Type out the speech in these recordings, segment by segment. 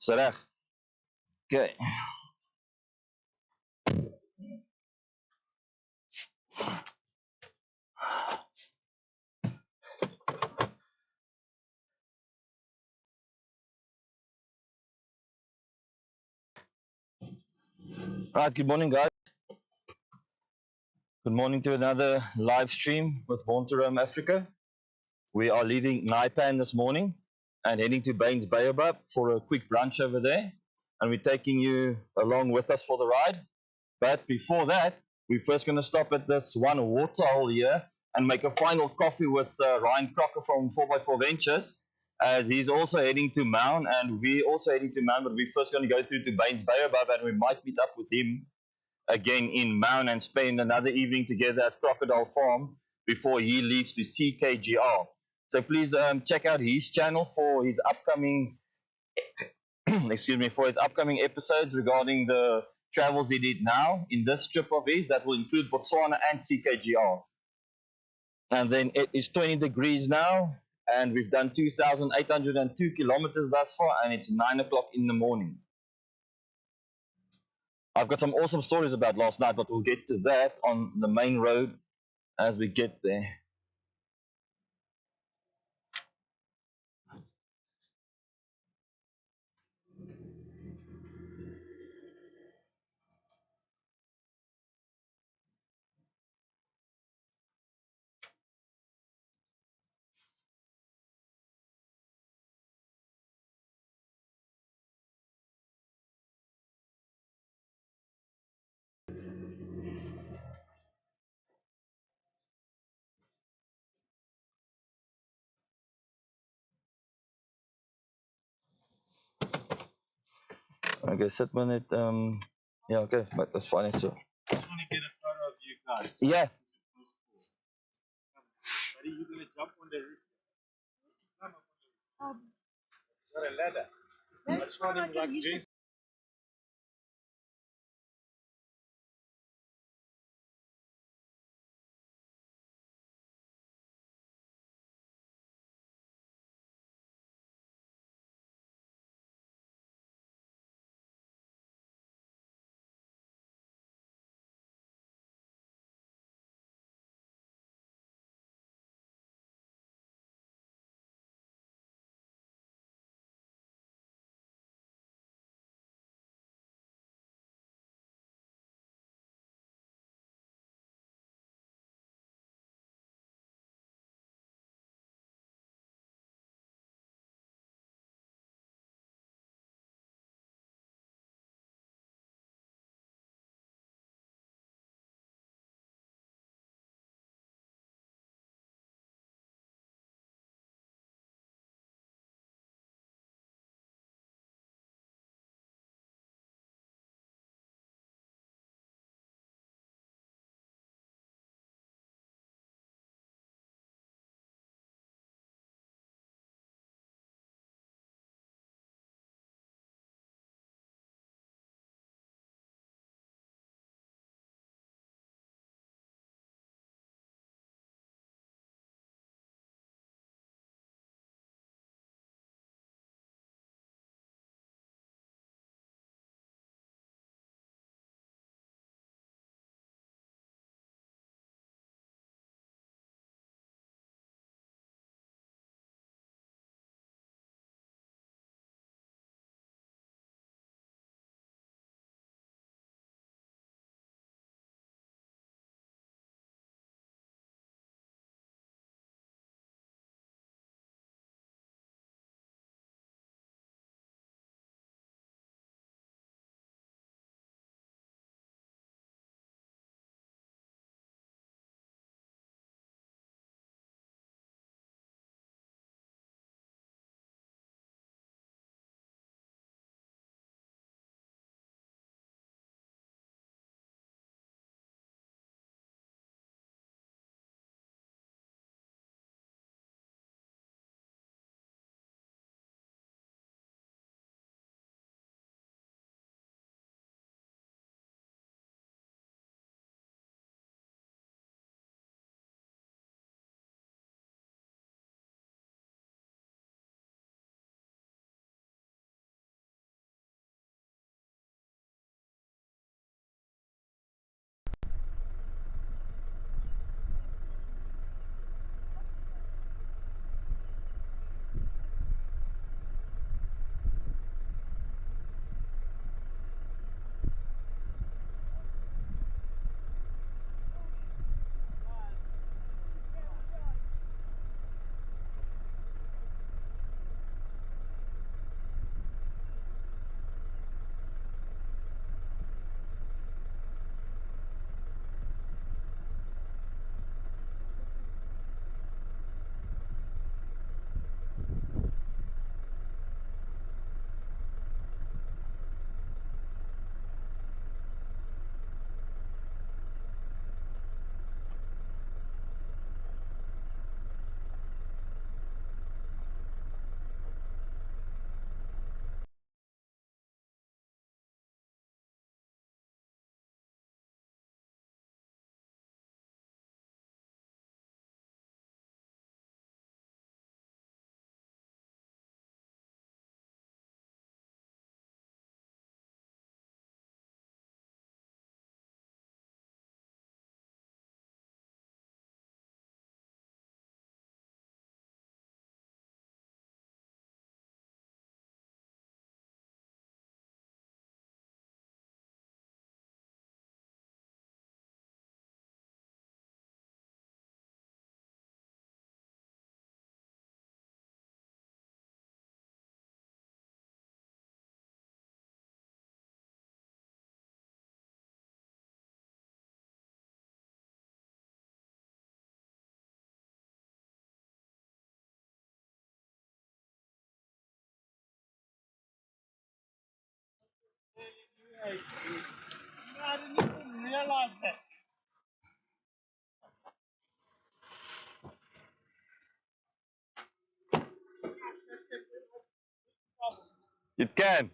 Is reg. Okay. Right, good morning, guys. Good morning to another live stream with Born to Roam Africa. We are leaving Nxai this morning and heading to Baines Baobabs for a quick brunch over there. And we're taking you along with us for the ride. But before that, we're first going to stop at this one water hole here and make a final coffee with Ryan Crocker from 4x4 Ventures, as he's also heading to Maun, and we're also heading to Maun, but we're first going to go through to Baines Baobabs, and we might meet up with him again in Maun and spend another evening together at Crocodile Farm before he leaves to CKGR. So please check out his channel for his upcoming for his upcoming episodes regarding the travels he did now in this trip of his that will include Botswana and CKGR. And then it is 20 degrees now, and we've done 2,802 kilometers thus far, and it's 9 o'clock in the morning. I've got some awesome stories about last night, but we'll get to that on the main road as we get there. Okay, set minute. Yeah, okay, but that's fine. So. I just want to get a photo of you guys. Yeah. Buddy, you gonna jump on the roof? Got a ladder. That's not even like Jason. I didn't even realize that. It can.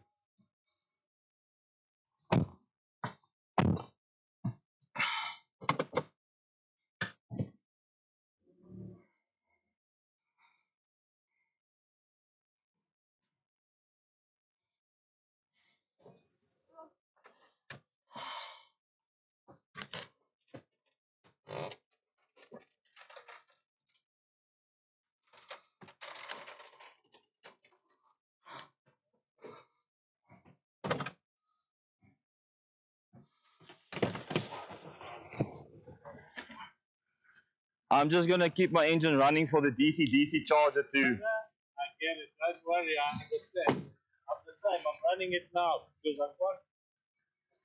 I'm just gonna keep my engine running for the DC charger too. I get it. Don't worry. I understand. I'm the same. I'm running it now because I've got.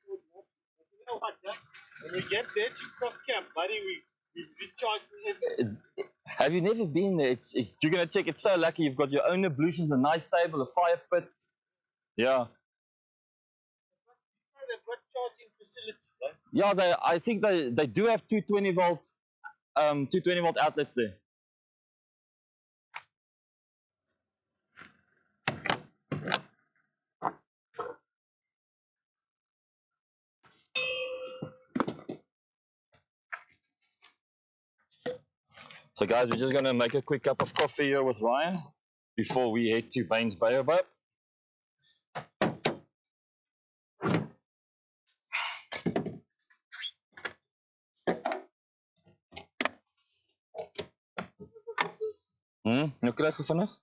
But you know what? Huh? When we get there to Croc Camp, buddy, we recharge everything. Have you never been there? You're gonna check. It's so lucky. You've got your own ablutions, a nice table, a fire pit. Yeah. They've got charging facilities, huh? Yeah, I think they do have 220 volt outlets there. So guys, we're just gonna make a quick cup of coffee here with Ryan before we head to Baines Baobabs. Nou krijg je vannacht?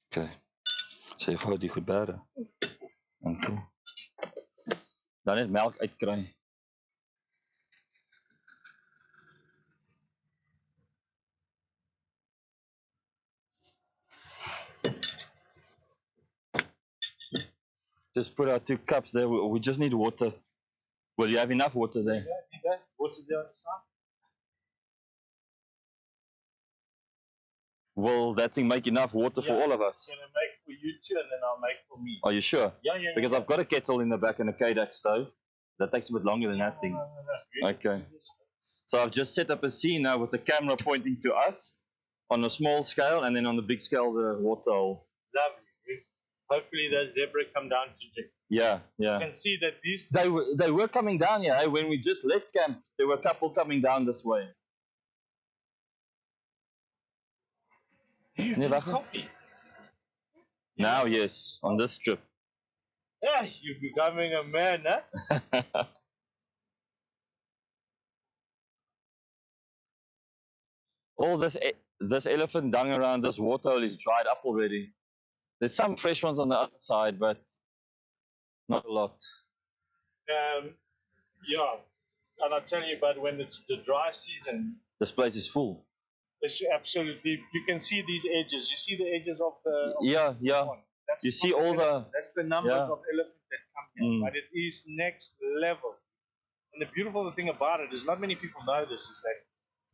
Oké. So jy gou die goed bære. Dankie. Dan net melk uitkry. Just put our 2 cups there. We just need water. Well, you have enough water there. Yeah, water there on the side. Will that thing make enough water for all of us? I'm going to make for you too, and then I'll make for me. Are you sure? Yeah. Because I've got a kettle in the back and a Kodak stove. That takes a bit longer than that thing. No. Really? Okay. So I've just set up a scene now with the camera pointing to us on a small scale, and then on the big scale, the water hole. Lovely. Hopefully the zebra come down today. Yeah. You can see that these... They were coming down here. Hey? When we just left camp, there were a couple coming down this way. You drink coffee? Now, yes, on this trip. Yeah, you're becoming a man, huh? All this elephant dung around this water hole is dried up already. There's some fresh ones on the other side, but not a lot. Yeah, and I'll tell you, but when it's the dry season, this place is full. It's absolutely. You can see these edges. You see the edges of the. Yeah. That's you see all That's the numbers of elephants that come here, but it is next level. And the beautiful thing about it is not many people know this is that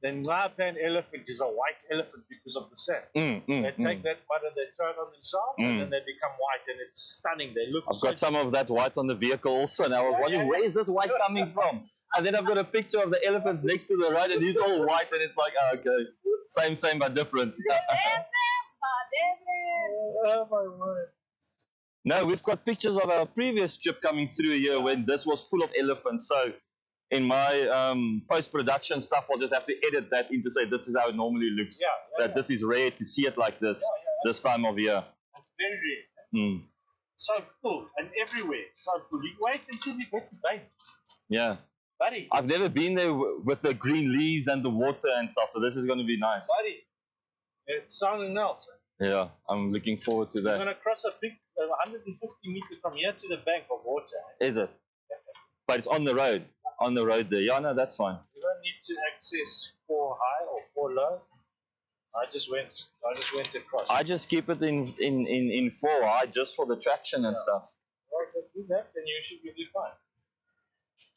the Nxai elephant is a white elephant because of the sand. They take that mud and they throw it on themselves, and then they become white, and it's stunning. They look. I've got some of that white on the vehicle also, and I was wondering where is this white coming from? And then I've got a picture of the elephants next to the road, and he's all white, and it's like, oh, okay, same but different. Oh my word! No, we've got pictures of our previous trip coming through here when this was full of elephants. So in my post-production stuff, I'll just have to edit that in to say this is how it normally looks. That this is rare to see it like this this time of year. It's very rare. So cool, and everywhere. So cool. You wait until you get to Baines. Yeah. Buddy. I've never been there with the green leaves and the water and stuff, so this is going to be nice. Buddy, it's something else. Yeah, I'm looking forward to that. We're going to cross a big 150 meters from here to the bank of water. Is it? But it's on the road. On the road there. Yeah, no, that's fine. We're going need to access 4 high or 4 low. I just went across. I just keep it in 4 high just for the traction and stuff. Well, if you do that, then you should be fine.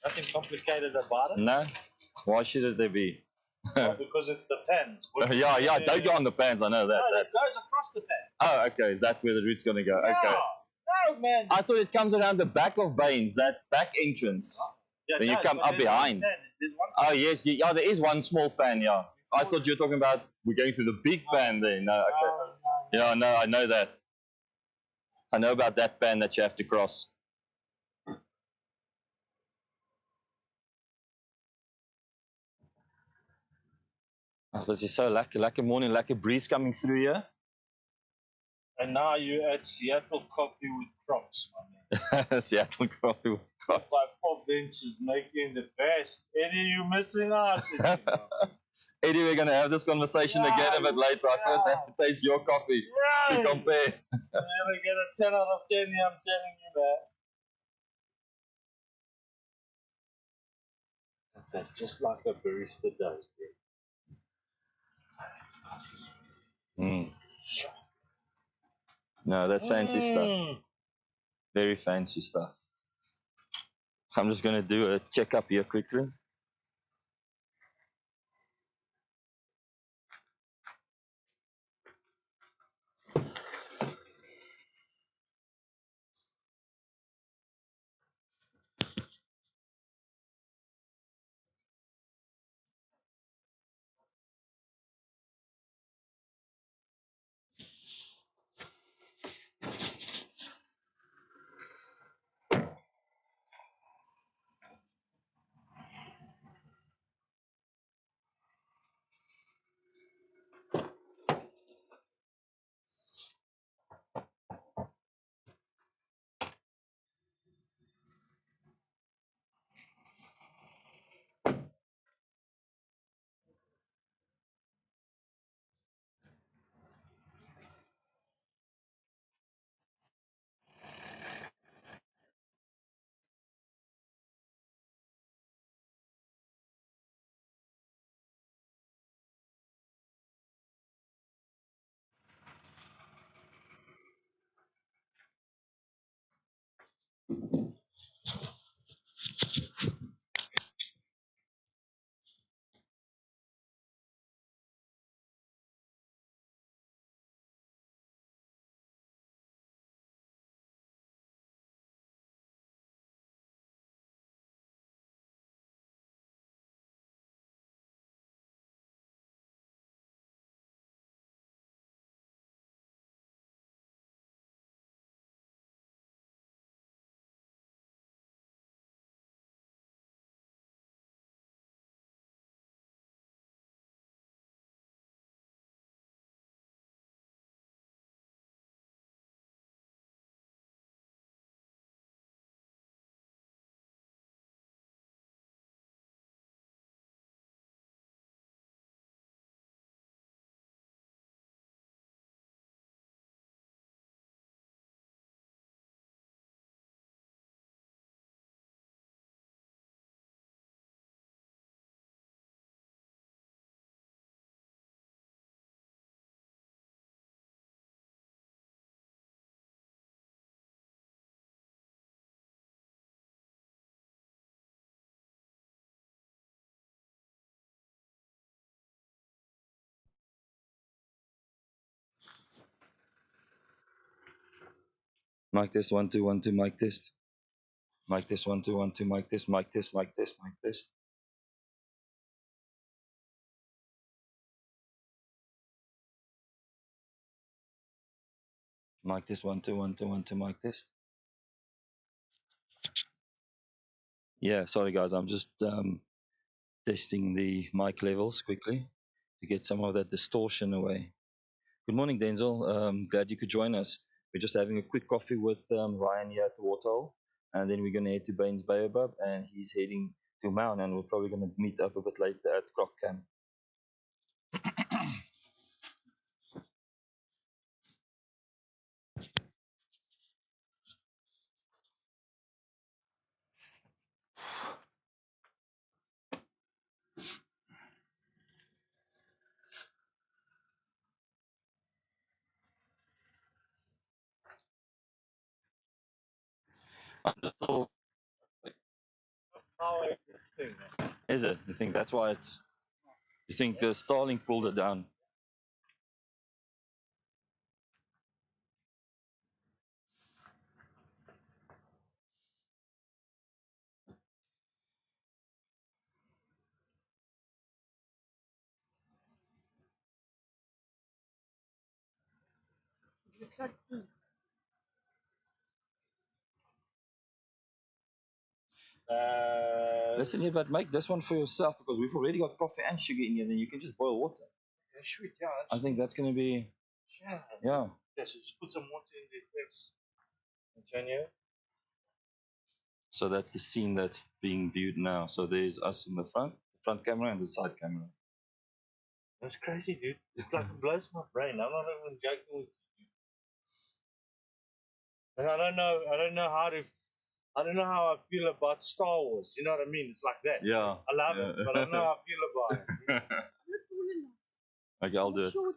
Nothing complicated about it. No? Why should there be? Well, because it's the pans. Yeah, don't go on the pans, I know that. No, it goes across the pan. Oh, okay, that's where the route's going to go. No, Okay. no, man. I thought it comes around the back of Baines, that back entrance. Yeah, Then you come up behind. Oh, yes. Yeah, there is one small pan, yeah. I thought you were talking about we're going through the big pan there. No, okay. Yeah, no, I know that. I know about that pan that you have to cross. Oh, this is so lekker morning, lekker breeze coming through here. And now you're at Seattle Coffee with Crocs, my man. Seattle Coffee with Crocs. By 4 benches making the best. Eddie, you're missing out. Eddie, we're going to have this conversation again a bit later. I first have to taste your coffee to compare. You're going to get a 10 out of 10 here, I'm telling you that. That's just like a barista does, bro. Mm. No, that's fancy stuff. Very fancy stuff. I'm just going to do a checkup here quickly. Mic test, 1 2 1 2, mic test. Mic test, 1 2 1 2, mic test, mic test, mic test, mic test. Mic test, 1 2 1 2 1 2, mic test. Yeah, sorry guys, I'm just testing the mic levels quickly to get some of that distortion away. Good morning, Denzel. Glad you could join us. We're just having a quick coffee with Ryan here at the Waterhole, and then we're going to head to Baines Baobab, and he's heading to Maun, and we're probably going to meet up a bit later at Croc Camp. Still, Power in this thing. is it? You think that's why it's? You think the Starlink pulled it down? Looks like tea. Listen here, but make this one for yourself because we've already got coffee and sugar in here. Then you can just boil water. Sweet, yeah. I think that's going to be. Yeah. Yeah. Yes, just put some water in the place. Antonio? So that's the scene that's being viewed now. So there's us in the front camera and the side camera. That's crazy, dude. It's like it blows my brain. I'm not even joking with you. And I don't know how I feel about Star Wars. You know what I mean? It's like that. Yeah. I love it, but I don't know how I feel about it. Not tall enough. Okay, I'll do it. Short.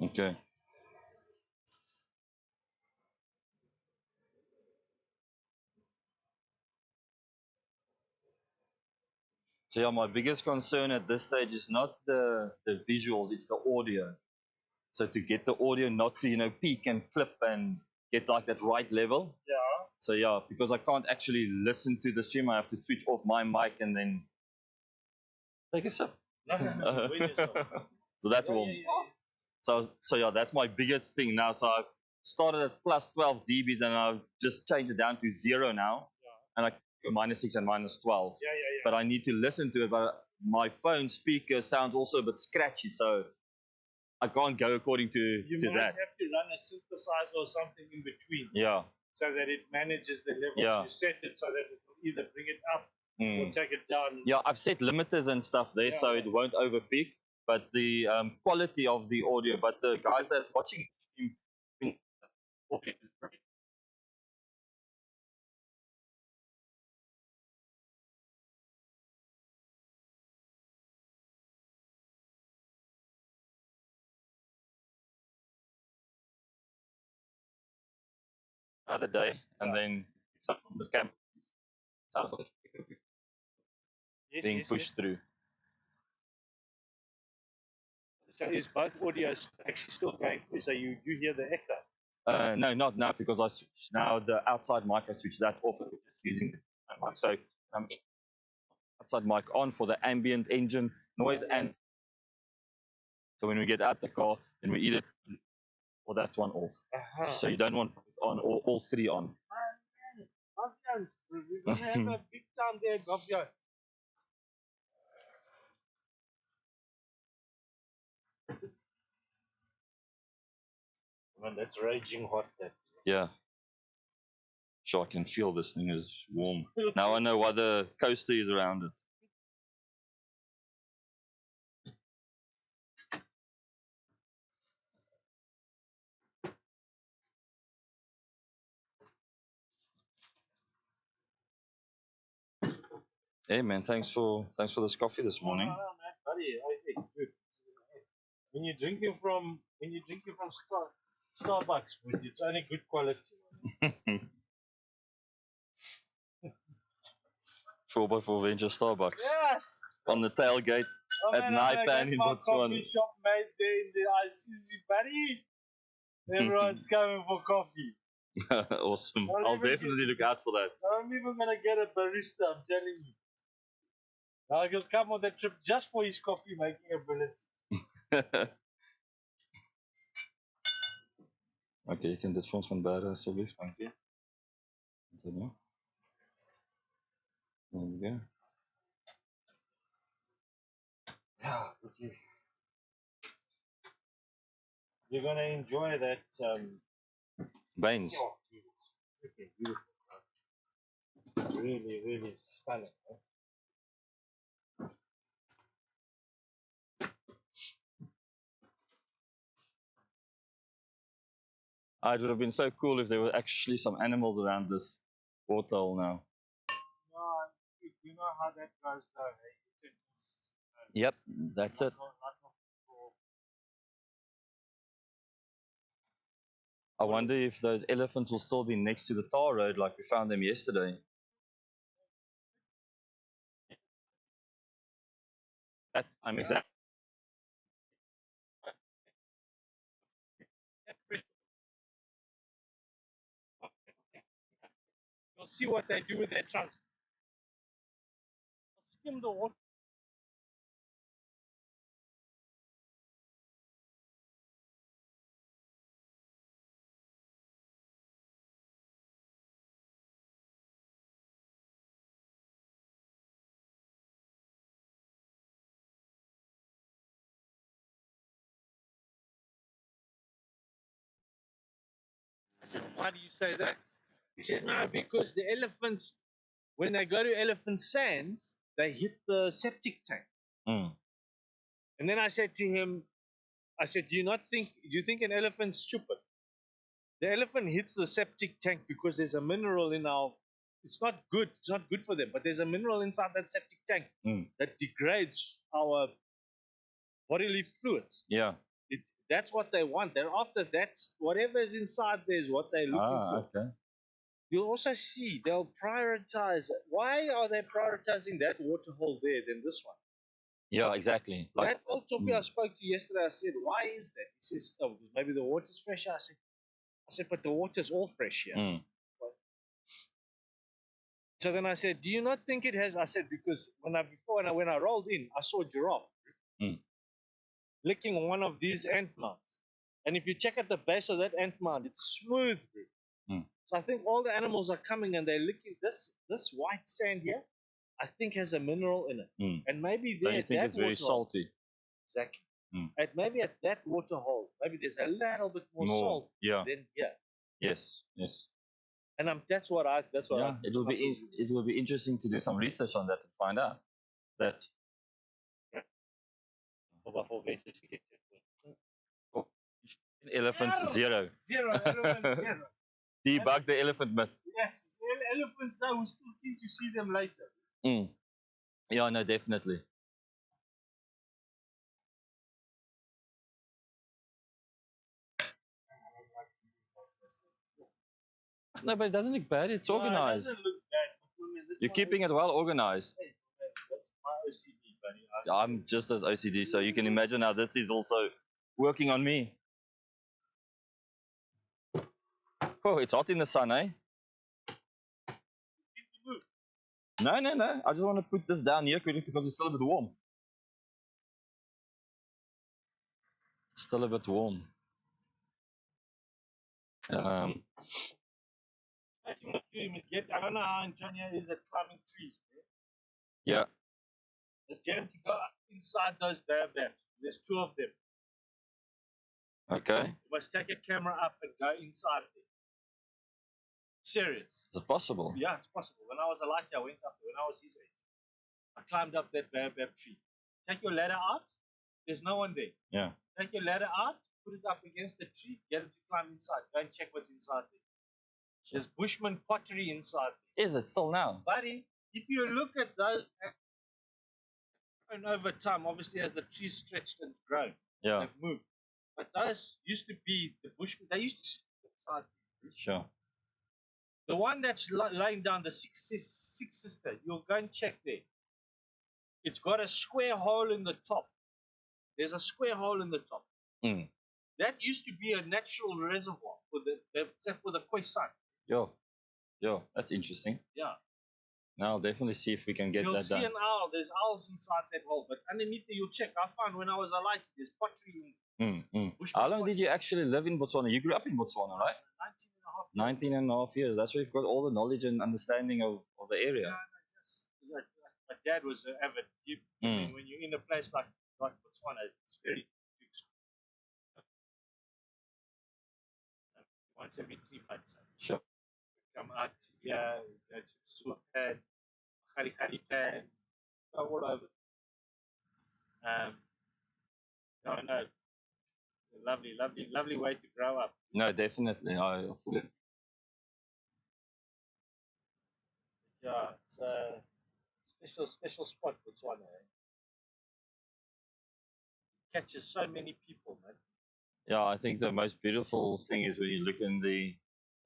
Okay. So yeah, my biggest concern at this stage is not the visuals, it's the audio. So to get the audio not to, peak and clip and get like that right level. Yeah. So yeah, because I can't actually listen to the stream, I have to switch off my mic and then take a sip. No, wait yourself. So that will. So yeah, that's my biggest thing now. So I've started at plus 12 dBs and I've just changed it down to 0 now. Yeah. And like -6 and -12. Yeah. But I need to listen to it. But my phone speaker sounds also a bit scratchy, so I can't go according to You might that. have to run a synthesizer or something in between. Yeah. So that it manages the levels. Yeah. You set it so that it will either bring it up or Mm. take it down. Yeah, I've set limiters and stuff there, Yeah, so yeah. it won't overpeak. But the quality of the audio, but the guys that's watching the stream, audio is pretty. Other day, and then some from the camp sounds like Yes, being yes, pushed yes. through. So is both audios actually still going through? So you hear the echo? No, not now because I switched now the outside mic. I switched that off and we're just using the mic. So outside mic on for the ambient engine noise, and so when we get out the car, then we either or that one off. Uh-huh. So you don't want on all three on. Gofjans, we're going to have a big time there, Gofjan. Man, that's raging hot there. Yeah. Sure, I can feel this thing is warm. Now I know why the coaster is around it. Hey man, thanks for this coffee this morning. No, man, buddy. Hey, dude. When you're drinking from Starbucks, it's only good quality. 4x4 Venture Starbucks Yes. on the tailgate Oh, at man, I'm gonna Nxai get in my Botswana. coffee shop made there in the Isuzu, buddy. Everyone's coming for coffee. Awesome. I'll I'll even definitely look out for that. I'm even gonna get a barista. I'm telling you. Now he'll come on that trip just for his coffee making ability. Okay, jy kan dit vir ons gaan bære asseblief, dankie. Antonio. There we go. Yeah, okay. You're gonna enjoy that. Baines. Oh, it's freaking beautiful. Really, really stunning. Huh? It would have been so cool if there were actually some animals around this waterhole now. No, you know how that goes though. Hey? You can just, Yep, that's it. I wonder if those elephants will still be next to the tar road like we found them yesterday. That I'm exactly. You'll see what they do with their trunks. Skim the water. I said, why do you say that? He said, no, because the elephants, when they go to elephant sands, they hit the septic tank. Mm. And then I said to him, I said, do you think an elephant's stupid? The elephant hits the septic tank because there's a mineral in it's not good for them, but there's a mineral inside that septic tank that degrades our bodily fluids. Yeah. That's what they want. They're after that. Whatever is inside there is what they're looking for. Okay. You'll also see they'll prioritize. Why are they prioritizing that water hole there than this one? Yeah, exactly. Like, that old toppy I spoke to yesterday, I said, why is that? He says, oh, because maybe the water's fresher. I said, but the water's all fresh here. Mm. So then I said, do you not think it has? I said, because when I rolled in, I saw a giraffe licking one of these ant mounds. And if you check at the base of that ant mound, it's smooth. So I think all the animals are coming and they're licking this white sand here. I think has a mineral in it, and maybe there. So you think it's very salty? Exactly. And maybe at that water hole, maybe there's a little bit more salt than here. Yes. Yes. And that's what I. It will be interesting to do some research on that and find out. That's. Elephants zero. Zero. Debug the elephant myth. Yes, elephants now, we're still keen to see them later. Yeah, no, definitely. No, but it doesn't look bad. It's organized. It doesn't look bad. You're keeping it well organized. Hey, that's my OCD, buddy. I'm just as OCD, so you can imagine how this is also working on me. Oh, it's hot in the sun, eh? No. I just want to put this down here quickly because it's still a bit warm. Still a bit warm. I don't know how Antonio is at climbing trees. Yeah. Let's get him to go inside those baobabs. There's 2 of them. Okay. You must take a camera up and go inside there. Serious. Is it possible? Yeah, it's possible. When I was a lighter, I went up there. When I was his age, I climbed up that baobab tree. Take your ladder out. There's no one there. Yeah. Take your ladder out, put it up against the tree, get him to climb inside. Go and check what's inside there. There's Bushman pottery inside there. Is it still now? Buddy, if you look at those, and over time, obviously as the trees stretched and grown, they've moved. But those used to be the Bushmen. They used to sit inside there. Sure. The one that's lying down, the six sister, you'll go and check there. It's got a square hole in the top. There's a square hole in the top. That used to be a natural reservoir for the Khoisan. Yo, that's interesting. Yeah. Now I'll definitely see if we can get You'll that see done. an owl. There's owls inside that hole, but underneath it, you'll check. I found when I was alight, there's pottery in How long did you actually live in Botswana? You grew up in Botswana, right? 19 and a half years. 19 and a half years. That's where you've got all the knowledge and understanding of the area. My dad was an avid. I mean, when you're in a place like Botswana, it's very big. Once every 3 months. Sure. Come out here, go to Sudan, Kari all over. No, lovely way to grow up. No, definitely. I fully. Yeah, it's a special spot, Botswana. Catches so many people, man. Yeah, I think the most beautiful thing is when you look in the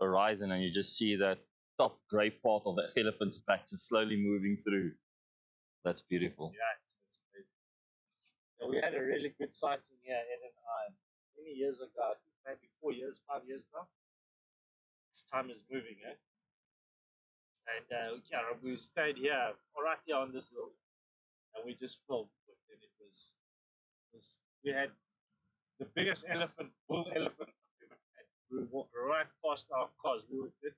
horizon and you just see that top grey part of the elephant's back just slowly moving through. That's beautiful. Yeah, it's amazing. So we had a really good sighting here, Ed and I, many years ago, maybe 4 years, 5 years now. This time is moving, eh? And yeah, we stayed here, right here on this hill, and we just filmed. And it was we had the biggest bull elephant I've ever had. We walked right past our cars.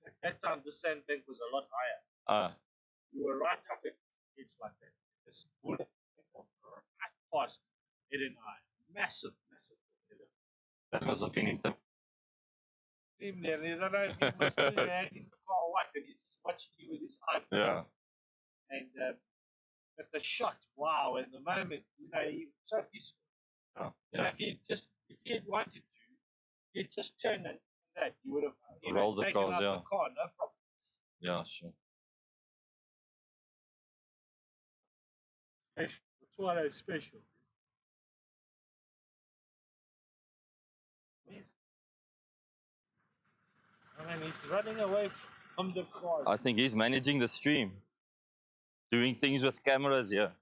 At that time, the sandbank was a lot higher. We were right up at the edge like that. This bull right past Ed and I. Massive elephant. That was looking at them. Him there, I don't know if he was still there in the car or what, and he's just watching you with his eye. Yeah. And at the shot, wow, and the moment, he was so peaceful. Oh, Yeah. yeah. If he had wanted to, he'd just turn and that. He would have Rolled the taken cars, out yeah. the car, no problem. Yeah, sure. Botswana is special. I mean, he's running away from the car. I think he's managing the stream, doing things with cameras here.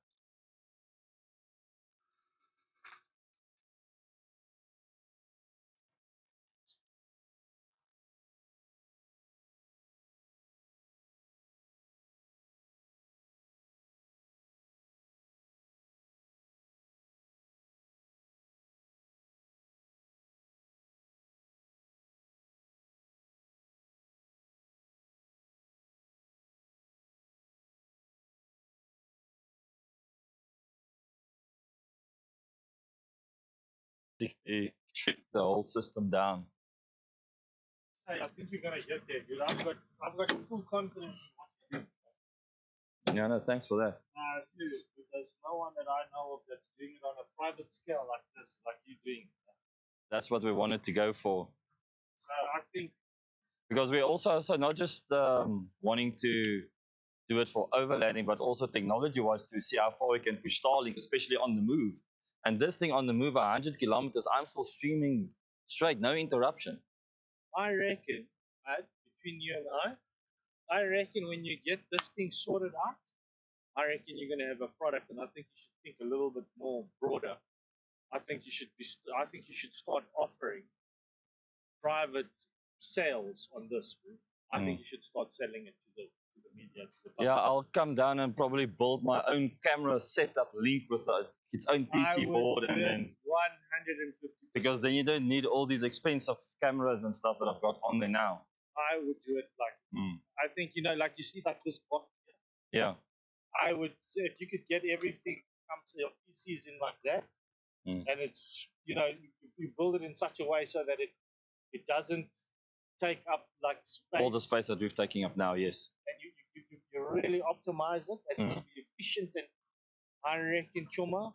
He shut the whole system down. Hey, I think you're gonna get there, dude. I've got full confidence in what you do. Yeah, no, thanks for that. Seriously, there's no one that I know of that's doing it on a private scale like this, like you're doing. That's what we wanted to go for. So I think Because we're also not just wanting to do it for overlanding, but also technology-wise to see how far we can push Starlink, especially on the move. And this thing on the move, 100 kilometers, I'm still streaming straight, no interruption. I reckon, between you and I reckon when you get this thing sorted out, I reckon you're going to have a product, and I think you should think a little bit more broader. I think you should start offering private sales on this. I think you should start selling it to the media. To the Yeah, I'll come down and probably build my own camera setup link with its own PC board, and then 150%. because then you don't need all these expensive cameras and stuff that I've got on there now. I would do it like I think like you see like this box. Yeah. I would say if you could get everything comes to your PCs in like that, and it's you build it in such a way so that it doesn't take up like space. All the space that we're taking up now, yes. And you really optimize it and to be efficient. And I reckon, Chuma,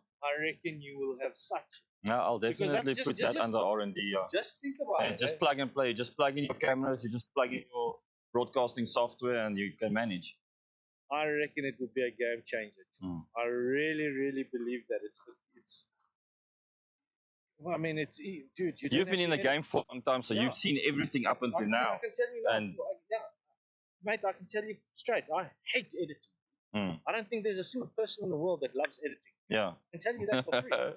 you will have such. No, I'll definitely put that under R&D. Yeah. Just think about it. Just plug and play. Just plug in your cameras. You just plug in your broadcasting software, and you can manage. I reckon it would be a game changer. I really, really believe that it's. I mean, it's dude. You've been in the game for a long time, so you've seen everything up until now. I can tell you now, mate. I can tell you straight. I hate editing. I don't think there's a single person in the world that loves editing. Yeah. I can tell you that for free.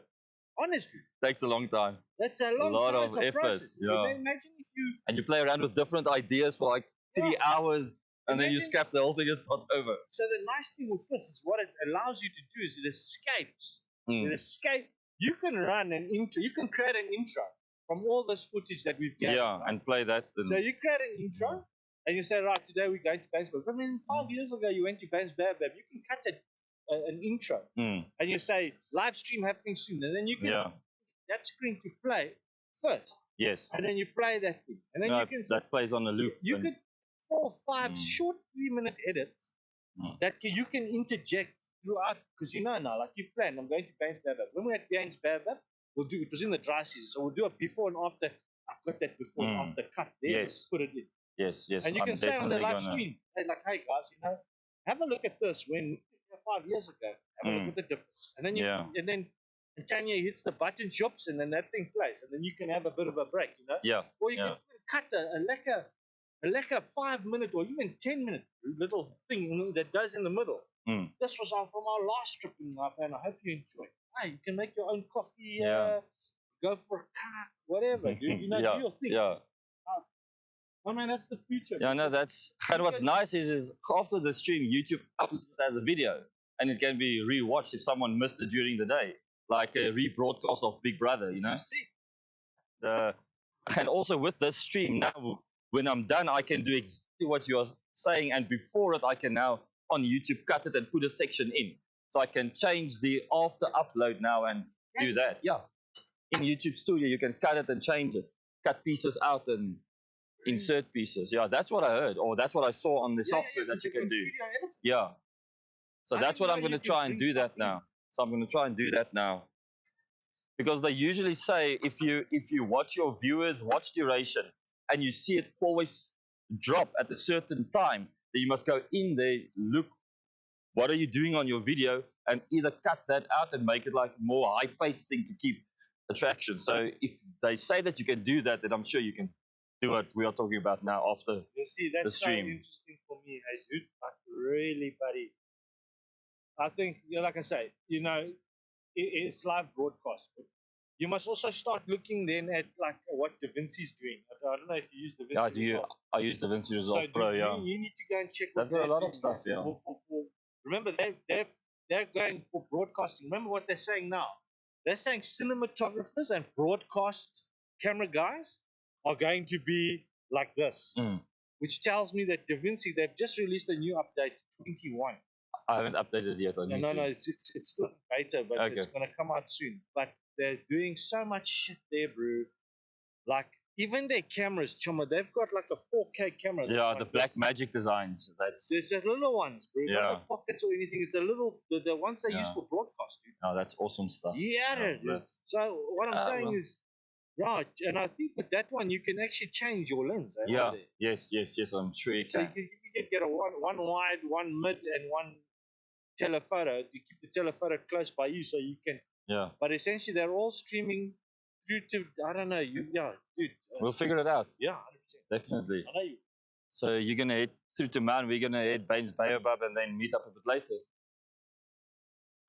Honestly. Takes a long time. That's a lot of effort. Yeah. Imagine if you and you play around with different ideas for like 3 hours, and then you scrap the whole thing and start over. So the nice thing with this is what it allows you to do is it escapes. Mm. It escape. You can run an intro. You can create an intro from all this footage that we've gathered. Yeah, right? and play that. So you create an intro, and you say, right, today we're going to Baines Baobabs. I mean, 5 years ago you went to Baines Baobabs. You can cut an intro, and you say live stream happening soon, and then you can that screen to play first. Yes. And then you play that thing, and then you can that plays on a loop. You could 4 or 5 short 3-minute edits that you can interject throughout, because you know now, like you've planned, I'm going to Baines Baobabs. When we're at Baines Baobabs, we'll do it was in the dry season, so we'll do a before and after. I've got that before and after cut there. Yes. Put it in. Yes. And you can say on the live stream, hey, like, hey guys, have a look at this when 5 years ago. Have a look at the difference. And then and then Tanya hits the button, shops, and then that thing plays, and then you can have a bit of a break, Yeah. Or you can cut a lekker 5-minute or even 10-minute little thing that goes in the middle. This was from our last trip in Nxai, and I hope you enjoyed. Hey, you can make your own coffee, go for a kak, whatever, dude. Do your thing. Yeah. I mean, that's the future. Yeah, no, that's. And what's nice is after the stream, YouTube uploads it as a video, and it can be rewatched if someone missed it during the day, like a rebroadcast of Big Brother, See. And also with this stream now, when I'm done, I can do exactly what you are saying, and before it, I can now on YouTube cut it and put a section in, so I can change the after upload now and do that. Yeah, in YouTube Studio, you can cut it and change it, cut pieces out and insert pieces. Yeah, that's what I heard, or that's what I saw on the software that you can do. Yeah. So that's what I'm going to try and do that now. So I'm going to try and do that now. Because they usually say if you watch your viewers watch duration and you see it always drop at a certain time, then you must go in there, look, what are you doing on your video, and either cut that out and make it like more high-paced thing to keep attraction. So if they say that you can do that, then I'm sure you can do what we are talking about now after you see, that's the stream. So interesting for me, hey, dude. Like, really, buddy. I think, like I say, it's live broadcast. But you must also start looking then at like what DaVinci's doing. I don't know if you use DaVinci. Yeah, I use DaVinci Resolve Pro. You need to go and check. They've got a lot of stuff. Yeah. Remember, they're going for broadcasting. Remember what they're saying now? They're saying cinematographers and broadcast camera guys are going to be like this, which tells me that DaVinci, they've just released a new update, 21. I haven't updated it yet on YouTube. No, it's still beta, but it's going to come out soon. But they're doing so much shit there, bro. Like, even their cameras, Chuma, they've got like a 4K camera. Yeah, the Black Magic designs. There's just little ones, bro. Yeah. Not pockets or anything. It's a little, the ones they use for broadcast, dude. Oh, that's awesome stuff. Yeah, dude. So what I'm saying is, right, and I think with that one, you can actually change your lens. Yeah, yes, I'm sure you can. So you can get a one wide, one mid, and one telephoto. You keep the telephoto close by you so you can. Yeah. But essentially, they're all streaming through to, I don't know, dude. We'll figure it out. Yeah, 100%. Definitely. I know you. So you're going to head through to Maun, we're going to head Baines Baobabs and then meet up a bit later.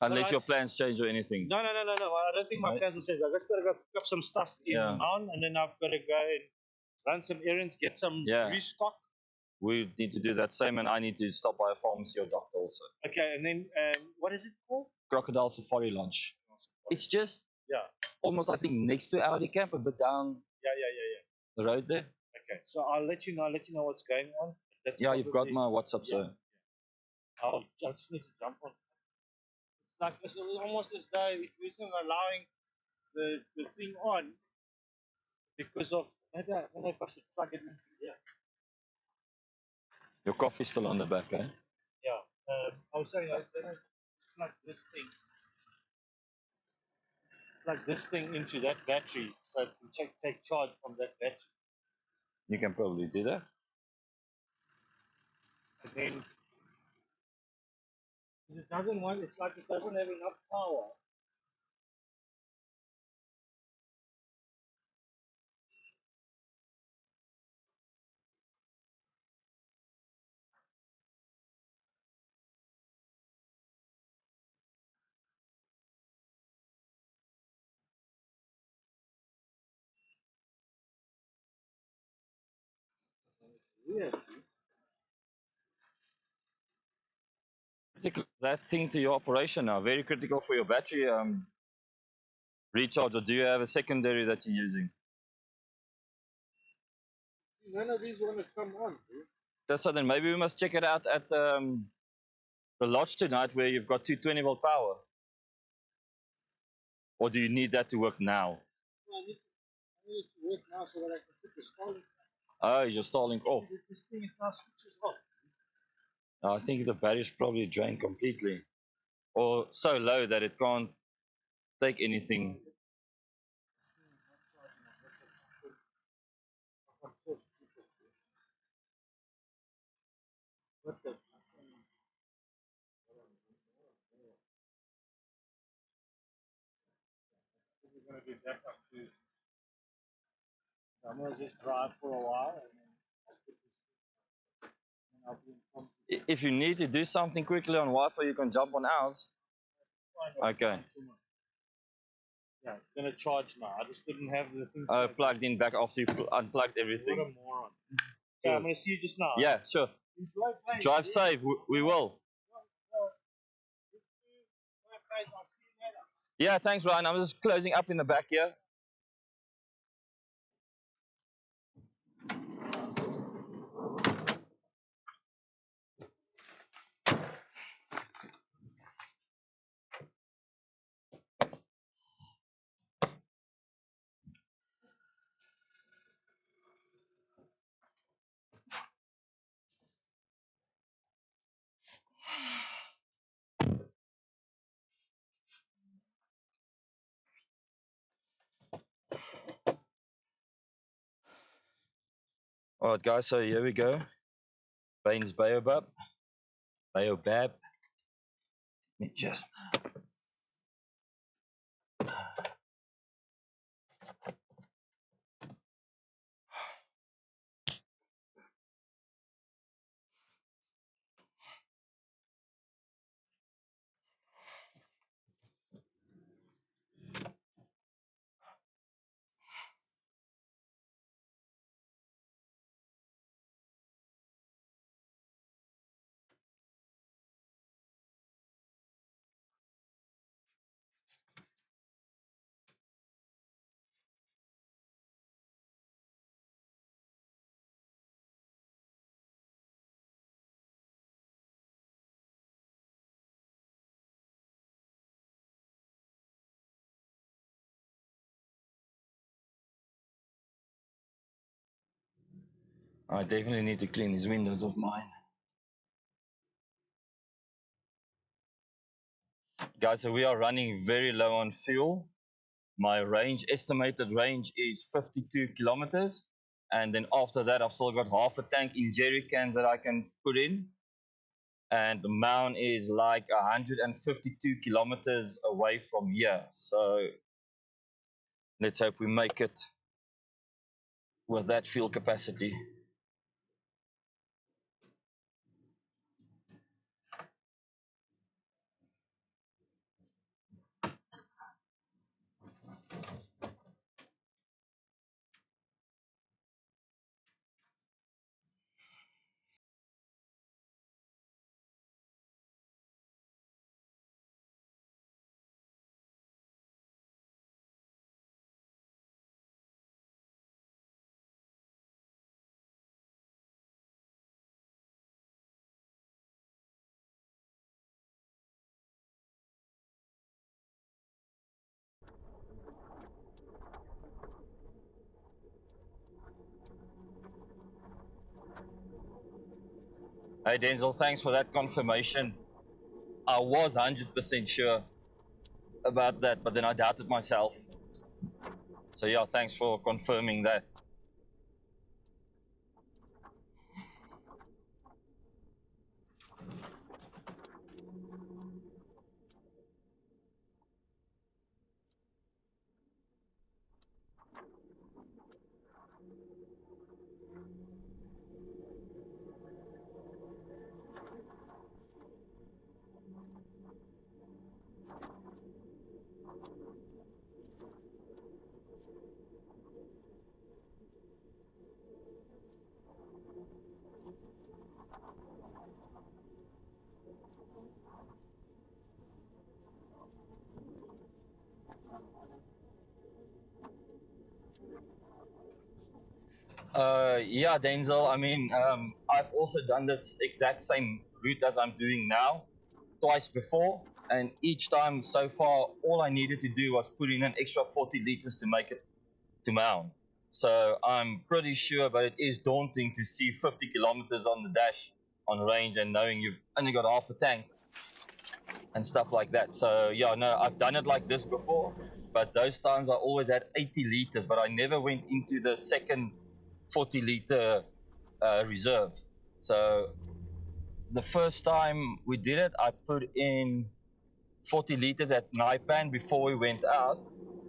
Unless your plans change or anything. No. I don't think my plans will change. I've just got to go pick up some stuff in Maun, and then I've got to go and run some errands, get some restock. We need to do that same, and I need to stop by a pharmacy or doctor also. Okay, and then what is it called? Crocodile Safari Lodge. It's just almost, I think, next to Audi Camp, a bit down the road there. Okay, so I'll let you know what's going on. That's you've got my WhatsApp, so. I just need to jump on. It's almost as though it isn't allowing the thing on because of, maybe I don't know if I should plug it in here. Your coffee's still on the back, eh? Yeah. I was saying, I plug this thing into that battery so it can take charge from that battery. You can probably do that. And then it doesn't want, it's like it doesn't have enough power. Weird. That thing to your operation now, very critical for your battery recharge, or do you have a secondary that you're using? None of these want to come on, dude. So then maybe we must check it out at the lodge tonight where you've got 220-volt power. Or do you need that to work now? I need to work now so that I can put the Starlink. Oh, is your Starlink off? This thing is now switches off. I think the battery's probably drained completely. Or so low that it can't take anything. What the? We're gonna do that up to. I'm gonna just drive for a while and then I'll put this and I'll be in If you need to do something quickly on Wi-Fi, you can jump on ours. Okay. Yeah, it's gonna charge now. I just didn't have the thing. Plugged in back after you unplugged everything. What a moron. Yeah, I'm gonna see you just now. Yeah, sure. Drive safe. We will. Yeah, thanks, Ryan. I'm just closing up in the back here. All right, guys, so here we go. Baines Baobab. Baobab. Let me just... I definitely need to clean these windows of mine. Guys, so we are running very low on fuel. My estimated range is 52 kilometers. And then after that, I've still got half a tank in jerry cans that I can put in. And the Maun is like 152 kilometers away from here. So let's hope we make it with that fuel capacity. Hey, Denzel, thanks for that confirmation. I was 100% sure about that, but then I doubted myself. So yeah, thanks for confirming that. Yeah, Denzel. I mean, I've also done this exact same route as I'm doing now twice before, and each time so far, all I needed to do was put in an extra 40 liters to make it to Maun. So I'm pretty sure, but it is daunting to see 50 kilometers on the dash on range and knowing you've only got half a tank and stuff like that. So yeah, no, I've done it like this before, but those times I always had 80 liters, but I never went into the second 40 liter reserve. So the first time we did it, I put in 40 liters at Nxai before we went out,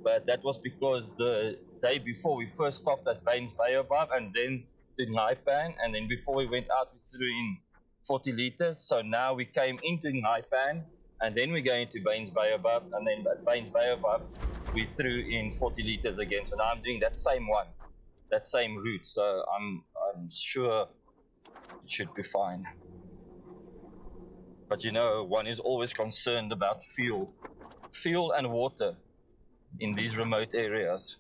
but that was because the day before we first stopped at Baines Baobabs and then to Nxai, and then before we went out, we threw in 40 liters. So now we came into Nxai and then we go into Baines Baobabs, and then at Baines Baobabs, we threw in 40 liters again. So now I'm doing that same one, that same route. So I'm sure it should be fine. But you know, one is always concerned about fuel and water in these remote areas.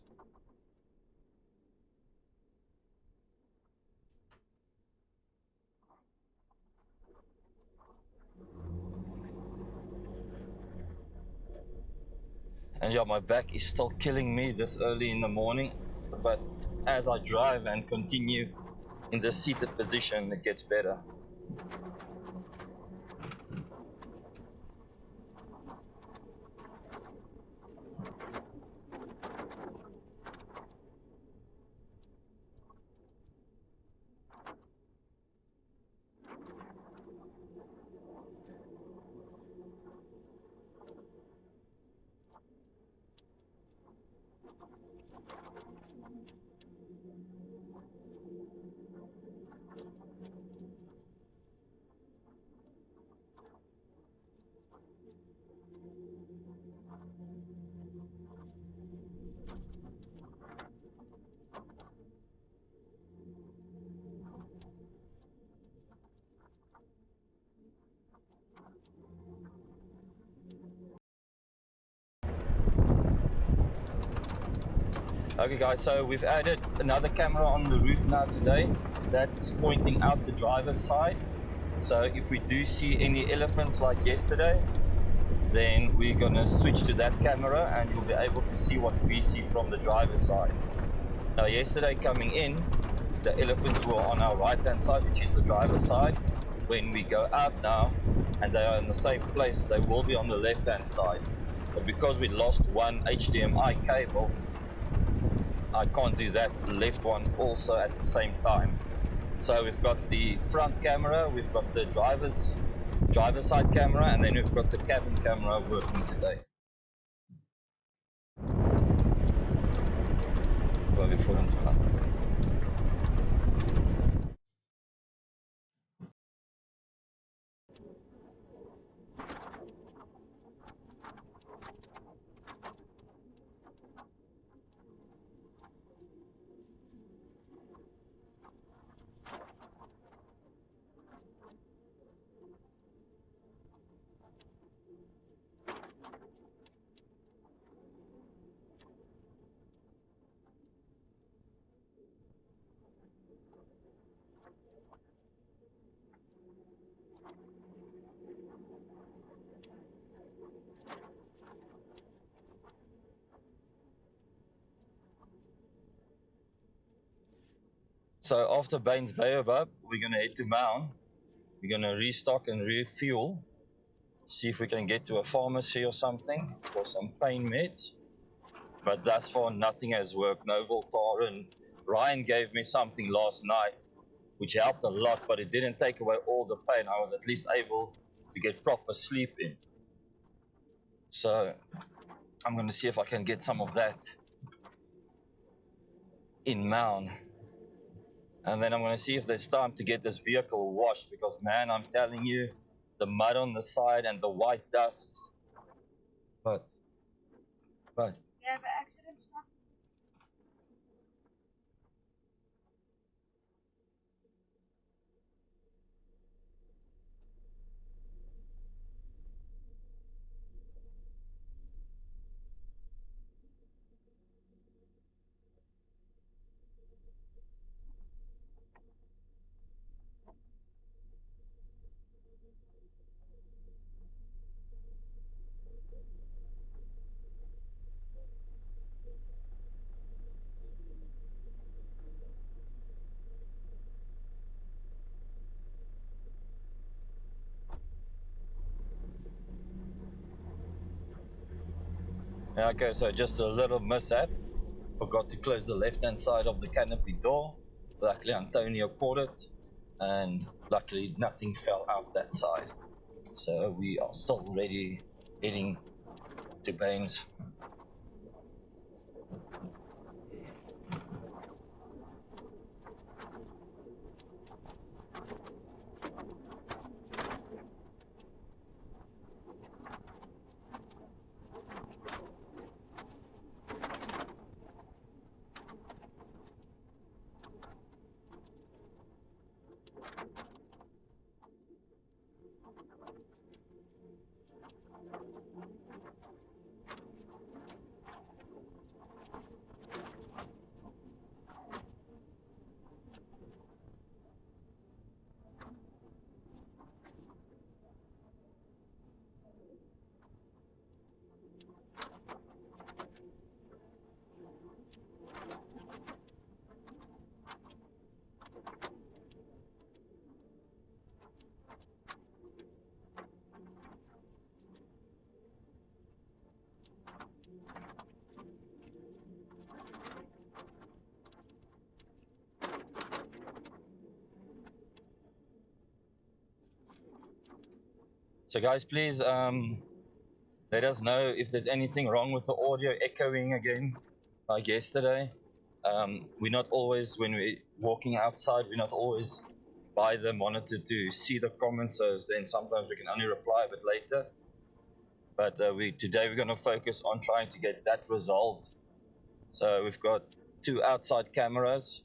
And yeah, my back is still killing me this early in the morning, but as I drive and continue in the seated position, it gets better. Okay guys, so we've added another camera on the roof now today that's pointing out the driver's side. So if we do see any elephants like yesterday, then we're gonna switch to that camera and you'll be able to see what we see from the driver's side. Now yesterday coming in, the elephants were on our right hand side, which is the driver's side. When we go out now and they are in the same place, they will be on the left hand side. But because we lost one HDMI cable, I can't do that left one also at the same time. So we've got the front camera, we've got the driver's side camera, and then we've got the cabin camera working today. Waar we voor te gaan. So after Baines Baobab, we're going to head to Maun. We're going to restock and refuel. See if we can get to a pharmacy or something for some pain meds. But thus far, nothing has worked. No Voltaren. Ryan gave me something last night, which helped a lot, but it didn't take away all the pain. I was at least able to get proper sleep in. So I'm going to see if I can get some of that in Maun. And then I'm going to see if there's time to get this vehicle washed, because man, I'm telling you, the mud on the side and the white dust. But You have an accident stuff? Okay, so just a little mishap. Forgot to close the left-hand side of the canopy door. Luckily, Antonio caught it, and luckily nothing fell out that side. So we are still ready, heading to Baines. So guys, please let us know if there's anything wrong with the audio echoing again, like yesterday. We're not always, when we're walking outside, we're not always by the monitor to see the comments, so then sometimes we can only reply a bit later. But today we're going to focus on trying to get that resolved. So we've got 2 outside cameras,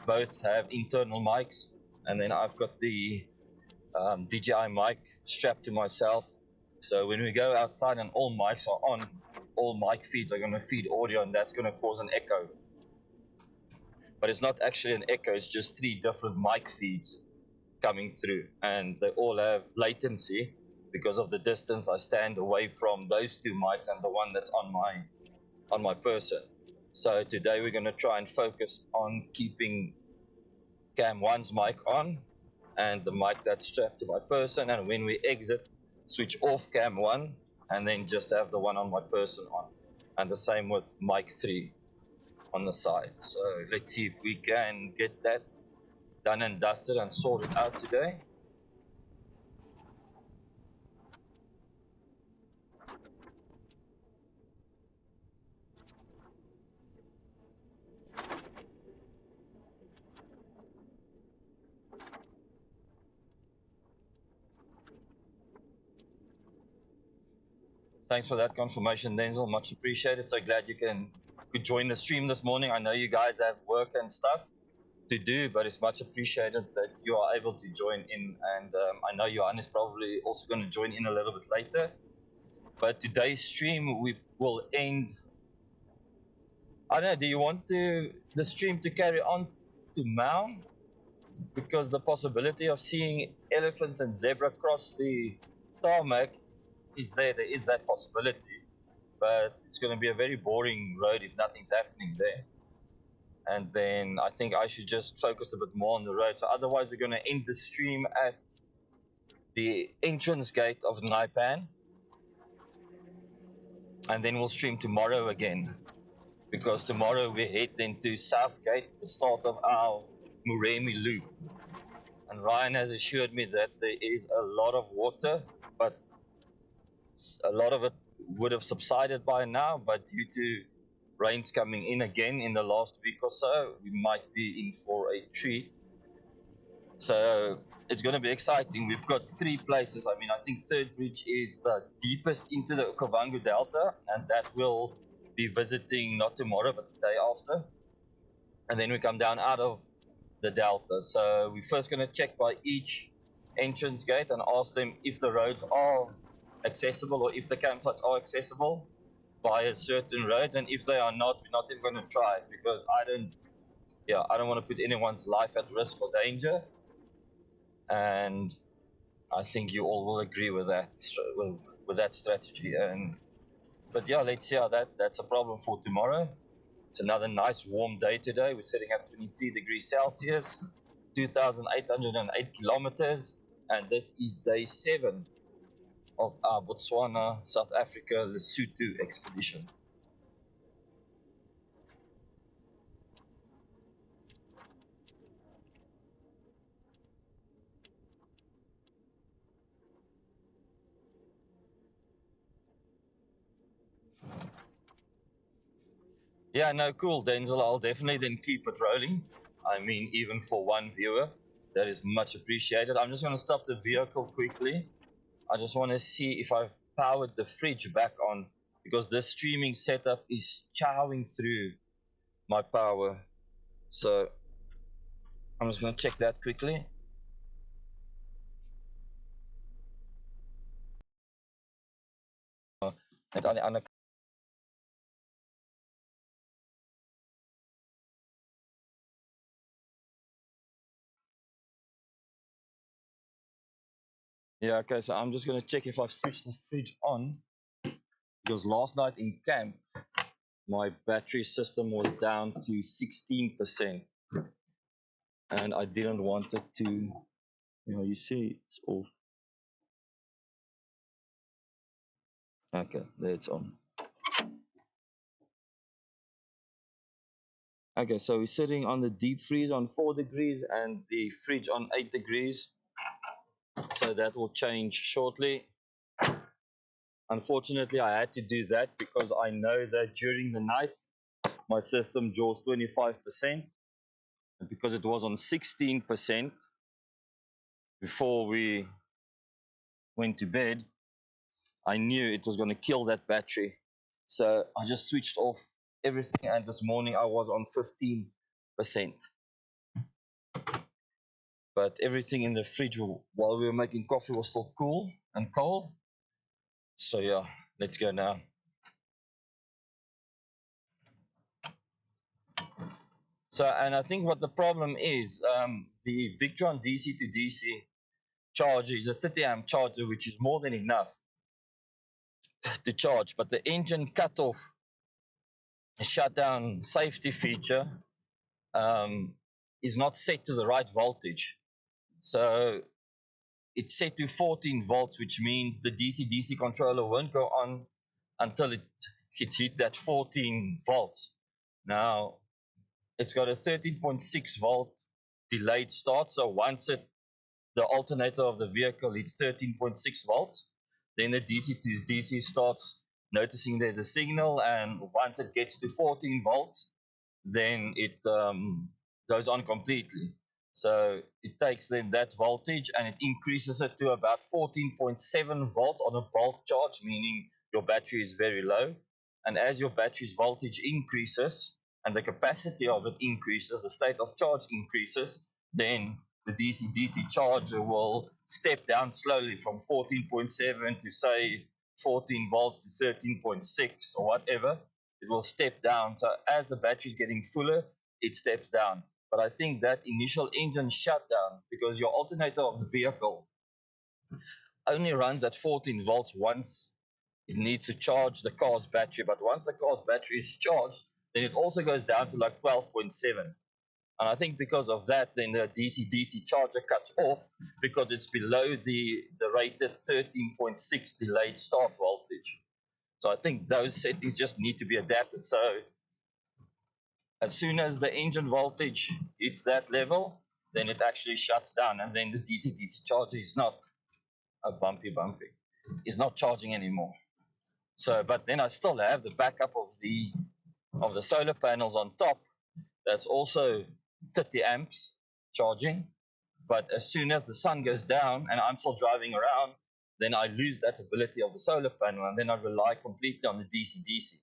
both have internal mics, and then I've got the DJI mic strapped to myself. So when we go outside and all mics are on, all mic feeds are going to feed audio, and that's going to cause an echo. But it's not actually an echo, it's just 3 different mic feeds coming through, and they all have latency because of the distance I stand away from those 2 mics and the one that's on my person. So today we're going to try and focus on keeping cam 1's mic on and the mic that's strapped to my person, and when we exit, switch off cam 1 and then just have the one on my person on, and the same with mic 3 on the side. So let's see if we can get that done and dusted and sorted out today. Thanks for that confirmation, Denzel. Much appreciated. So glad you could join the stream this morning. I know you guys have work and stuff to do, but it's much appreciated that you are able to join in. And I know Johan is probably also going to join in a little bit later. But today's stream, we will end. I don't know, do you want the stream to carry on to Maun? Because the possibility of seeing elephants and zebra cross the tarmac is there. There is that possibility. But it's going to be a very boring road if nothing's happening there. And then I think I should just focus a bit more on the road. So otherwise, we're going to end the stream at the entrance gate of Nxai, and then we'll stream tomorrow again, because tomorrow we head then to Southgate, the start of our Muremi loop. And Ryan has assured me that there is a lot of water, but a lot of it would have subsided by now, but due to rains coming in again in the last week or so, we might be in for a treat. So it's going to be exciting. We've got 3 places. I mean, I think Third Bridge is the deepest into the Okavango Delta, and that will be visiting not tomorrow, but the day after. And then we come down out of the Delta. So we're first going to check by each entrance gate and ask them if the roads are accessible, or if the campsites are accessible via certain roads. And if they are not, we're not even going to try, because I don't want to put anyone's life at risk or danger. And I think you all will agree with that strategy. But yeah, let's see how that's a problem for tomorrow. It's another nice warm day today. We're sitting at 23 degrees Celsius, 2,808 kilometers, and this is day 7 of our Botswana, South Africa, Lesotho expedition. Yeah, no, cool, Denzel. I'll definitely then keep it rolling. I mean, even for one viewer, that is much appreciated. I'm just going to stop the vehicle quickly. I just want to see if I've powered the fridge back on because this streaming setup is chowing through my power. So I'm just going to check that quickly. Yeah, okay, so I'm just going to check if I've switched the fridge on because last night in camp, my battery system was down to 16%. And I didn't want it to, you see it's off. Okay, there it's on. Okay, so we're sitting on the deep freeze on 4 degrees and the fridge on 8 degrees. So that will change shortly. Unfortunately, I had to do that because I know that during the night, my system draws 25%. And because it was on 16% before we went to bed, I knew it was going to kill that battery. So I just switched off everything. And this morning I was on 15%. But everything in the fridge while we were making coffee was still cool and cold. So yeah, let's go now. So, and I think what the problem is, the Victron DC to DC charger is a 30 amp charger, which is more than enough to charge, but the engine cutoff shutdown safety feature is not set to the right voltage. So it's set to 14 volts, which means the DC-DC controller won't go on until it's hit that 14 volts. Now, it's got a 13.6 volt delayed start. So once the alternator of the vehicle hits 13.6 volts, then the DC to DC starts noticing there's a signal, and once it gets to 14 volts, then it goes on completely. So it takes then that voltage and it increases it to about 14.7 volts on a bulk charge, meaning your battery is very low. And as your battery's voltage increases and the capacity of it increases, the state of charge increases, then the DC-DC charger will step down slowly from 14.7 to say 14 volts to 13.6 or whatever. It will step down. So as the battery is getting fuller, it steps down. But I think that initial engine shutdown, because your alternator of the vehicle only runs at 14 volts once it needs to charge the car's battery. But once the car's battery is charged, then it also goes down to like 12.7. And I think because of that, then the DC-DC charger cuts off because it's below the rated 13.6 delayed start voltage. So I think those settings just need to be adapted. So as soon as the engine voltage hits that level, then it actually shuts down, and then the DC-DC charger is not a bumpy. It's not charging anymore. So, but then I still have the backup of the solar panels on top. That's also 30 amps charging. But as soon as the sun goes down and I'm still driving around, then I lose that ability of the solar panel, and then I rely completely on the DC-DC.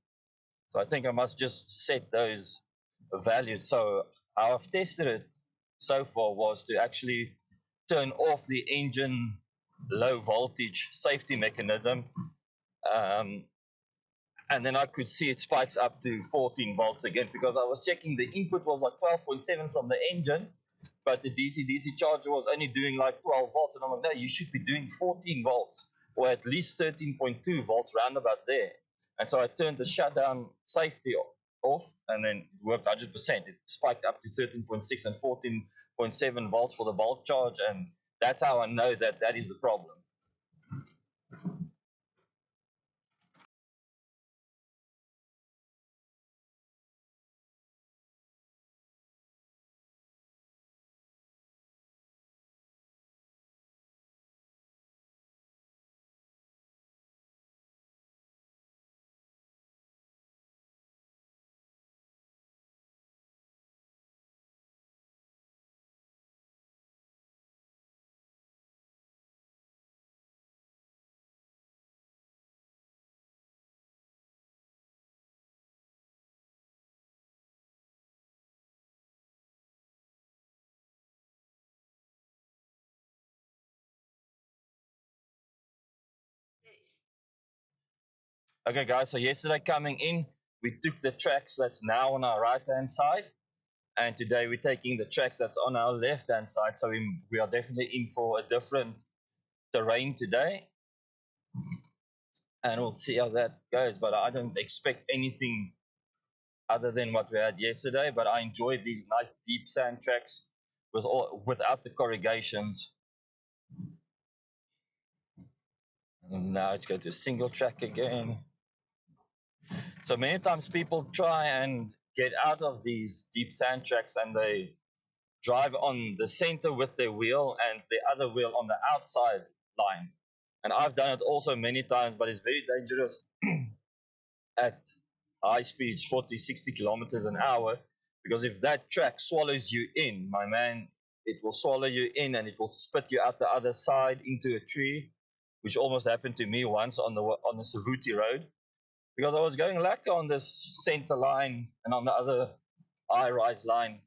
So I think I must just set those values. So how I've tested it so far was to actually turn off the engine low voltage safety mechanism. Um, and then I could see it spikes up to 14 volts again, because I was checking the input was like 12.7 from the engine, but the DC-DC charger was only doing like 12 volts. And I'm like, no, you should be doing 14 volts or at least 13.2 volts roundabout there. And so I turned the shutdown safety off, and then it worked 100%. It spiked up to 13.6 and 14.7 volts for the bulk charge. And that's how I know that that is the problem. Okay, guys, so yesterday coming in, we took the tracks that's now on our right-hand side, and today we're taking the tracks that's on our left-hand side, so we are definitely in for a different terrain today, and we'll see how that goes, but I don't expect anything other than what we had yesterday, but I enjoyed these nice deep sand tracks without the corrugations. And now let's go to a single track again. So many times people try and get out of these deep sand tracks and they drive on the center with their wheel and the other wheel on the outside line. And I've done it also many times, but it's very dangerous at high speeds, 40, 60 kilometers an hour, because if that track swallows you in, my man, it will swallow you in and it will spit you out the other side into a tree, which almost happened to me once on the Savuti Road, because I was going lacquer on this center line and on the other high-rise line.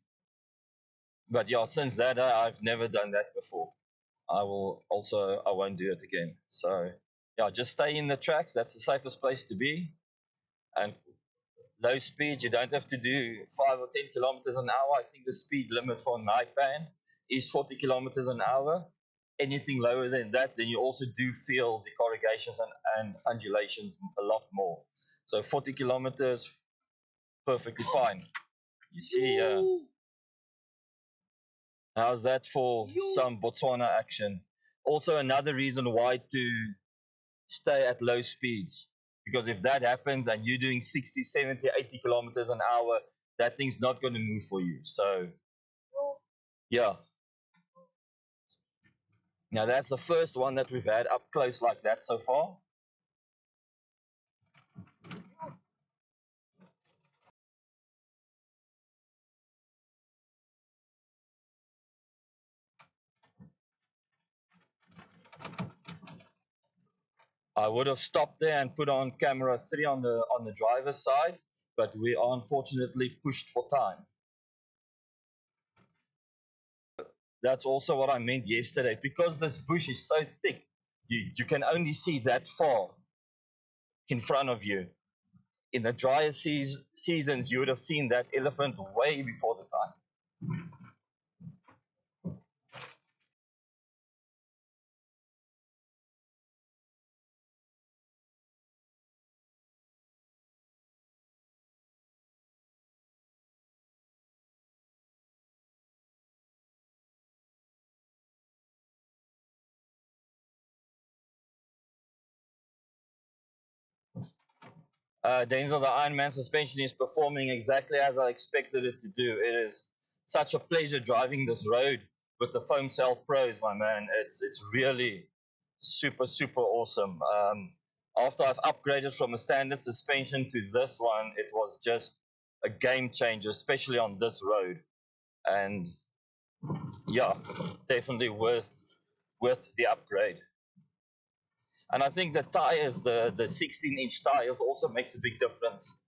But yeah, since that day, I've never done that before. I won't do it again. So yeah, just stay in the tracks. That's the safest place to be. And low speed, you don't have to do 5 or 10 kilometers an hour. I think the speed limit for Nxai is 40 kilometers an hour. Anything lower than that, then you also do feel the corrugations and undulations a lot more. So 40 kilometers, perfectly fine. You see, how's that for some Botswana action? Also, another reason why to stay at low speeds, because if that happens and you're doing 60, 70, 80 kilometers an hour, that thing's not going to move for you. So, yeah. Now, that's the first one that we've had up close like that so far. I would have stopped there and put on camera 3 on the driver's side, but we are unfortunately pushed for time. That's also what I meant yesterday. Because this bush is so thick, you can only see that far in front of you. In the drier seasons, you would have seen that elephant way before the time. Denzel, the Ironman suspension is performing exactly as I expected it to do. It is such a pleasure driving this road with the Foam Cell Pros, my man. It's really super, super awesome. After I've upgraded from a standard suspension to this one, it was just a game changer, especially on this road. And yeah, definitely worth the upgrade. And I think the tires, the 16-inch tires, also makes a big difference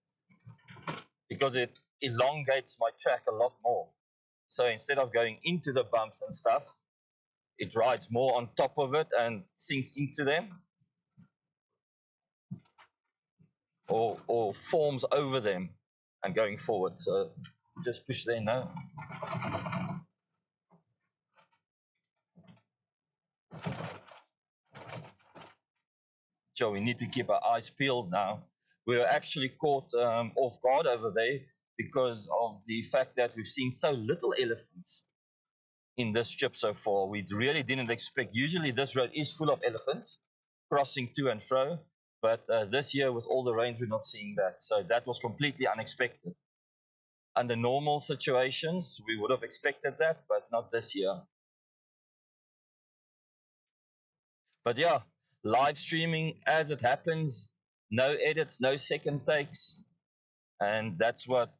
because it elongates my track a lot more. So instead of going into the bumps and stuff, it rides more on top of it and sinks into them, or forms over them and going forward. So just push there now. So we need to keep our eyes peeled now. We were actually caught off guard over there because of the fact that we've seen so little elephants in this trip so far. We really didn't expect. Usually this road is full of elephants crossing to and fro, but this year with all the rains, we're not seeing that. So that was completely unexpected. Under normal situations, we would have expected that, but not this year. But yeah, live streaming as it happens, no edits, no second takes, and that's what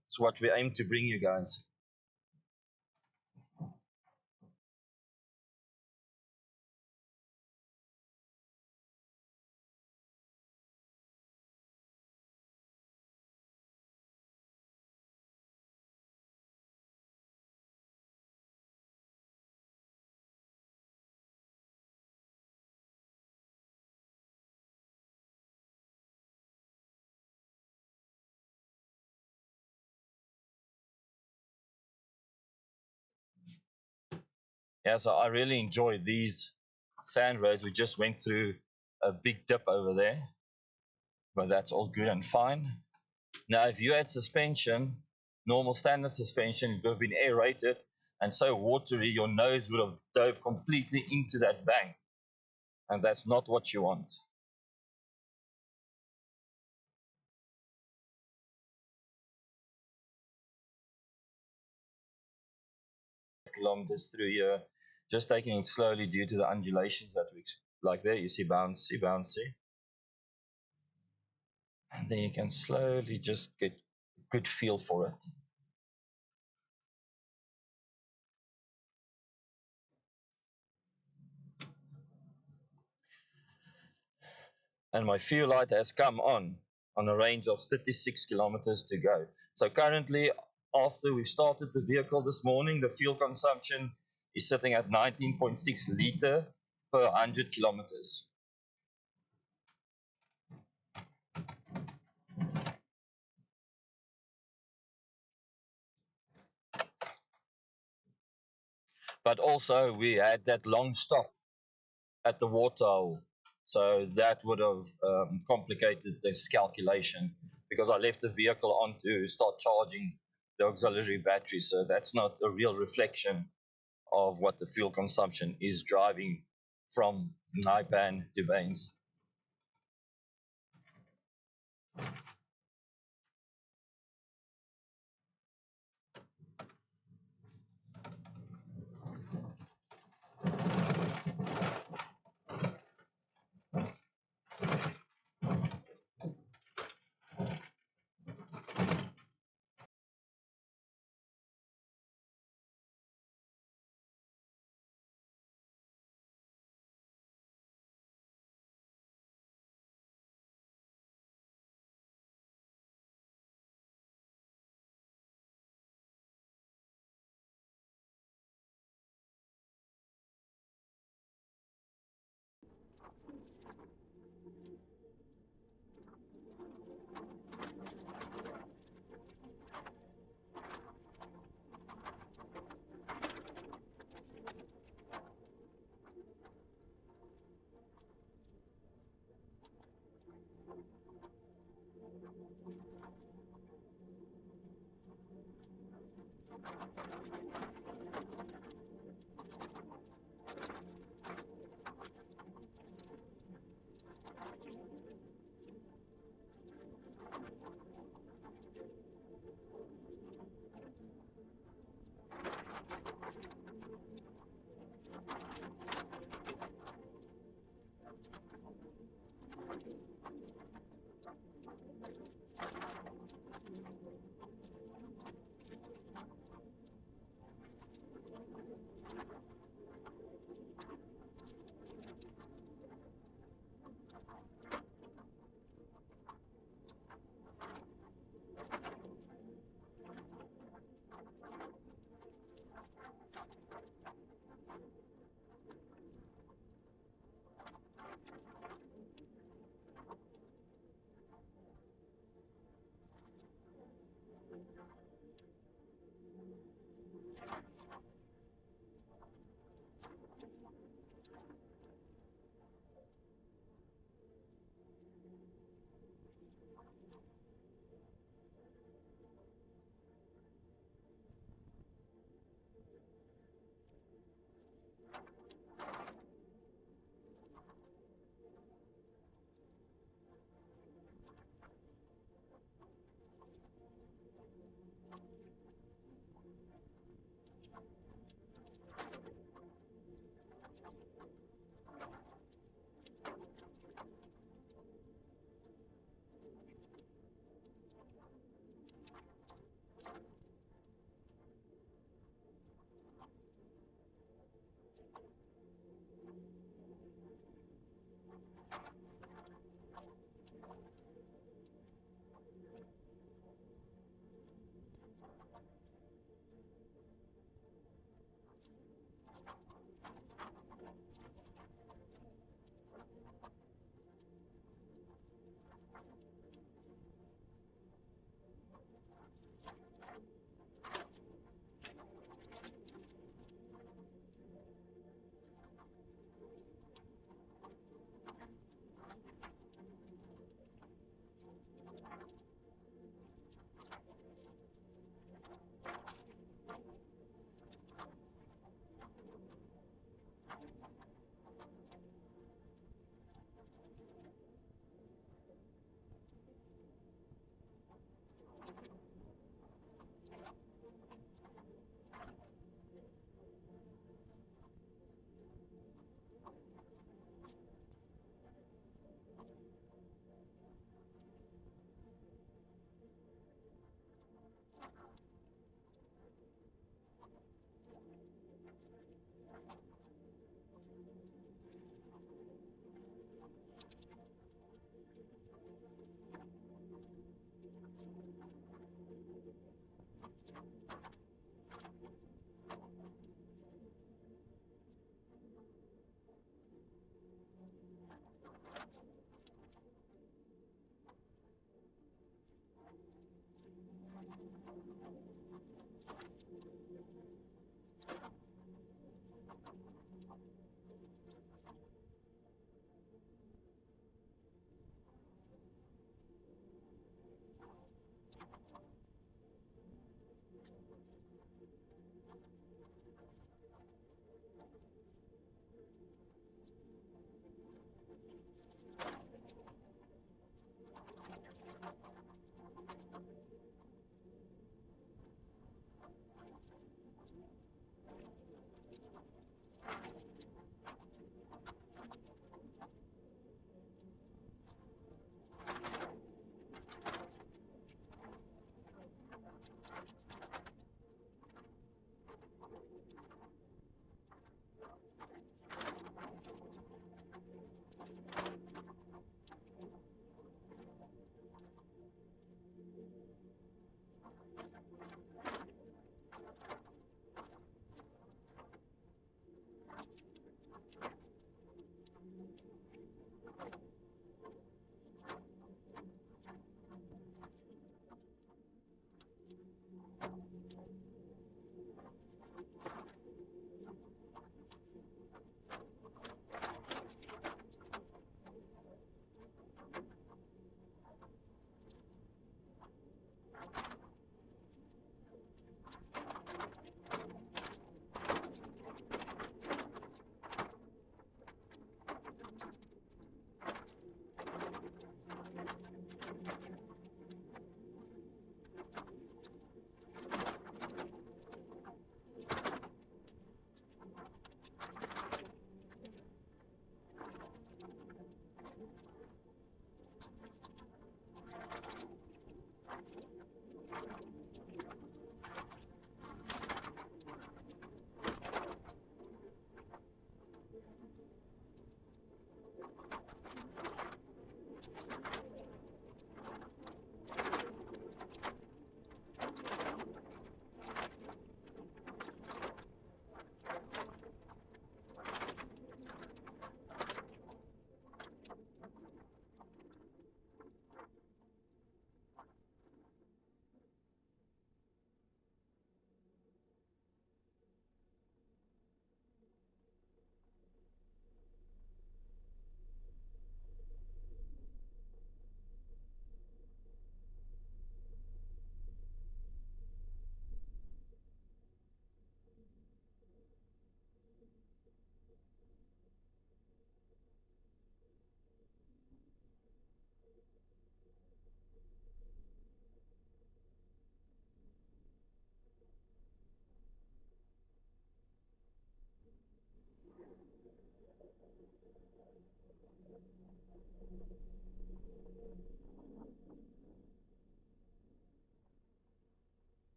we aim to bring you guys. Yeah, so I really enjoy these sand roads. We just went through a big dip over there, but that's all good and fine. Now, if you had suspension, normal standard suspension, it would have been aerated and so watery, your nose would have dove completely into that bank. And that's not what you want. Kilometers through here, just taking it slowly due to the undulations that we like there. You see bouncy, bouncy. And then you can slowly just get a good feel for it. And my fuel light has come on a range of 36 kilometers to go. So currently, after we started the vehicle this morning, the fuel consumption is sitting at 19.6 liter per 100 kilometers. But also we had that long stop at the water hole. So that would have complicated this calculation because I left the vehicle on to start charging the auxiliary battery. So that's not a real reflection of what the fuel consumption is driving from Nxai to Baines.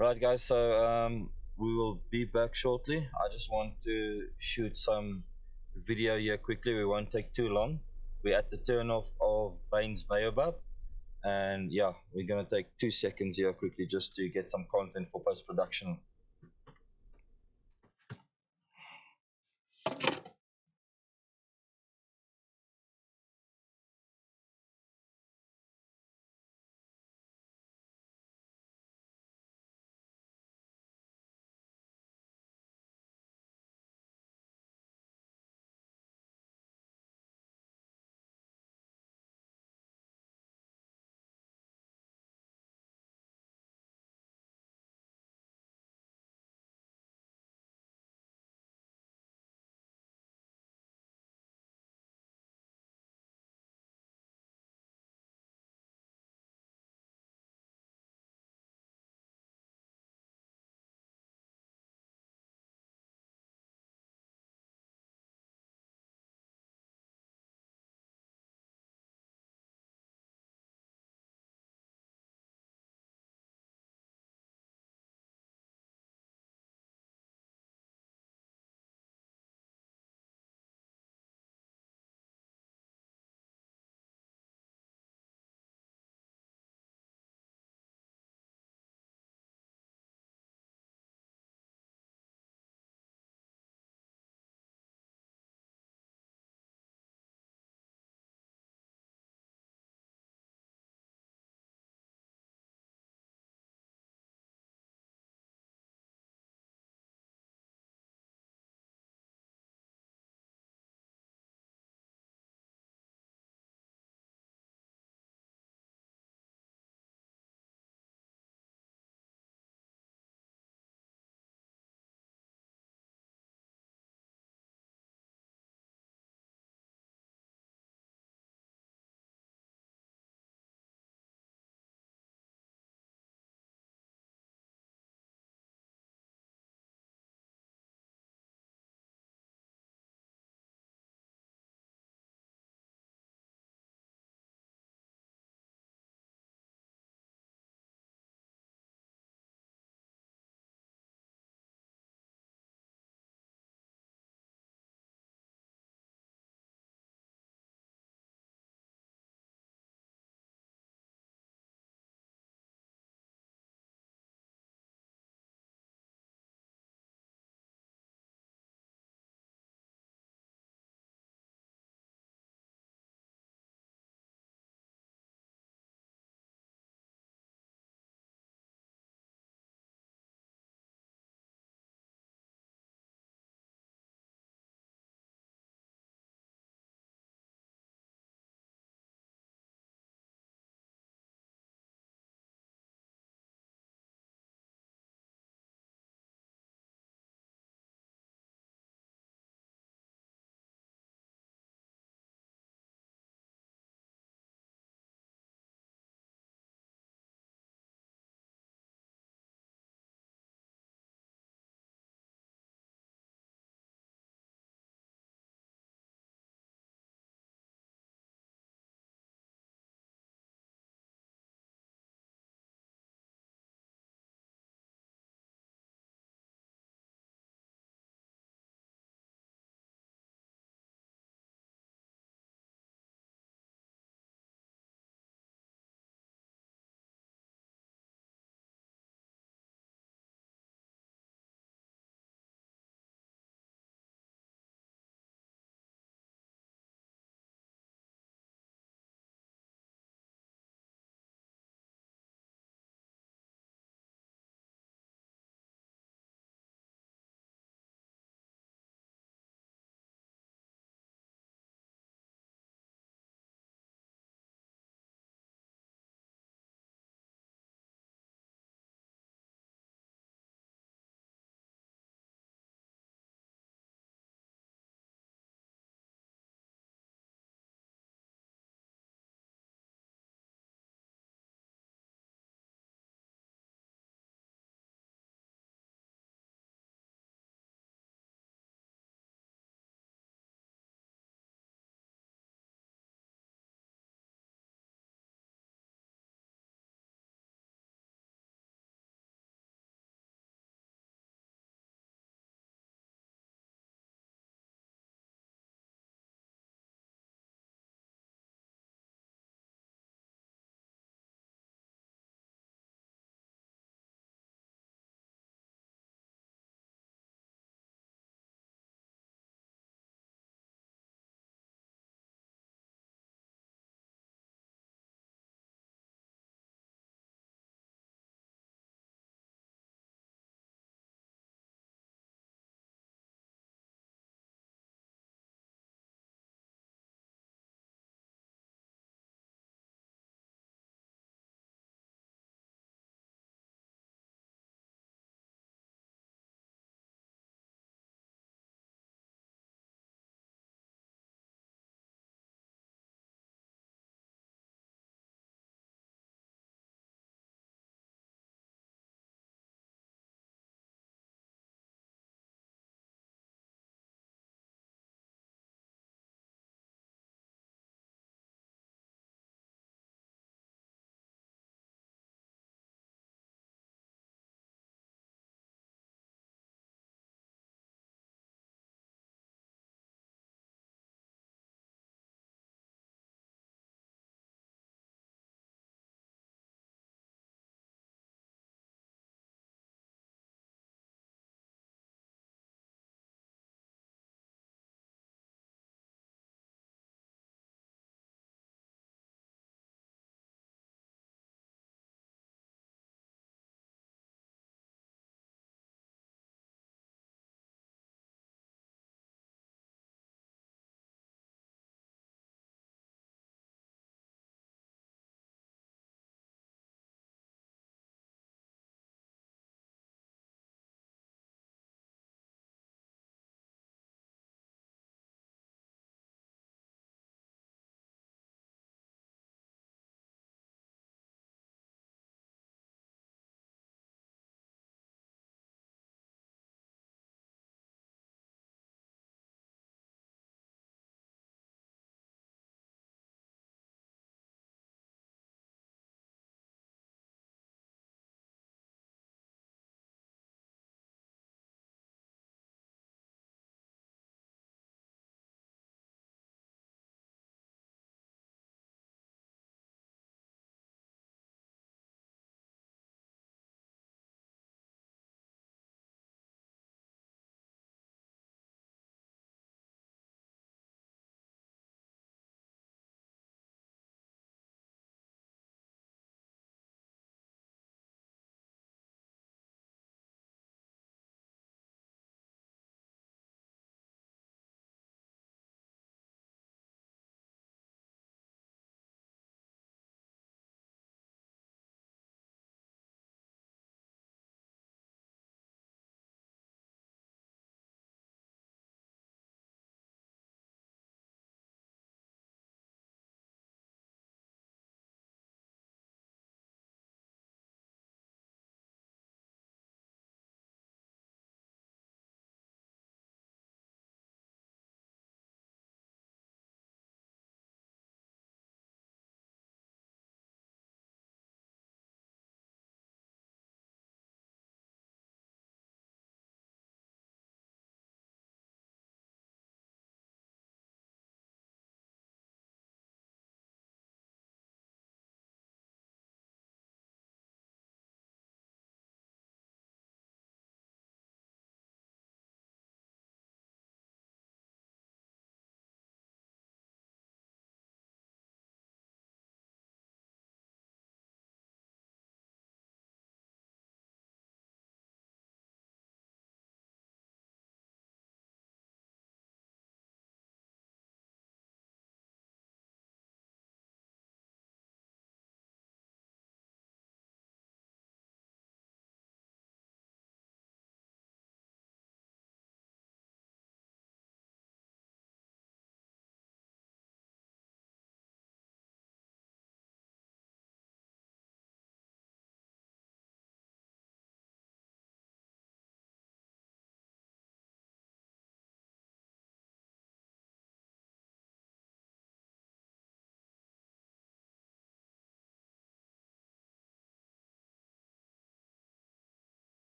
Right, guys. So we will be back shortly. I just want to shoot some video here quickly. We won't take too long. We're at the turnoff of Baines Baobab, and yeah, we're gonna take 2 seconds here quickly just to get some content for post production.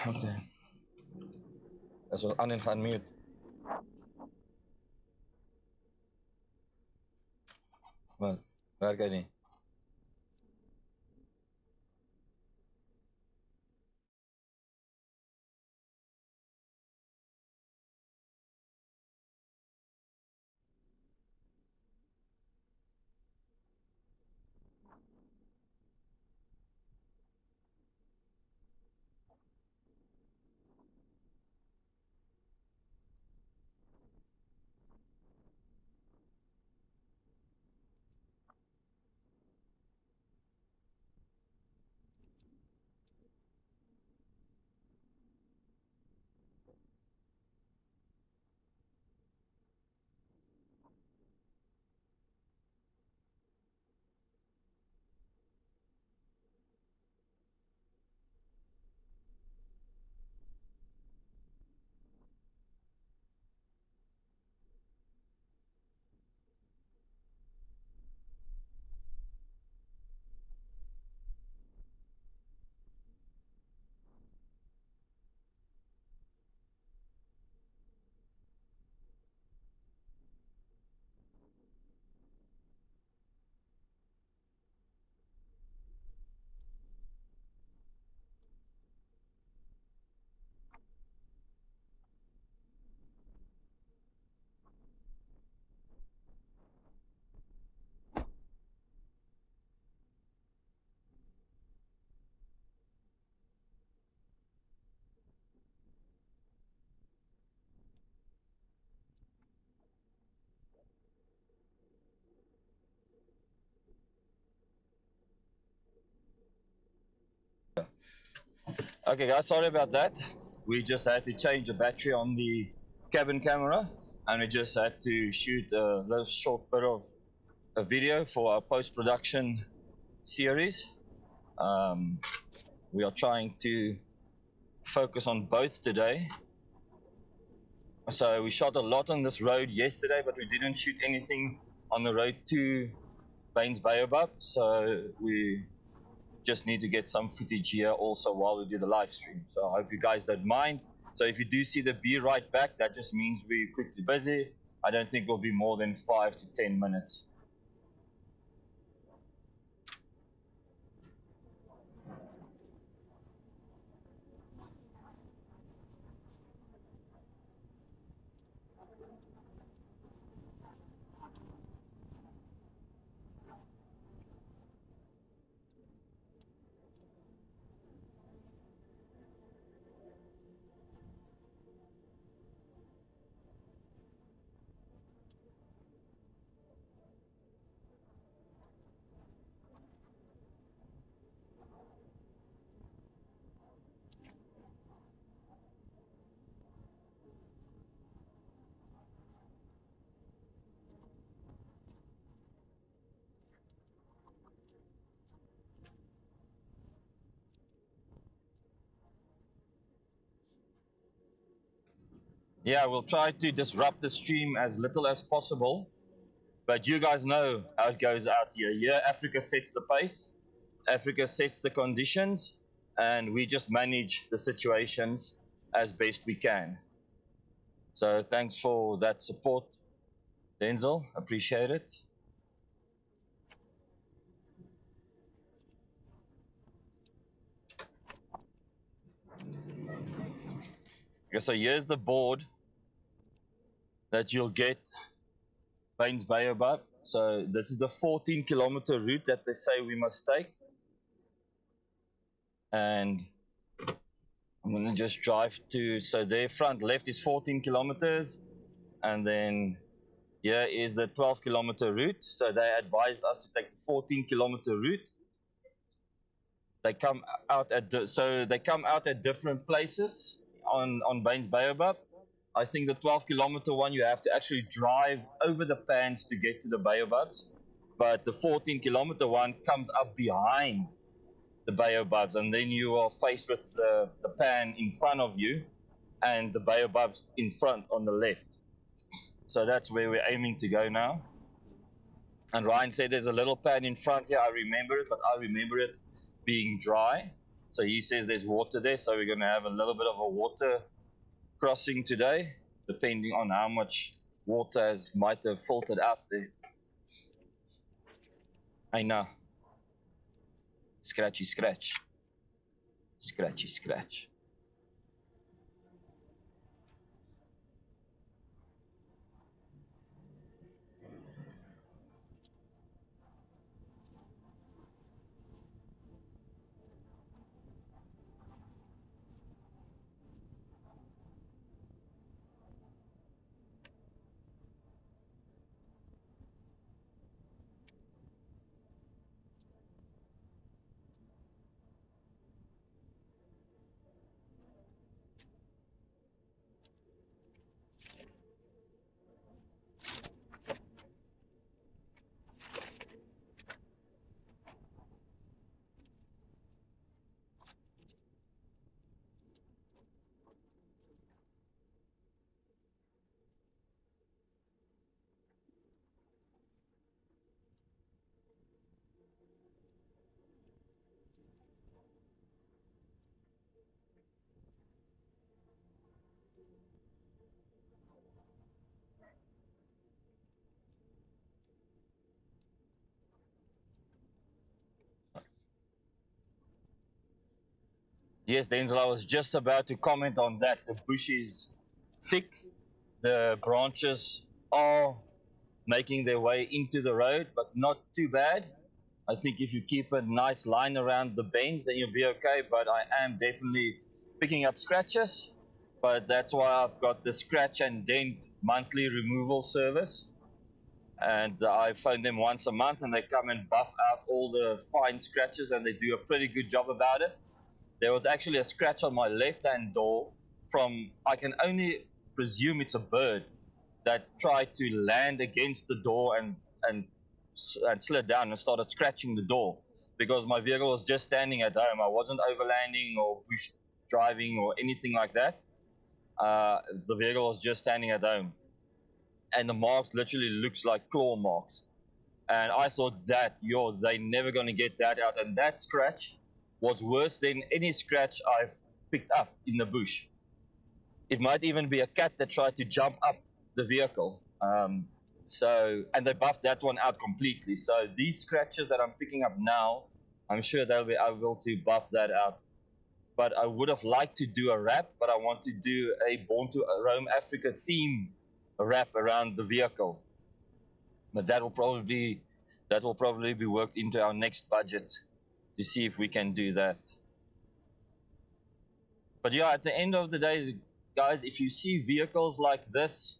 Okay. As wel aan en gaan mute. Wat? Werk hy nie? Okay guys, sorry about that. We just had to change the battery on the cabin camera, and we just had to shoot a little short bit of a video for our post-production series. We are trying to focus on both today. So we shot a lot on this road yesterday, but we didn't shoot anything on the road to Baines Baobabs. So we just need to get some footage here also while we do the live stream. So I hope you guys don't mind. So if you do see the B right back, that just means we're quickly busy. I don't think we'll be more than 5 to 10 minutes. Yeah, we'll try to disrupt the stream as little as possible. But you guys know how it goes out here. Here, Africa sets the pace, Africa sets the conditions, and we just manage the situations as best we can. So thanks for that support, Denzel. Appreciate it. Okay, so here's the board that you'll get Baines Baobab. So this is the 14-kilometer route that they say we must take. And I'm going to just drive to, so their front left is 14 kilometers. And then here is the 12-kilometer route. So they advised us to take the 14-kilometer route. They come out at different places on Baines Baobab. I think the 12-kilometer one, you have to actually drive over the pans to get to the baobabs. But the 14-kilometer one comes up behind the baobabs, and then you are faced with the pan in front of you and the baobabs in front on the left. So that's where we're aiming to go now. And Ryan said there's a little pan in front here. I remember it, but I remember it being dry. So he says there's water there, so we're going to have a little bit of a water crossing today, depending on how much water might have filtered out there. I know. Scratchy scratch. Scratchy scratch. Yes, Denzel, I was just about to comment on that. The bush is thick. The branches are making their way into the road, but not too bad. I think if you keep a nice line around the bends, then you'll be okay. But I am definitely picking up scratches. But that's why I've got the scratch and dent monthly removal service. And I phone them once a month, and they come and buff out all the fine scratches, and they do a pretty good job about it. There was actually a scratch on my left-hand door from, I can only presume it's a bird that tried to land against the door and slid down and started scratching the door, because my vehicle was just standing at home. I wasn't overlanding or bush driving or anything like that. The vehicle was just standing at home, and the marks literally looks like claw marks. And I thought that, they're never going to get that out. And that scratch was worse than any scratch I've picked up in the bush. It might even be a cat that tried to jump up the vehicle. And they buffed that one out completely. So these scratches that I'm picking up now, I'm sure they'll be able to buff that out. But I would have liked to do a wrap, but I want to do a Born to Roam Africa theme wrap around the vehicle. But that will probably be worked into our next budget to see if we can do that. But yeah, at the end of the day, guys, if you see vehicles like this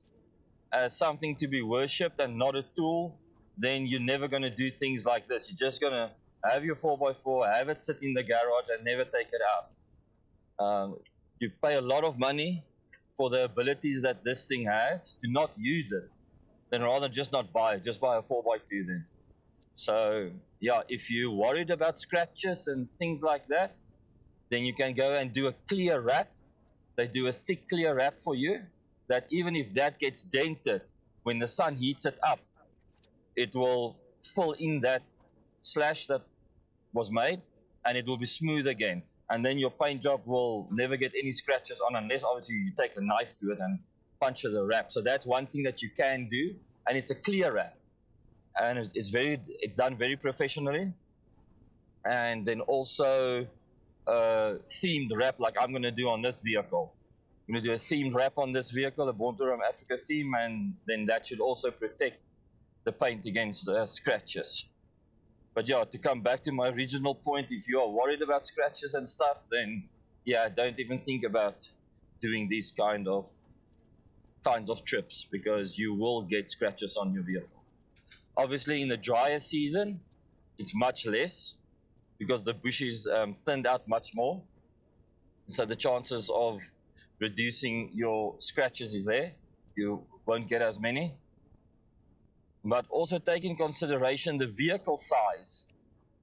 as something to be worshipped and not a tool, then you're never going to do things like this. You're just going to have your 4x4, have it sit in the garage and never take it out. You pay a lot of money for the abilities that this thing has to not use it. Then rather just not buy it, just buy a 4x2 then. So yeah, if you're worried about scratches and things like that, then you can go and do a clear wrap. They do a thick clear wrap for you that even if that gets dented, when the sun heats it up, it will fill in that slash that was made, and it will be smooth again. And then your paint job will never get any scratches on, unless obviously you take a knife to it and puncture the wrap. So that's one thing that you can do, and it's a clear wrap, and it's done very professionally. And then also themed wrap, like I'm going to do on this vehicle. I'm going to do a themed wrap on this vehicle, a Born to Roam Africa theme, and then that should also protect the paint against scratches. But yeah, to come back to my original point, if you are worried about scratches and stuff, then yeah, don't even think about doing these kinds of trips, because you will get scratches on your vehicle. Obviously, in the drier season, it's much less because the bush is thinned out much more. So the chances of reducing your scratches is there. You won't get as many. But also take in consideration the vehicle size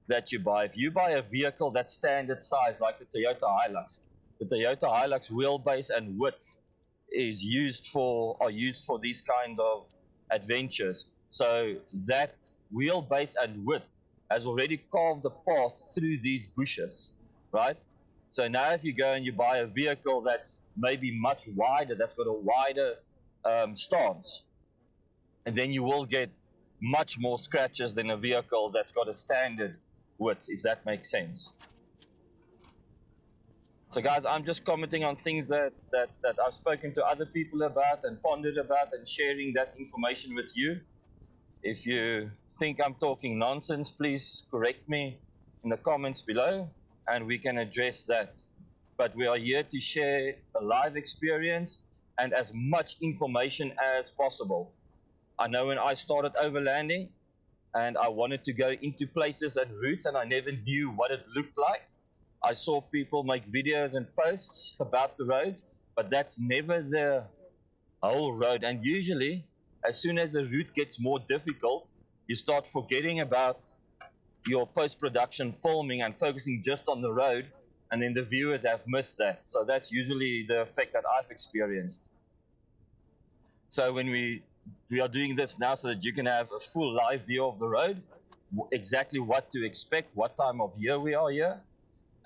that you buy. If you buy a vehicle that's standard size, like the Toyota Hilux, the Toyota Hilux wheelbase and width are used for these kind of adventures. So that wheelbase and width has already carved a path through these bushes, right? So now if you go and you buy a vehicle that's maybe much wider, that's got a wider stance, and then you will get much more scratches than a vehicle that's got a standard width, if that makes sense. So guys, I'm just commenting on things that I've spoken to other people about and pondered about and sharing that information with you. If you think I'm talking nonsense, please correct me in the comments below and we can address that. But we are here to share a live experience and as much information as possible. I know when I started overlanding and I wanted to go into places and routes and I never knew what it looked like. I saw people make videos and posts about the roads, but that's never the whole road. And usually, as soon as a route gets more difficult, you start forgetting about your post-production filming and focusing just on the road, and then the viewers have missed that. So that's usually the effect that I've experienced. So when we are doing this now so that you can have a full live view of the road, exactly what to expect, what time of year we are here,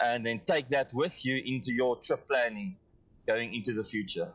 and then take that with you into your trip planning going into the future.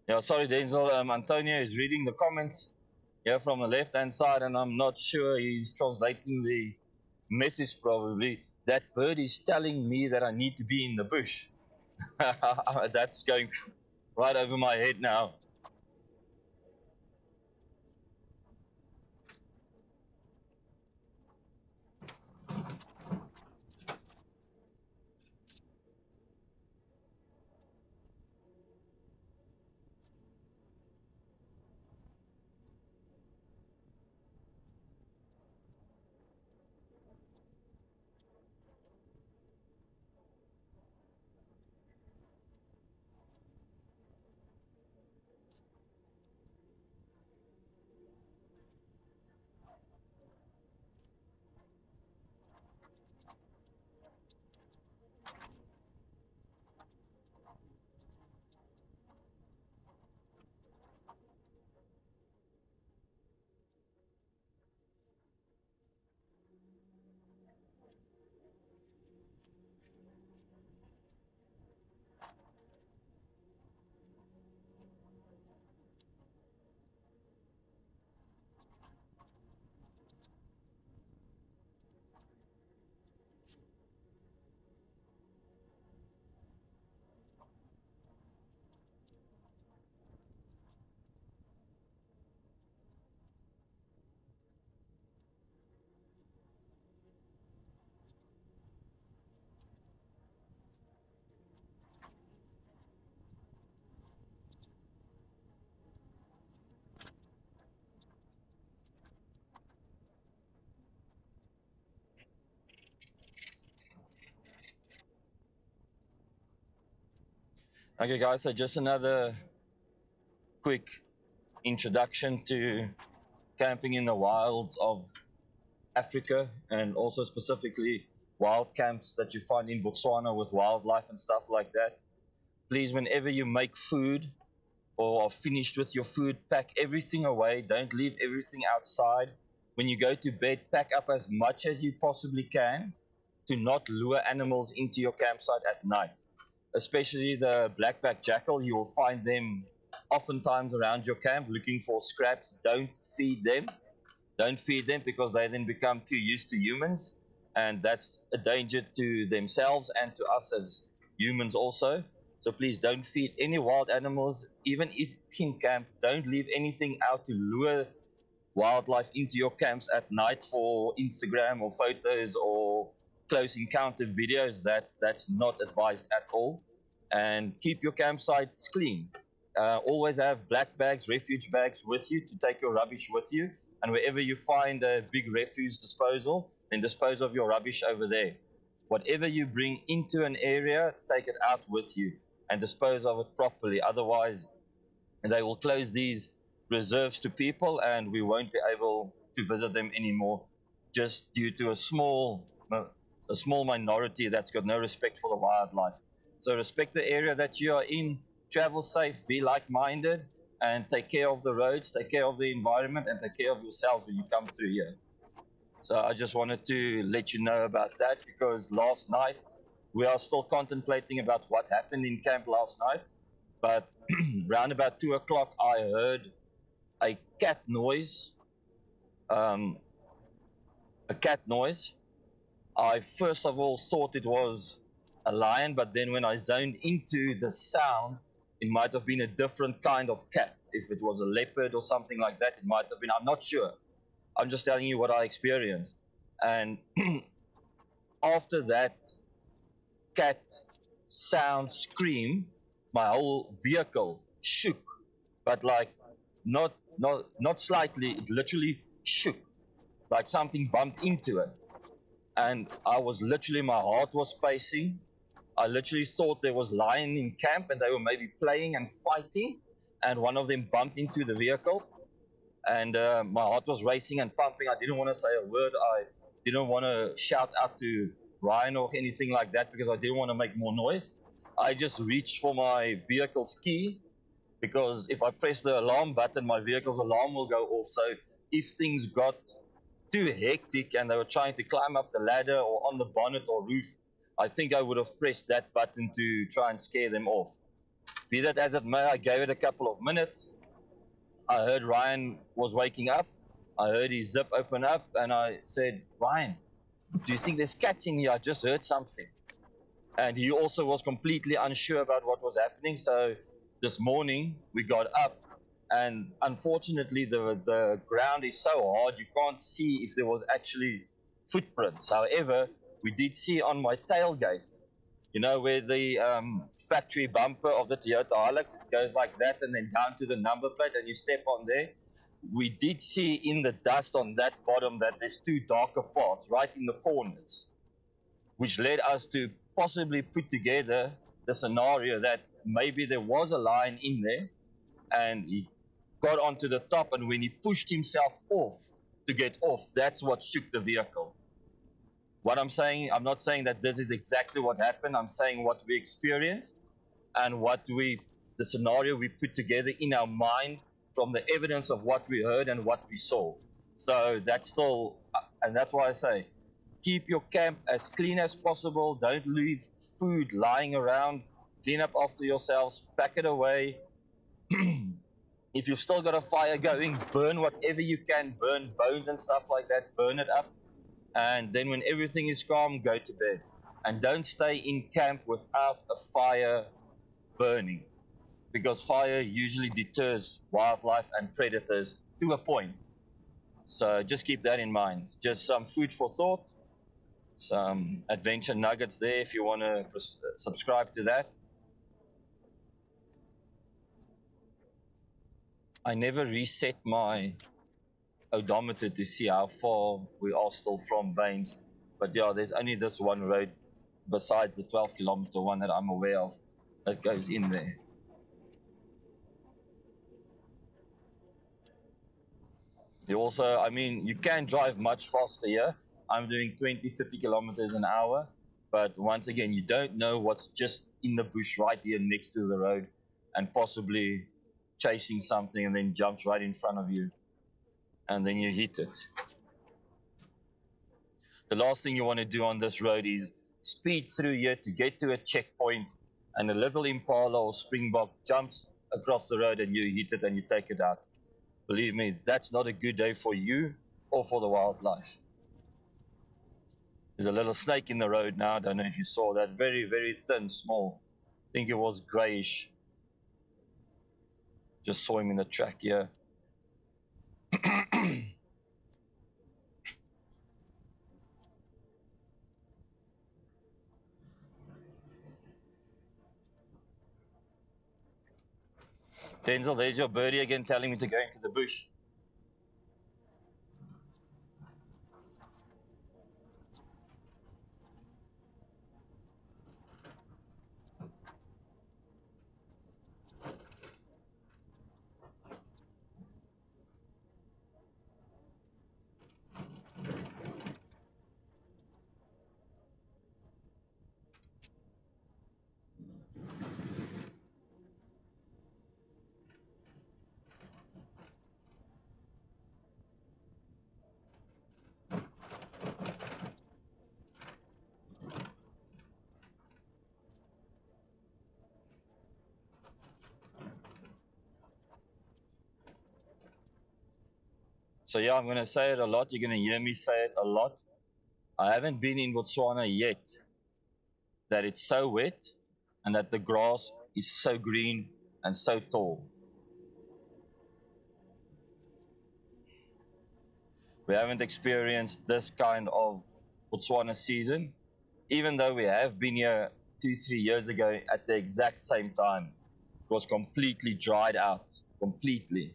Yeah, sorry, Denzel. Antonio is reading the comments here from the left-hand side, and I'm not sure he's translating the message probably. That bird is telling me that I need to be in the bush. That's going right over my head now. Okay, guys, so just another quick introduction to camping in the wilds of Africa, and also specifically wild camps that you find in Botswana with wildlife and stuff like that. Please, whenever you make food or are finished with your food, pack everything away. Don't leave everything outside. When you go to bed, pack up as much as you possibly can to not lure animals into your campsite at night. Especially the blackback jackal, you will find them oftentimes around your camp looking for scraps. Don't feed them. Don't feed them, because they then become too used to humans, and that's a danger to themselves and to us as humans also. So please don't feed any wild animals, even if in camp. Don't leave anything out to lure wildlife into your camps at night for Instagram or photos or close encounter videos. That's not advised at all. And keep your campsites clean. Always have black bags, refuge bags with you to take your rubbish with you. And wherever you find a big refuse disposal, then dispose of your rubbish over there. Whatever you bring into an area, take it out with you and dispose of it properly. Otherwise, they will close these reserves to people, and we won't be able to visit them anymore, just due to a small minority that's got no respect for the wildlife. So respect the area that you are in, travel safe, be like-minded, and take care of the roads, take care of the environment, and take care of yourselves when you come through here. So I just wanted to let you know about that, because last night we are still contemplating about what happened in camp last night. But round about 2 o'clock, I heard a cat noise. Um, a cat noise. I first of all thought it was a lion, but then when I zoned into the sound, it might have been a different kind of cat. If it was a leopard or something like that, it might have been. I'm not sure. I'm just telling you what I experienced. And after that cat sound scream, my whole vehicle shook, but like not slightly. It literally shook, like something bumped into it, and I was literally, my heart was pacing. I literally thought there was lion in camp and they were maybe playing and fighting, and one of them bumped into the vehicle, and my heart was racing and pumping. I didn't want to say a word. I didn't want to shout out to Ryan or anything like that, because I didn't want to make more noise. I just reached for my vehicle's key, because if I press the alarm button, my vehicle's alarm will go off. So if things got too hectic and they were trying to climb up the ladder or on the bonnet or roof, I think I would have pressed that button to try and scare them off. Be that as it may, I gave it a couple of minutes. I heard Ryan was waking up. I heard his zip open up, and I said, Ryan, do you think there's cats in here? I just heard something. And he also was completely unsure about what was happening. So this morning we got up, and unfortunately the ground is so hard you can't see if there was actually footprints. However, we did see on my tailgate, you know, where the factory bumper of the Toyota Hilux goes like that and then down to the number plate and you step on there. We did see in the dust on that bottom that there's two darker parts right in the corners, which led us to possibly put together the scenario that maybe there was a lion in there and he got onto the top, and when he pushed himself off to get off, that's what shook the vehicle. What I'm saying, I'm not saying that this is exactly what happened. I'm saying what we experienced and the scenario we put together in our mind from the evidence of what we heard and what we saw. So that's still, and that's why I say, keep your camp as clean as possible. Don't leave food lying around. Clean up after yourselves, pack it away. If you've still got a fire going, burn whatever you can, burn bones and stuff like that, burn it up. And then when everything is calm, go to bed. And don't stay in camp without a fire burning, because fire usually deters wildlife and predators to a point. So just keep that in mind. Just some food for thought, some adventure nuggets there if you want to subscribe to that. I never reset my odometer to see how far we are still from Baines. But yeah, there's only this one road besides the 12-kilometer one that I'm aware of. that goes in there. You also, I mean, you can drive much faster here. I'm doing 20, 30 kilometers an hour. But once again, you don't know what's just in the bush right here next to the road and possibly chasing something and then jumps right in front of you. And then you hit it. The last thing you want to do on this road is speed through here to get to a checkpoint and a little impala or springbok jumps across the road and you hit it and you take it out. Believe me, that's not a good day for you or for the wildlife. There's a little snake in the road now. I don't know if you saw that. Very, very thin, small. I think it was grayish. Just saw him in the track here. Denzel, there's your birdie again telling me to go into the bush. So yeah, I'm going to say it a lot. You're going to hear me say it a lot. I haven't been in Botswana yet that it's so wet and that the grass is so green and so tall. We haven't experienced this kind of Botswana season, even though we have been here 2-3 years ago at the exact same time. It was completely dried out, completely.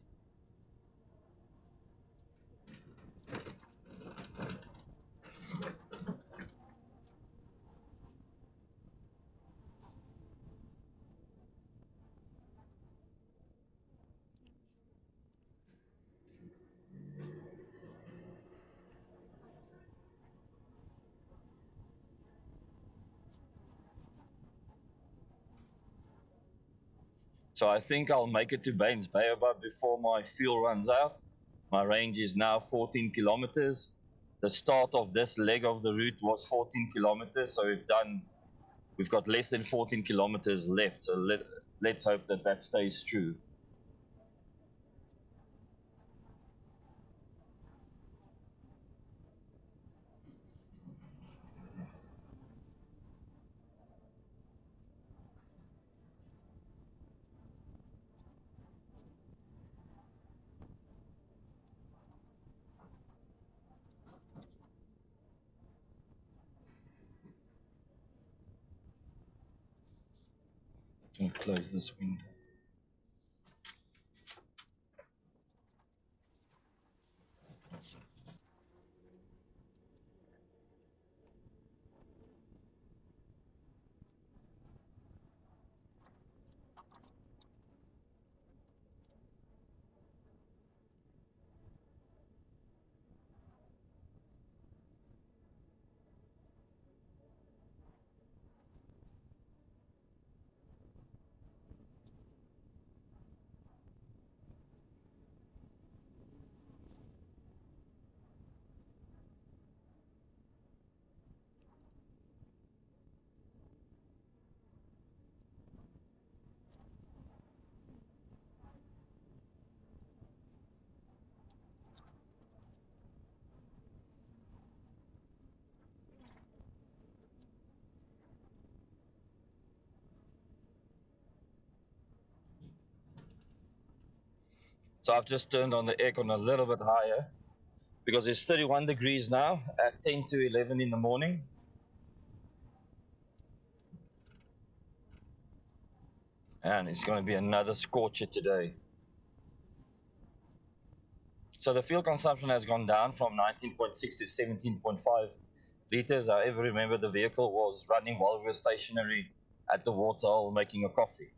So I think I'll make it to Baines Baobabs before my fuel runs out. My range is now 14 kilometers. The start of this leg of the route was 14 kilometers, so we've got less than 14 kilometers left. So let's hope that that stays true. I'm going to close this window. So I've just turned on the aircon a little bit higher because it's 31 degrees now at 10 to 11 in the morning. And it's going to be another scorcher today. So the fuel consumption has gone down from 19.6 to 17.5 liters. However, remember the vehicle was running while we were stationary at the waterhole making a coffee.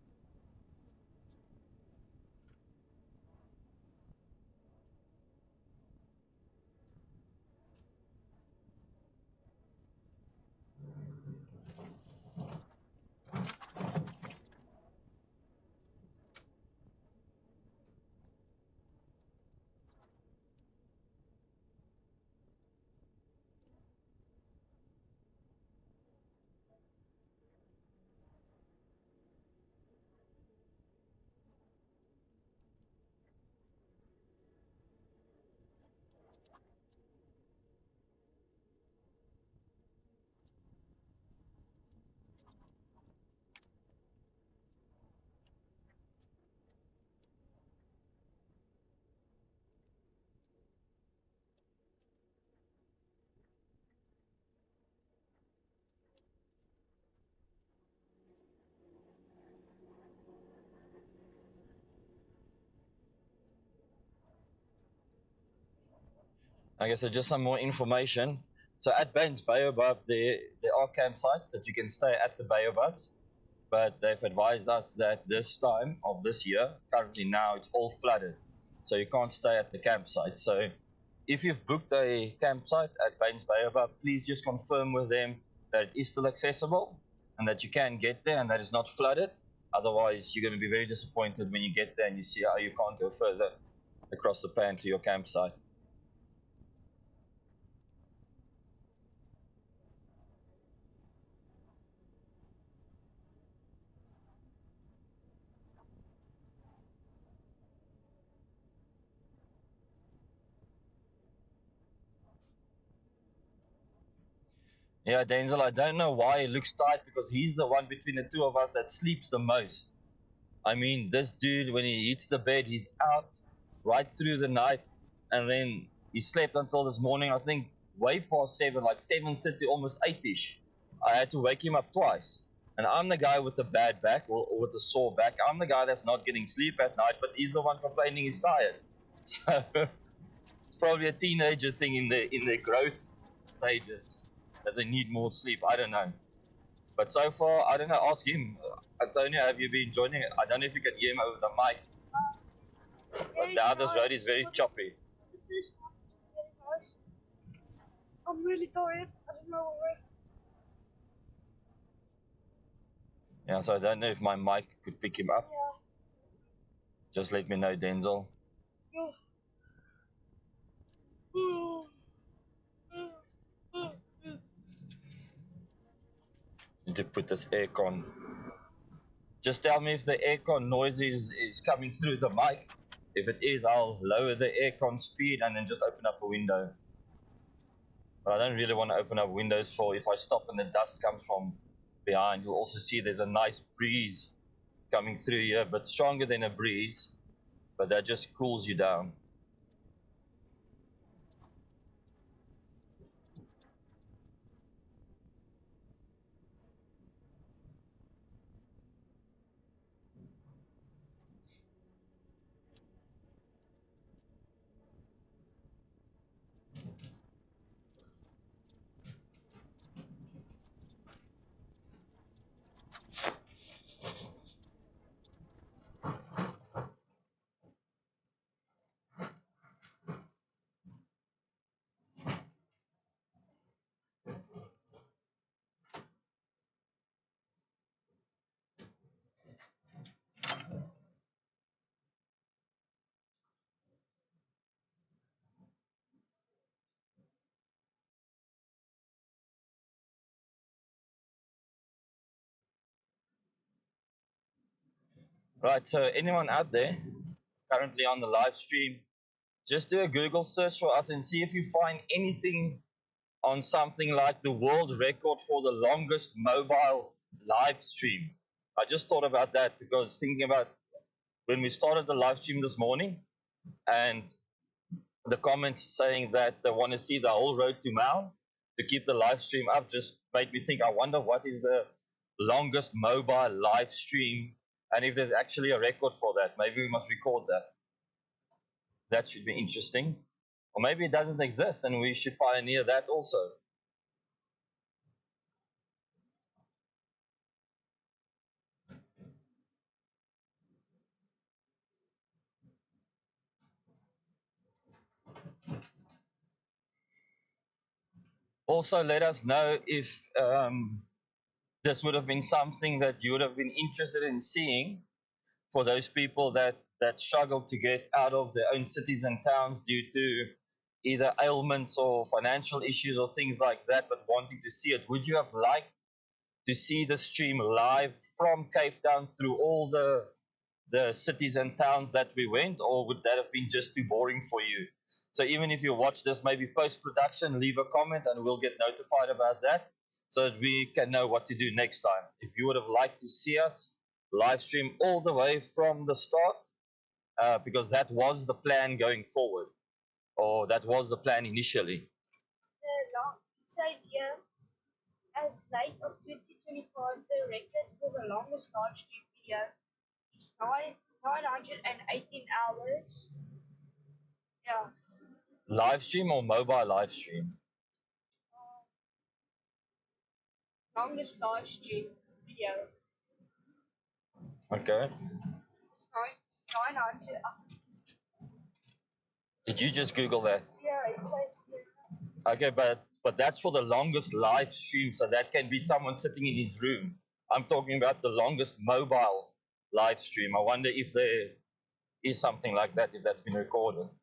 Okay, so just some more information. So at Baines Baobab, there are campsites that you can stay at the Baobabs, but they've advised us that this time of this year, currently now, it's all flooded. So you can't stay at the campsite. So if you've booked a campsite at Baines Baobab, please just confirm with them that it is still accessible and that you can get there and that it's not flooded. Otherwise, you're going to be very disappointed when you get there and you see how you can't go further across the pan to your campsite. Yeah, Denzel, I don't know why he looks tight because he's the one between the two of us that sleeps the most. I mean, this dude, when he hits the bed, he's out right through the night, and then he slept until this morning, I think, way past 7, like 7:30, almost 8-ish. I had to wake him up twice. And I'm the guy with the bad back or with the sore back. I'm the guy that's not getting sleep at night, but he's the one complaining he's tired. So it's probably a teenager thing in their growth stages that they need more sleep. I don't know. But so far, I don't know. Ask him. Antonio, have you been joining it? I don't know if you can hear him over the mic. But now this road is very choppy. This time it's very nice. I'm really tired. I don't know why. Yeah, so I don't know if my mic could pick him up. Yeah. Just let me know, Denzel. Yeah. Need to put this aircon. Just tell me if the aircon noise is coming through the mic. If it is, I'll lower the aircon speed and then just open up a window. But I don't really want to open up windows for if I stop and the dust comes from behind. You'll also see there's a nice breeze coming through here, but stronger than a breeze. But that just cools you down. Right, so anyone out there currently on the live stream, just do a Google search for us and see if you find anything on something like the world record for the longest mobile live stream. I just thought about that because thinking about when we started the live stream this morning and the comments saying that they want to see the whole road to Maun to keep the live stream up just made me think, I wonder what is the longest mobile live stream and if there's actually a record for that. Maybe we must record that. That should be interesting. Or maybe it doesn't exist and we should pioneer that also. Also, let us know if this would have been something that you would have been interested in seeing for those people that struggle to get out of their own cities and towns due to either ailments or financial issues or things like that, but wanting to see it. Would you have liked to see the stream live from Cape Town through all the cities and towns that we went, or would that have been just too boring for you? So even if you watch this maybe post-production, leave a comment and we'll get notified about that so that we can know what to do next time. If you would have liked to see us live stream all the way from the start, because that was the plan going forward, or that was the plan initially. It says here, as late of 2024, the record for the longest live stream video is 918 hours. Yeah. Live stream or mobile live stream? Longest live stream video. Okay. It's 900. Did you just Google that? Yeah, it says here. Okay, but that's for the longest live stream, so that can be someone sitting in his room. I'm talking about the longest mobile live stream. I wonder if there is something like that, if that's been recorded.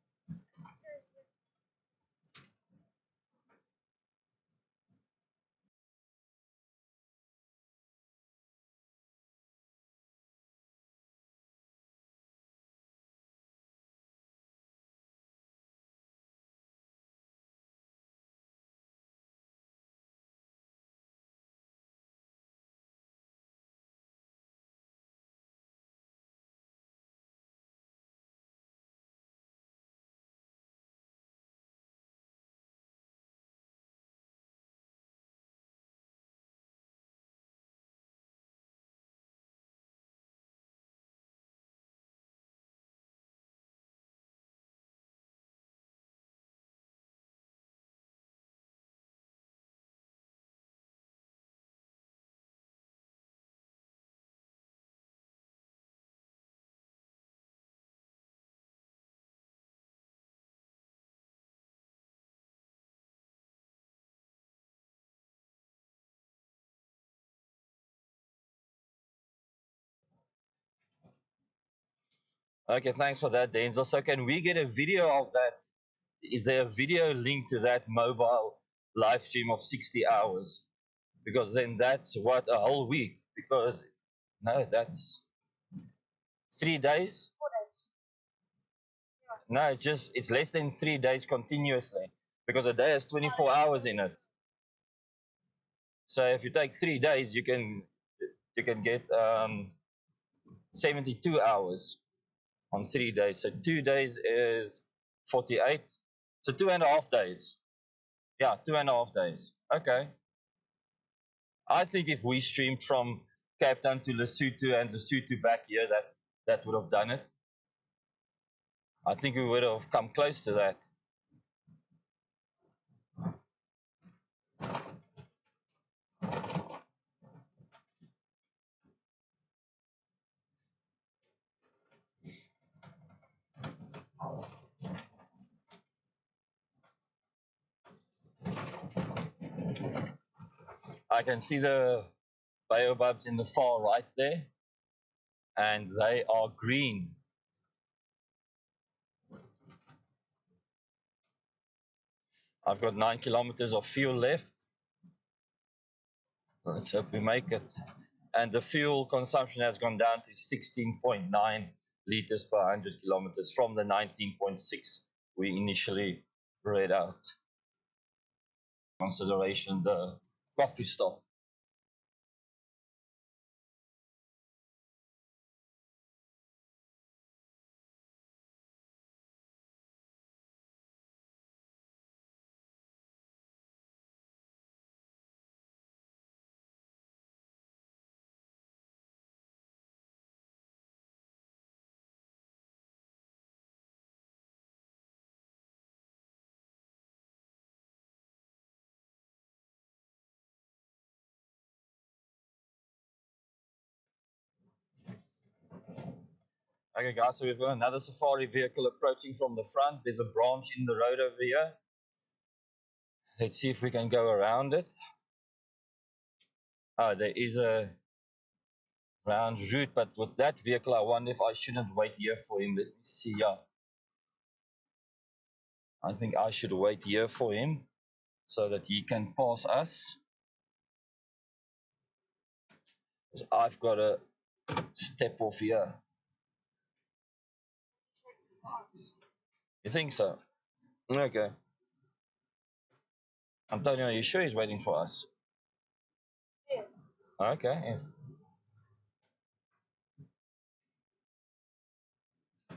Okay, thanks for that, Denzel. So can we get a video of that? Is there a video link to that mobile live stream of 60 hours? Because then that's what, a whole week? Because, no, that's 3 days? 4 days. No, it's less than 3 days continuously, because a day has 24 hours in it. So if you take 3 days, you can get 72 hours on 3 days. So 2 days is 48. So 2.5 days. Yeah, 2.5 days. Okay. I think if we streamed from Cape Town to Lesotho and Lesotho back here, that would have done it. I think we would have come close to that. I can see the baobabs in the far right there, and they are green. I've got 9 kilometers of fuel left. Let's hope we make it. And the fuel consumption has gone down to 16.9 liters per 100 kilometers from the 19.6 we initially read out. Consideration the coffee stop. Okay, guys, so we've got another safari vehicle approaching from the front. There's a branch in the road over here. Let's see if we can go around it. Oh, there is a round route, but with that vehicle, I wonder if I shouldn't wait here for him. Let me see. Yeah, I think I should wait here for him so that he can pass us. Because I've got to step off here. You think so? Okay. Antonio, are you sure he's waiting for us? Yeah. Okay. So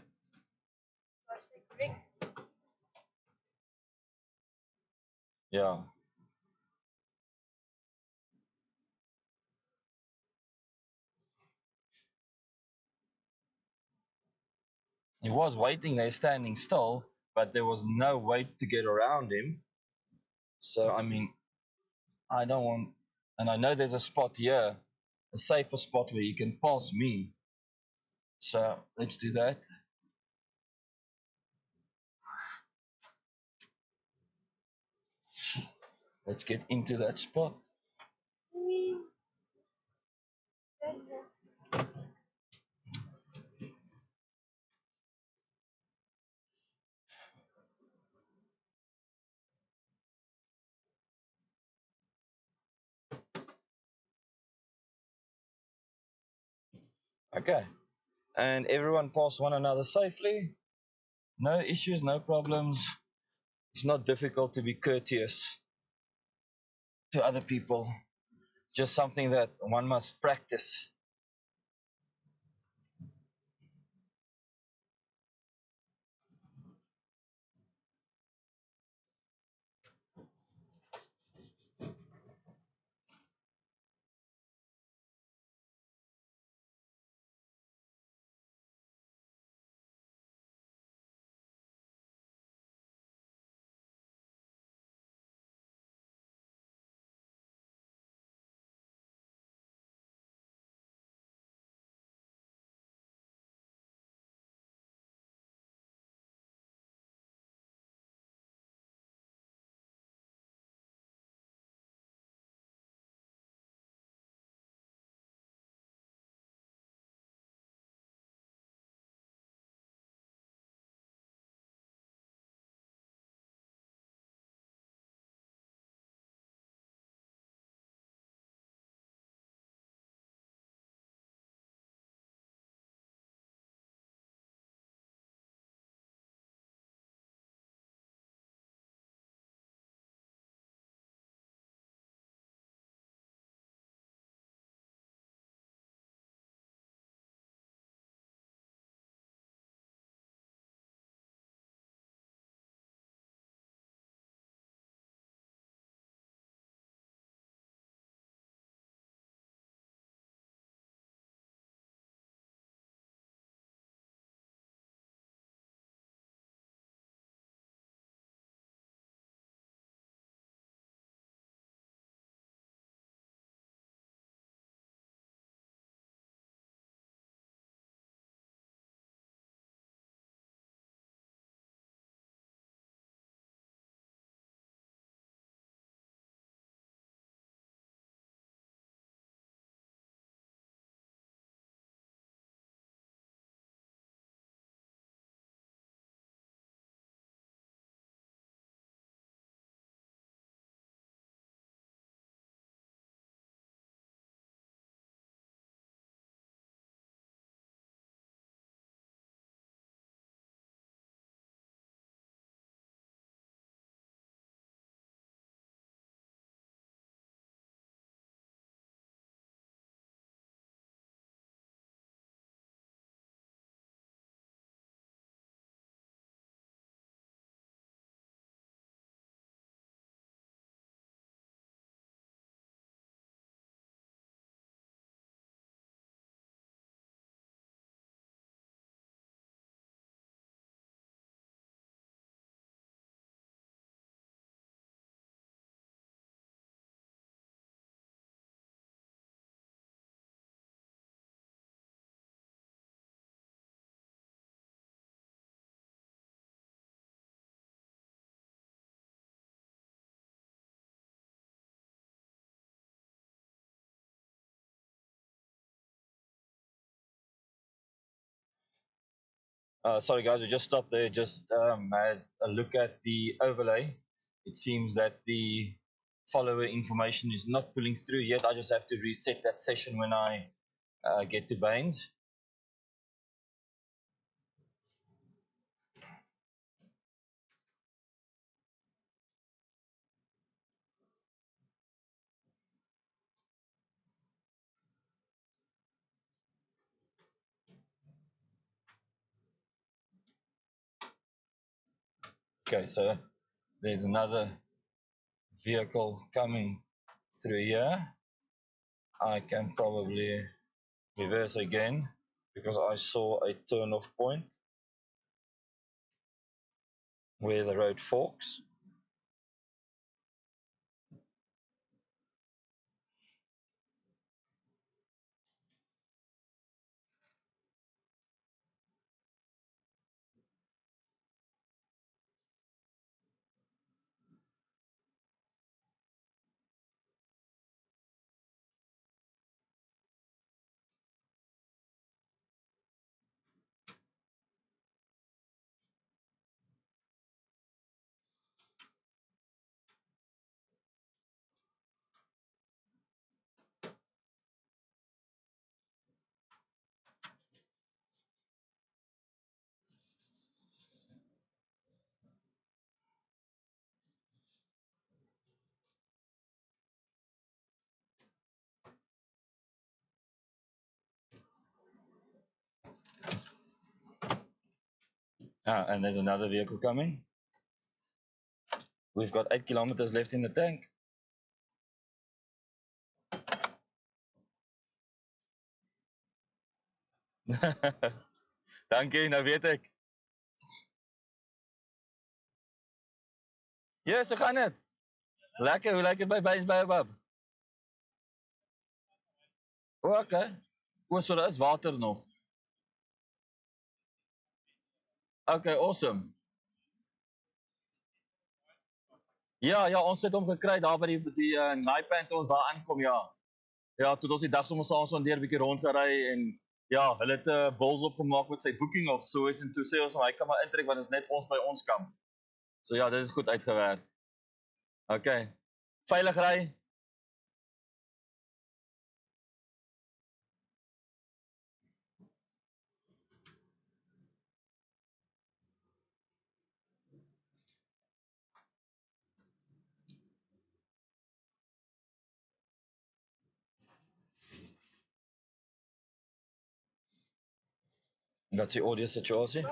I stay correct. Yeah. He was waiting there, standing still, but there was no way to get around him. So, I mean, I don't want, and I know there's a spot here, a safer spot where you can pass me. So, let's do that. Let's get into that spot. Okay. And everyone passed one another safely. No issues, no problems. It's not difficult to be courteous to other people. Just something that one must practice. Sorry, guys, we just stopped there. Just had a look at the overlay. It seems that the follower information is not pulling through yet. I just have to reset that session when I get to Baines. Okay, so there's another vehicle coming through here. I can probably reverse again because I saw a turn-off point where the road forks. And there's another vehicle coming. We've got 8 kilometers left in the tank. Dankie, nou weet ek. Ja, so gaan dit. Lekker, hoe lyk dit by Baines Baobabs? Okay. So daar is water nog. Okay, awesome. Ja, ons het hom gekry daar by die Nxai toe ons daar aankom, ja. Ja, toe ons die dag sommer saans van deur 'n bietjie rondgery en ja, hulle het 'n bulls opgemaak met sy booking of so is en toe sê ons hy kan maar intrek want dit is net ons by ons kamp. So ja, dit is goed uitgewerk. Okay. Veilig ry. Wat is die audio situasie?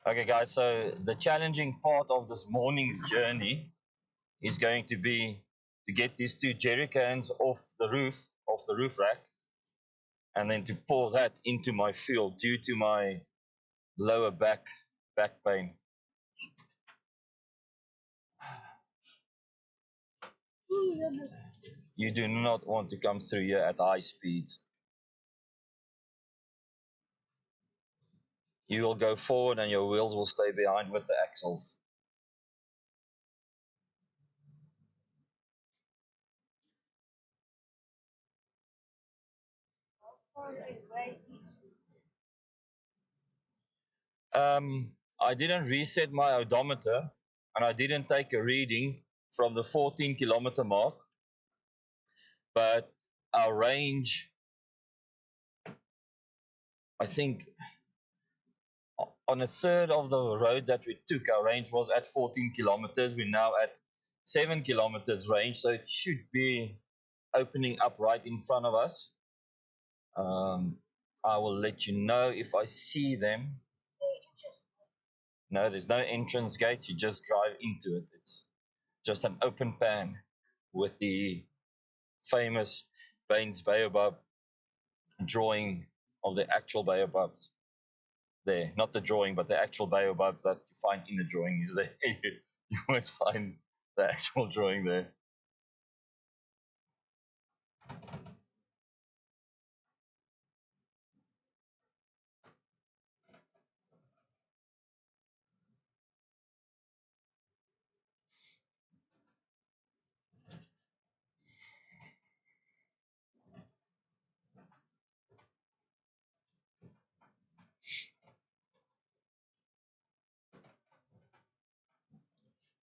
Okay, guys, so the challenging part of this morning's journey is going to be to get these 2 jerry cans off the roof rack, and then to pour that into my fuel due to my lower back pain. You do not want to come through here at high speeds. You will go forward and your wheels will stay behind with the axles. I didn't reset my odometer and I didn't take a reading from the 14-kilometer mark, but our range, I think on a third of the road that we took, our range was at 14 kilometers. We're now at 7 kilometers range, so it should be opening up right in front of us. I will let you know if I see them. No, there's no entrance gates. You just drive into it. It's just an open pan with the famous Baines Baobab drawing of the actual baobabs there. Not the drawing, but the actual baobabs that you find in the drawing is there. You won't find the actual drawing there.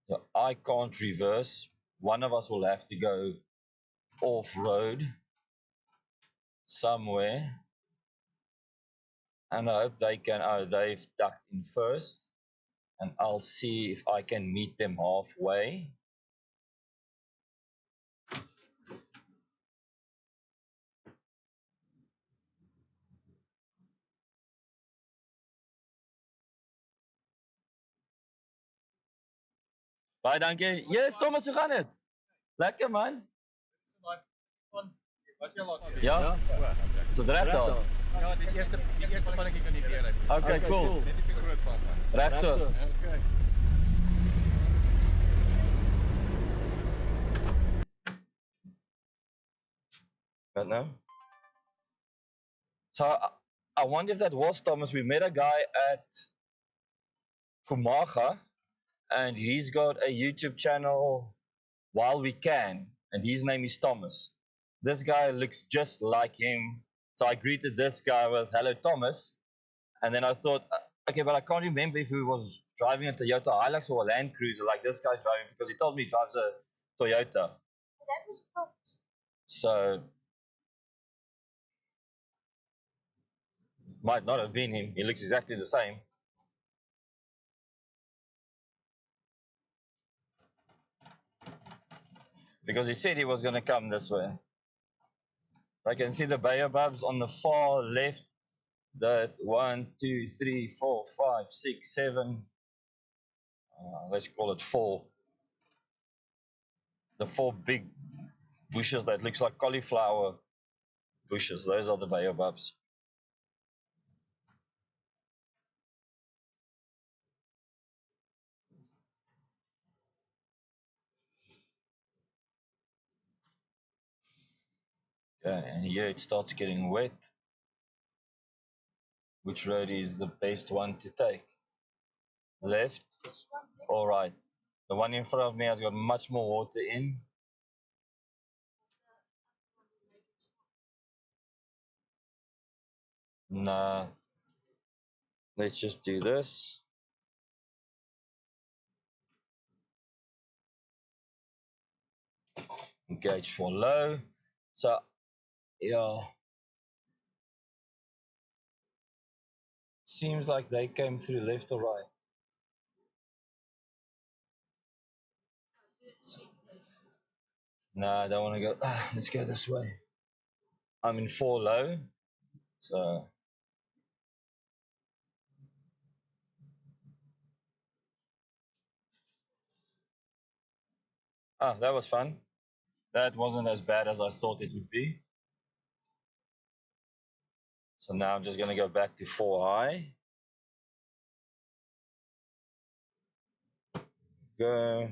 So I can't reverse. One of us will have to go off road somewhere. And I hope they can. Oh, they've ducked in first. And I'll see if I can meet them halfway. Baie dankie. Yes, Thomas, hoe gaan dit? Lekker man. Ja? Is dit reg daar? Ja, die eerste pannetjie kan nie deur uit. Okay, cool. Net die groot pan. Reg so. Okay. What now? So I wonder if that was Thomas. We met a guy at Kumaga, and he's got a YouTube channel, While We Can, and his name is Thomas. This guy looks just like him. So I greeted this guy with, "Hello, Thomas." And then I thought, okay, but I can't remember if he was driving a Toyota Hilux or a Land Cruiser like this guy's driving, because he told me he drives a Toyota. That was Thomas. So might not have been him. He looks exactly the same. Because he said he was going to come this way. I can see the baobabs on the far left. That 1, 2, 3, 4, 5, 6, 7. Let's call it 4. The 4 big bushes that looks like cauliflower bushes. Those are the baobabs. Okay, and here it starts getting wet. Which road is the best one to take? Left or right? The one in front of me has got much more water in. Nah. Let's just do this. Engage for low. So, yeah. Seems like they came through left or right. Nah, I don't want to go. Let's go this way. I'm in 4 low. So, that was fun. That wasn't as bad as I thought it would be. So now I'm just going to go back to 4 high. Go.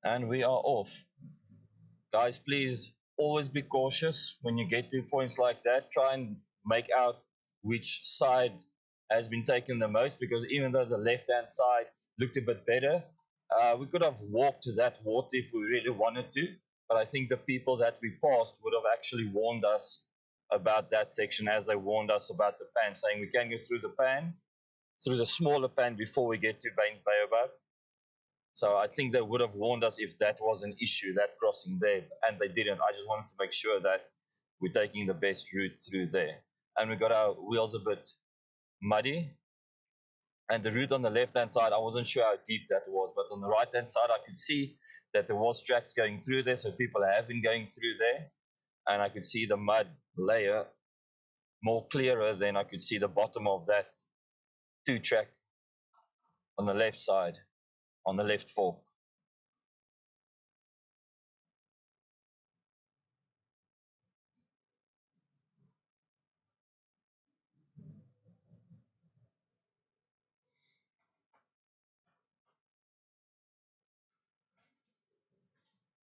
And we are off. Guys, please always be cautious when you get to points like that. Try and make out which side has been taken the most, because even though the left-hand side looked a bit better, we could have walked to that water if we really wanted to. But I think the people that we passed would have actually warned us about that section, as they warned us about the pan, saying we can go through the pan, through the smaller pan before we get to Baines Baobab. So I think they would have warned us if that was an issue, that crossing there, and they didn't. I just wanted to make sure that we're taking the best route through there. And we got our wheels a bit muddy. And the route on the left-hand side, I wasn't sure how deep that was, but on the right-hand side, I could see that there was tracks going through there, so people have been going through there. and I could see the mud layer more clearer than I could see the bottom of that 2-track on the left side, on the left fork.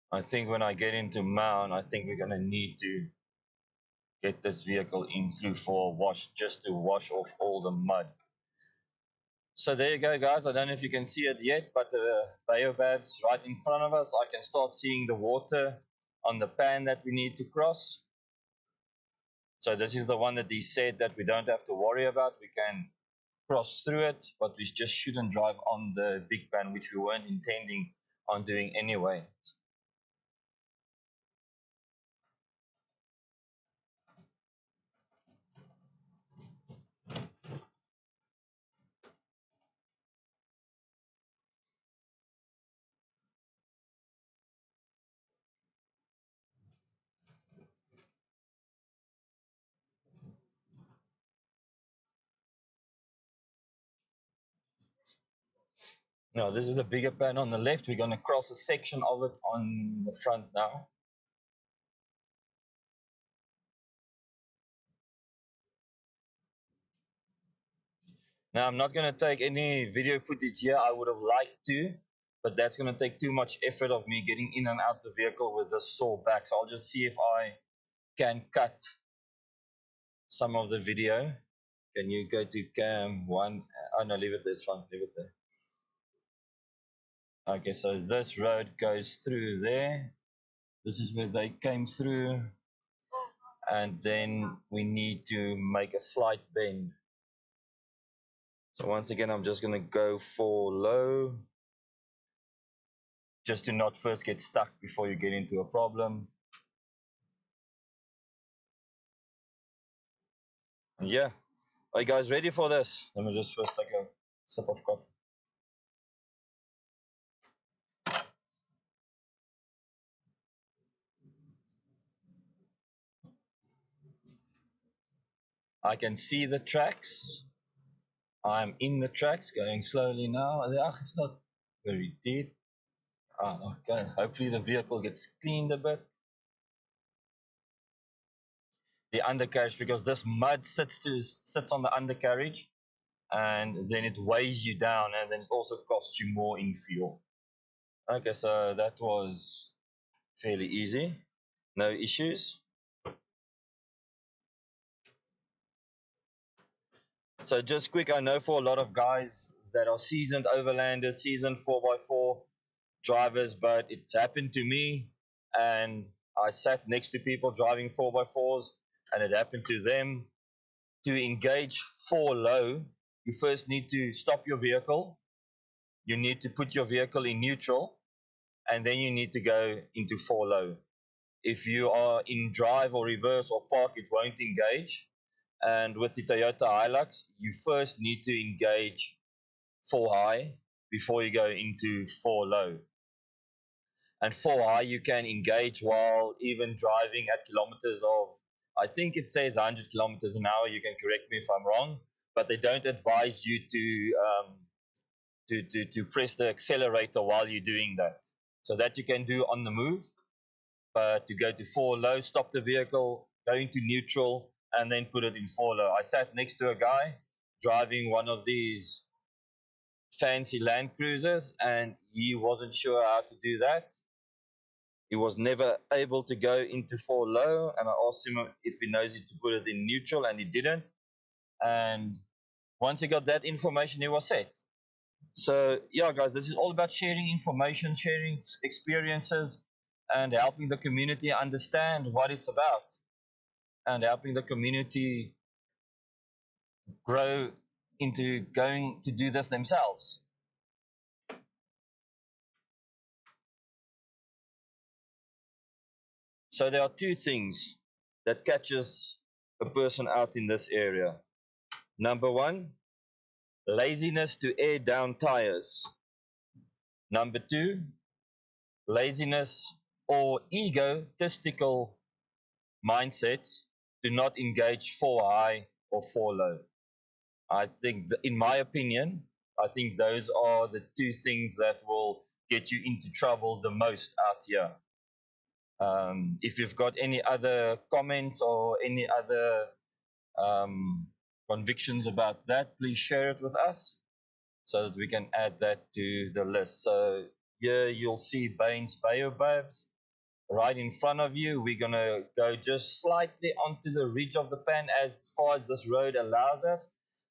I think when I get into Maun, I think we're going to need to get this vehicle in through for a wash, just to wash off all the mud. So there you go, guys. I don't know if you can see it yet, but the Baobabs right in front of us. I can start seeing the water on the pan that we need to cross. So this is the one that he said that we don't have to worry about. We can cross through it, but we just shouldn't drive on the big pan, which we weren't intending on doing anyway. No, this is the bigger pan on the left. We're going to cross a section of it on the front now. Now, I'm not going to take any video footage here. I would have liked to, but that's going to take too much effort of me getting in and out the vehicle with this sore back. So I'll just see if I can cut some of the video. Can you go to cam 1? Oh, no, leave it there. It's fine. Leave it there. Okay, so this road goes through there. This is where they came through. And then we need to make a slight bend. So once again, I'm just going to go for low, just to not first get stuck before you get into a problem. And yeah, are you guys ready for this? Let me just first take a sip of coffee. I can see the tracks. I'm in the tracks, going slowly now. It's not very deep. Okay, hopefully the vehicle gets cleaned a bit. The undercarriage, because this mud sits on the undercarriage, and then it weighs you down, and then it also costs you more in fuel. Okay, so that was fairly easy. No issues. So just quick, I know for a lot of guys that are seasoned overlanders, seasoned 4x4 drivers, but it's happened to me, and I sat next to people driving 4x4s, and it happened to them. To engage 4 low, you first need to stop your vehicle. You need to put your vehicle in neutral, and then you need to go into 4 low. If you are in drive or reverse or park, it won't engage. And with the Toyota Hilux, you first need to engage 4 high before you go into 4 low. And 4 high, you can engage while even driving at kilometers of, I think it says 100 kilometers an hour. You can correct me if I'm wrong, but they don't advise you to press the accelerator while you're doing that. So that you can do on the move. But to go to 4 low, stop the vehicle, go into neutral, and then put it in 4 low. I sat next to a guy driving one of these fancy Land Cruisers, and he wasn't sure how to do that. He was never able to go into 4 low, and I asked him if he knows to put it in neutral, and he didn't. And once he got that information, he was set. So yeah, guys, this is all about sharing information, sharing experiences, and helping the community understand what it's about, and helping the community grow into going to do this themselves. So there are 2 things that catches a person out in this area. Number 1, laziness to air down tires. Number 2, laziness or egotistical mindsets, do not engage for high or for low. I think, in my opinion, I think those are the two things that will get you into trouble the most out here. If you've got any other comments or any other convictions about that, please share it with us so that we can add that to the list. So here you'll see Baines Baobabs. Right in front of you, we're going to go just slightly onto the ridge of the pan as far as this road allows us,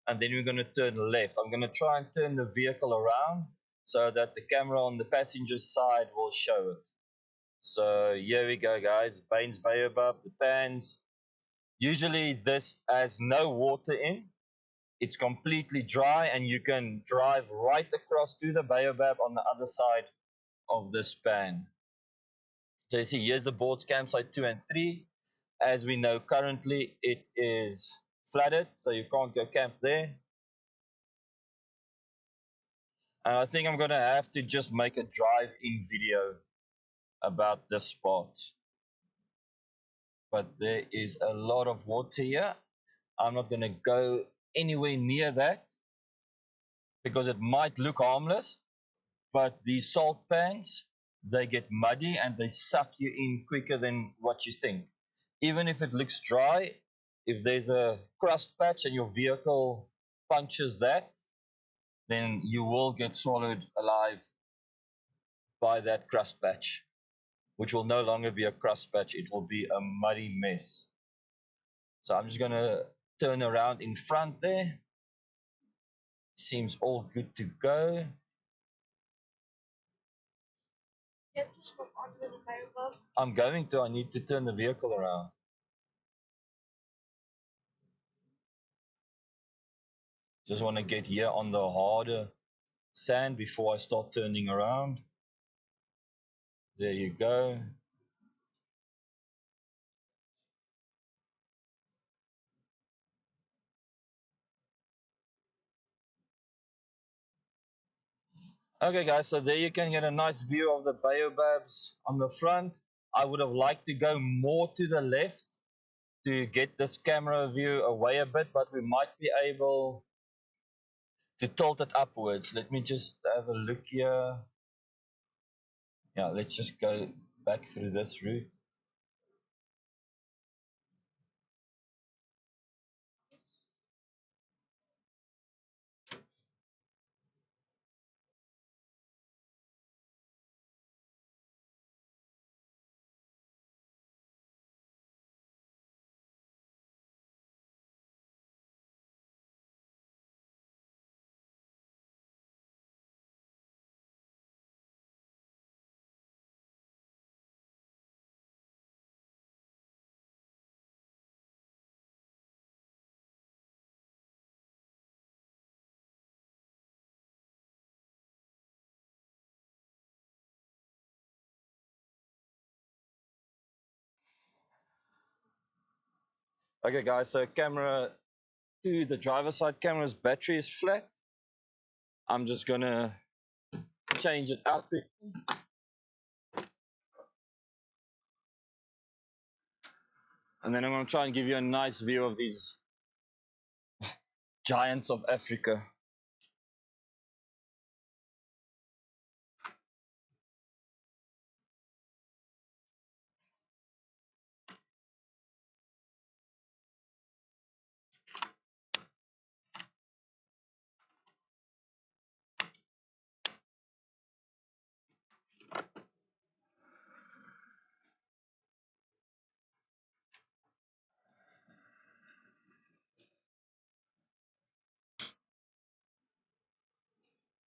and then we're going to turn left. I'm going to try and turn the vehicle around so that the camera on the passenger side will show it. So here we go, guys. Baines Baobab, the pans. Usually this has no water in. It's completely dry, and you can drive right across to the baobab on the other side of this pan. So you see, here's the board's campsite 2 and 3. As we know, currently it is flooded, so you can't go camp there. And I think I'm going to have to just make a drive-in video about this spot. But there is a lot of water here. I'm not going to go anywhere near that because it might look harmless, but these salt pans, they get muddy and they suck you in quicker than what you think. Even if it looks dry, if there's a crust patch and your vehicle punctures that, then you will get swallowed alive by that crust patch, which will no longer be a crust patch. It will be a muddy mess. So I'm just going to turn around in front there. Seems all good to go. Can't you stop under the baobab? I'm going to. I need to turn the vehicle around. Just want to get here on the harder sand before I start turning around. There you go. Okay, guys, so there you can get a nice view of the baobabs on the front. I would have liked to go more to the left to get this camera view away a bit, but we might be able to tilt it upwards. Let me just have a look here. Yeah, let's just go back through this route. Okay, guys, so camera to the driver's side camera's battery is flat. I'm just gonna change it out quickly. And then I'm gonna try and give you a nice view of these giants of Africa.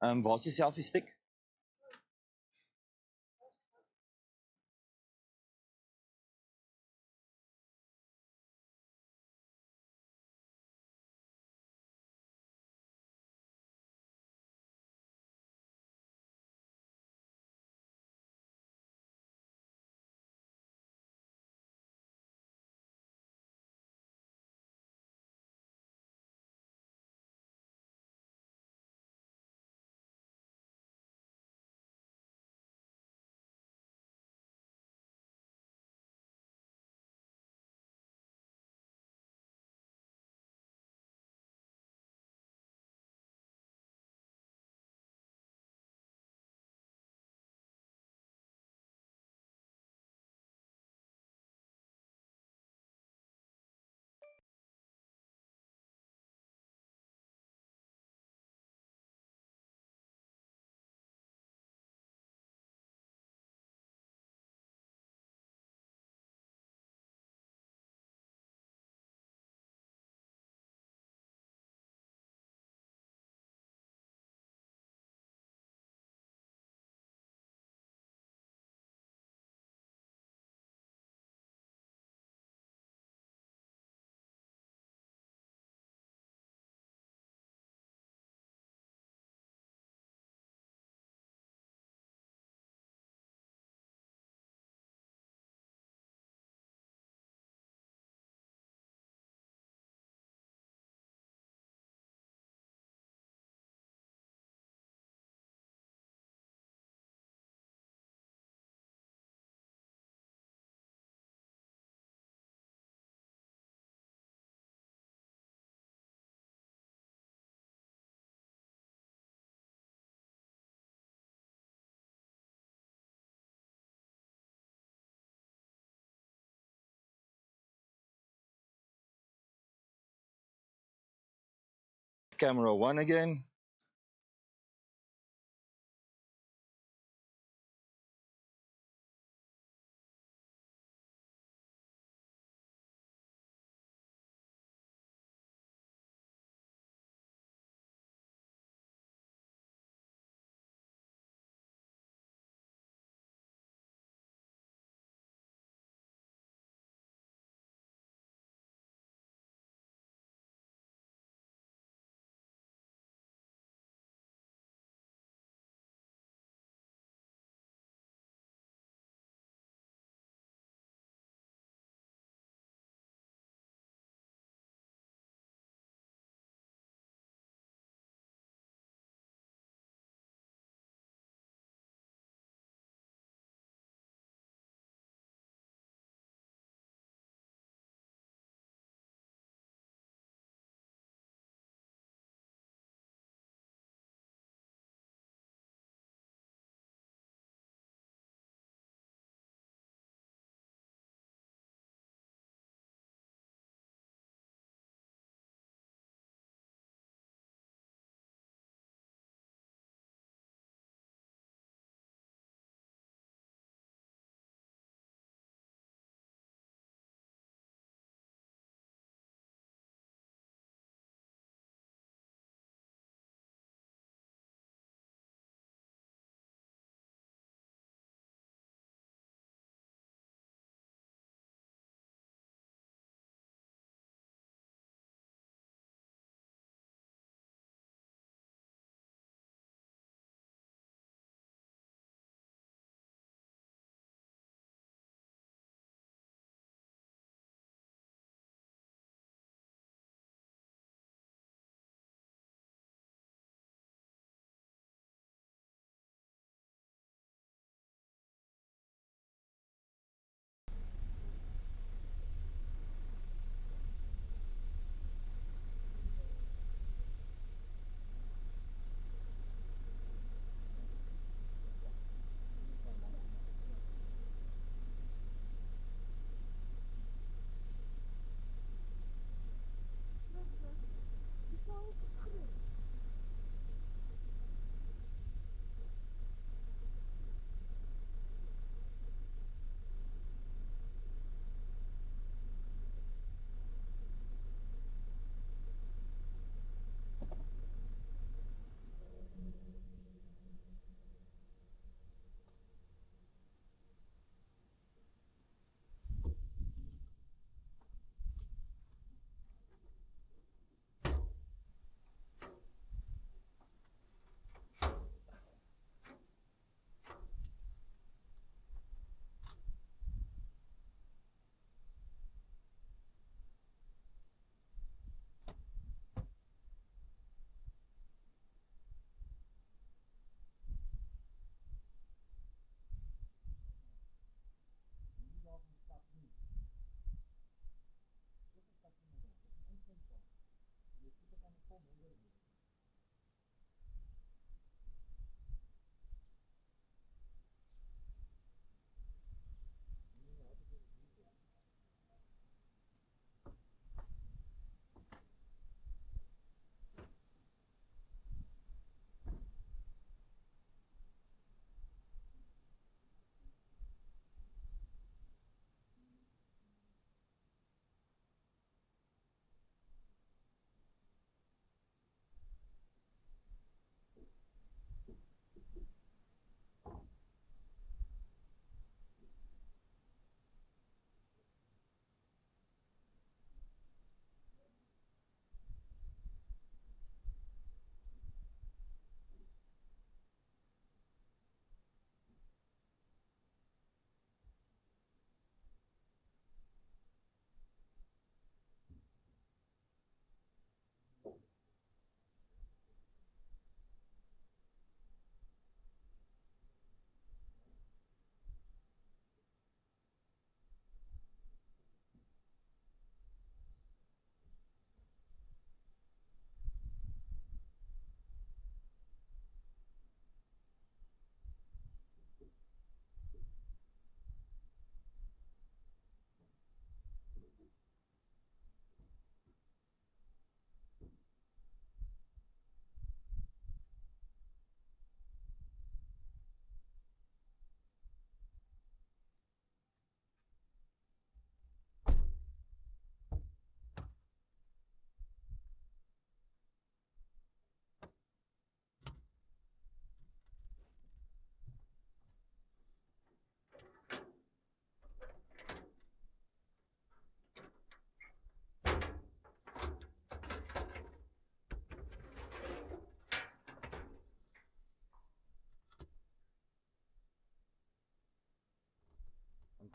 Waar is die selfie stick? Camera 1 again.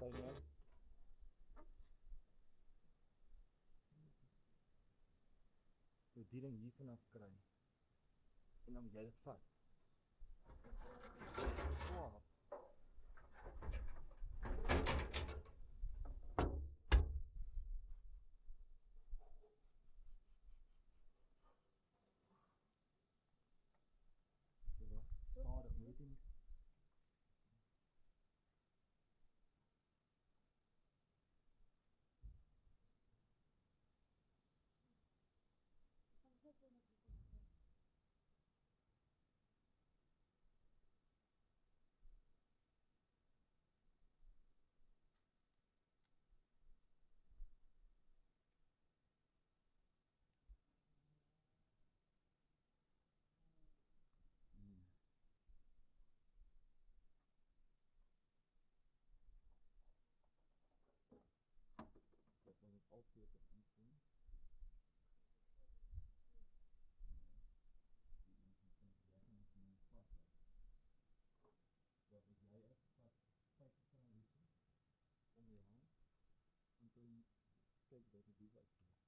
Daniel. Bediening hier vanaf kry. En dan jy dit vat. Wow. Stadig, moet jy nie. Dat was het altijd op een punt. Die mensen kunnen zeggen dat ze niet vast zijn. Dat is jij echt vast 50 minuten om je hand. En toen kijk dat het die wat is.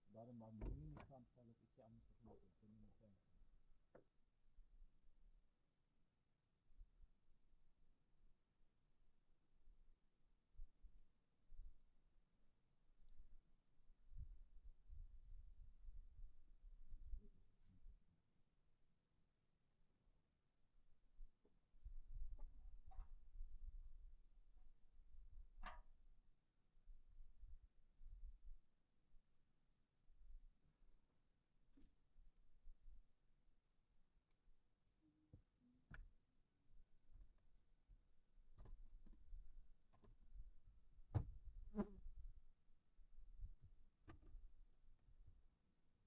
Daarom mag je niet gaan vallen of iets anders gebeuren. Dat je niet denkt.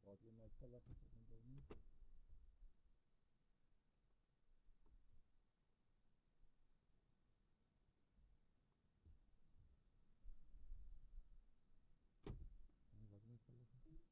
Wat je met zelf is het nog niet. Wat je met zelf is.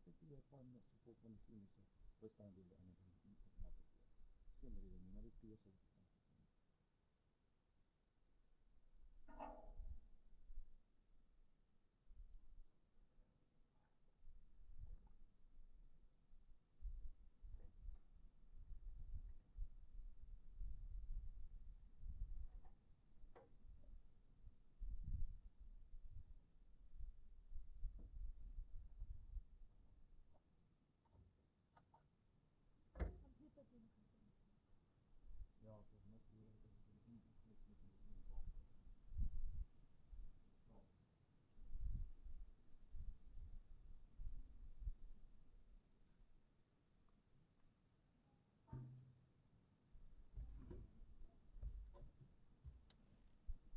dat jy gaan support van die kliniese bestanddele en dit nie maklik is. Geen rede nie, maar dit is so. Ja, so net weer dat dit nie iets met die baan.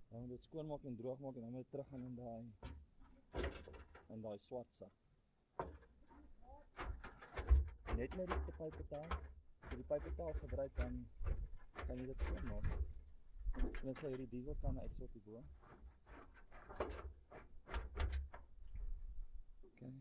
Dan moet dit skoonmaak en droog maak en dan moet dit terug gaan in daai swart sak. Net met die pypetaal. As jy die pypetaal gebruik dan kan jy dit skoonmaak. En dan sal jy die diesel kan uitsort hierbo. Okay.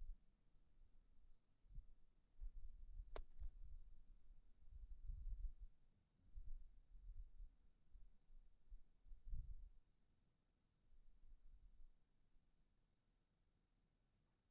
Maun sê dis nie so baie nie.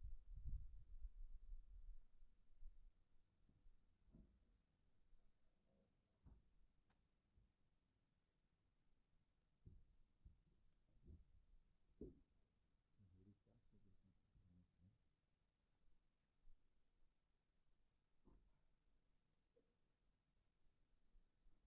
Die enige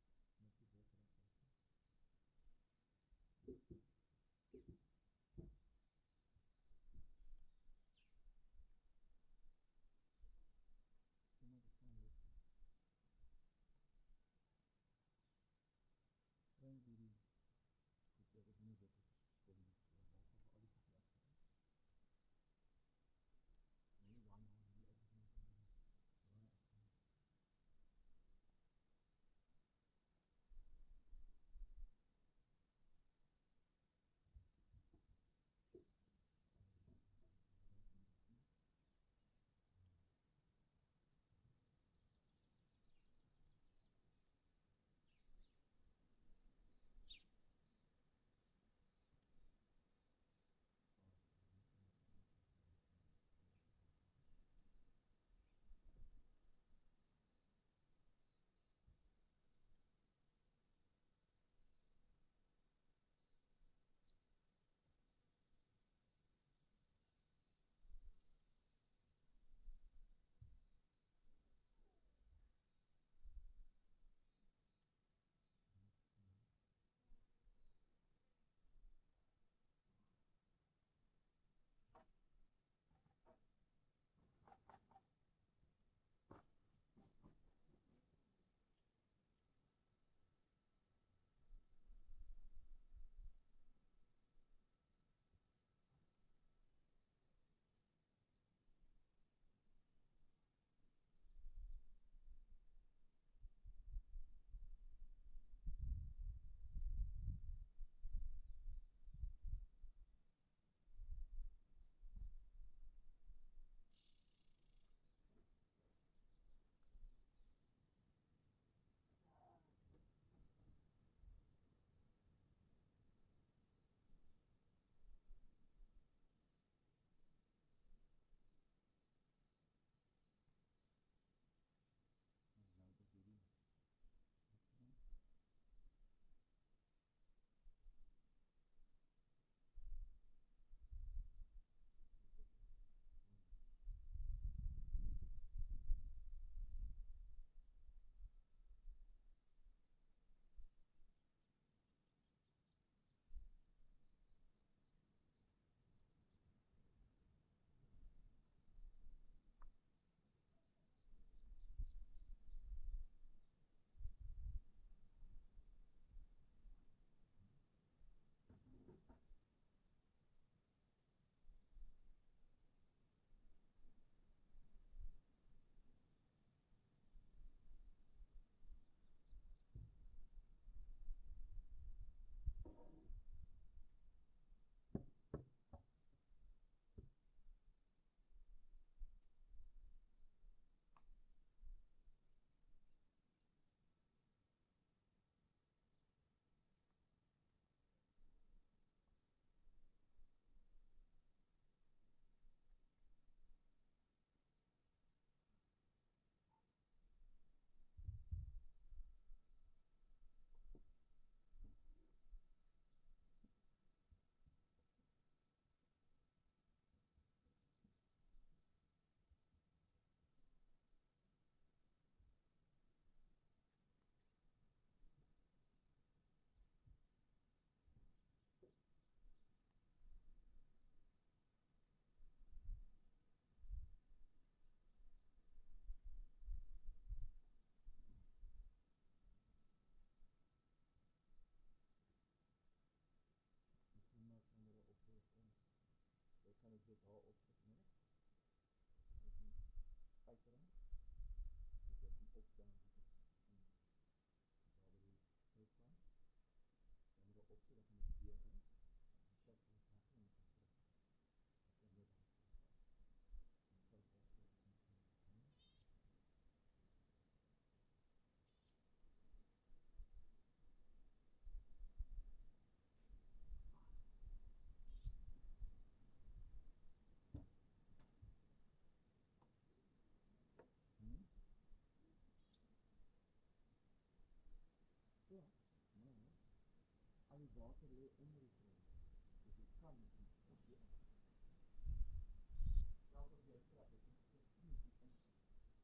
hierdie tas wat is net die beter as iemand het gaan los. Kring die goed dat nie dit is skoon nie. Daar gaan al die geplak. Nee, dan die uit die water lê onder die grond. Dus jy kan op die afstand. Selfs as jy trap, jy kan steeds nie die inkom. Dit is nie.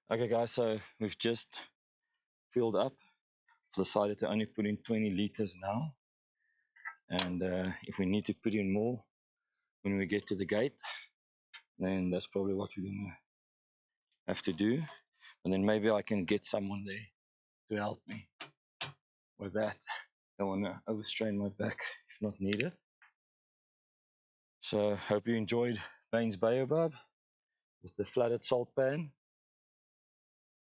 Okay guys, so we've just filled up. Decided to only put in 20 liters now, and if we need to put in more when we get to the gate, then that's probably what we're gonna have to do. And then maybe I can get someone there to help me with that. I don't want to overstrain my back if not needed. So hope you enjoyed Baines Baobab with the flooded salt pan,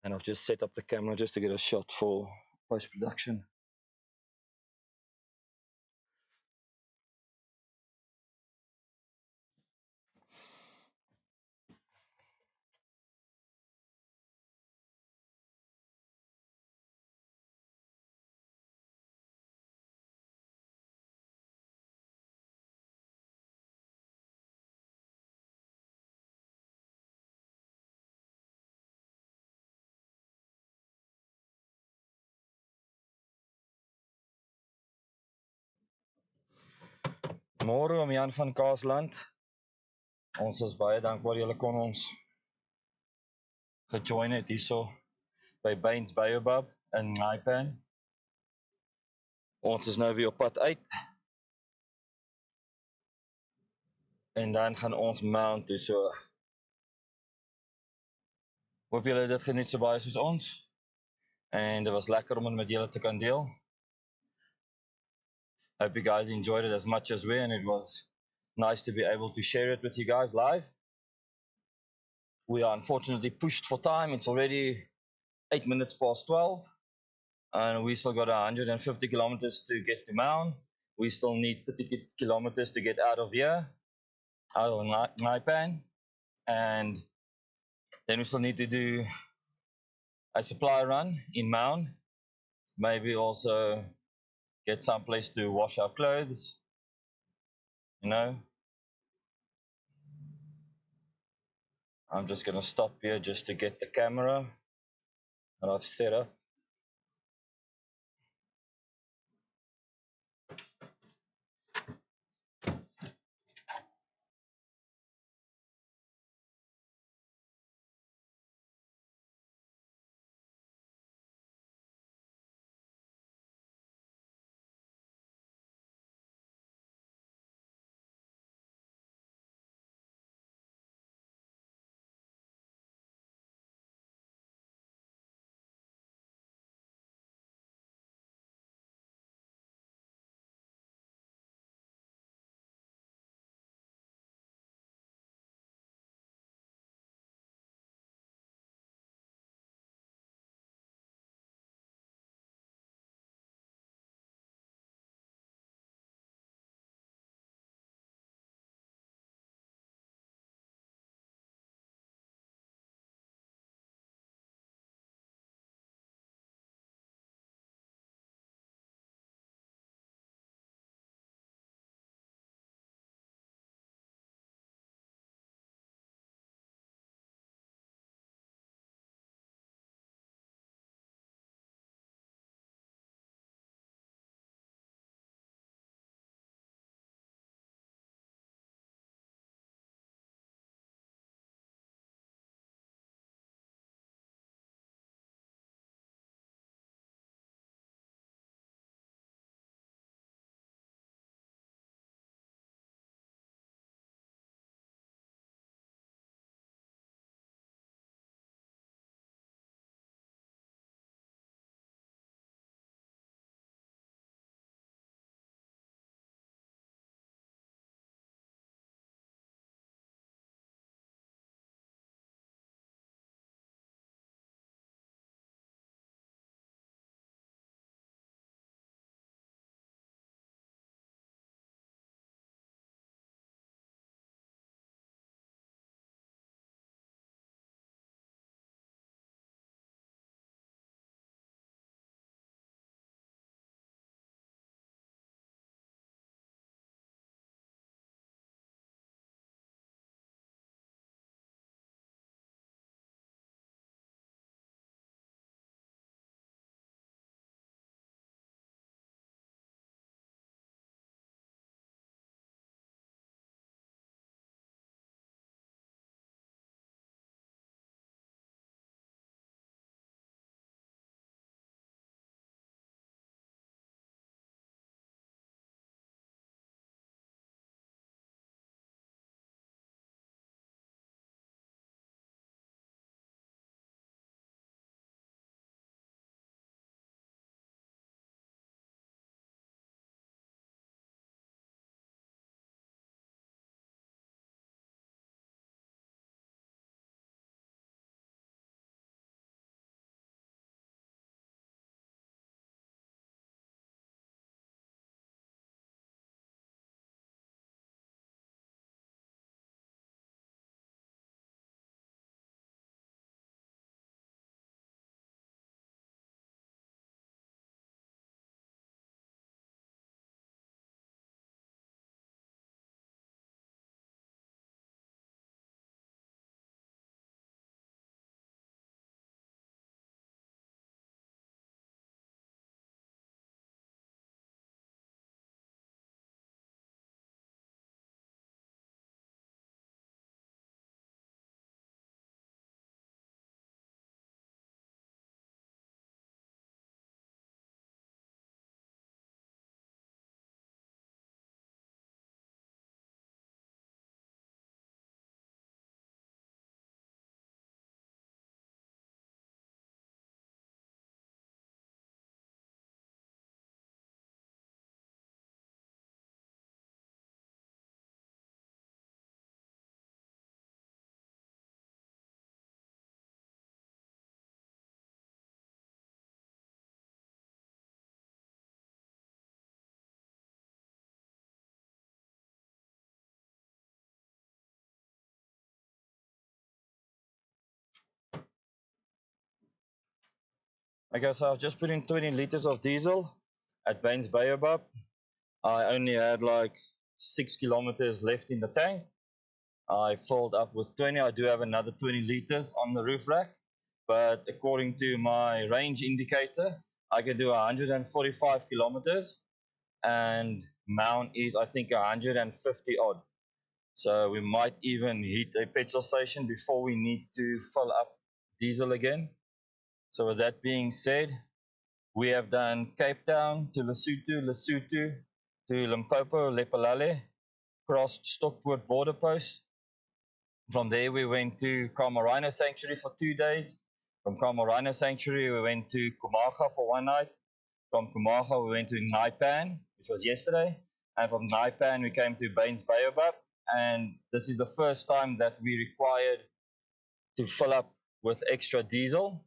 and I've just set up the camera just to get a shot for post-production. Môre om Jan van Kaasland. Ons is baie dankbaar julle kon ons gejoin het hierso by Baines Baobab in Nxai. Ons is nou weer op pad uit. En dan gaan ons Maun toe, so hoop julle dit geniet so baie soos ons. En dit was lekker om dit met julle te kan deel. Hope you guys enjoyed it as much as we, and it was nice to be able to share it with you guys live. We are unfortunately pushed for time. It's already 8 minutes past 12, and we still got 150 kilometers to get to Maun. We still need 30 kilometers to get out of here, out of Nxai, and then we still need to do a supply run in Maun. Maybe also get some place to wash our clothes, you know. I'm just gonna stop here just to get the camera that I've set up. Okay, so I've just put in 20 liters of diesel at Baines Baobab. I only had like 6 kilometers left in the tank. I filled up with 20. I do have another 20 liters on the roof rack, but according to my range indicator, I can do 145 kilometers, and Maun is, I think, 150 odd. So we might even hit a petrol station before we need to fill up diesel again. So with that being said, we have done Cape Town to Lesotho, Lesotho to Limpopo, Lephalale, crossed Stockport border post. From there, we went to Rhino Sanctuary for 2 days. From Rhino Sanctuary, we went to Kumaga for 1 night. From Kumaga, we went to Nxai, which was yesterday. And from Nxai, we came to Baines Baobab. And this is the first time that we required to fill up with extra diesel.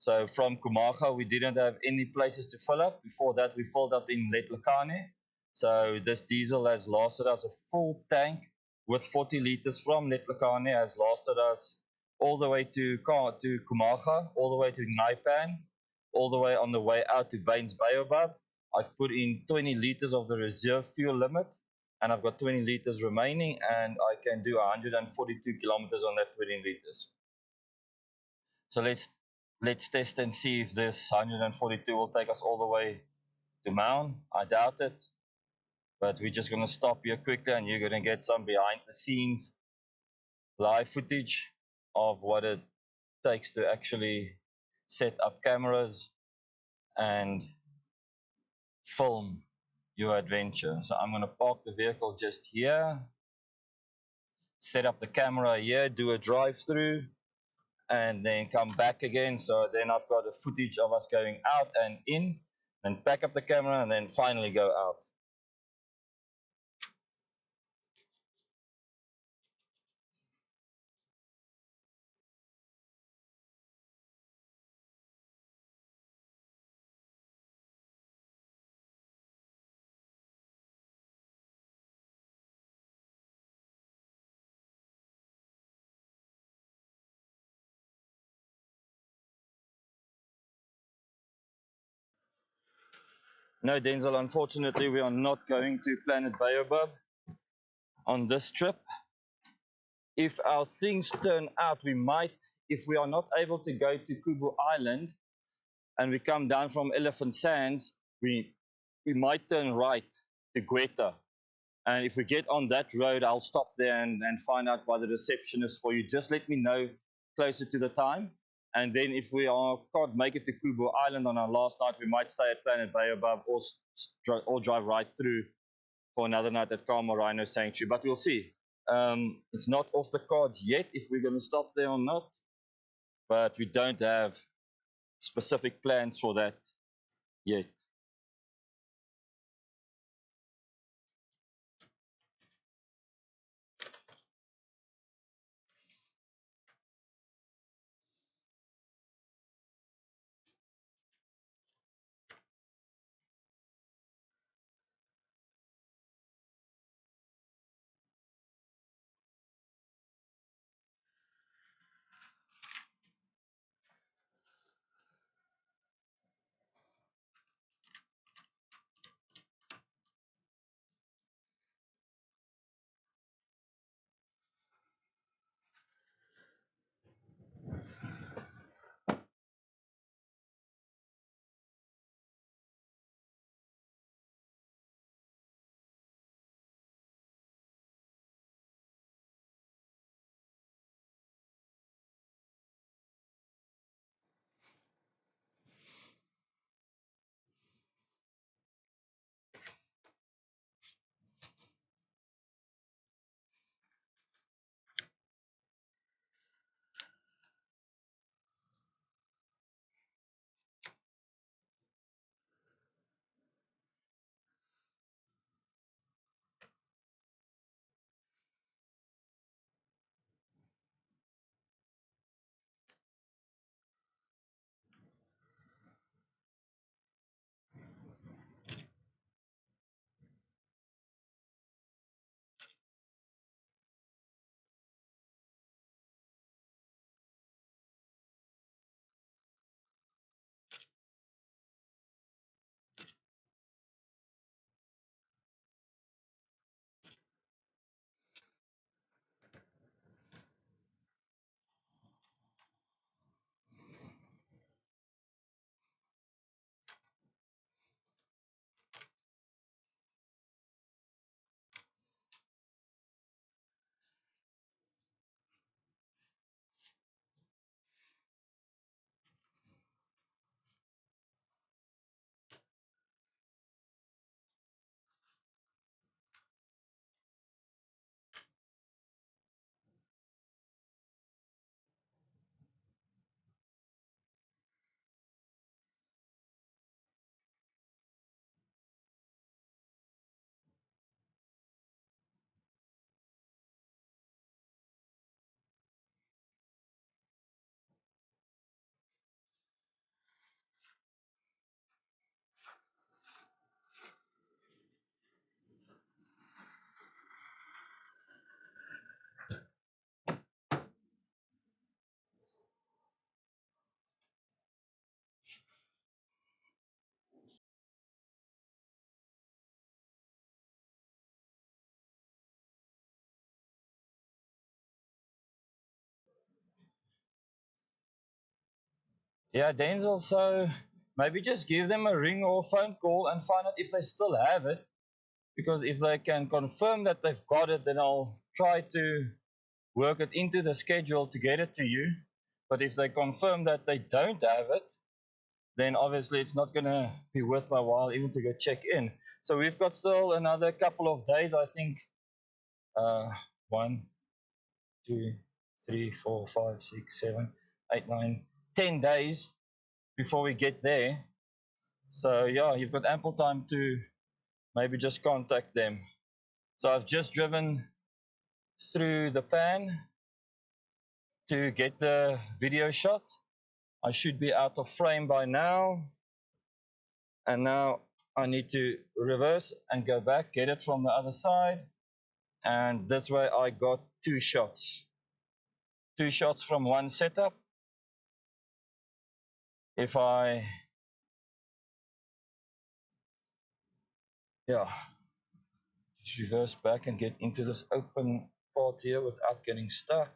So from Kumaga, we didn't have any places to fill up. Before that, we filled up in Letlakane. So this diesel has lasted us a full tank with 40 liters from Letlakane, has lasted us all the way to Kumaga, all the way to Nxai, all the way on the way out to Baines Baobab. I've put in 20 liters of the reserve fuel limit, and I've got 20 liters remaining, and I can do 142 kilometers on that 20 liters. So let's test and see if this 142 will take us all the way to Maun. I doubt it, but we're just going to stop here quickly, and you're going to get some behind the scenes live footage of what it takes to actually set up cameras and film your adventure. So I'm going to park the vehicle just here, set up the camera here, do a drive through, and then come back again. So then I've got a footage of us going out and in, then pack up the camera, and then finally go out. No, Denzel, unfortunately, we are not going to Planet Baobab on this trip. If our things turn out, we might, if we are not able to go to Kubu Island and we come down from Elephant Sands, we might turn right to Gweta. And if we get on that road, I'll stop there and find out by the receptionist for you. Just let me know closer to the time. And then if we can't make it to Kubu Island on our last night, we might stay at Planet Baobab or drive right through for another night at Rhino Sanctuary. But we'll see. It's not off the cards yet if we're going to stop there or not. But we don't have specific plans for that yet. Yeah, Denzel, so maybe just give them a ring or a phone call and find out if they still have it. Because if they can confirm that they've got it, then I'll try to work it into the schedule to get it to you. But if they confirm that they don't have it, then obviously it's not going to be worth my while even to go check in. So we've got still another couple of days, I think. 1, 2, 3, 4, 5, 6, 7, 8, 9, 10 days before we get there. So yeah, you've got ample time to maybe just contact them. So I've just driven through the pan to get the video shot. I should be out of frame by now. And now I need to reverse and go back, get it from the other side. And this way I got two shots. Two shots from one setup. If I, just reverse back and get into this open part here without getting stuck.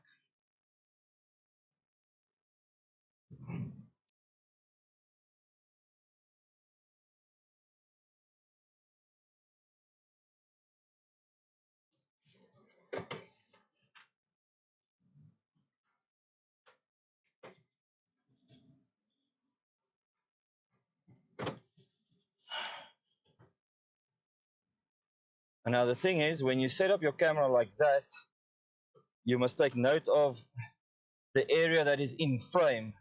And now the thing is, when you set up your camera like that, you must take note of the area that is in frame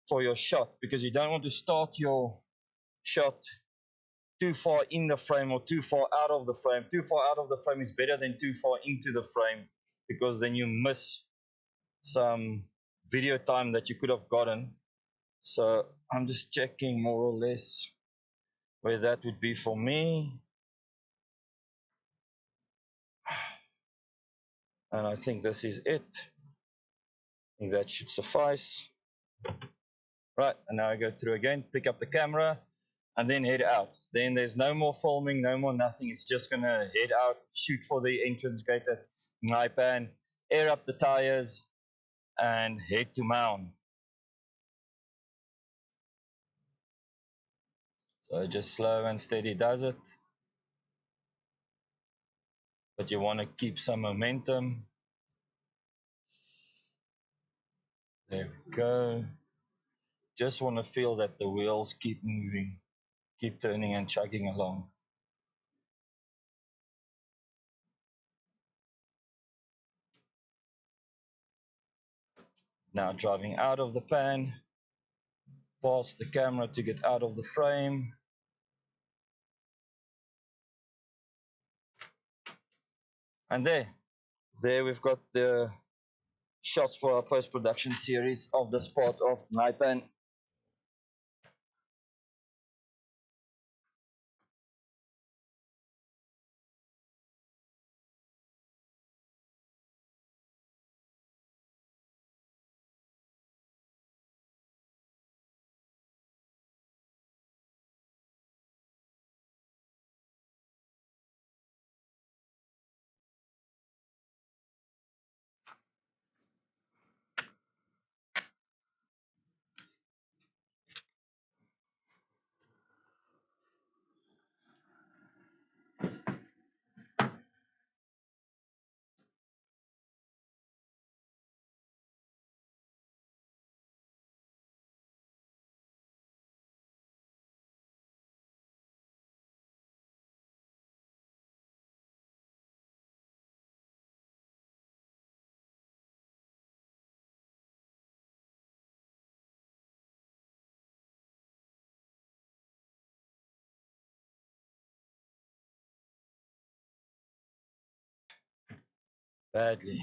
for your shot, because you don't want to start your shot too far in the frame or too far out of the frame. Too far out of the frame is better than too far into the frame, because then you miss some video time that you could have gotten. So I'm just checking more or less where that would be for me. And I think this is it. I think that should suffice. Right, and now I go through again, pick up the camera, and then head out. Then there's no more filming, no more nothing. It's just going to head out, shoot for the entrance gate at Nxai, air up the tires, and head to Maun. So just slow and steady does it. But you want to keep some momentum. There we go. Just want to feel that the wheels keep moving, keep turning and chugging along. Now driving out of the pan, past the camera to get out of the frame. And there we've got the shots for our post-production series of the spot of Nxai. Badly.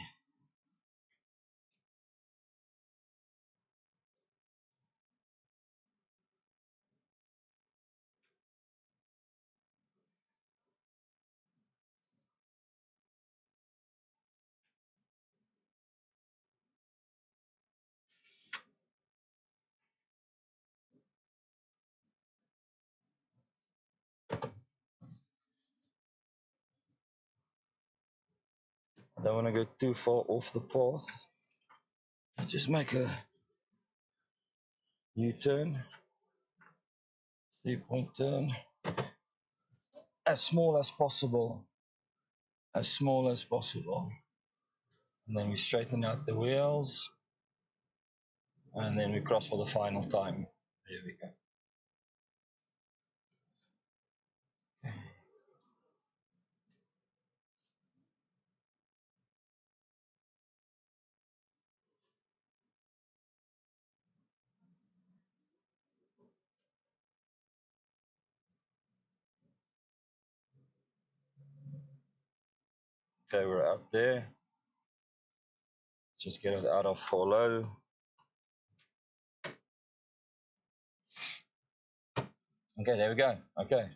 I don't want to go too far off the path. Just make a U-turn, 3-point turn, as small as possible, as small as possible. And then we straighten out the wheels, and then we cross for the final time. There we go. Okay, we're out there. Just get it out of follow. Okay, there we go. Okay.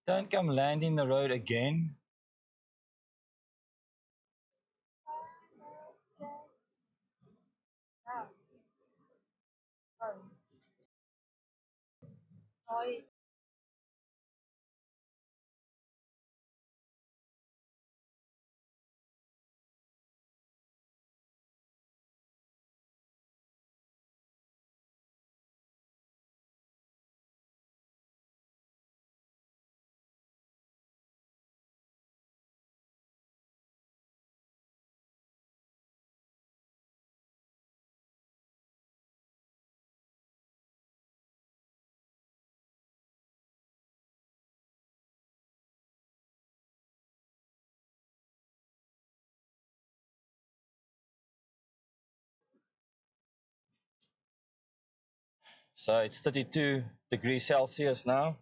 Don't come land in the road again. Sorry. So it's 32 degrees Celsius now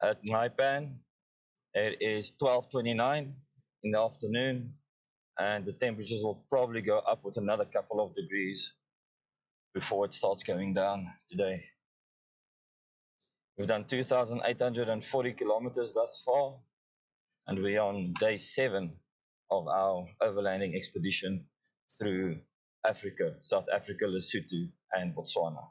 at Nxai. It is 12:29 in the afternoon, and the temperatures will probably go up with another couple of degrees before it starts going down today. We've done 2,840 kilometers thus far, and we're on day 7 of our overlanding expedition through Africa, South Africa, Lesotho, and Botswana.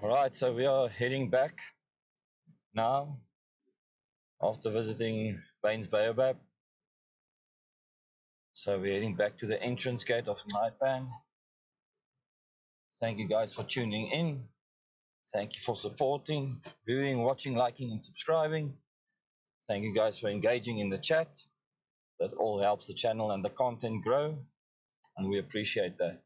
All right, so we are heading back now after visiting Baines Baobab. So we're heading back to the entrance gate of Nxai. Thank you guys for tuning in. Thank you for supporting, viewing, watching, liking, and subscribing. Thank you guys for engaging in the chat. That all helps the channel and the content grow, and we appreciate that.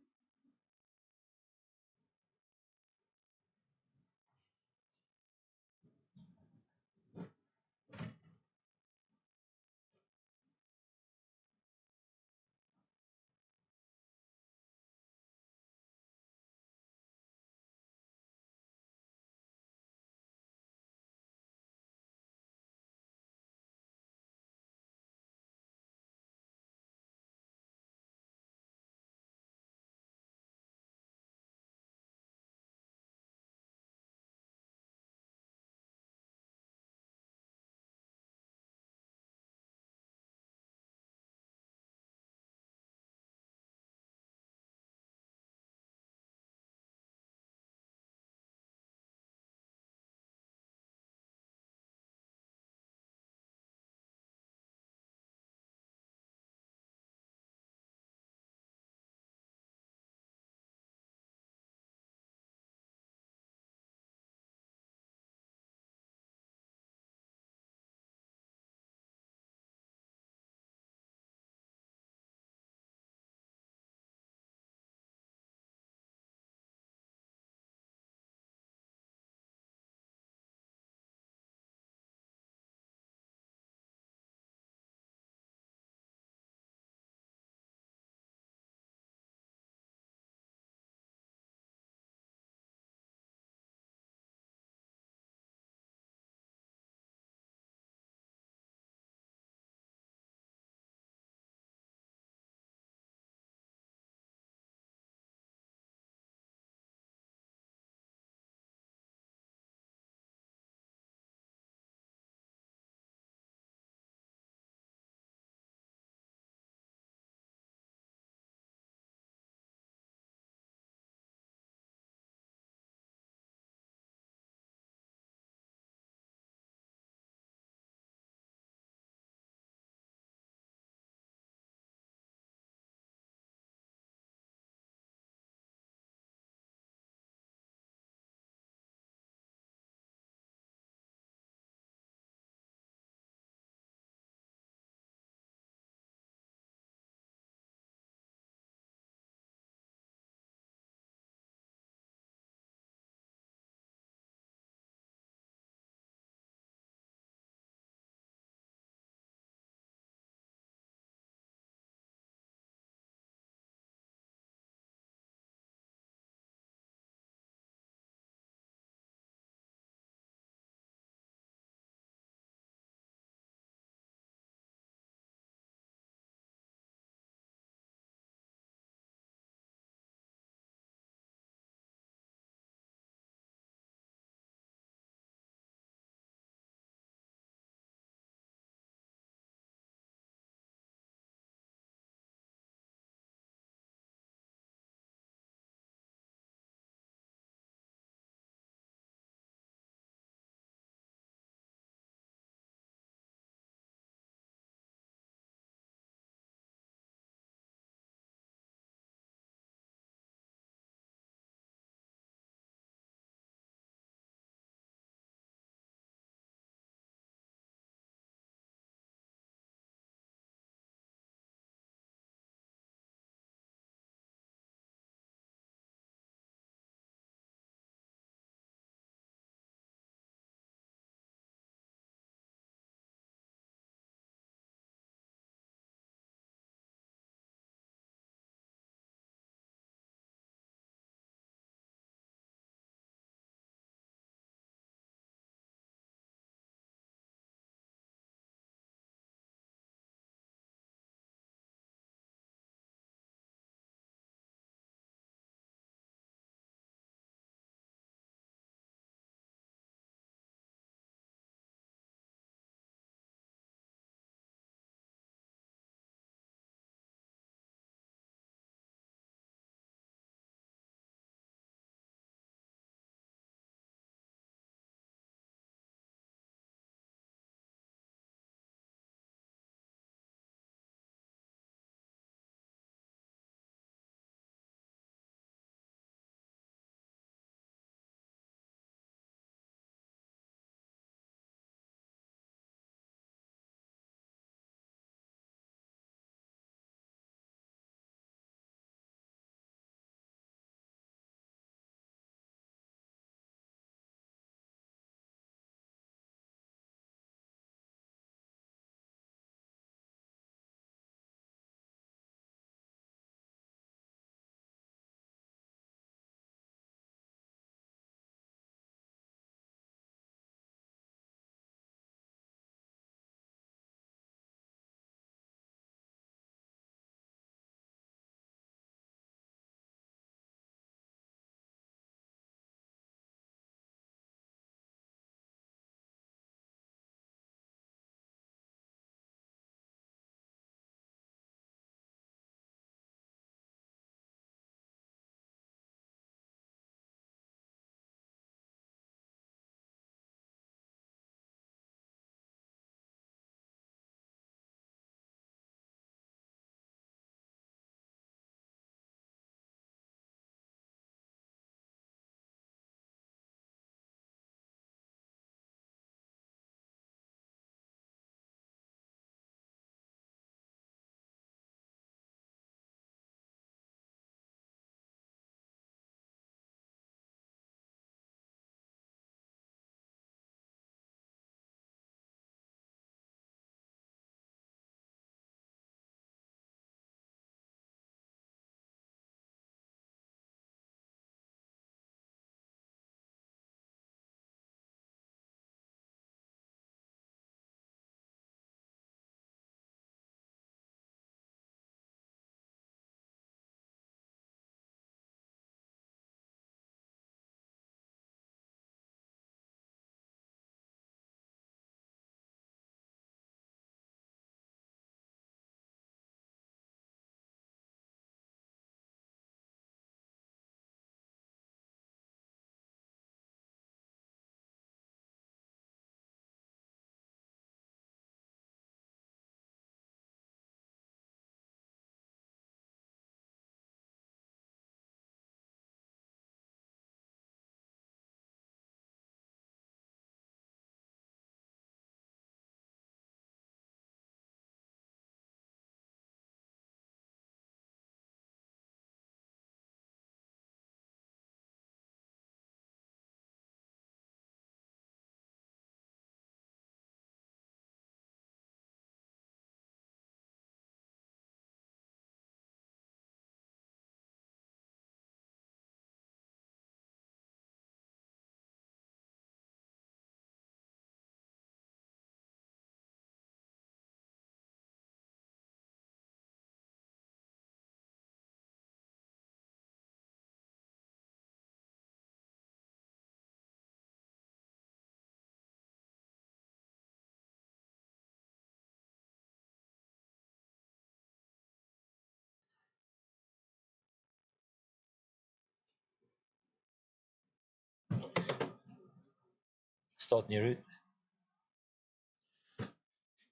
Start new route.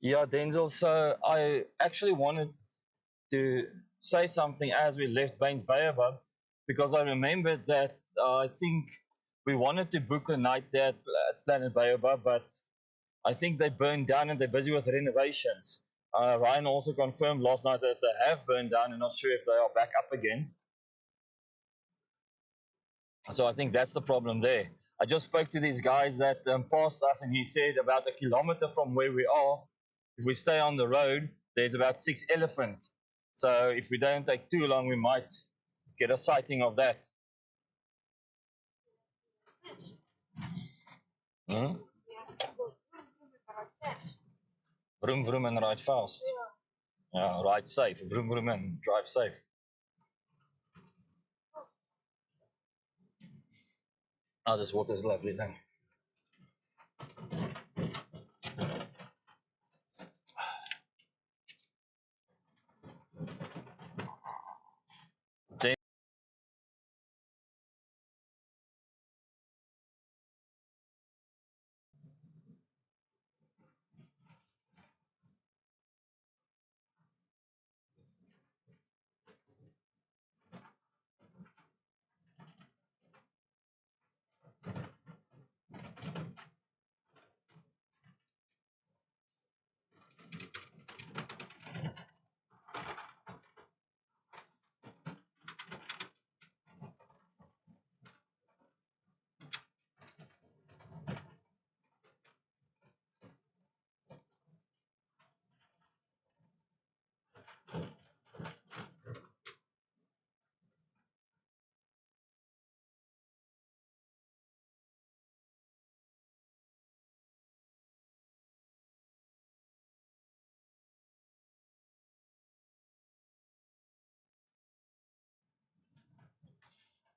Yeah, Denzel. So I actually wanted to say something as we left Baines Baobab because I remembered that I think we wanted to book a night there at Planet Baobab, but I think they burned down and they're busy with renovations. Ryan also confirmed last night that they have burned down and not sure if they are back up again. So I think that's the problem there. I just spoke to these guys that passed us, and he said about a kilometer from where we are, if we stay on the road, there's about 6 elephant. So if we don't take too long, we might get a sighting of that. Hmm? Vroom vroom and ride fast. Yeah, ride safe. Vroom vroom and drive safe. Oh, this water is lovely now.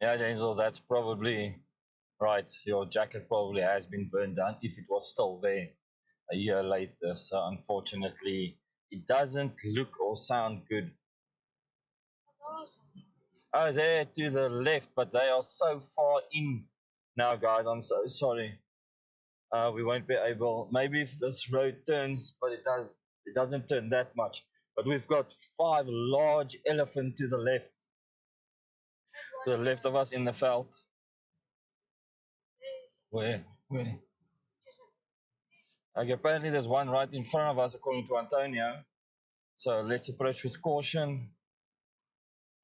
Yeah, Denzel, that's probably right. Your jacket probably has been burned down if it was still there a year later. So unfortunately, it doesn't look or sound good. Oh, there to the left, but they are so far in now, guys. I'm so sorry. We won't be able. Maybe if this road turns, but it does. It doesn't turn that much. But we've got 5 large elephant to the left of us in the veld. Where? Where? Okay, apparently there's one right in front of us, according to Antonio. So let's approach with caution.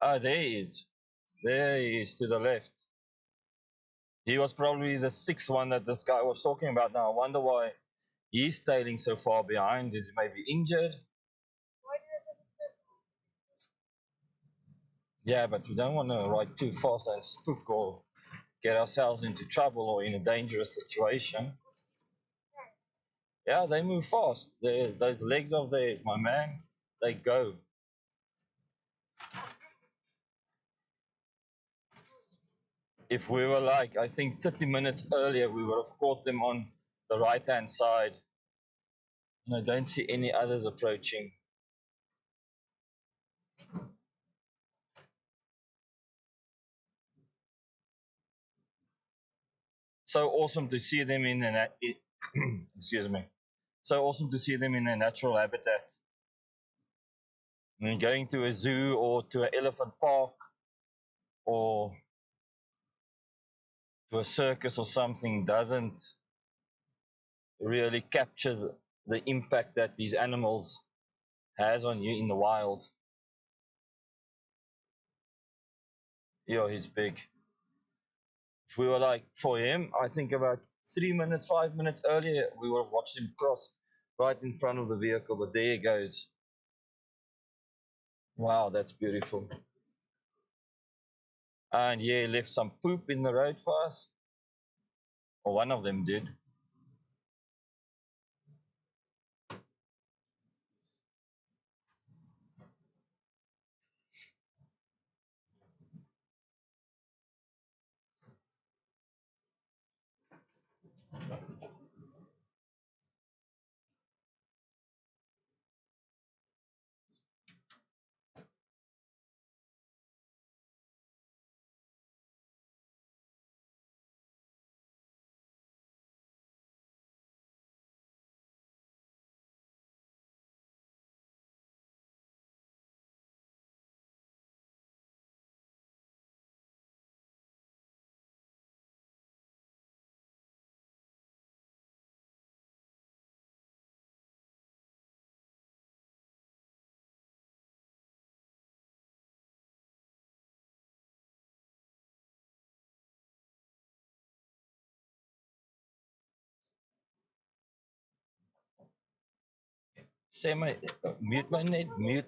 Ah, there he is. There he is to the left. He was probably the 6th one that this guy was talking about. Now, I wonder why he's tailing so far behind. Is he maybe injured? Yeah, but we don't want to ride too fast and spook or get ourselves into trouble or in a dangerous situation. Yeah, they move fast. Those legs of theirs, my man, they go. If we were like, I think 30 minutes earlier, we would have caught them on the right-hand side. And I don't see any others approaching. So awesome to see them in an excuse me. So awesome to see them in a natural habitat. And going to a zoo or to an elephant park or to a circus or something doesn't really capture the impact that these animals has on you in the wild. Yeah, he's big. If we were like for him, I think about 3 minutes, 5 minutes earlier, we would have watched him cross right in front of the vehicle. But there he goes. Wow, that's beautiful. And yeah, he left some poop in the road for us. Or one of them did. Sê my, mute my net, mute.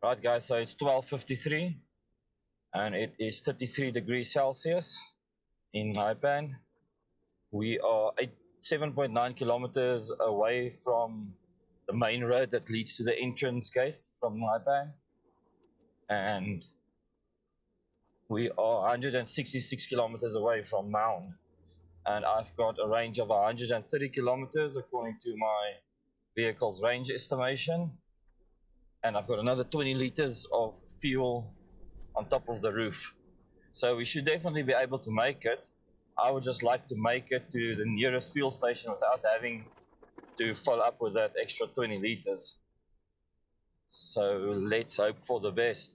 Right guys, so it's 12:53 and it is 33 degrees Celsius in Nxai. We are 7.9 kilometers away from the main road that leads to the entrance gate from Nxai, and we are 166 kilometers away from Maun, and I've got a range of 130 kilometers according to my vehicle's range estimation, and I've got another 20 liters of fuel on top of the roof. So we should definitely be able to make it. I would just like to make it to the nearest fuel station without having to fill up with that extra 20 liters. So let's hope for the best.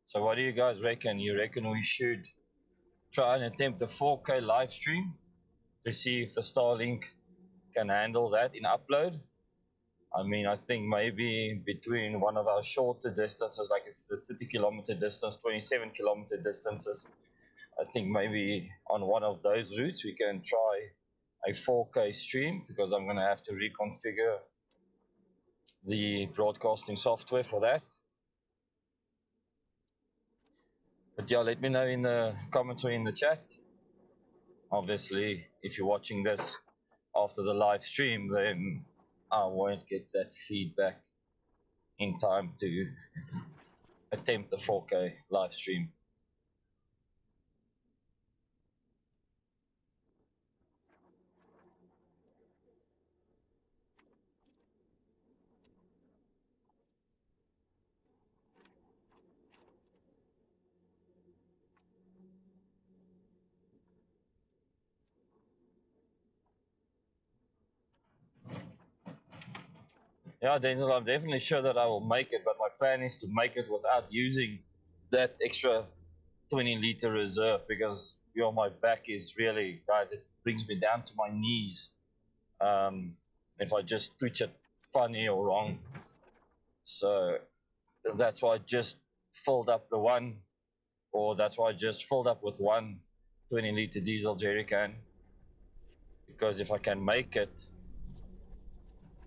So what do you guys reckon? You reckon we should try and attempt a 4K live stream to see if the Starlink can handle that in upload? I mean, I think maybe between one of our shorter distances, like it's the 30-kilometer distance, 27-kilometer distances, I think maybe on one of those routes we can try a 4K stream, because I'm going to have to reconfigure the broadcasting software for that. But yeah, let me know in the comments or in the chat. Obviously, if you're watching this after the live stream, then I won't get that feedback in time to attempt the 4K live stream. Yeah, Denzel, I'm definitely sure that I will make it, but my plan is to make it without using that extra 20-liter reserve because my back is really, guys, it brings me down to my knees if I just twitch it funny or wrong. So that's why I just filled up the one, or that's why I just filled up with one 20-liter diesel jerry can, because if I can make it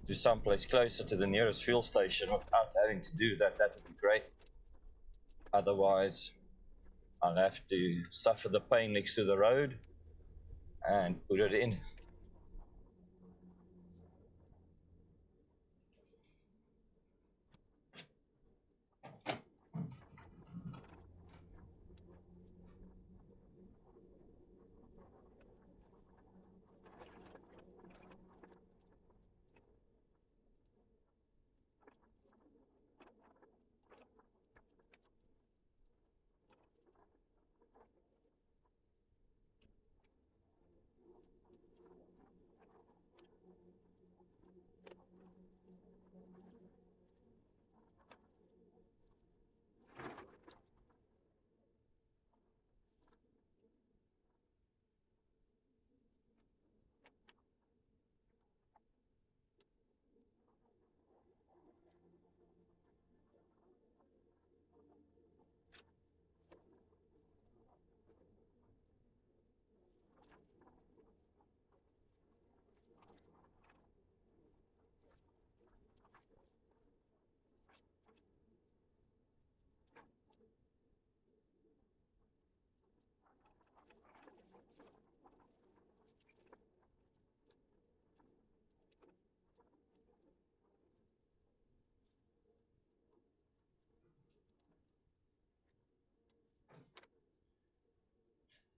to someplace closer to the nearest fuel station without having to do that, that would be great. Otherwise, I'll have to suffer the pain next to the road and put it in.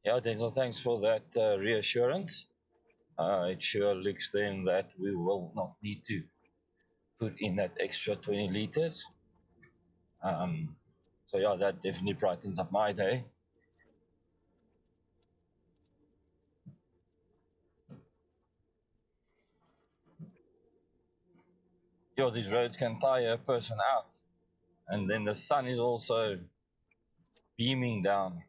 Yeah, Denzel, thanks for that reassurance. It sure looks then that we will not need to put in that extra 20 liters. So yeah, that definitely brightens up my day. These roads can tire a person out. And then the sun is also beaming down.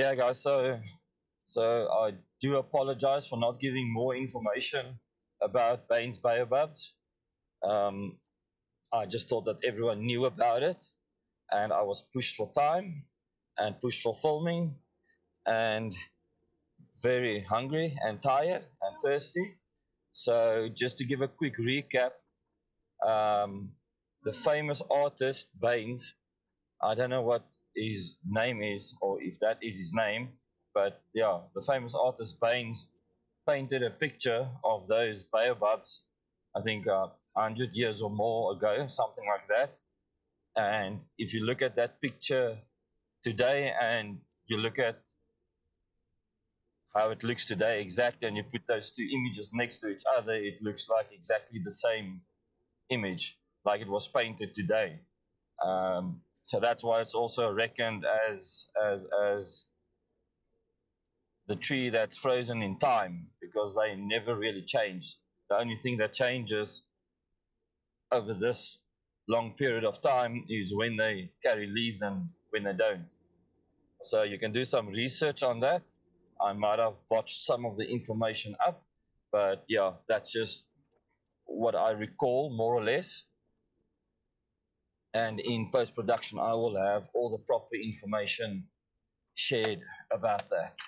yeah, guys. So I do apologize for not giving more information about Baines Baobabs. Um, I just thought that everyone knew about it, and I was pushed for time and pushed for filming, and very hungry and tired and thirsty. So just to give a quick recap, um, the famous artist Baines, I don't know what his name is or if that is his name, but yeah, the famous artist Baines painted a picture of those baobabs, I think 100 years or more ago, something like that. And if you look at that picture today and you look at how it looks today exact and you put those two images next to each other, it looks like exactly the same image, like it was painted today. So that's why it's also reckoned as the tree that's frozen in time, because they never really change. The only thing that changes over this long period of time is when they carry leaves and when they don't. So you can do some research on that. I might have botched some of the information up, but yeah, that's just what I recall more or less. And in post production, I will have all the proper information shared about that.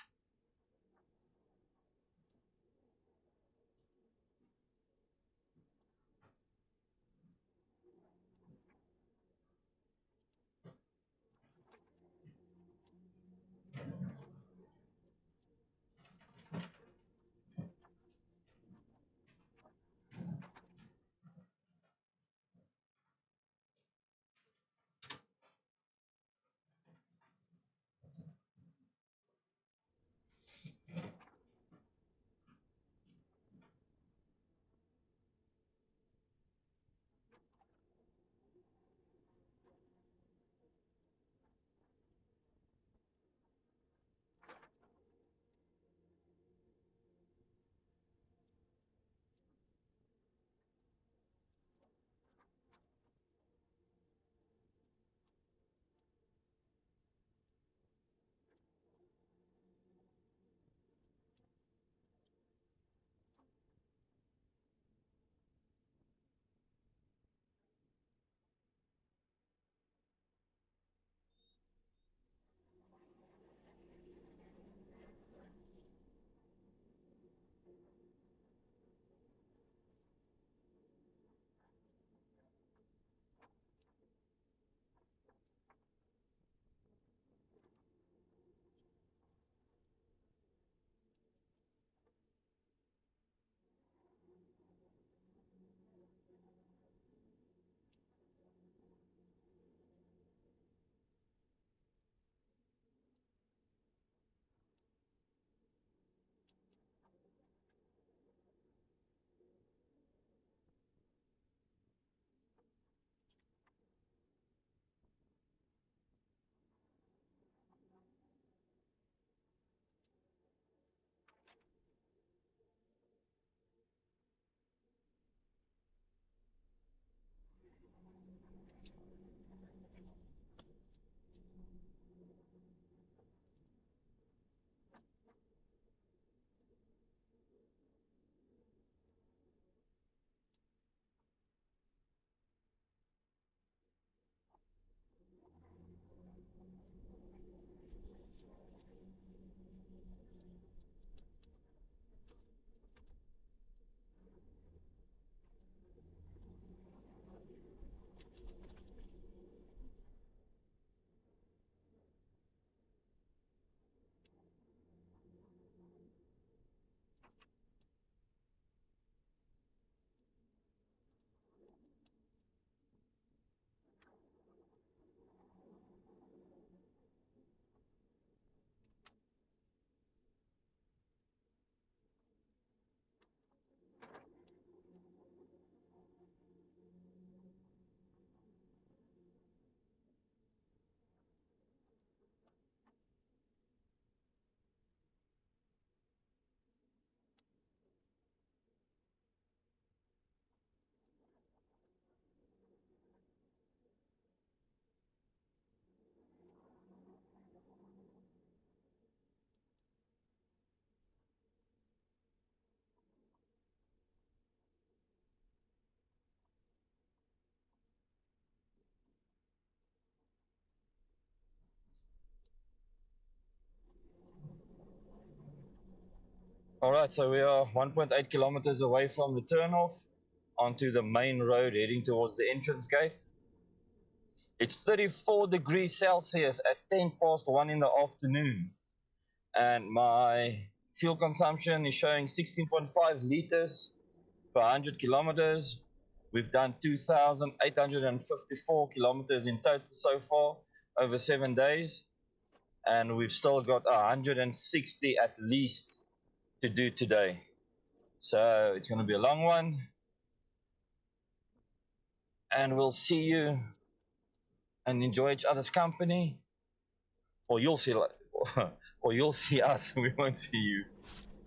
All right, so we are 1.8 kilometers away from the turnoff onto the main road heading towards the entrance gate. It's 34 degrees Celsius at 10 past 1 in the afternoon. And my fuel consumption is showing 16.5 liters per 100 kilometers. We've done 2,854 kilometers in total so far over 7 days. And we've still got 160 at least to do today. So it's going to be a long one. And we'll see you and enjoy each other's company. Or you'll see, or you'll see us. We won't see you.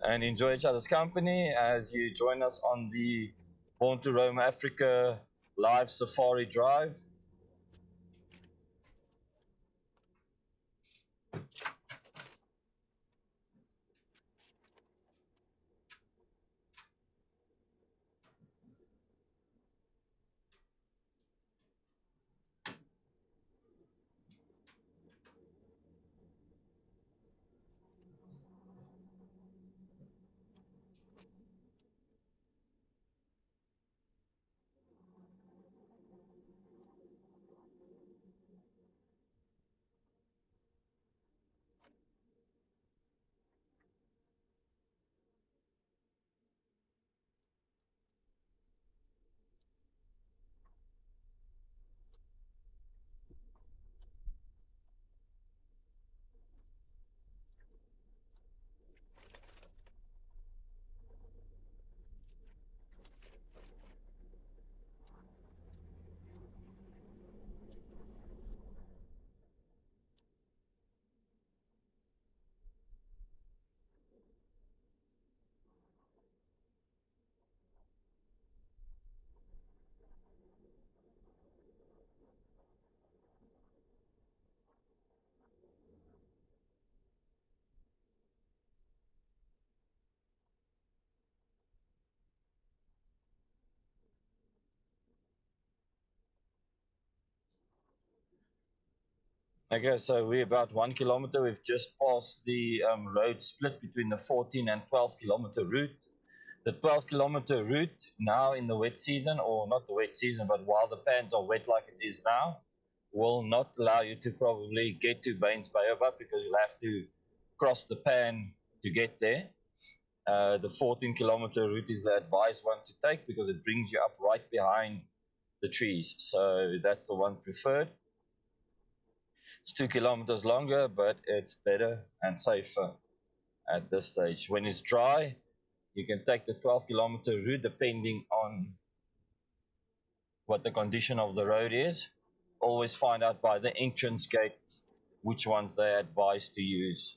And enjoy each other's company as you join us on the Born to Roam Africa live safari drive. Okay, so we're about 1 kilometer. We've just passed the road split between the 14 and 12 kilometer route. The 12 kilometer route now in the wet season, or not the wet season, but while the pans are wet like it is now, will not allow you to probably get to Baines Baobabs because you'll have to cross the pan to get there. The 14 kilometer route is the advised one to take because it brings you up right behind the trees. So that's the one preferred. It's 2 kilometers longer, but it's better and safer at this stage. When it's dry, you can take the 12 kilometer route depending on what the condition of the road is. Always find out by the entrance gate which ones they advise to use.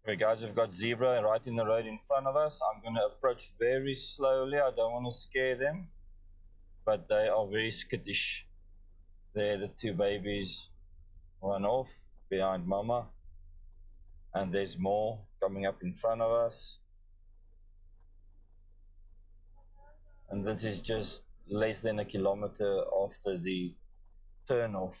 Okay, guys, we've got zebra right in the road in front of us. I'm going to approach very slowly. I don't want to scare them, but they are very skittish. There, the two babies run off behind mama, and there's more coming up in front of us. And this is just less than a kilometer after the turnoff.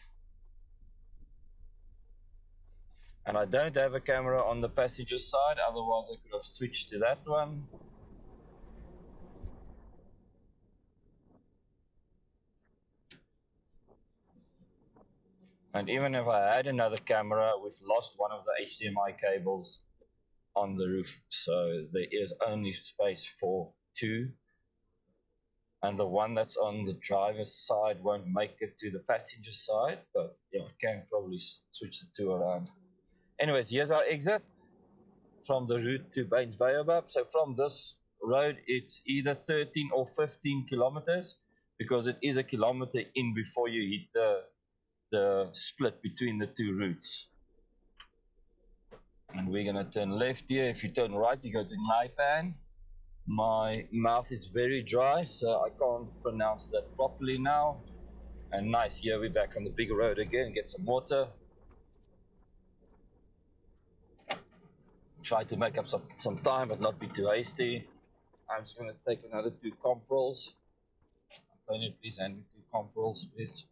And I don't have a camera on the passenger side, otherwise I could have switched to that one. And even if I had another camera, we've lost one of the HDMI cables on the roof, so there is only space for two, and the one that's on the driver's side won't make it to the passenger side, but yeah, I can probably switch the two around. Anyways, here's our exit from the route to Baines Baobab. So from this road, it's either 13 or 15 kilometers, because it is a kilometer in before you hit the split between the two routes. And we're going to turn left here. If you turn right, you go to Nxai. My mouth is very dry, so I can't pronounce that properly now. And nice, here we're back on the big road again, get some water. Try to make up some time, but not be too hasty. I'm just going to take another two comprals. Antonio, please hand me two comprals, please.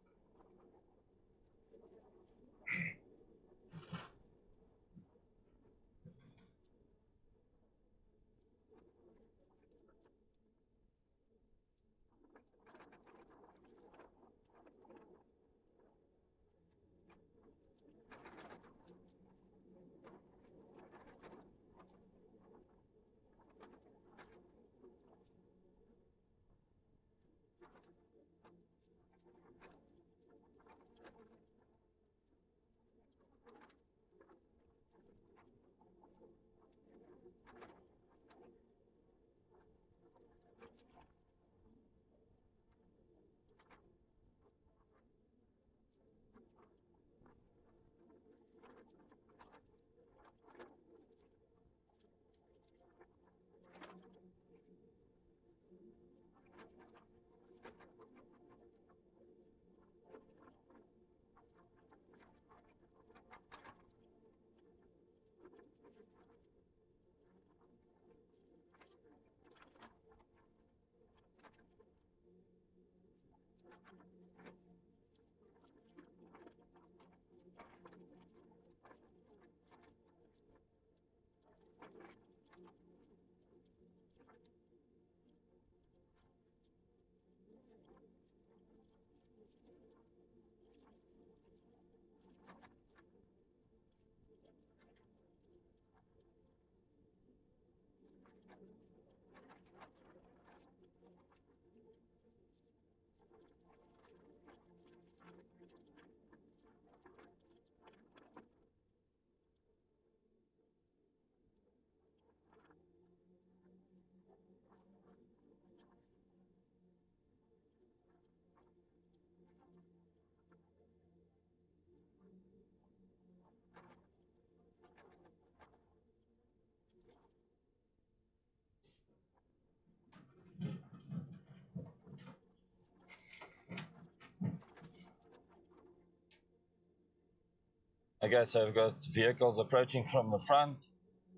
Okay, so we've got vehicles approaching from the front.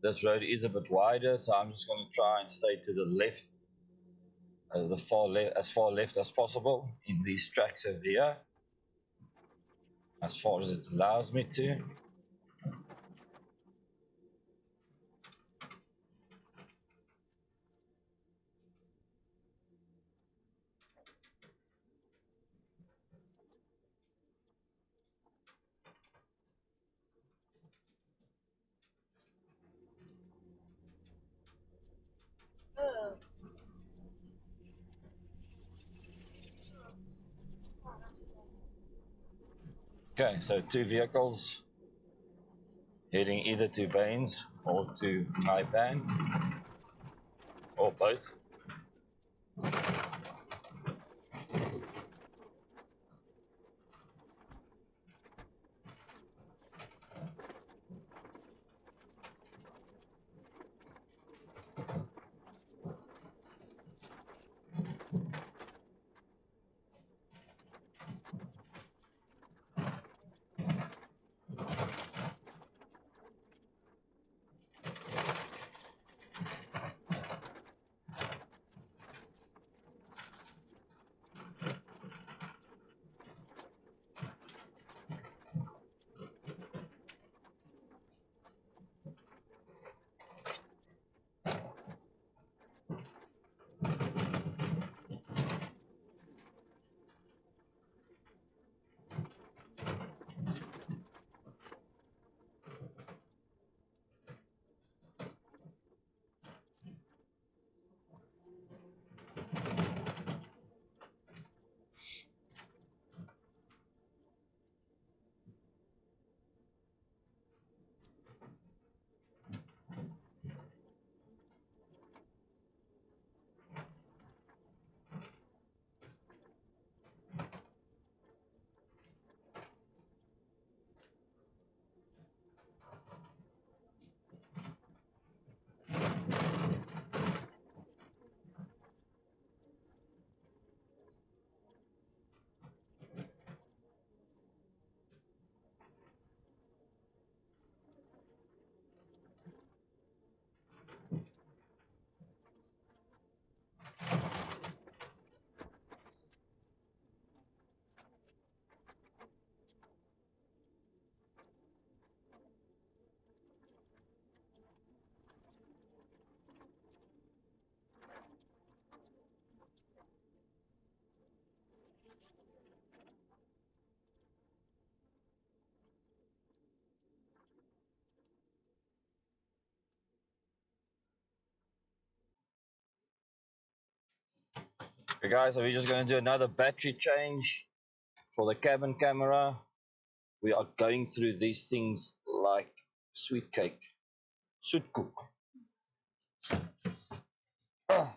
This road is a bit wider, so I'm just going to try and stay to the left, as far left as possible in these tracks over here, as far as it allows me to. Okay, so two vehicles heading either to Baines or to Nxai, or both. Okay, guys, so we're just going to do another battery change for the cabin camera. We are going through these things like sweet cake. Sweet cook. Ah.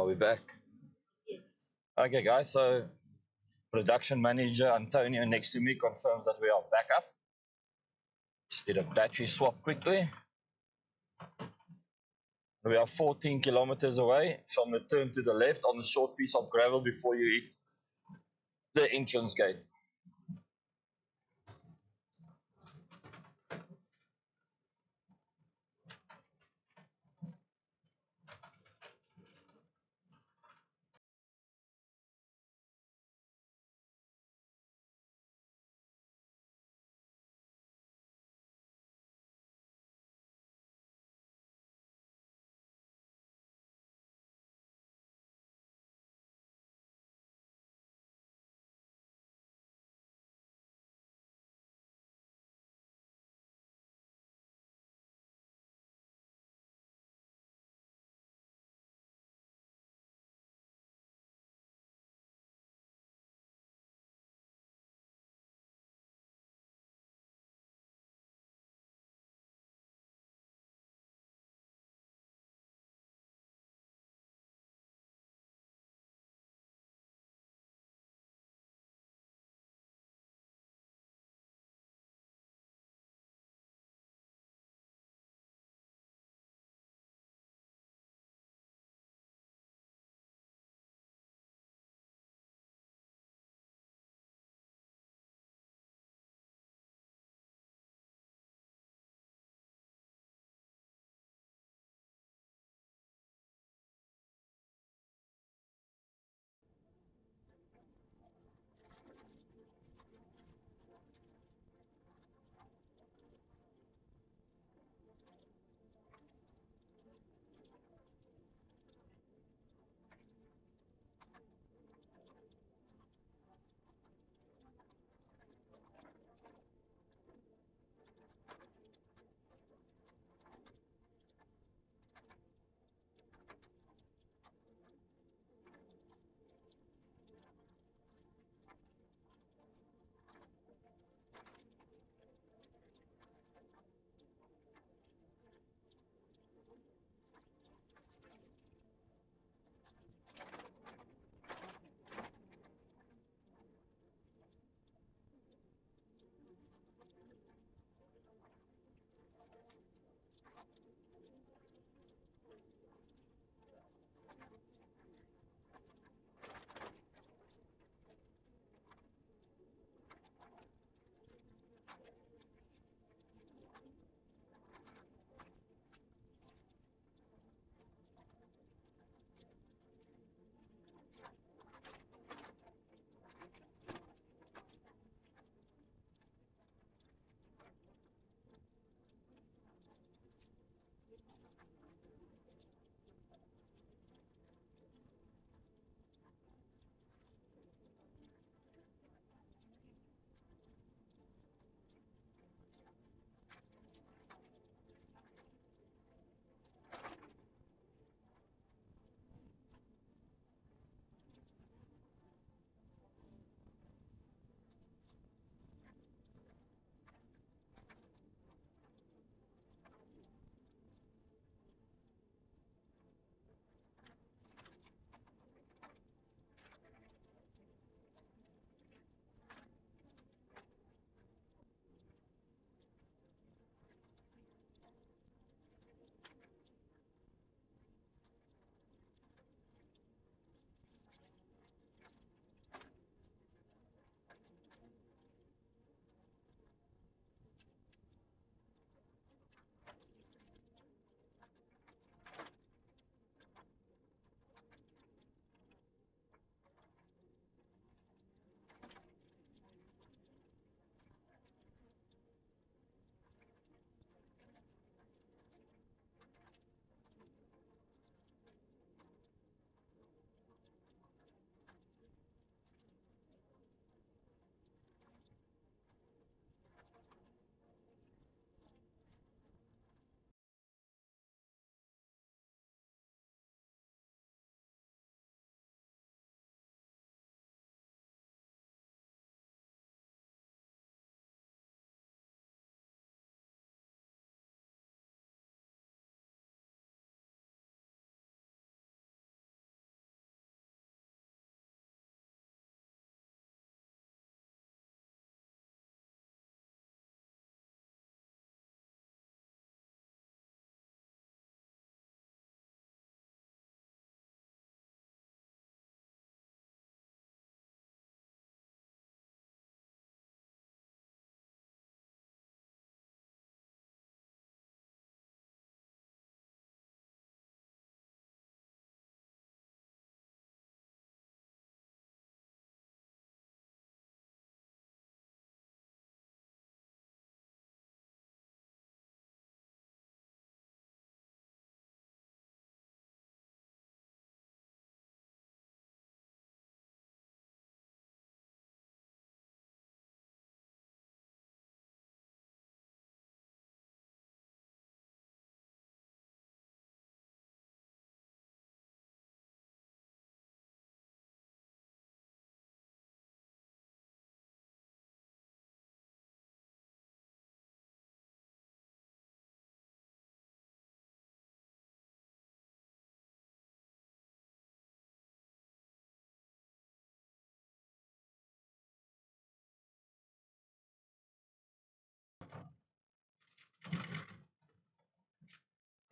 Are we back? Yes. Okay, guys, so production manager Antonio next to me confirms that we are back up. Just did a battery swap quickly. We are 14 kilometers away from the turn to the left on the short piece of gravel before you hit the entrance gate.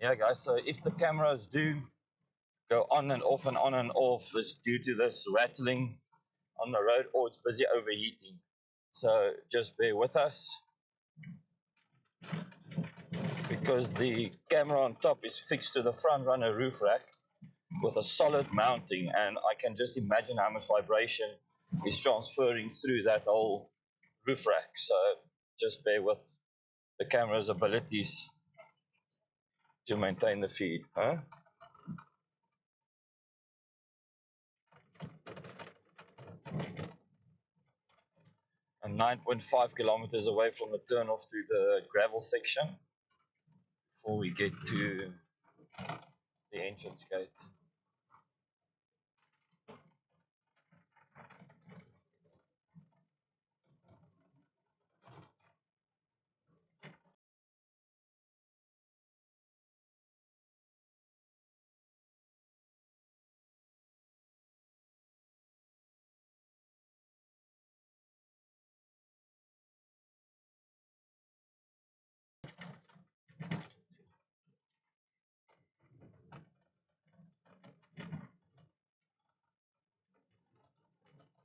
Yeah, guys, so if the cameras do go on and off and on and off, it's due to this rattling on the road or it's busy overheating. So just bear with us because the camera on top is fixed to the front runner roof rack with a solid mounting, and I can just imagine how much vibration is transferring through that whole roof rack. So just bear with the camera's abilities to maintain the feed. Huh? And 9.5 kilometers away from the turn off to the gravel section before we get to the entrance gate.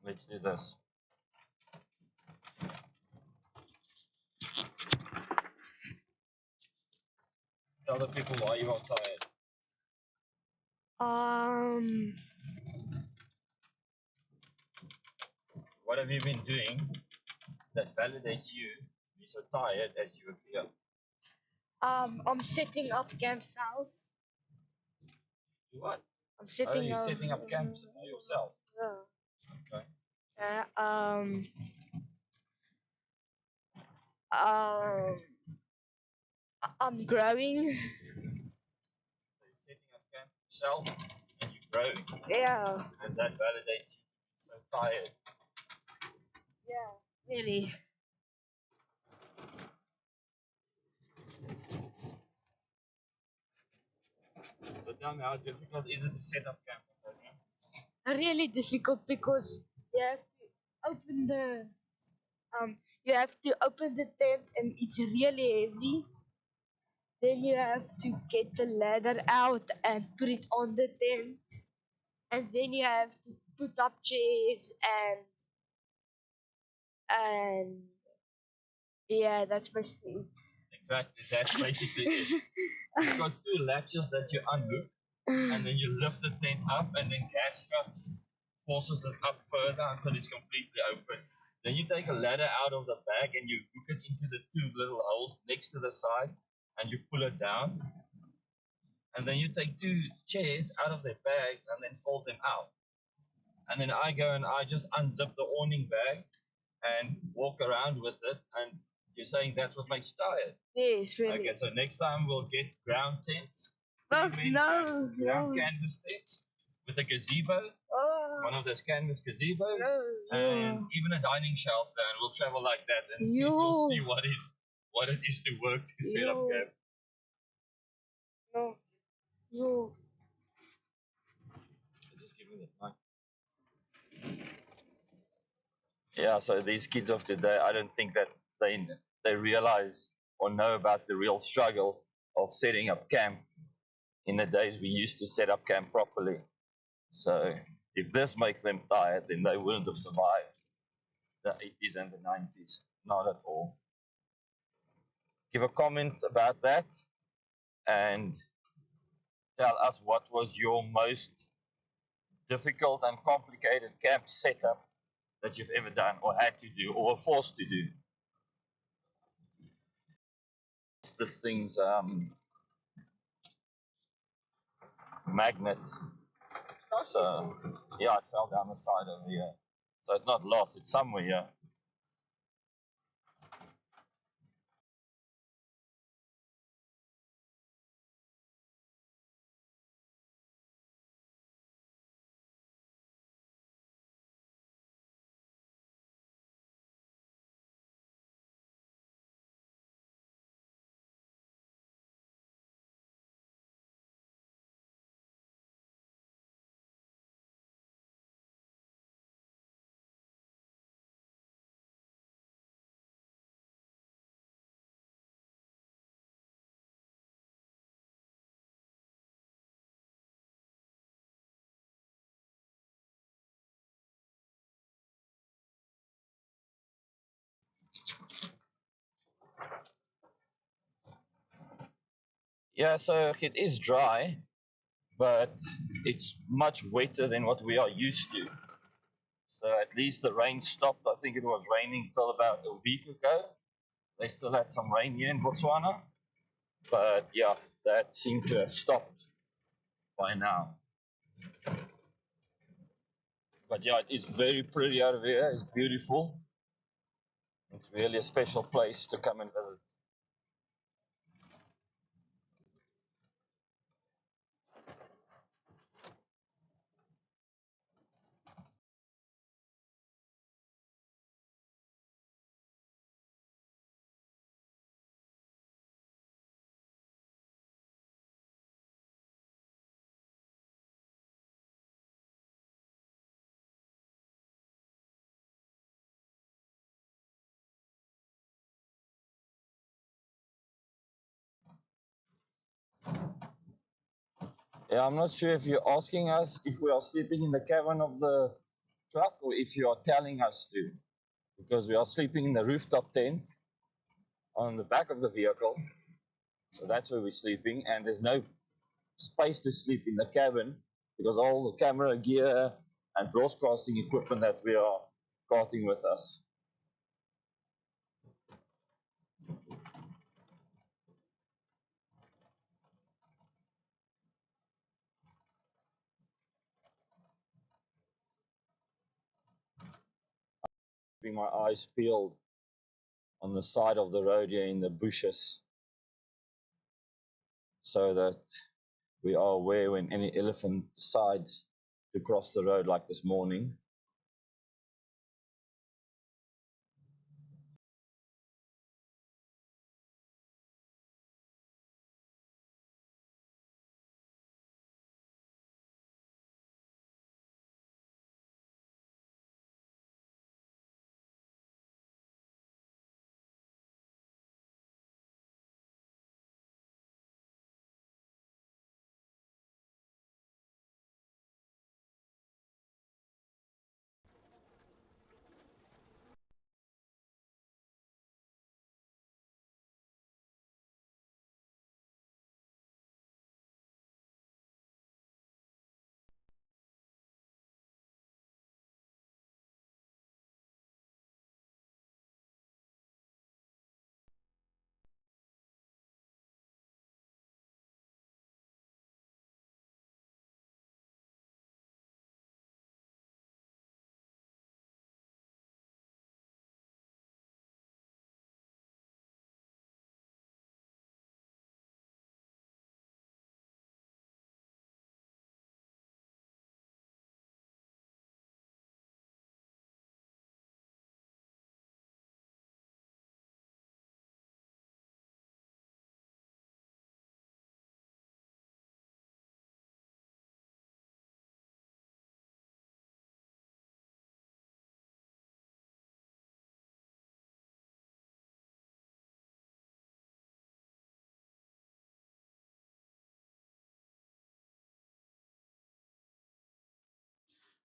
Let's do this. Tell the people why you are tired. What have you been doing that validates you to be so tired as you appear? I'm setting up campsites. Do what? I'm setting you're up. setting up camps yourself. Yeah. Okay. I'm growing. So you're setting up camp yourself and you're growing. Yeah. And that validates you to be so tired. Yeah. Really. So tell me, how difficult is it to set up camp? Really difficult because you have to open the tent and it's really heavy. Then you have to get the ladder out and put it on the tent. And then you have to put up chairs and yeah, that's basically it. Exactly, that's basically it. You've got two latches that you unhook, and then you lift the tent up, and then gas struts forces it up further until it's completely open. Then you take a ladder out of the bag and you hook it into the two little holes next to the side, and you pull it down. And then you take two chairs out of their bags and then fold them out. And then I go and I just unzip the awning bag and walk around with it. And you're saying that's what makes you tired? Yes, really. Okay, so next time we'll get ground tents. Oh, Ground canvas tents with a gazebo, one of those canvas gazebos, and even a dining shelter, and we'll travel like that, and you'll see what it is to work to set up camp. No. Just give me that mic. Yeah, so these kids of today, I don't think that they realize or know about the real struggle of setting up camp in the days we used to set up camp properly. So if this makes them tired, then they wouldn't have survived the 80s and the 90s. Not at all. Give a comment about that and tell us what was your most difficult and complicated camp setup that you've ever done or had to do or were forced to do. This thing's magnet. So yeah, it fell down the side over here. So it's not lost, it's somewhere here. Yeah, so it is dry, but it's much wetter than what we are used to. So at least the rain stopped. I think it was raining till about a week ago. They still had some rain here in Botswana, but yeah, that seemed to have stopped by now. But yeah, it is very pretty out of here. It's beautiful. It's really a special place to come and visit. Yeah, I'm not sure if you're asking us if we are sleeping in the cabin of the truck or if you are telling us to, because we are sleeping in the rooftop tent on the back of the vehicle. So that's where we're sleeping, and there's no space to sleep in the cabin because all the camera gear and broadcasting equipment that we are carting with us. Keeping my eyes peeled on the side of the road here in the bushes so that we are aware when any elephant decides to cross the road like this morning.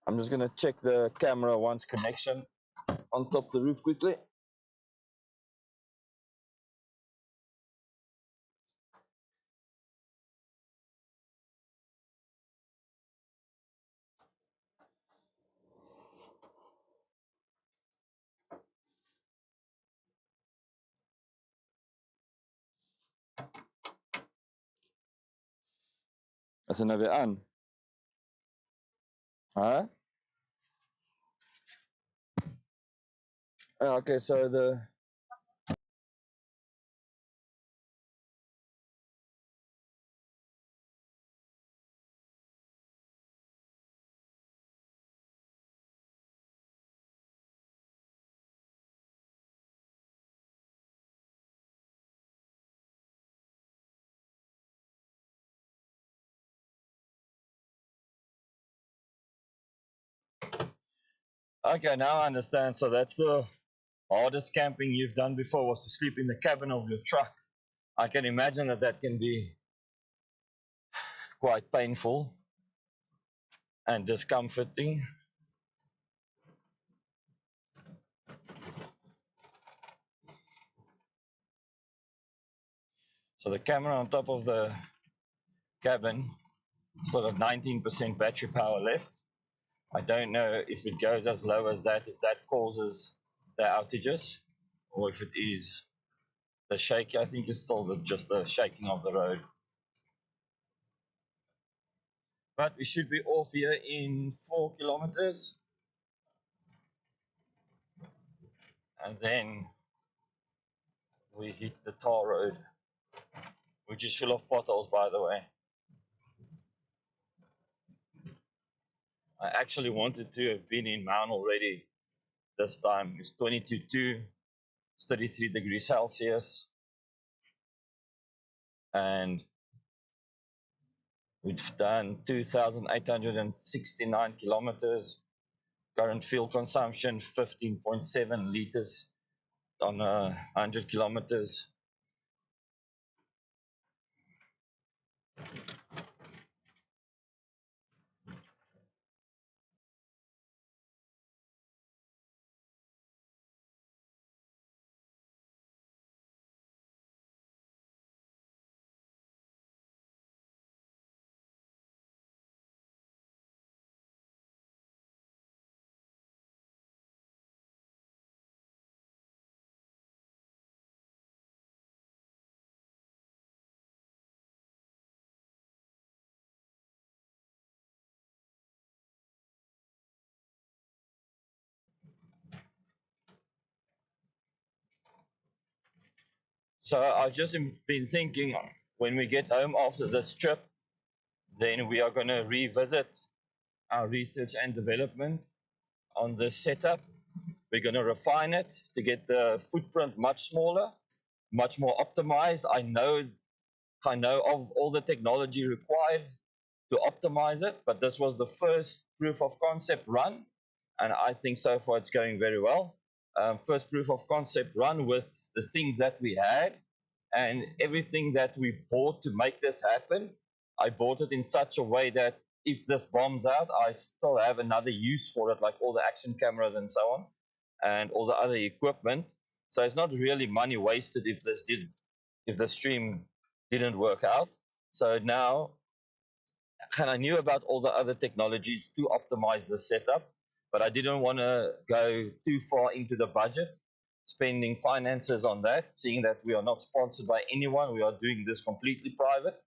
I'm just going to check the camera once connection on top of the roof quickly. Is het nou weer aan? Huh? Okay, so the okay, now I understand. So that's the hardest camping you've done before, was to sleep in the cabin of your truck. I can imagine that that can be quite painful and discomforting. So the camera on top of the cabin still got 19% battery power left. I don't know if it goes as low as that, if that causes the outages, or if it is the shaky. I think it's still just the shaking of the road. But we should be off here in 4 kilometers. And then we hit the tar road, which is full of potholes, by the way. I actually wanted to have been in Maun already this time. It's 22.2, it's 33 degrees Celsius. And we've done 2,869 kilometers. Current fuel consumption 15.7 liters on 100 kilometers. So I've just been thinking, when we get home after this trip, then we are going to revisit our research and development on this setup. We're going to refine it to get the footprint much smaller, much more optimized. I know of all the technology required to optimize it, but this was the first proof of concept run, and I think so far it's going very well. First proof of concept run with the things that we had and everything that we bought to make this happen. I bought it in such a way that if this bombs out, I still have another use for it, like all the action cameras and so on, and all the other equipment. So it's not really money wasted if the stream didn't work out. So now, and I knew about all the other technologies to optimize the setup, but I didn't want to go too far into the budget, spending finances on that, seeing that we are not sponsored by anyone. We are doing this completely private.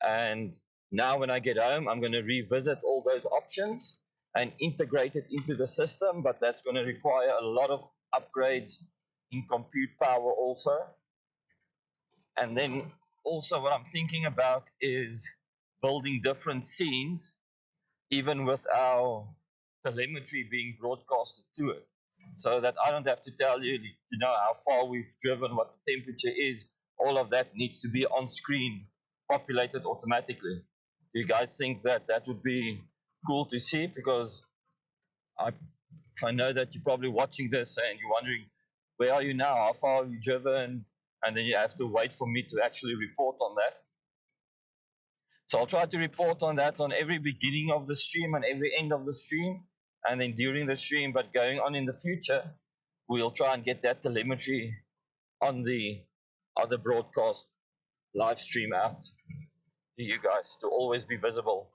And now when I get home, I'm going to revisit all those options and integrate it into the system, but that's going to require a lot of upgrades in compute power also. And then also what I'm thinking about is building different scenes, even with our telemetry being broadcasted to it, so that I don't have to tell you, how far we've driven, what the temperature is. All of that needs to be on screen, populated automatically. Do you guys think that that would be cool to see? Because I know that you're probably watching this and you're wondering, where are you now? How far have you driven? And then you have to wait for me to actually report on that. So I'll try to report on that on every beginning of the stream and every end of the stream, and then during the stream. But going on in the future, we'll try and get that telemetry on the other broadcast live stream out to you guys to always be visible.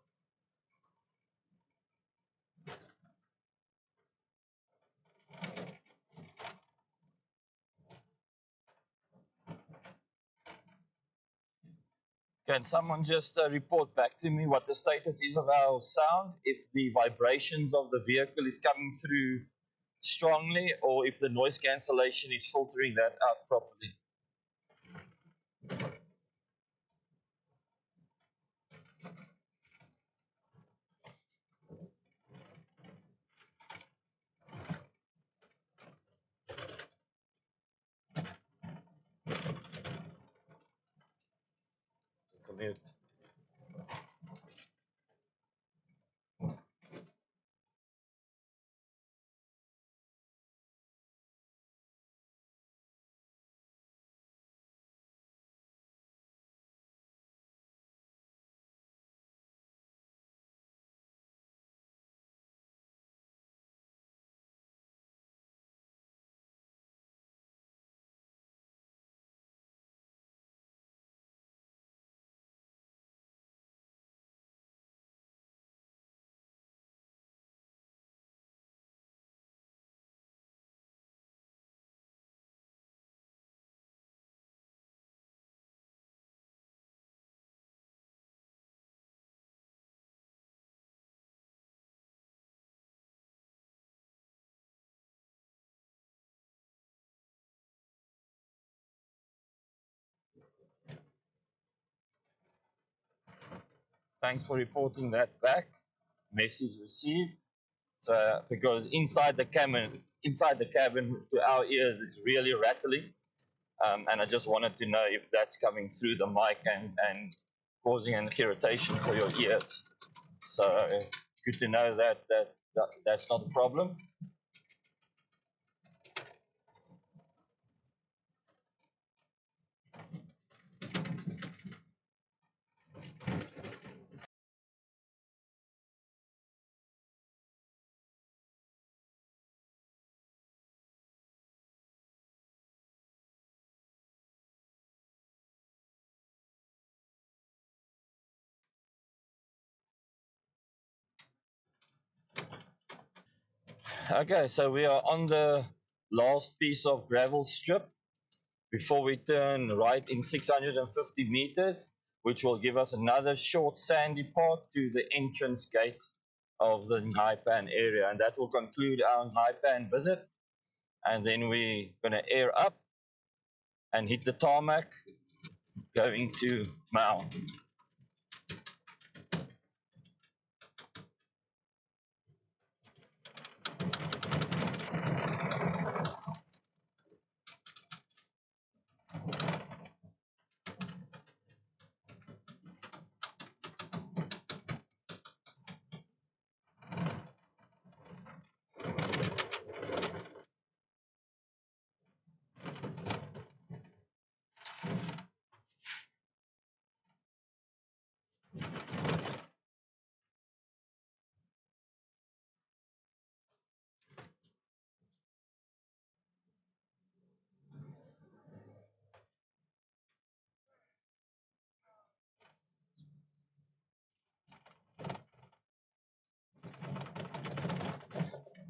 Can someone just report back to me what the status is of our sound, if the vibrations of the vehicle is coming through strongly, or if the noise cancellation is filtering that out properly? Mute. Thanks for reporting that back. Message received. So because inside the cabin, to our ears, it's really rattling, and I just wanted to know if that's coming through the mic and causing an irritation for your ears. So good to know that's not a problem. Okay, so we are on the last piece of gravel strip before we turn right in 650 meters, which will give us another short sandy path to the entrance gate of the Nxai area. And that will conclude our Nxai visit. And then we're going to air up and hit the tarmac going to Maun.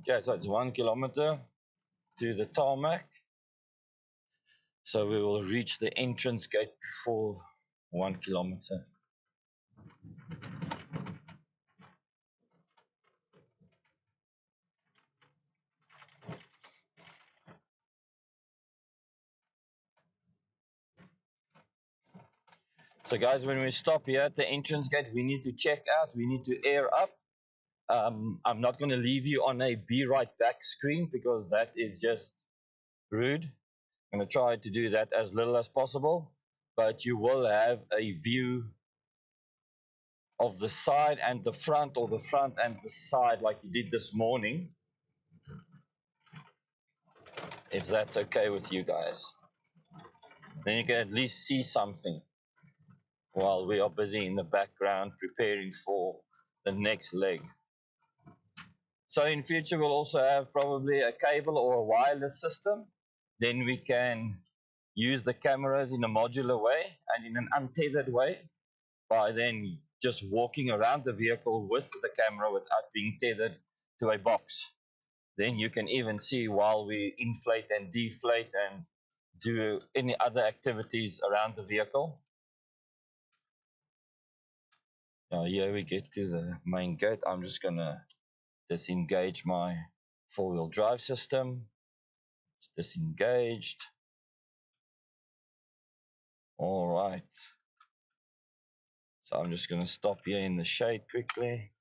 Okay, so it's 1 kilometer to the tarmac. So we will reach the entrance gate before 1 kilometer. So guys, when we stop here at the entrance gate, we need to check out, we need to air up. I'm not going to leave you on a be right back screen because that is just rude. I'm going to try to do that as little as possible, but you will have a view of the side and the front, or the front and the side like you did this morning, if that's okay with you guys. Then you can at least see something while we are busy in the background preparing for the next leg. So in future, we'll also have probably a cable or a wireless system. Then we can use the cameras in a modular way and in an untethered way by then just walking around the vehicle with the camera without being tethered to a box. Then you can even see while we inflate and deflate and do any other activities around the vehicle. Now here we get to the main gate. I'm just going to disengage my four-wheel drive system. It's disengaged. All right. So I'm just going to stop here in the shade quickly.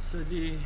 So die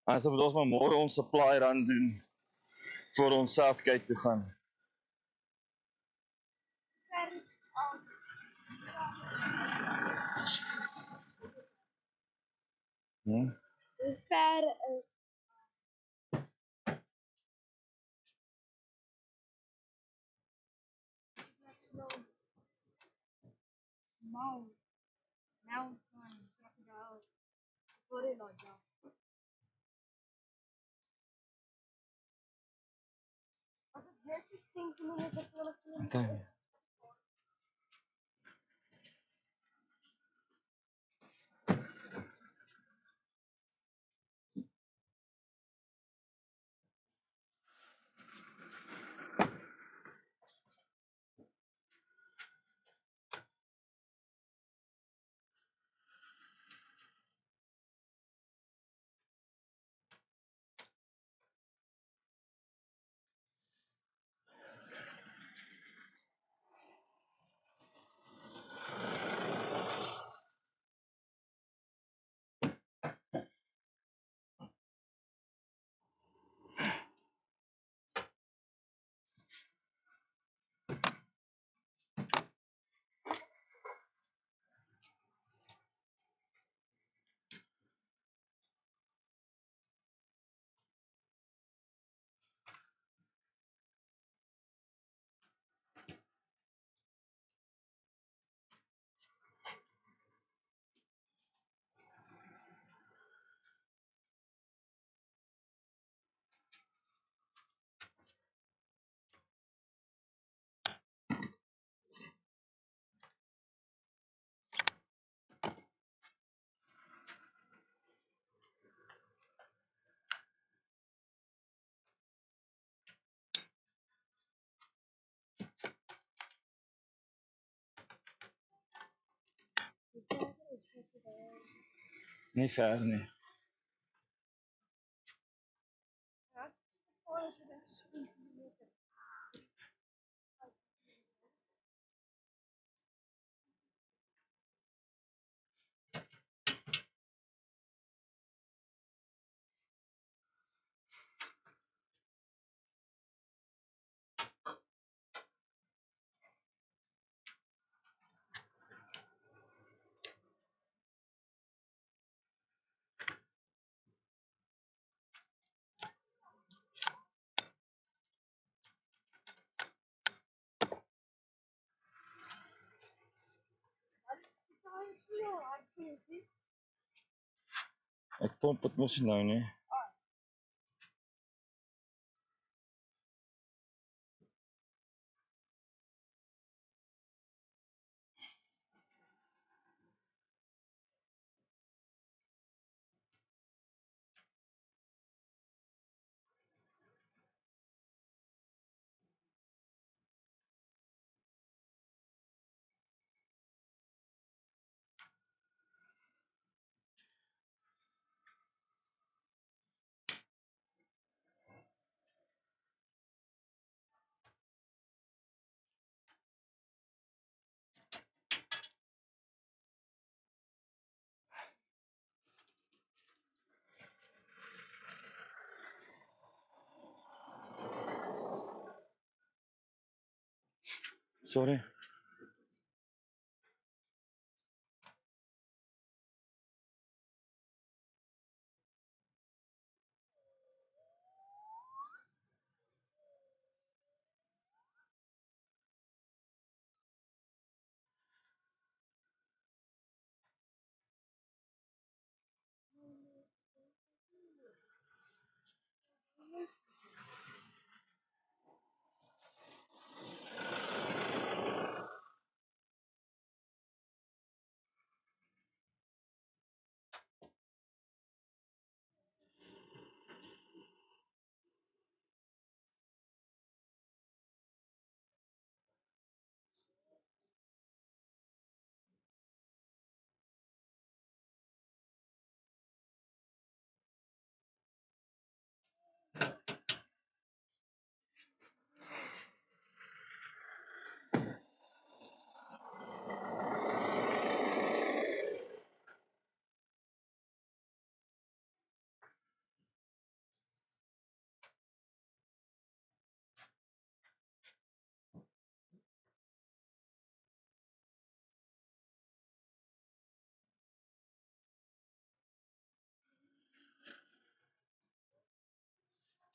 As moet ons maar môre ons supply run doen voor ons Southgate toe gaan. Hoe ver is Maun? Maun, crocodile. Very large. As dit net so 10 km Okay. Nie ver nie. Ek pomp dit mos nie nou nie. Sorry.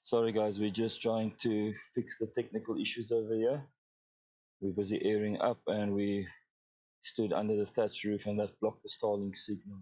Sorry guys, we're just trying to fix the technical issues over here. We're busy airing up and we stood under the thatch roof and that blocked the Starlink signal.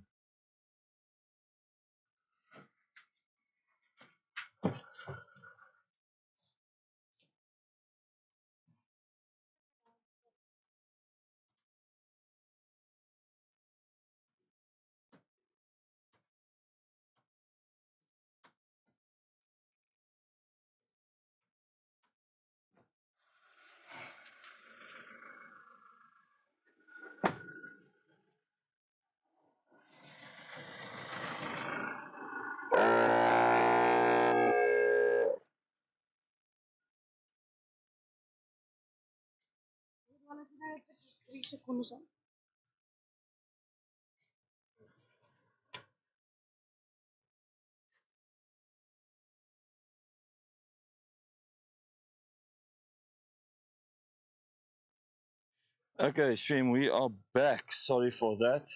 Okay, stream, we are back. Sorry for that.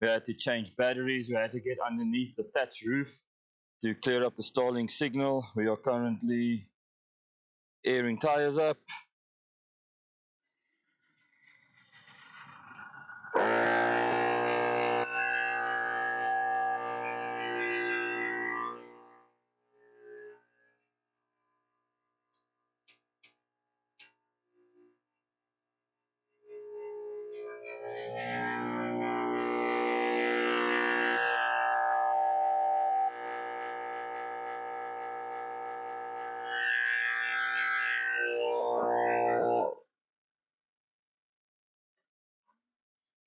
We had to change batteries. We had to get underneath the thatch roof to clear up the Starlink signal. We are currently airing tires up.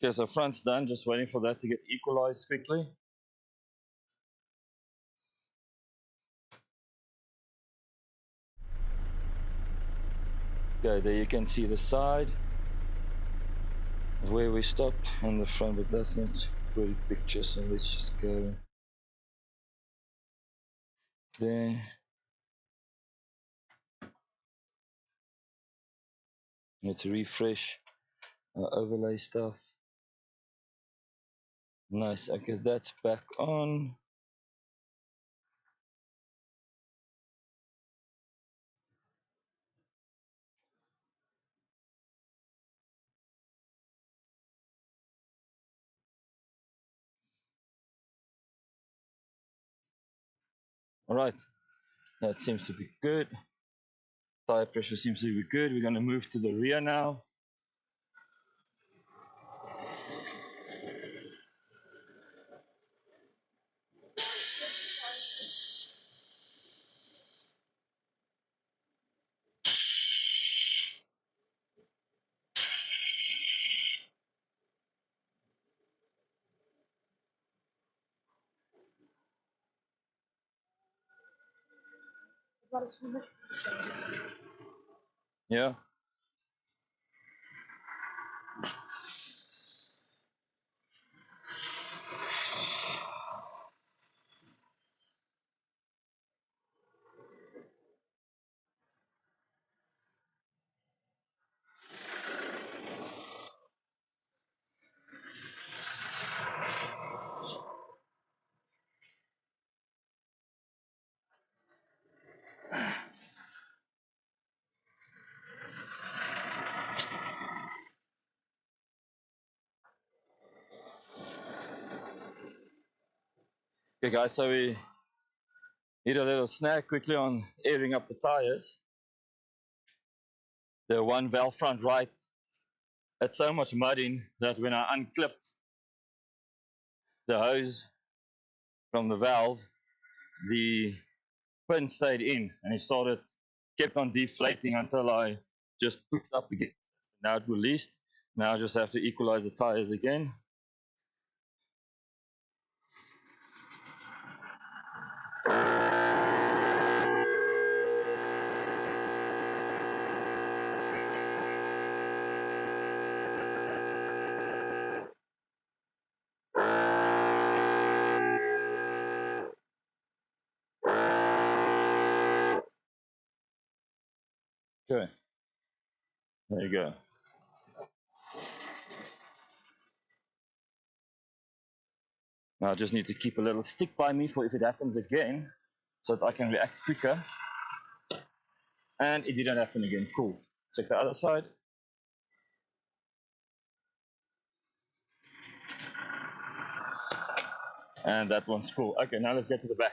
Okay, so front's done, just waiting for that to get equalized quickly. Okay, there you can see the side of where we stopped and the front, but that's not very picture, so let's just go there. Let's refresh our overlay stuff. Nice, okay, that's back on. All right, that seems to be good. Tire pressure seems to be good. We're going to move to the rear now. Yeah. Okay, guys, so we need a little snack quickly on airing up the tires. The one valve front right had so much mud in that when I unclipped the hose from the valve, the pin stayed in and it kept on deflating until I just pushed up again. Now it released. Now I just have to equalize the tires again. Okay, there you go. Now I just need to keep a little stick by me for if it happens again, so that I can react quicker. And it didn't happen again. Cool. Check the other side. And that one's cool. Okay, now let's get to the back.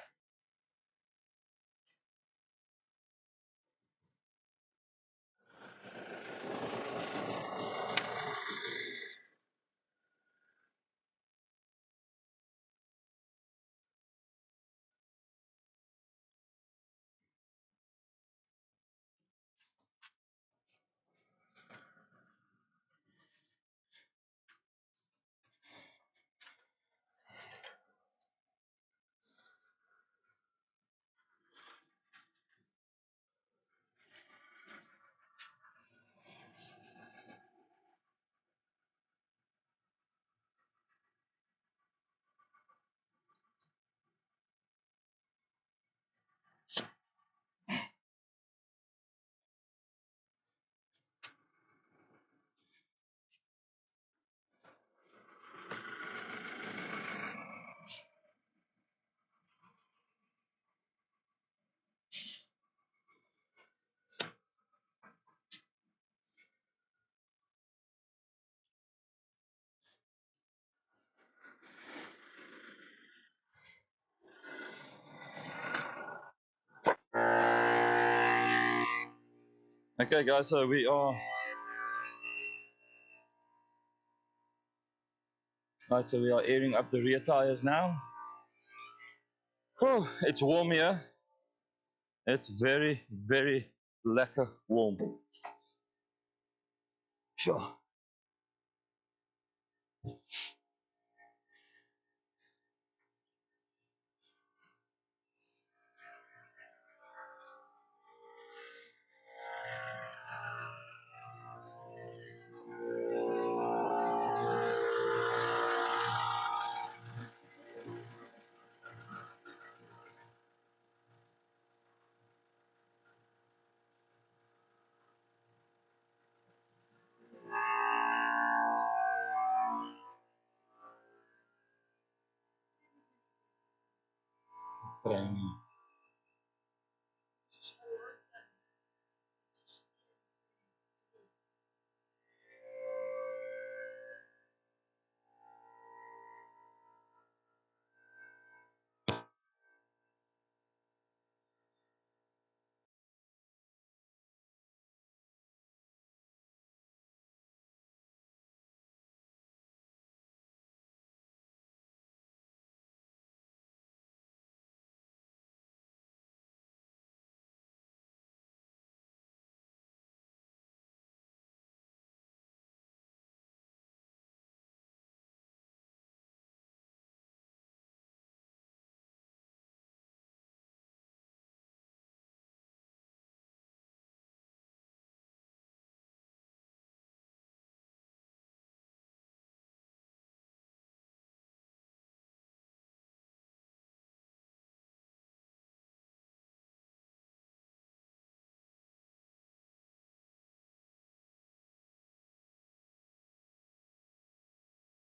Okay, guys, so we are. Right, so we are airing up the rear tires now. Oh, it's warm here. It's very, very lekker warm. Sure. Training.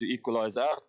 To equalize out.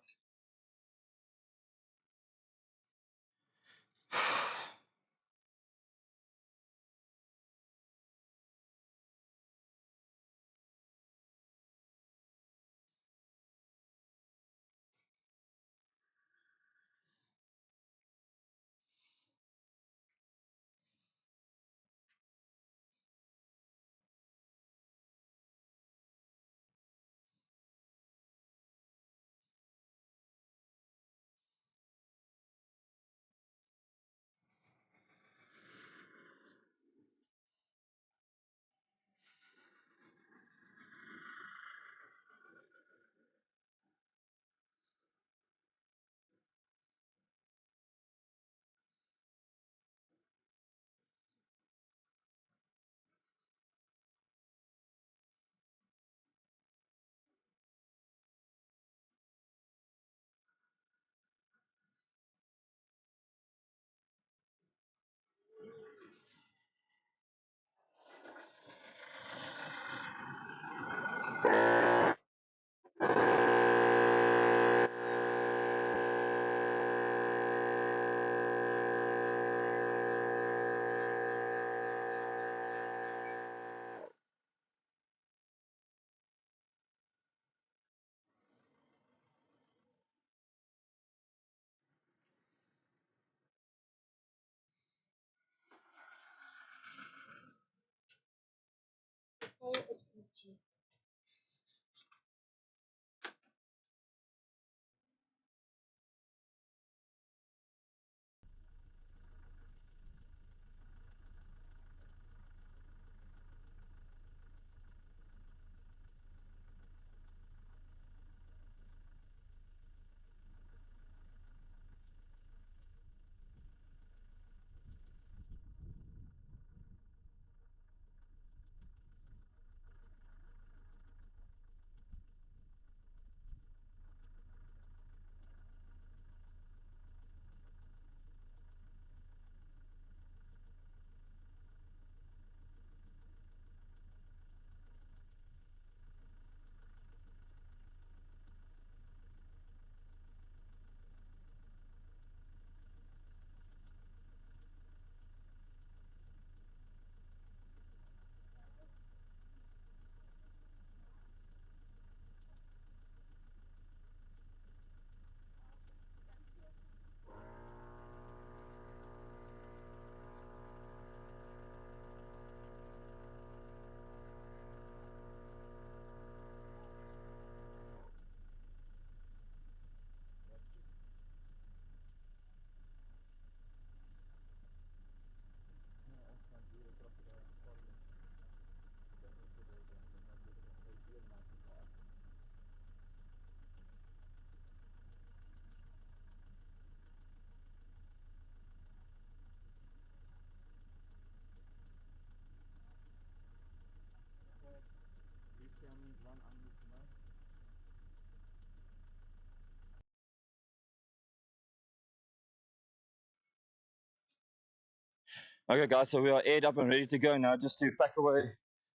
Okay, guys, so we are aired up and ready to go now, just to pack away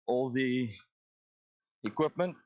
all the equipment.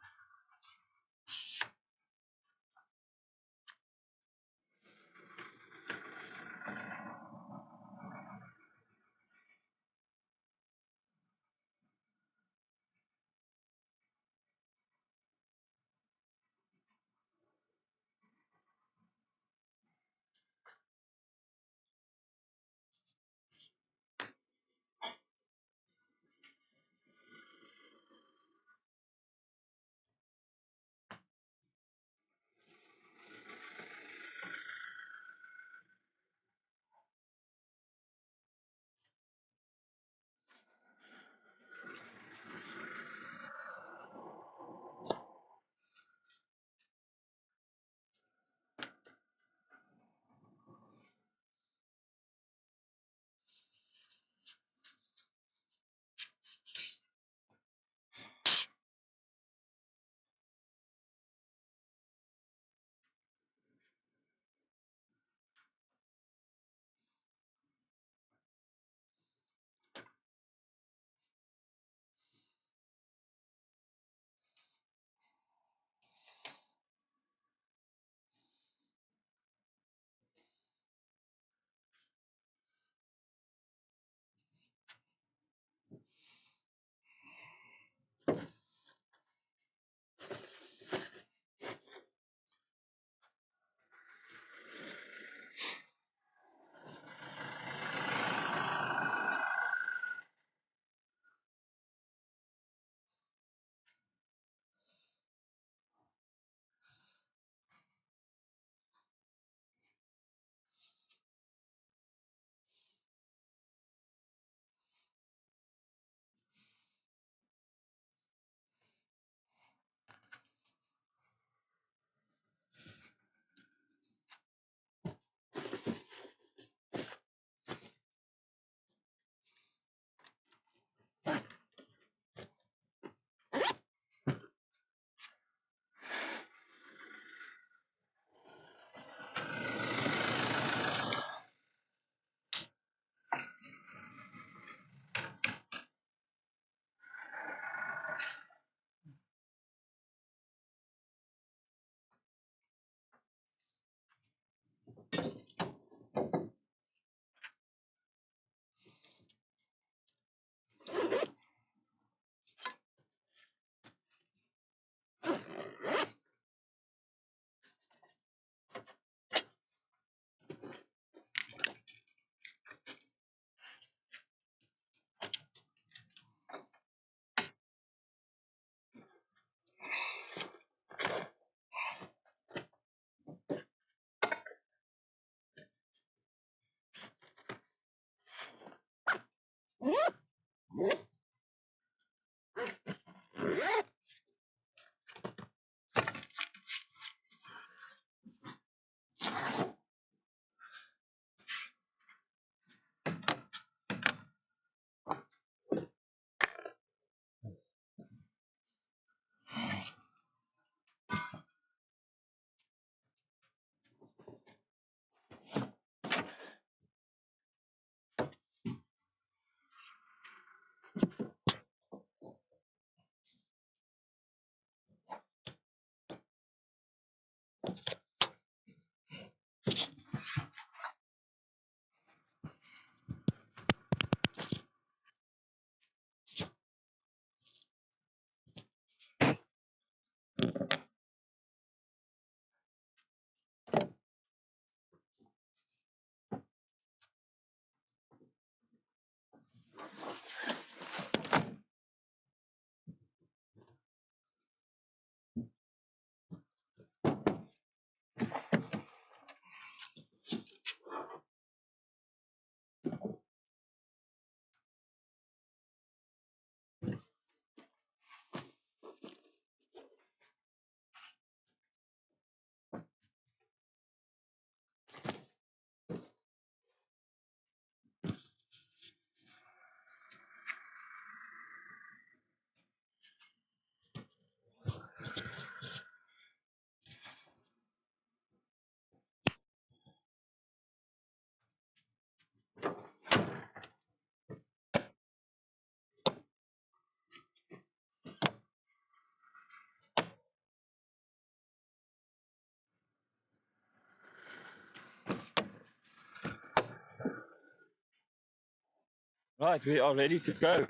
Right, we are ready to go.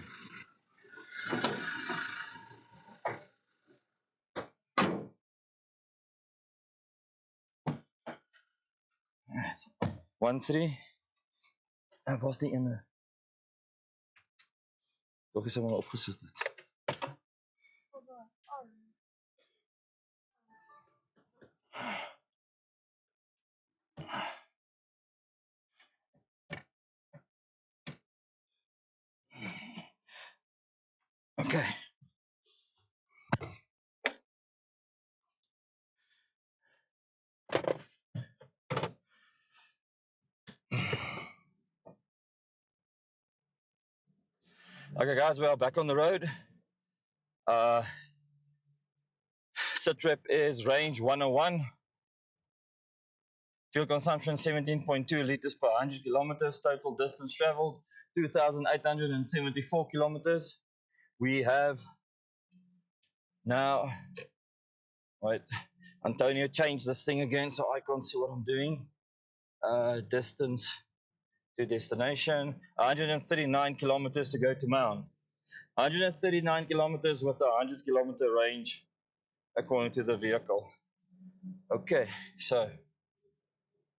Right. 1-3. En was die ene? Toch is hij maar opgezocht. Okay. Okay, guys, we are back on the road. Sit rep is range 101. Fuel consumption 17.2 liters per 100 kilometers. Total distance traveled 2,874 kilometers. We have now, wait, Antonio changed this thing again so I can't see what I'm doing. Distance to destination, 139 kilometers to go to Maun. 139 kilometers with a 100 kilometer range according to the vehicle. Okay, so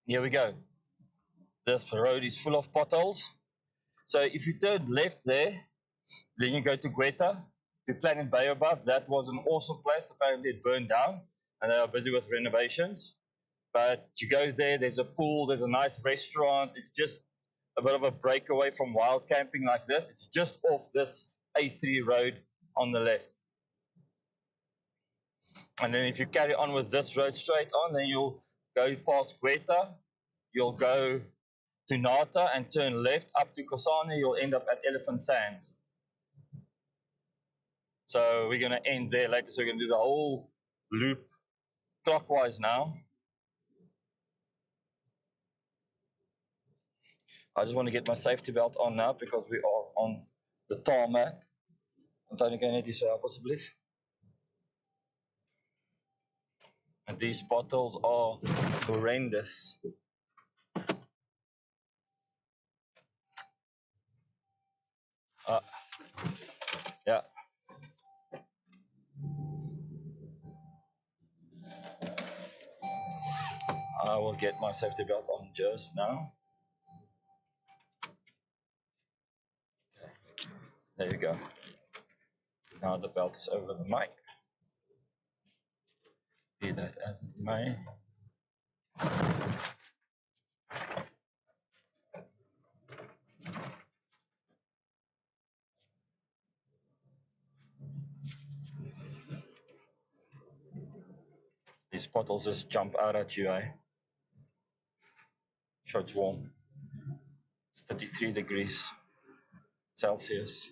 here we go. This road is full of potholes. So if you turn left there, then you go to Gweta, to Planet Baobab. That was an awesome place. Apparently it burned down and they are busy with renovations. But you go there, there's a pool, there's a nice restaurant. It's just a bit of a breakaway from wild camping like this. It's just off this A3 road on the left. And then if you carry on with this road straight on, then you'll go past Gweta, you'll go to Nata and turn left up to Kosane, you'll end up at Elephant Sands. So we're going to end there later. So we're going to do the whole loop clockwise now. I just want to get my safety belt on now because we are on the tarmac. Antonio, kan jy net hier so help asseblief? And these potholes are horrendous. Yeah. I will get my safety belt on just now. Okay. There you go. Now the belt is over the mic. Be that as it may. These potholes just jump out at you, eh? Sure, it's warm. It's 33 degrees Celsius.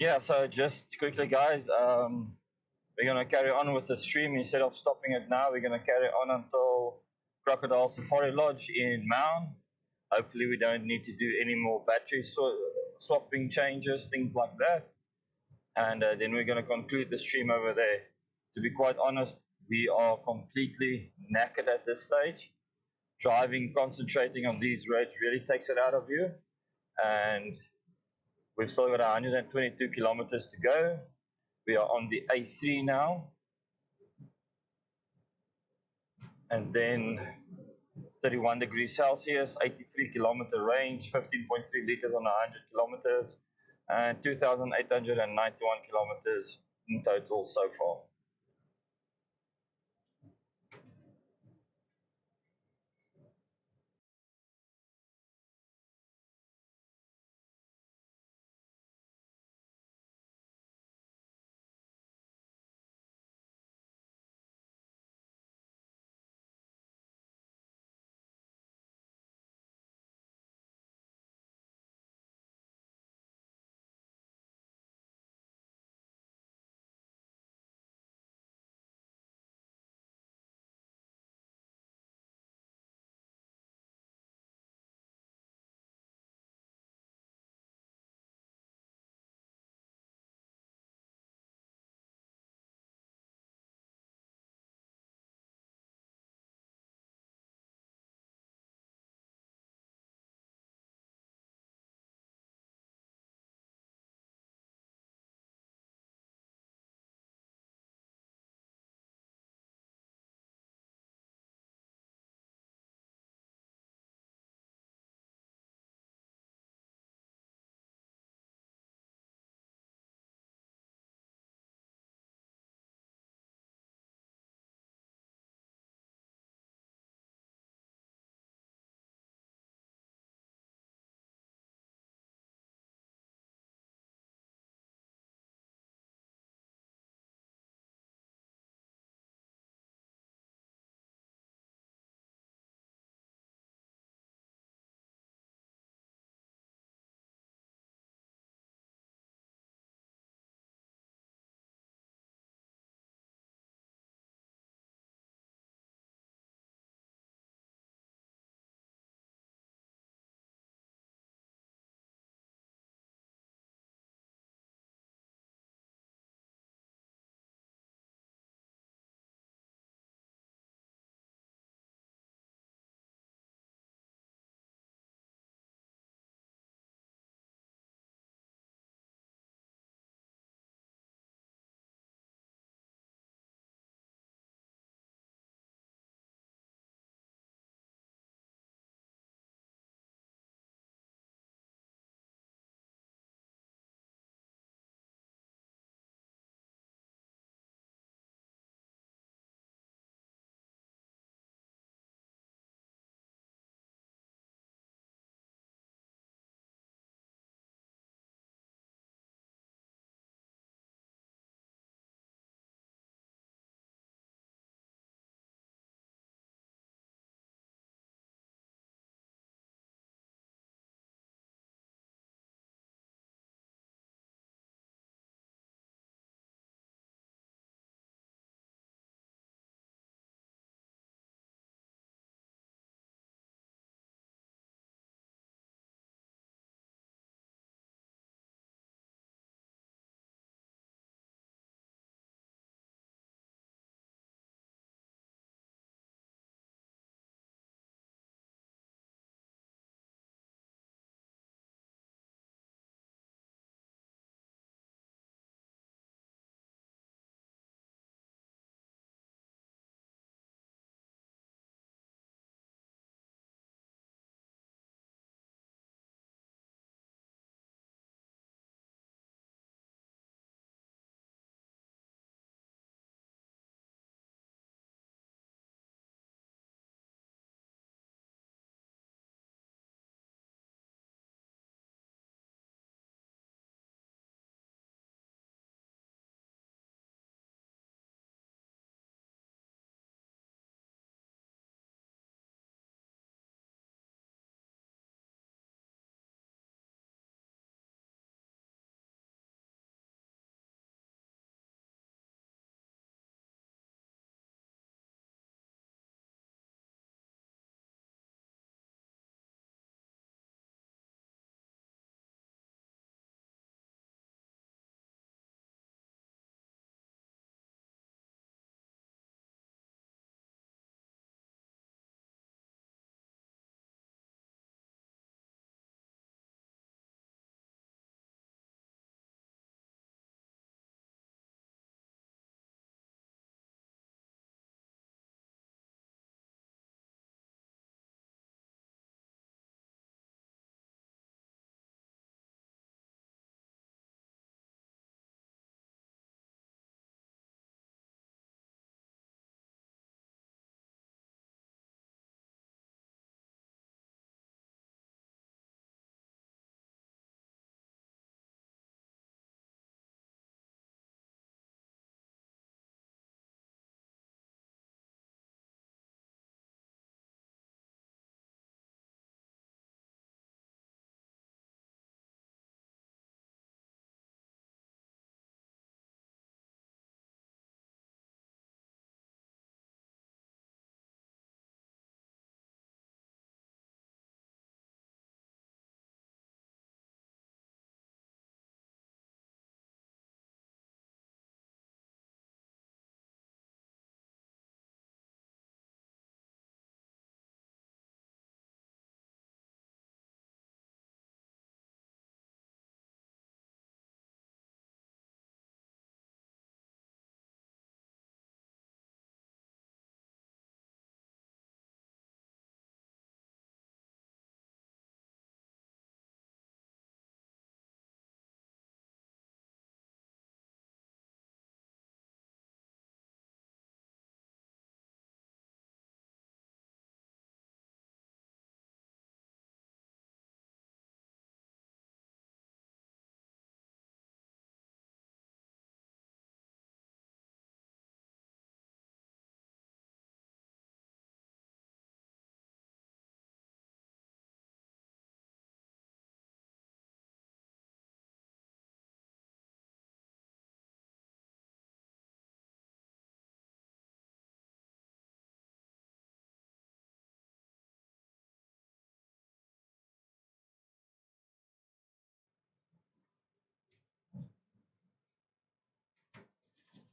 Yeah, so just quickly, guys, we're going to carry on with the stream. Instead of stopping it now, we're going to carry on until Crocodile Safari Lodge in Maun. Hopefully, we don't need to do any more battery swapping changes, things like that. And then we're going to conclude the stream over there. To be quite honest, we are completely knackered at this stage. Driving, concentrating on these roads really takes it out of you. And we've still got 122 kilometers to go. We are on the A3 now. And then 31 degrees Celsius, 83 kilometer range, 15.3 liters on 100 kilometers, and 2,891 kilometers in total so far.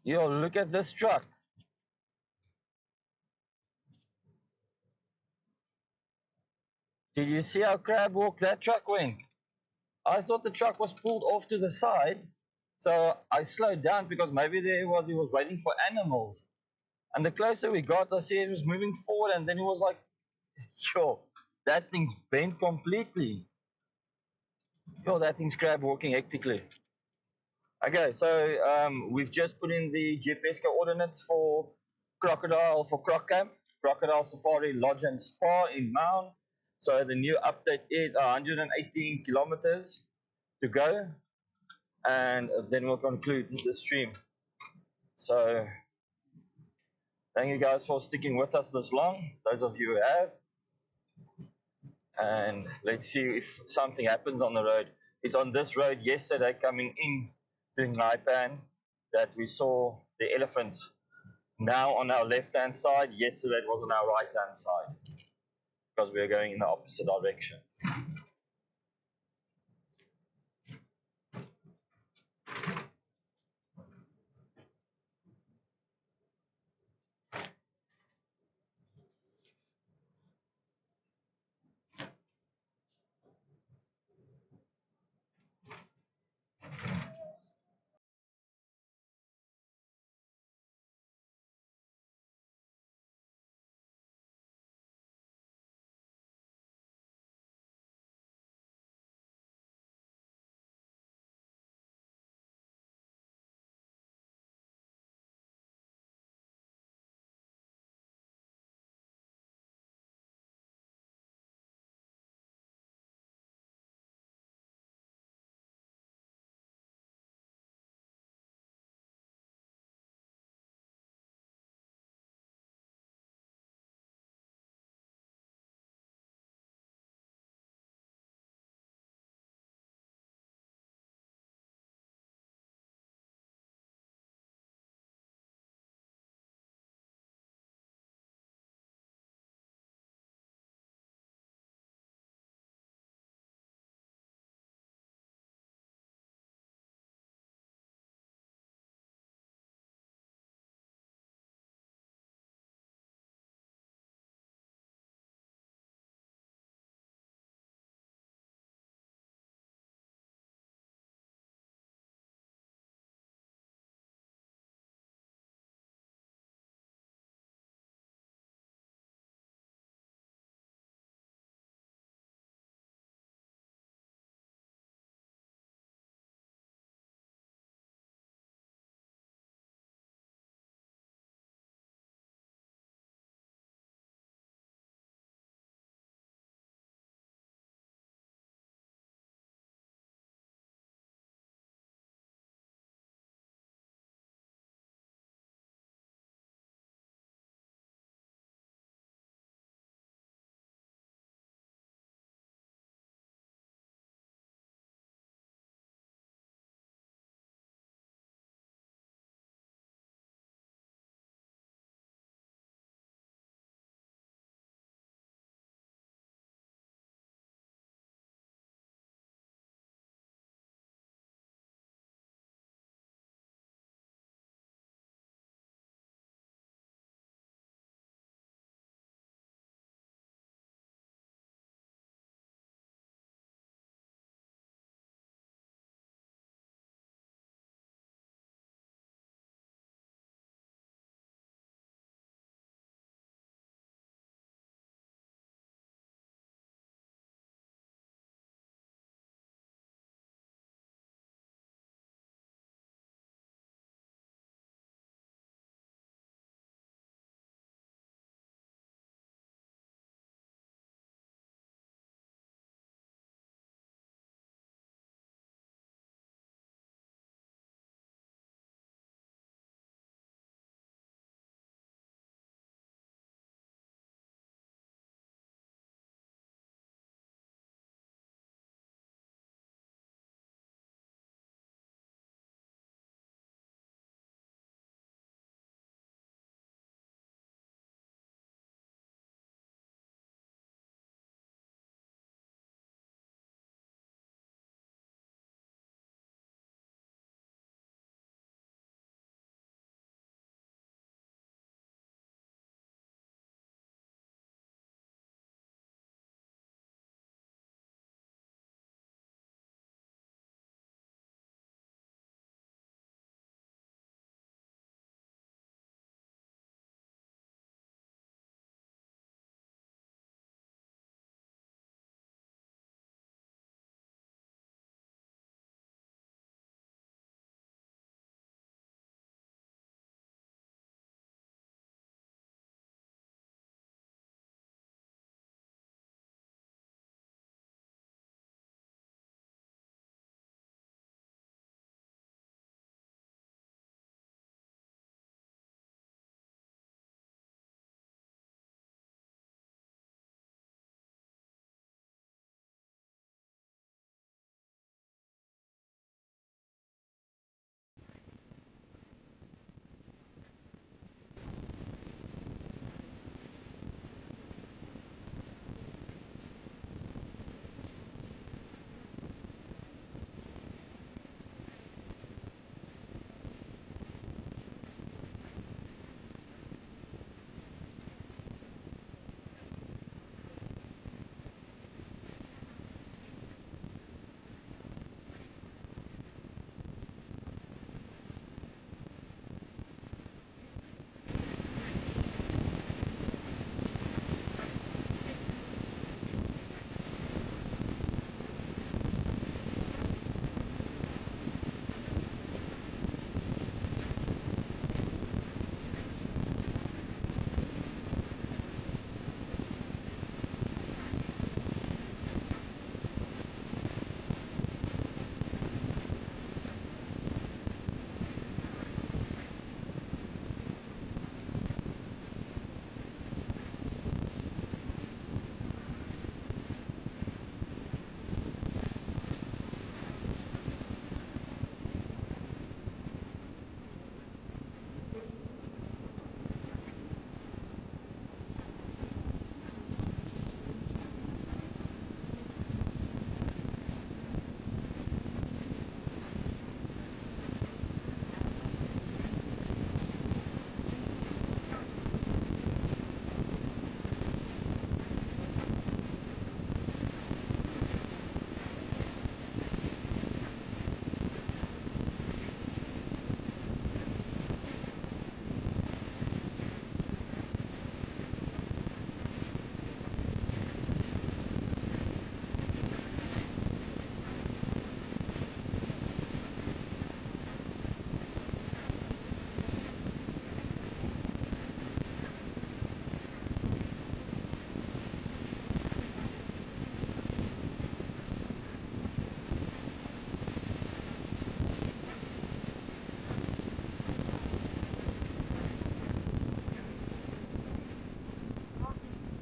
Yo, look at this truck. Did you see how crab walk that truck went? I thought the truck was pulled off to the side, so I slowed down because maybe he was waiting for animals. And the closer we got, I see it was moving forward, and then it was like, yo, that thing's bent completely. Yo, that thing's crab walking hectically. Okay, so we've just put in the GPS coordinates for Croc Camp, Crocodile Safari Lodge and Spa in Maun. So the new update is 118 kilometers to go, and then we'll conclude the stream. So thank you guys for sticking with us this long, those of you who have. And let's see if something happens on the road. It's on this road yesterday coming in to Nxai that we saw the elephants. Now on our left-hand side, yesterday it was on our right-hand side because we are going in the opposite direction.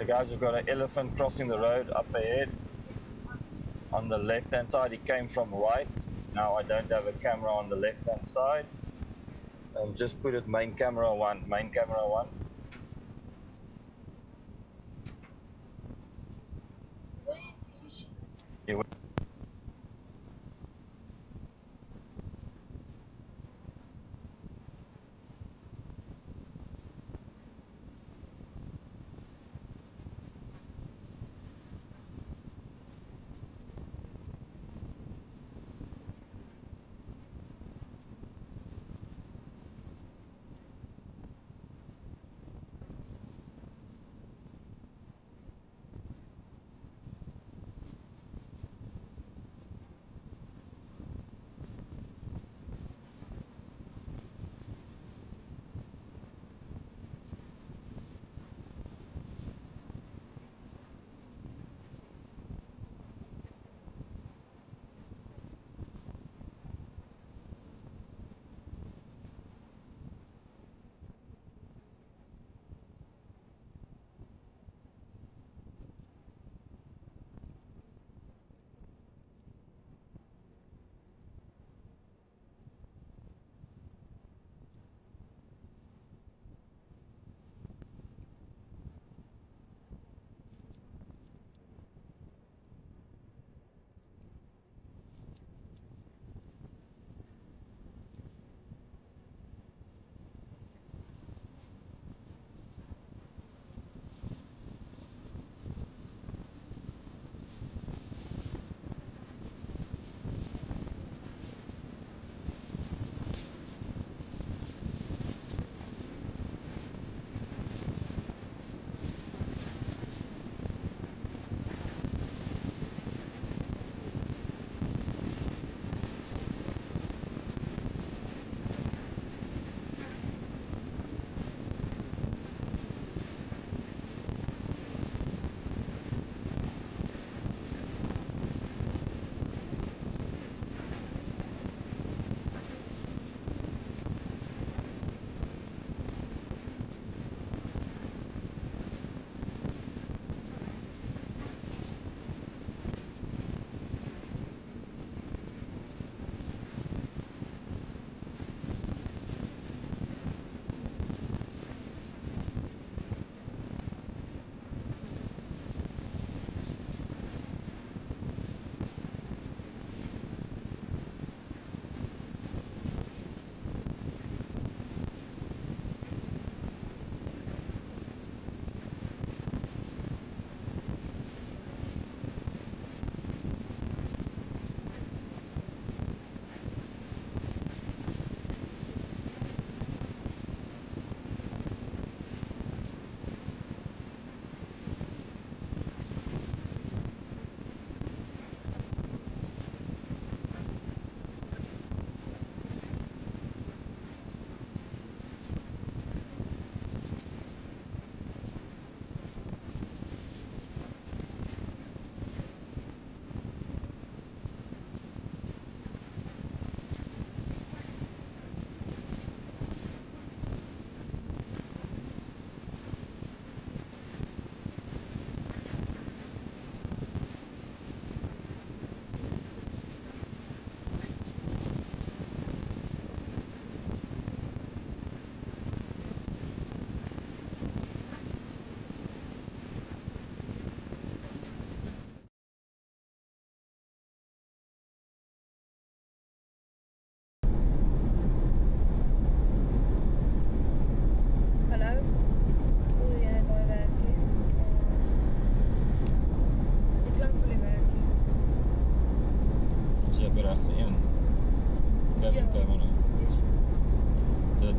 guys, we've got an elephant crossing the road up ahead. On the left hand side, he came from right. Now I don't have a camera on the left hand side. Just put it main camera one, main camera one. Where is she? He went.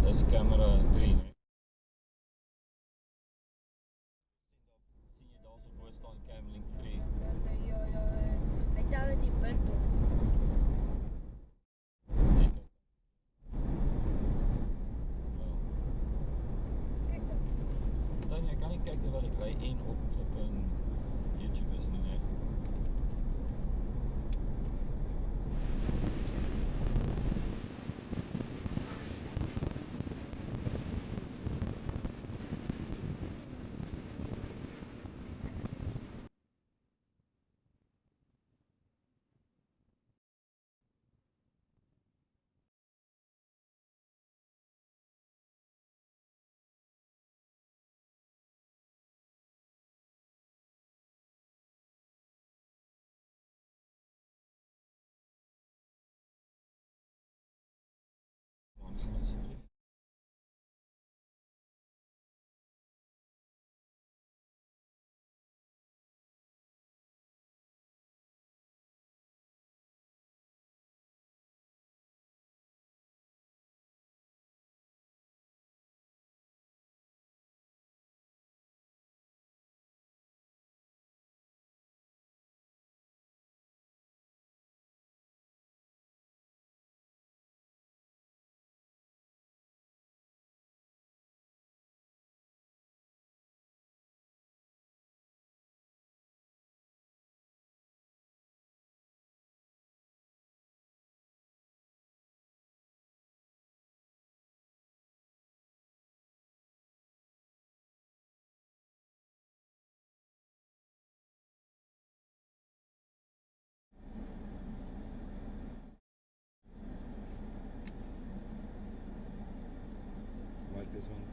is camera 3. Nee? Sien jy daarso bo staan Camlink 3? Ja. Hy tel dit die wind op. Nee, kyk. Kyk dan. Tanya, kan ek kyk terwyl ek ry en op flipping YouTube is nie, nee?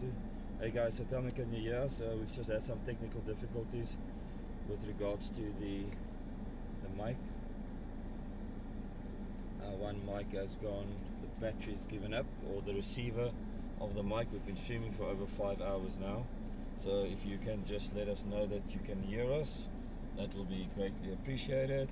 to. Hey guys, so tell me, can you hear us? We've just had some technical difficulties with regards to the mic. One mic has gone, the battery's given up, or the receiver of the mic. We've been streaming for over 5 hours now, so if you can just let us know that you can hear us, that will be greatly appreciated.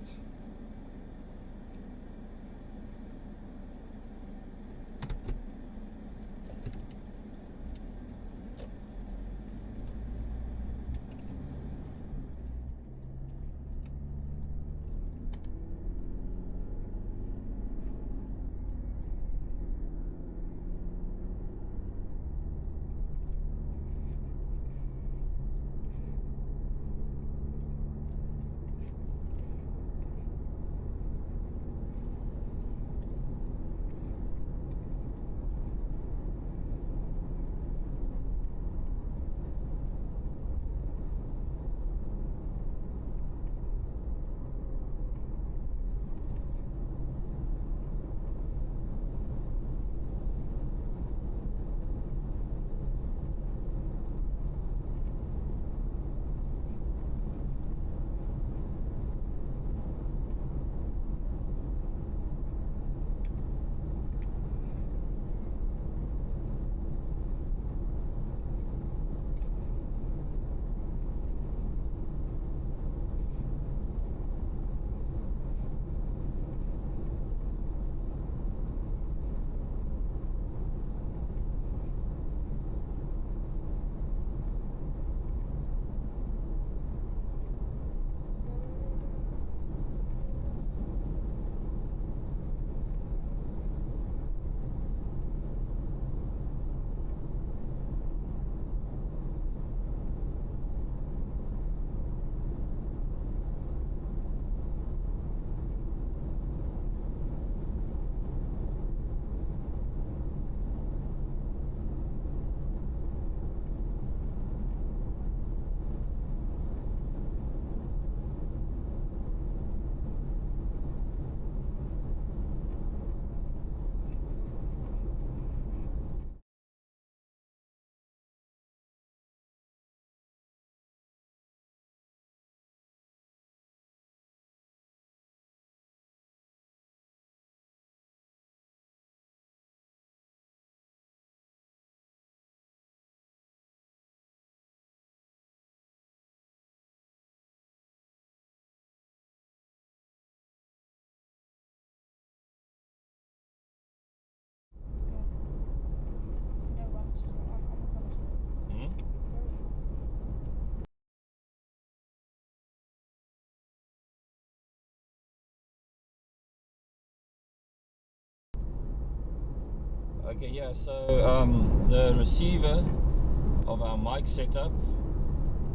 Okay, yeah, so the receiver of our mic setup,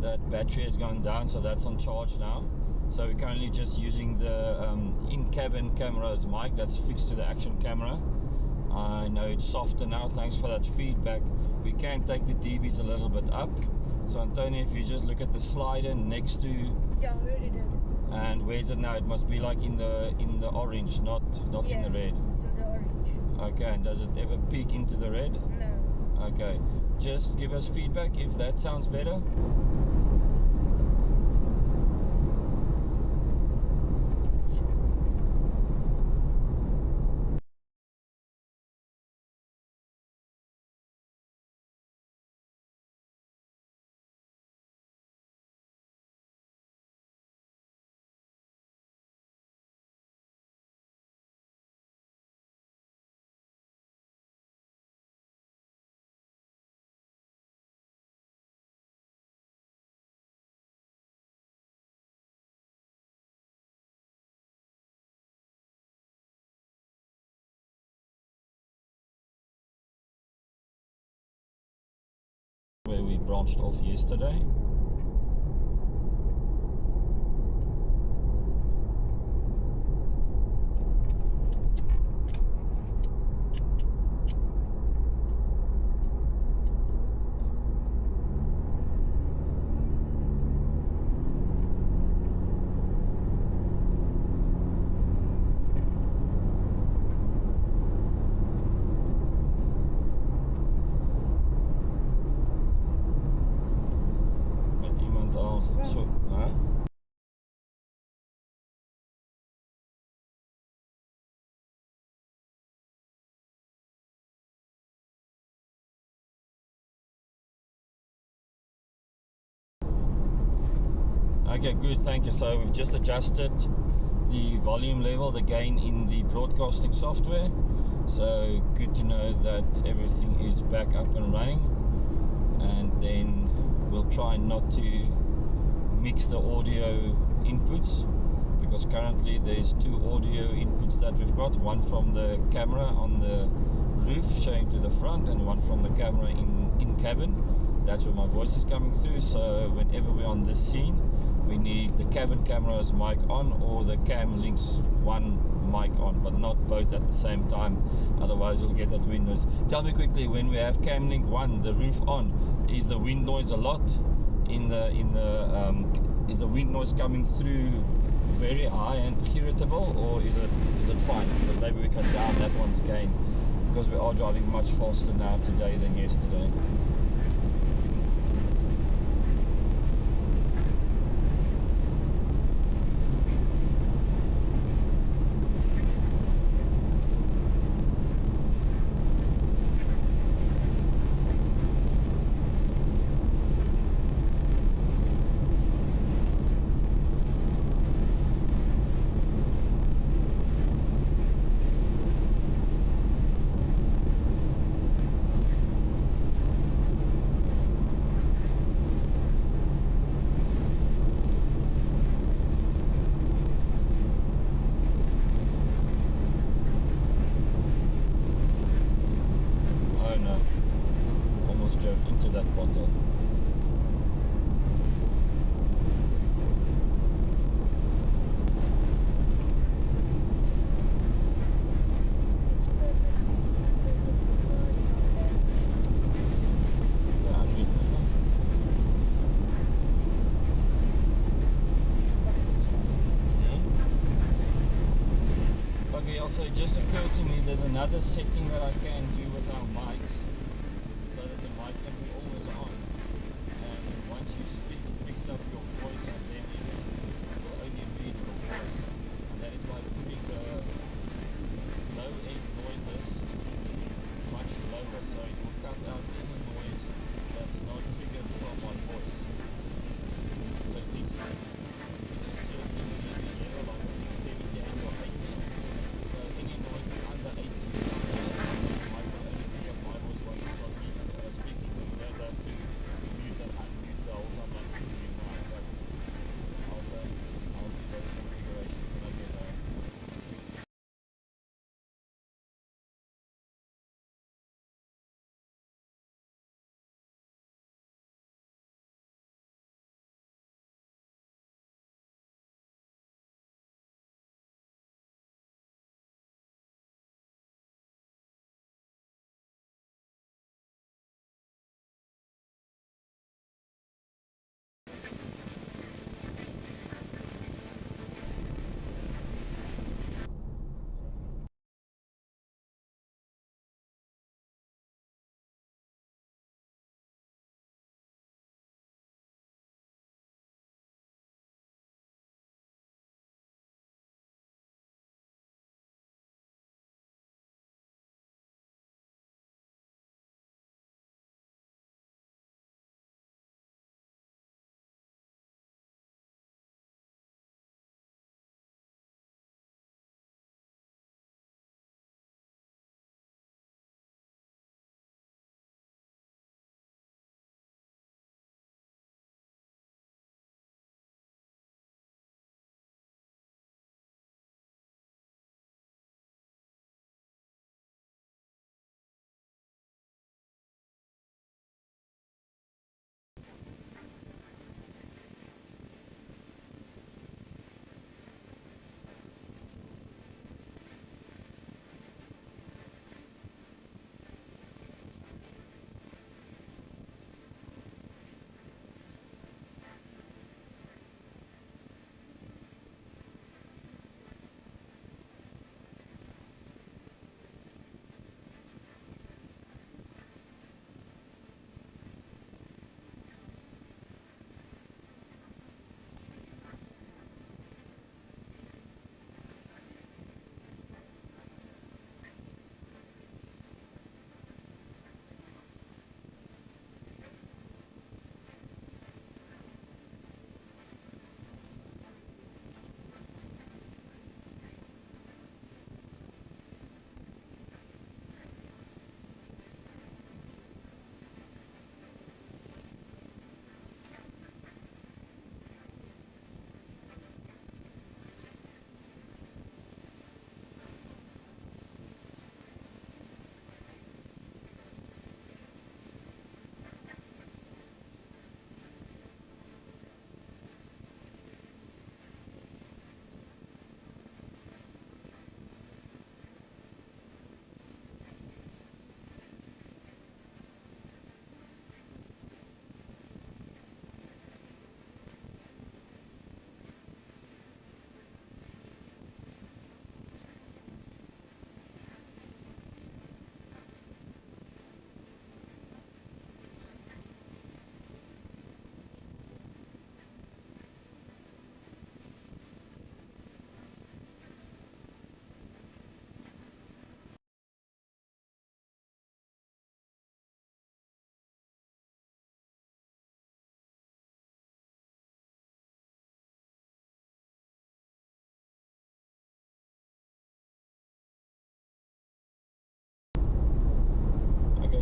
that battery has gone down, so that's on charge now. So we're currently just using the in-cabin camera's mic that's fixed to the action camera. I know it's softer now, thanks for that feedback. We can take the dBs a little bit up. So Antonio, if you just look at the slider next to... Yeah, I already did. And where's it now? It must be like in the orange, not Yeah, in the red. it's in the orange. Okay, and does it ever peak into the red? No. Okay, just give us feedback if that sounds better. Where we branched off yesterday. Okay, good, thank you. So we've just adjusted the volume level, the gain in the broadcasting software. So good to know that everything is back up and running. And then we'll try not to mix the audio inputs, because currently there's two audio inputs that we've got, one from the camera on the roof showing to the front and one from the camera in cabin. That's where my voice is coming through. So whenever we're on this scene, we need the cabin camera's mic on or the Cam Link's one mic on, but not both at the same time, otherwise you'll get that wind noise. Tell me quickly, when we have Cam Link 1, the roof on, is the wind noise a lot is the wind noise coming through very high and irritable, or is it fine? But maybe we can down that one's gain, because we are driving much faster now today than yesterday. Into that bottle. Okay, also it just occurred to me there's another setting that I can do with our mics, so that the mic can be always on, and once you speak it picks up your voice and then it will only read your voice, and that is by putting the low end noises much lower, so it will cut out any noise that's not triggered from my voice. So it needs to reach a certain level, like 78 or 80, so any noise under 80 might only pick up my voice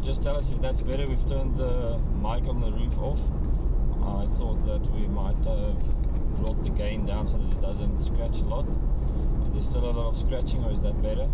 just tell us if that's better. We've turned the mic on the roof off. I thought that we might have brought the gain down so that it doesn't scratch a lot. Is there still a lot of scratching, or is that better?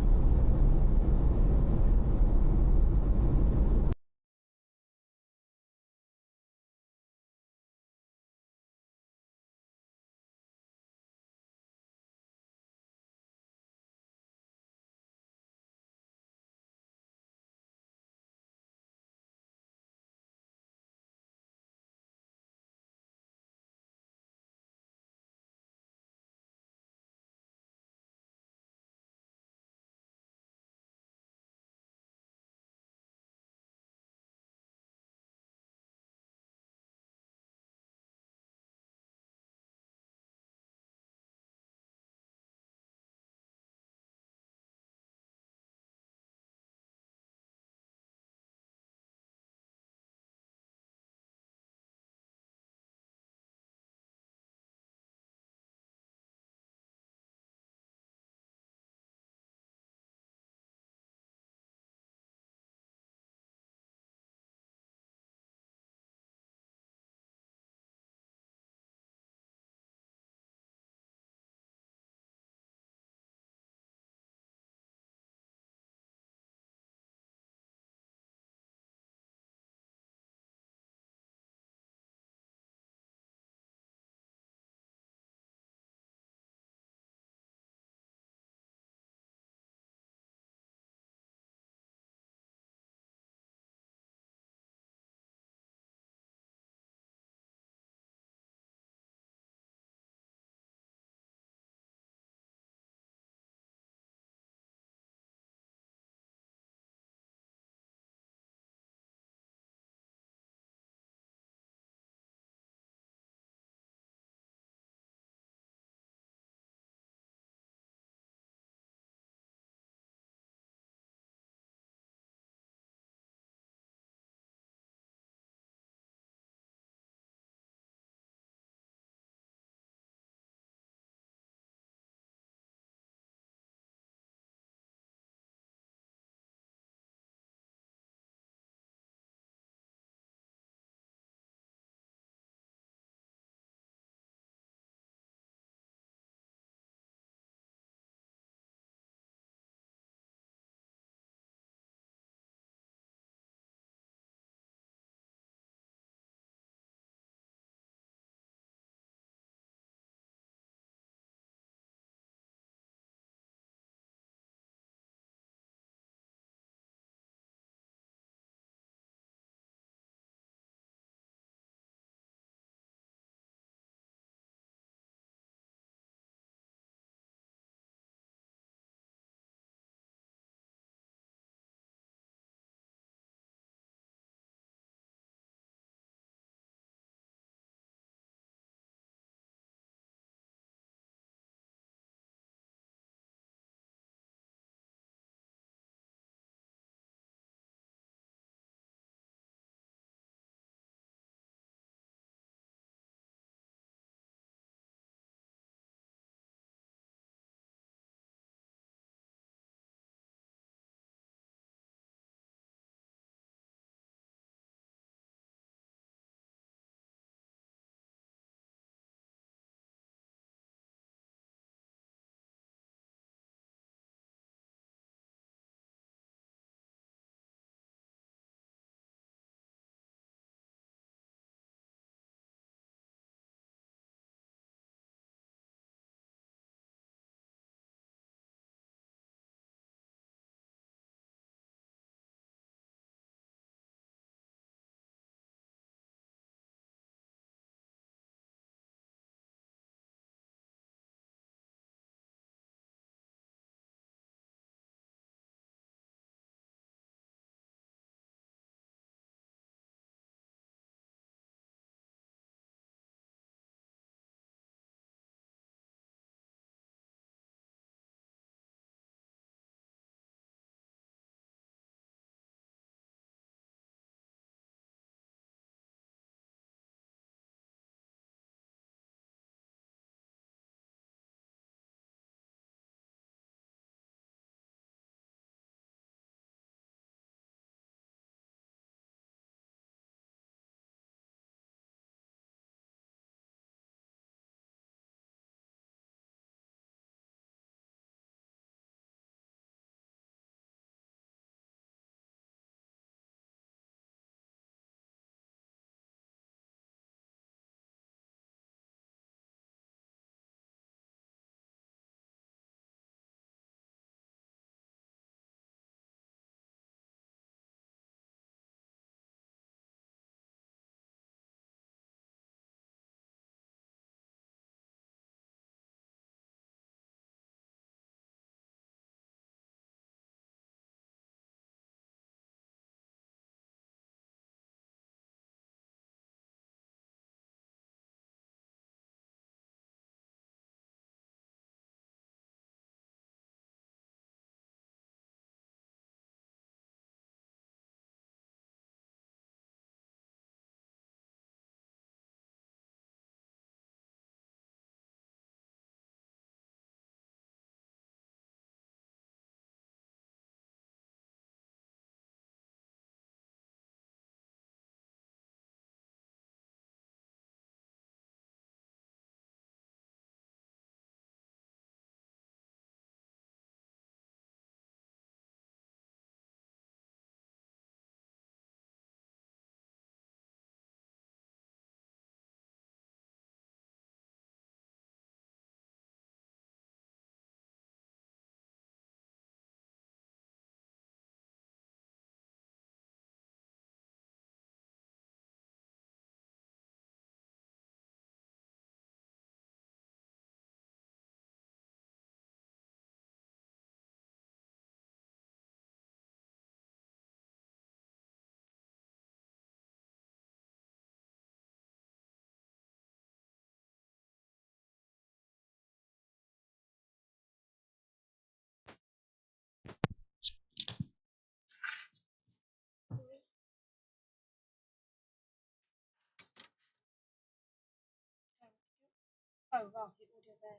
Oh, wacht, die audio bij.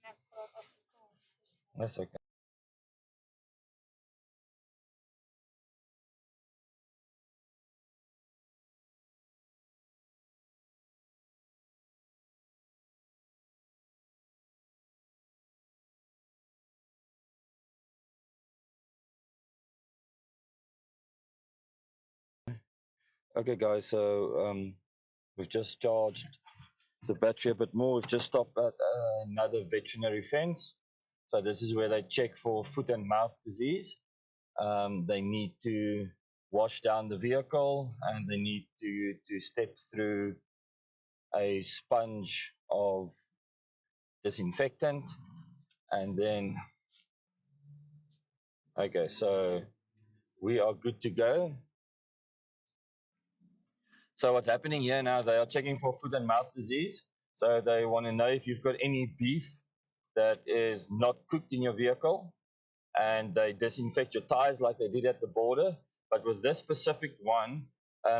Ja, ik praat Afrikaans. That's okay. Okay, guys, so we've just charged the battery a bit more. We've just stopped at another veterinary fence. So this is where they check for foot and mouth disease. They need to wash down the vehicle and they need to step through a sponge of disinfectant. And then, okay, so we are good to go. So what's happening here now, they are checking for foot and mouth disease. So they want to know if you've got any beef that is not cooked in your vehicle, and they disinfect your tires like they did at the border. But with this specific one,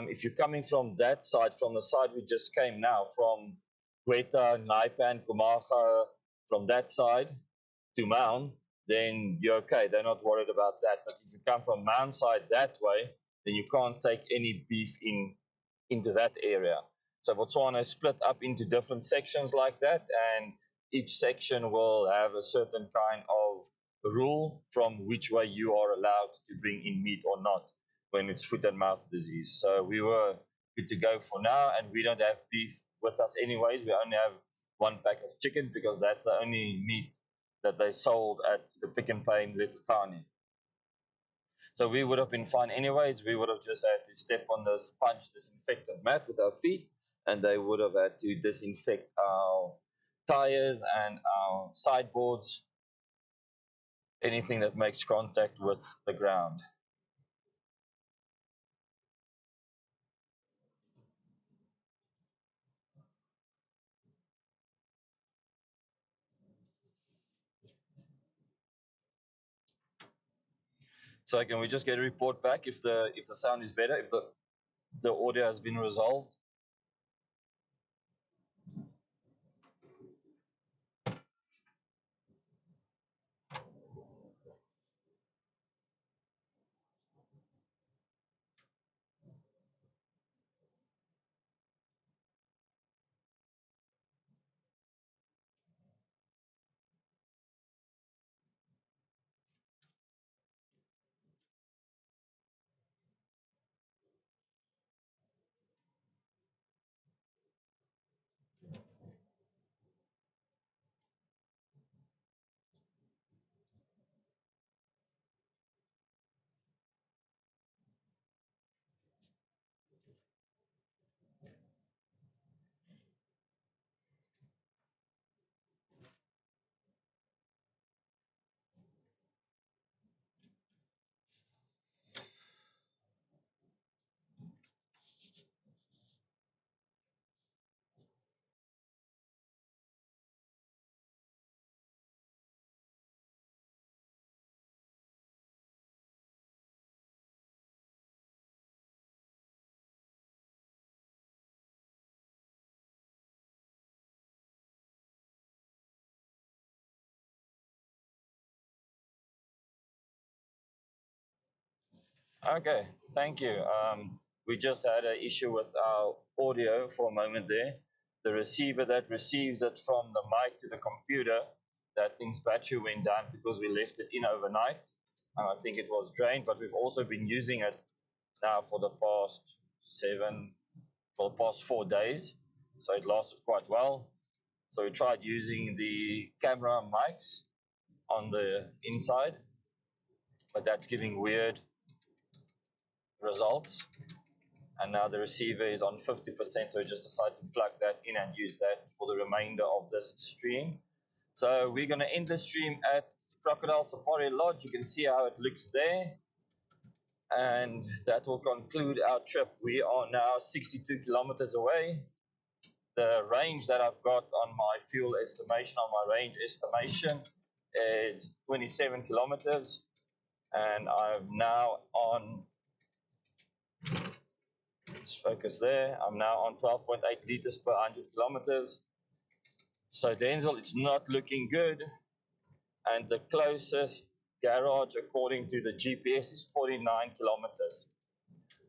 if you're coming from that side, from the side we just came now, from Gweta, Nxai, Kumaga, from that side to Maun, then you're okay. They're not worried about that. But if you come from Maun side that way, then you can't take any beef into that area. So Botswana is split up into different sections like that, and each section will have a certain kind of rule from which way you are allowed to bring in meat or not when it's foot and mouth disease. So we were good to go for now, and we don't have beef with us anyways. We only have one pack of chicken because that's the only meat that they sold at the Pick and Pay in Letlhakane. So we would have been fine anyways. We would have just had to step on the sponge disinfectant mat with our feet, and they would have had to disinfect our tires and our sideboards, anything that makes contact with the ground. So can we just get a report back if the sound is better, if the audio has been resolved? Okay, thank you. We just had an issue with our audio for a moment there. The receiver that receives it from the mic to the computer, that thing's battery went down because we left it in overnight. I think it was drained, but we've also been using it now for the past 4 days. So it lasted quite well. So we tried using the camera mics on the inside, but that's giving weird results. And now the receiver is on 50%, so we just decided to plug that in and use that for the remainder of this stream. So we're going to end the stream at Crocodile Safari Lodge. You can see how it looks there. And that will conclude our trip. We are now 62 kilometers away. The range that I've got on my fuel estimation, on my range estimation, is 27 kilometers. And I'm now on, let's focus there. I'm now on 12.8 liters per 100 kilometers. So Denzel, it's not looking good. And the closest garage, according to the GPS, is 49 kilometers.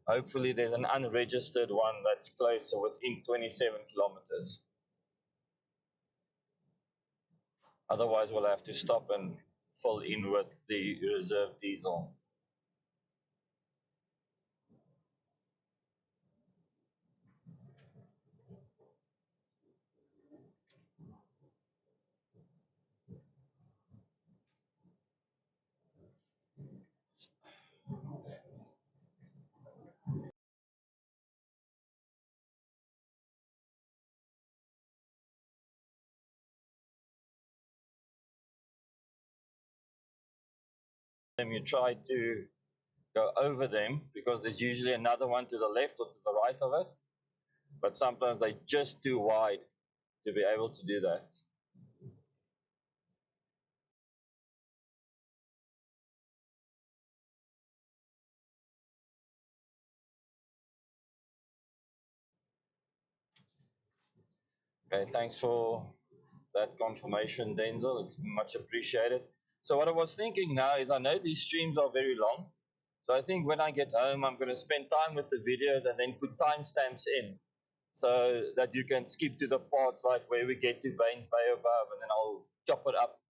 Hopefully there's an unregistered one that's closer, within 27 kilometers. Otherwise, we'll have to stop and fill in with the reserve diesel. You try to go over them because there's usually another one to the left or to the right of it, but sometimes they're just too wide to be able to do that. Okay, thanks for that confirmation, Denzel. It's much appreciated. So what I was thinking now is, I know these streams are very long, so I think when I get home, I'm going to spend time with the videos and then put timestamps in, so that you can skip to the parts like where we get to Baines Baobabs, and then I'll chop it up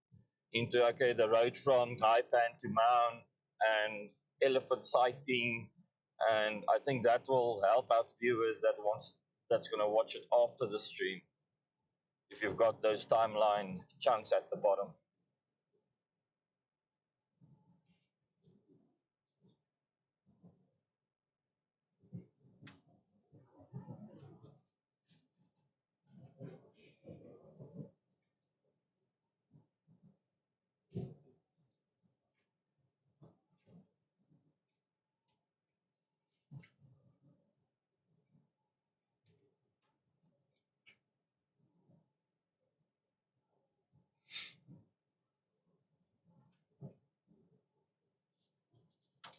into, okay, the road from Nxai to Maun and elephant sighting. And I think that will help out viewers that's going to watch it after the stream, if you've got those timeline chunks at the bottom.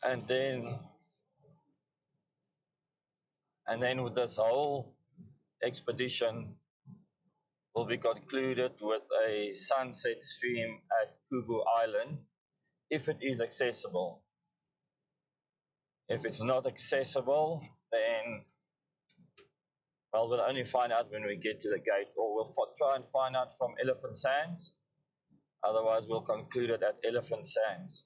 And then with this whole expedition will be concluded with a sunset stream at Kubu Island, if it is accessible. If it's not accessible, then, well, we'll only find out when we get to the gate, or we'll try and find out from Elephant Sands. Otherwise, we'll conclude it at Elephant Sands.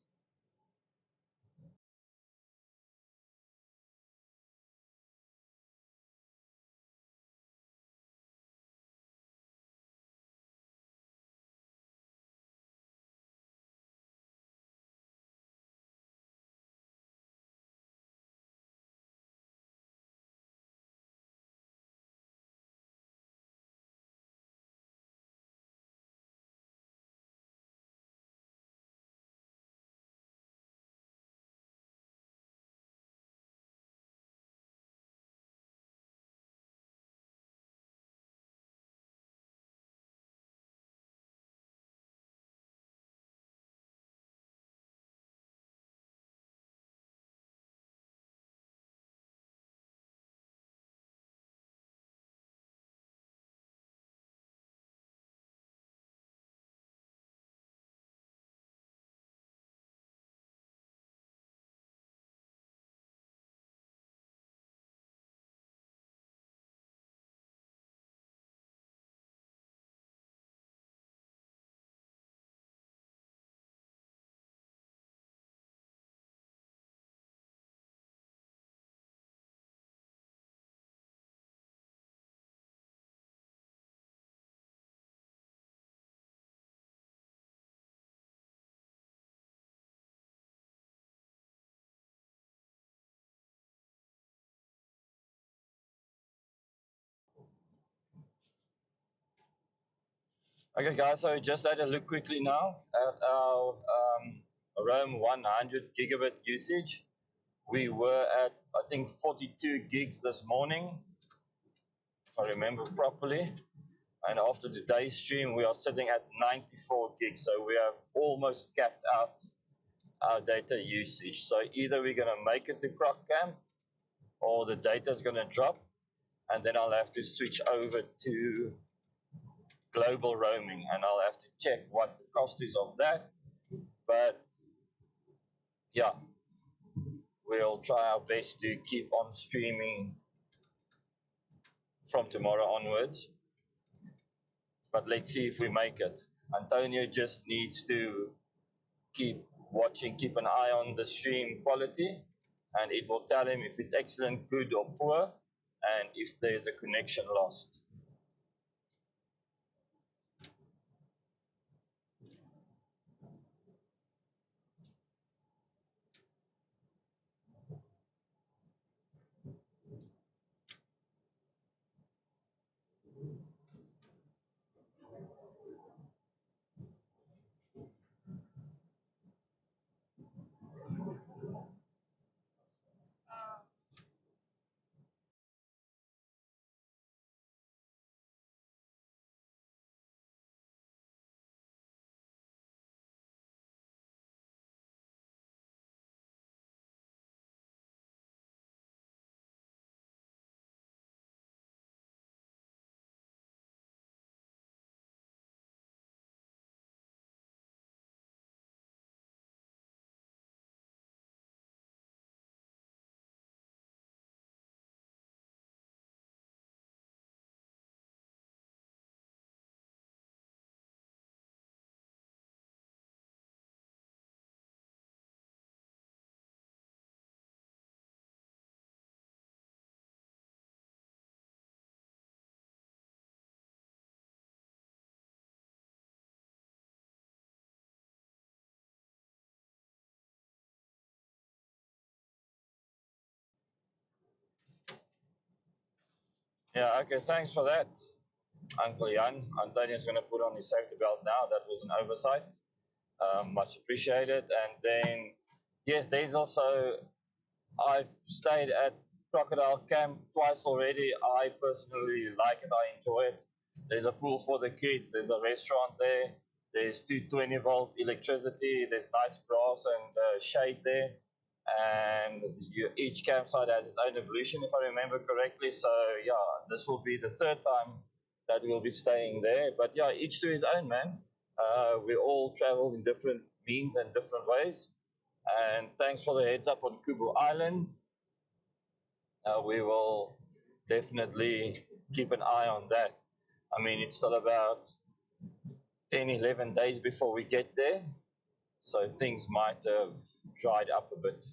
Okay, guys, so just had a look quickly now at our Roam 100 gigabit usage. We were at, I think, 42 gigs this morning, if I remember properly. And after today's stream, we are sitting at 94 gigs. So we have almost capped out our data usage. So either we're going to make it to Croc Camp, or the data is going to drop, and then I'll have to switch over to global roaming, and I'll have to check what the cost is of that. But yeah, we'll try our best to keep on streaming from tomorrow onwards. But let's see if we make it. Antonio just needs to keep watching, keep an eye on the stream quality, and it will tell him if it's excellent, good, or poor, and if there's a connection lost. Yeah, okay, thanks for that, Uncle Jan. Antonio's going to put on his safety belt now. That was an oversight. Much appreciated. And then, yes, there's also, I've stayed at Crocodile Camp twice already. I personally like it. I enjoy it. There's a pool for the kids. There's a restaurant there. There's 220-volt electricity. There's nice grass and shade there. And each campsite has its own evolution, if I remember correctly. So, yeah, this will be the third time that we'll be staying there. But, yeah, each to his own, man. We all travel in different means and different ways. And thanks for the heads up on Kubu Island. We will definitely keep an eye on that. I mean, it's still about 10, 11 days before we get there, so things might have dried up a bit.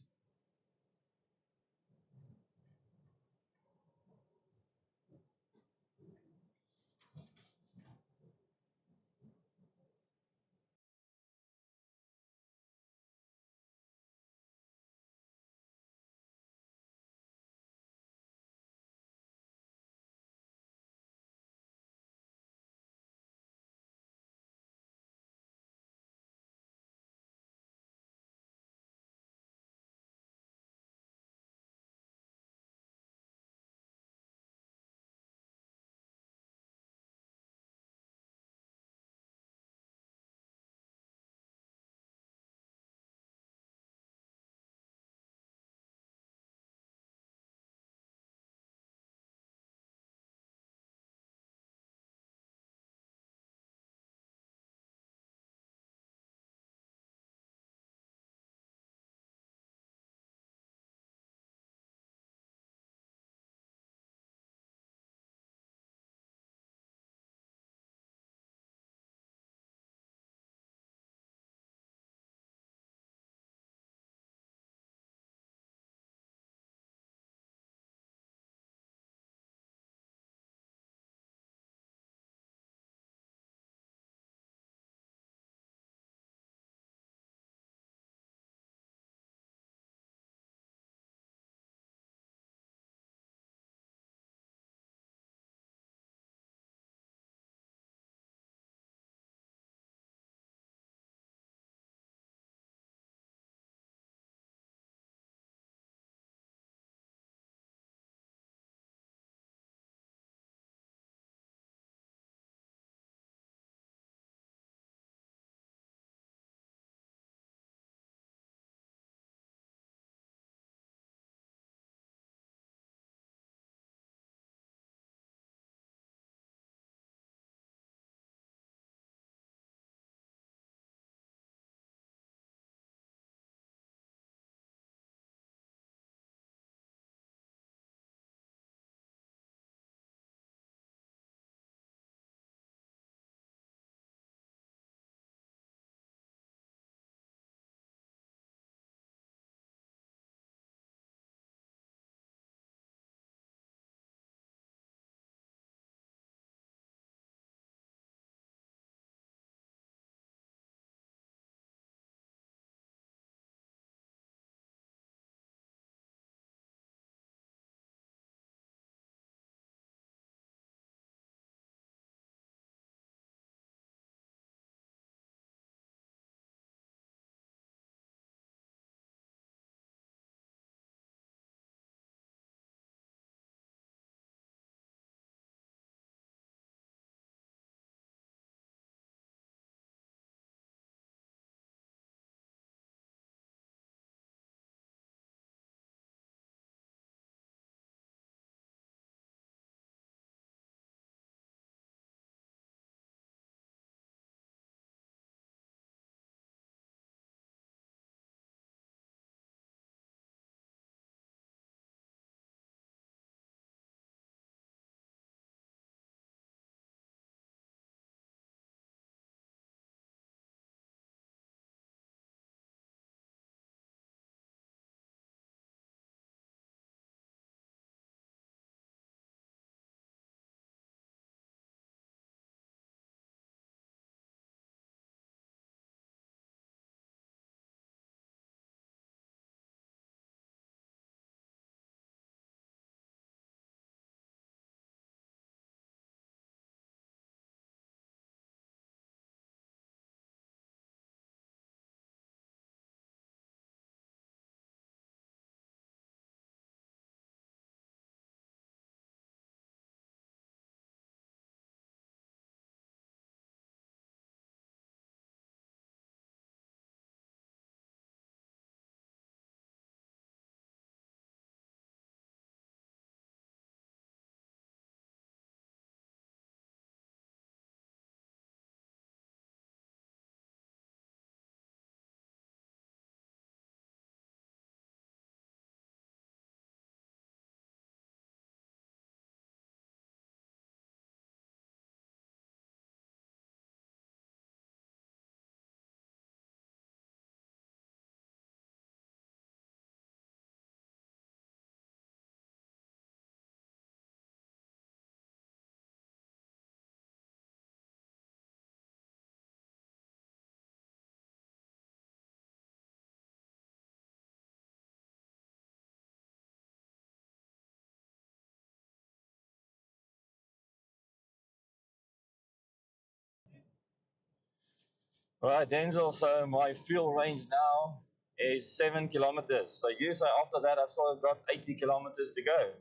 Right, Denzel, so my fuel range now is 7 kilometers. So you say after that I've still got 80 kilometers to go.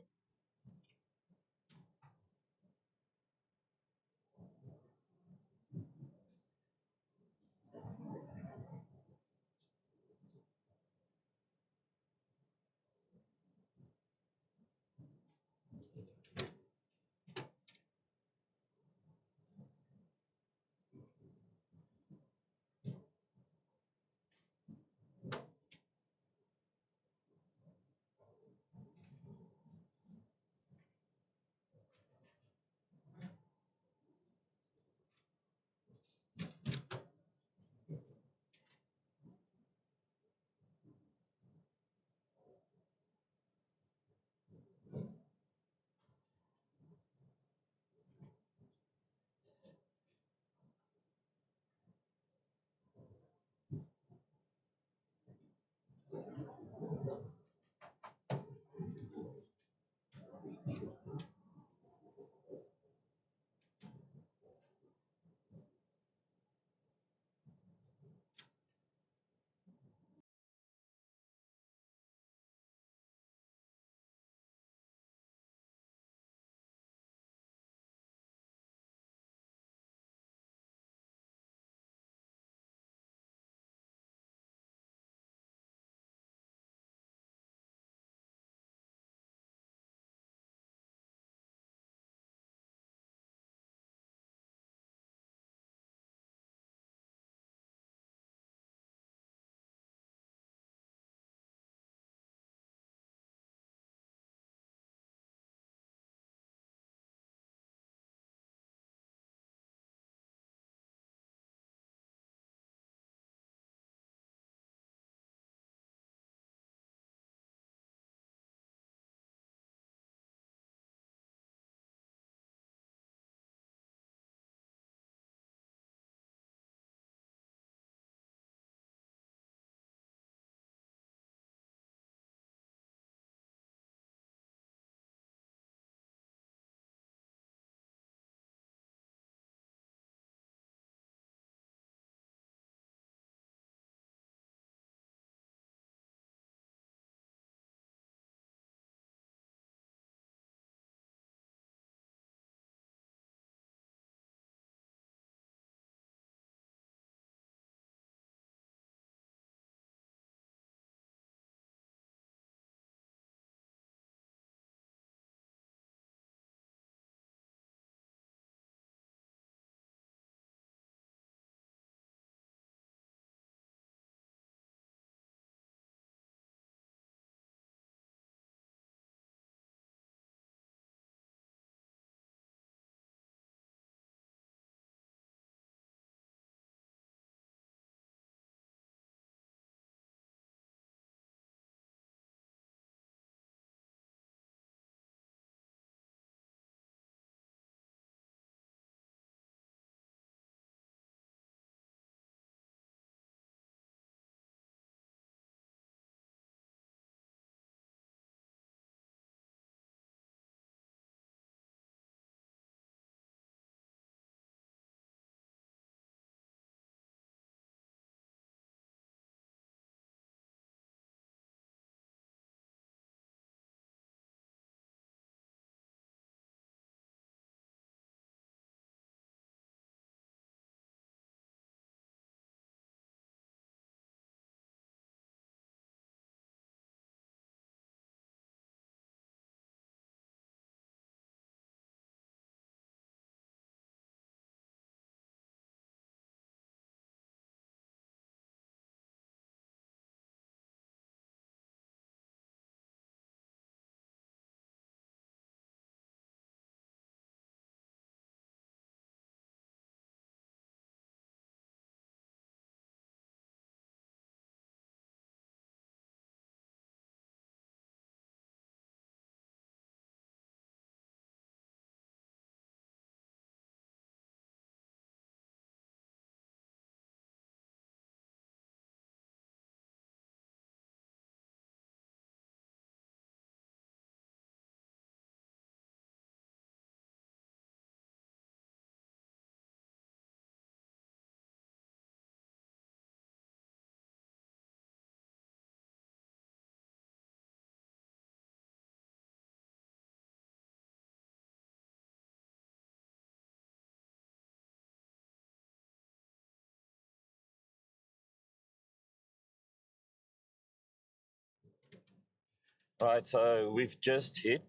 Right, so we've just hit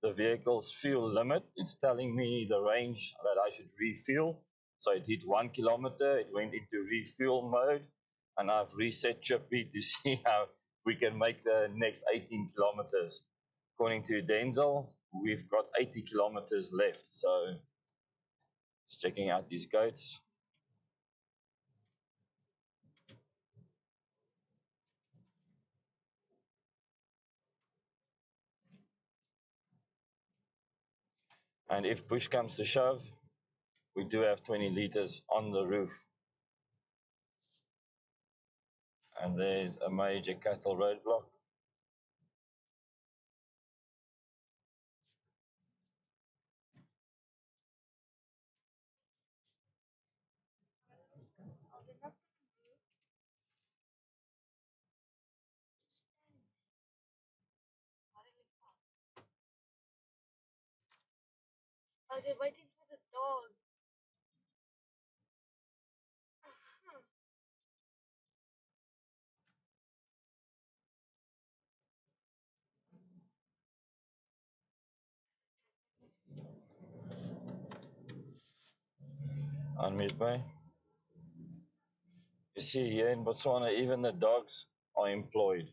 the vehicle's fuel limit. It's telling me the range that I should refuel. So it hit 1 kilometer, it went into refuel mode, and I've reset Chippy to see how we can make the next 18 kilometers. According to Denzel, we've got 80 kilometers left. So just checking out these goats. And if push comes to shove, we do have 20 liters on the roof. And there's a major cattle roadblock. Are they waiting for the dog? Unmute me. You see, here in Botswana, even the dogs are employed.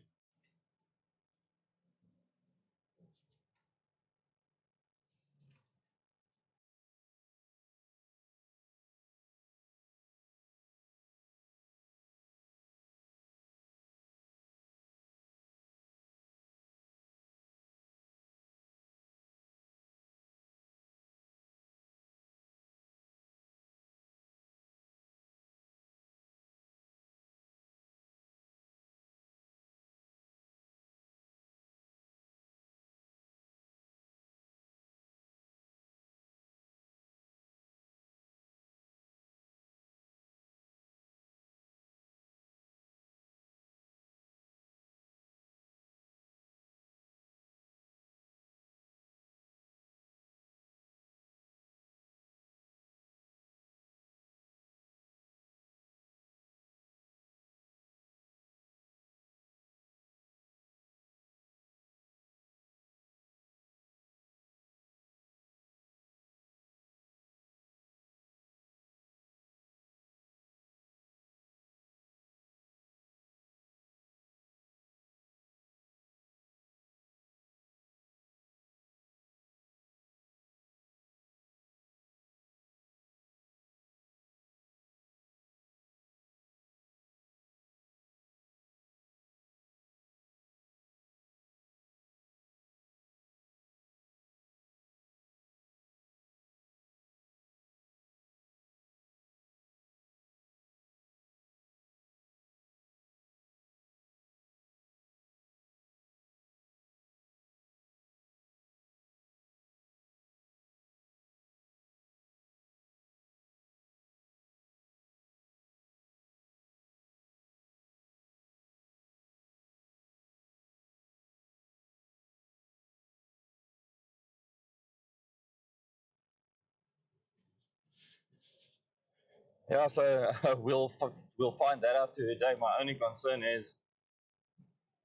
Yeah, so we'll find that out today. My only concern is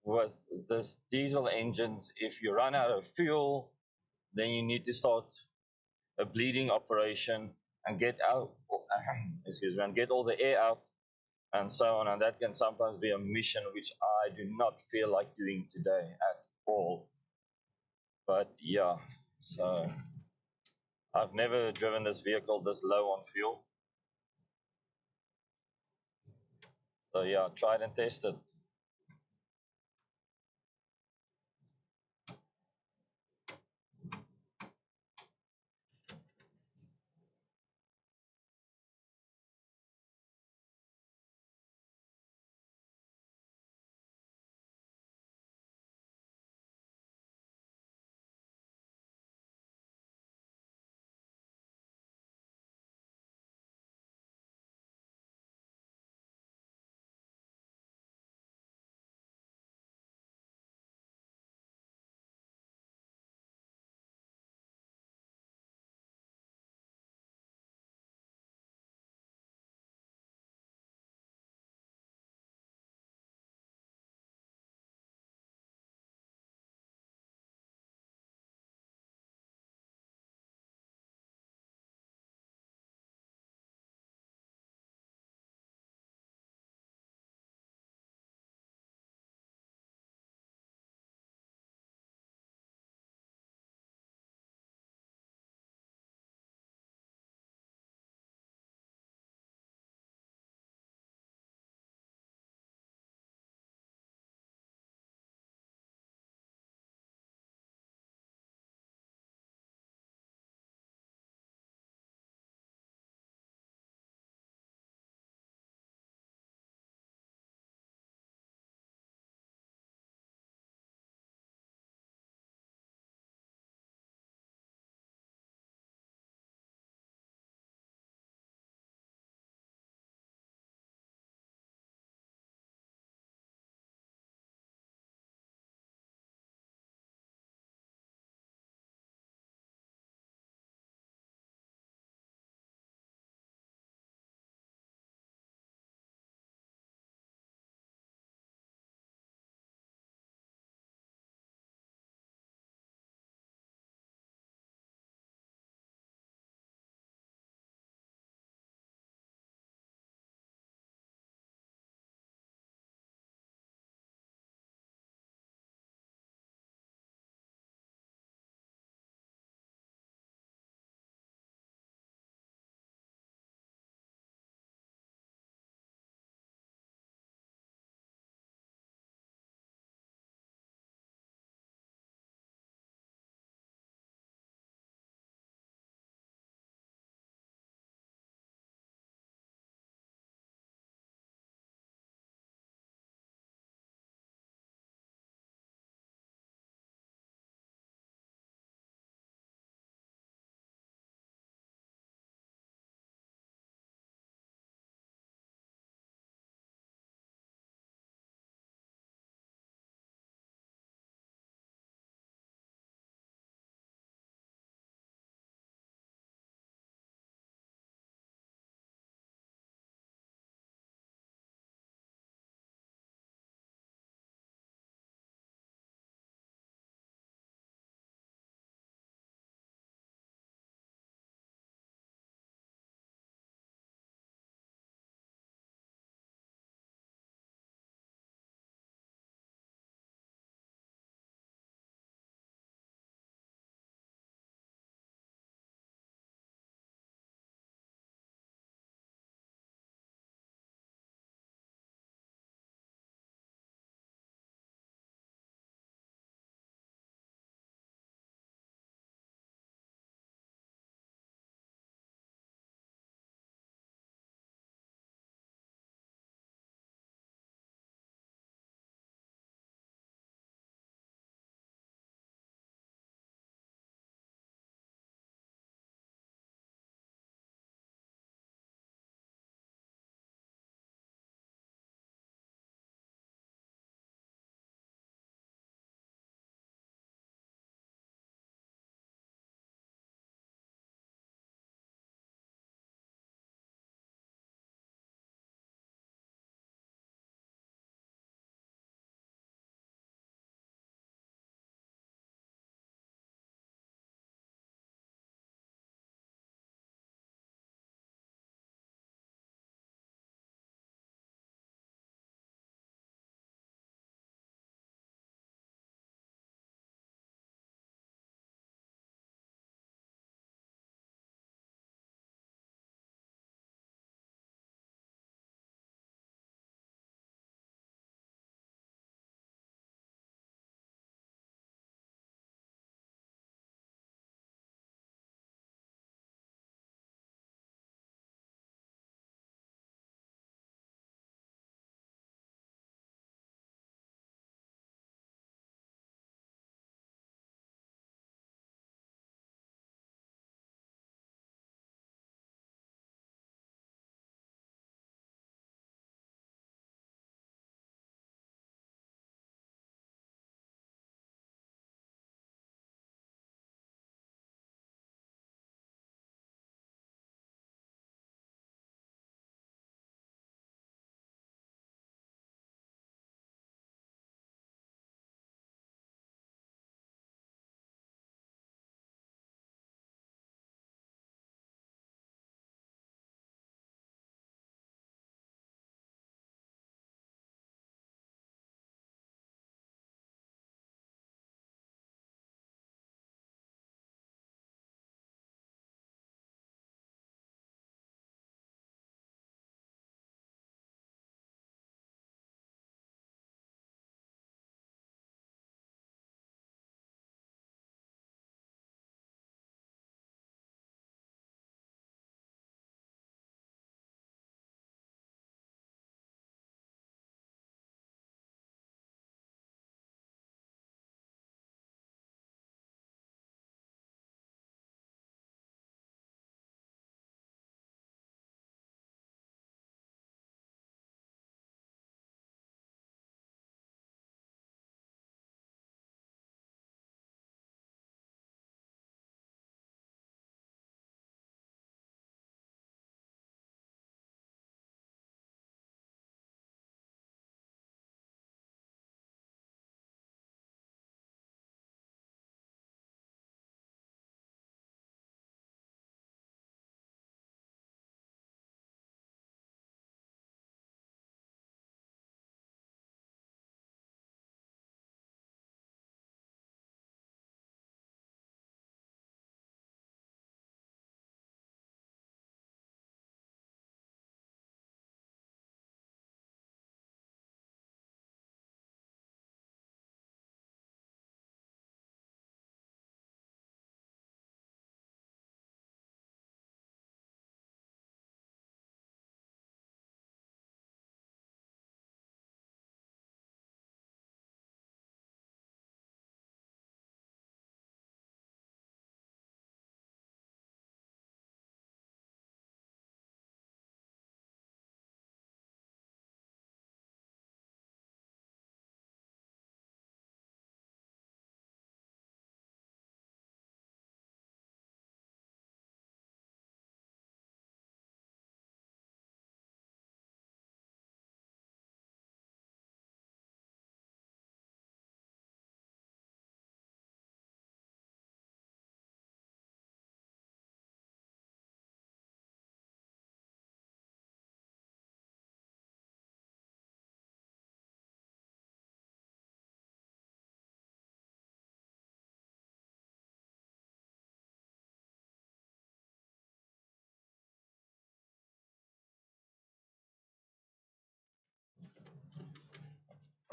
with this diesel engines, if you run out of fuel, then you need to start a bleeding operation and get out, excuse me, and get all the air out and so on. And that can sometimes be a mission which I do not feel like doing today at all. But yeah, so I've never driven this vehicle this low on fuel. So yeah, tried and tested.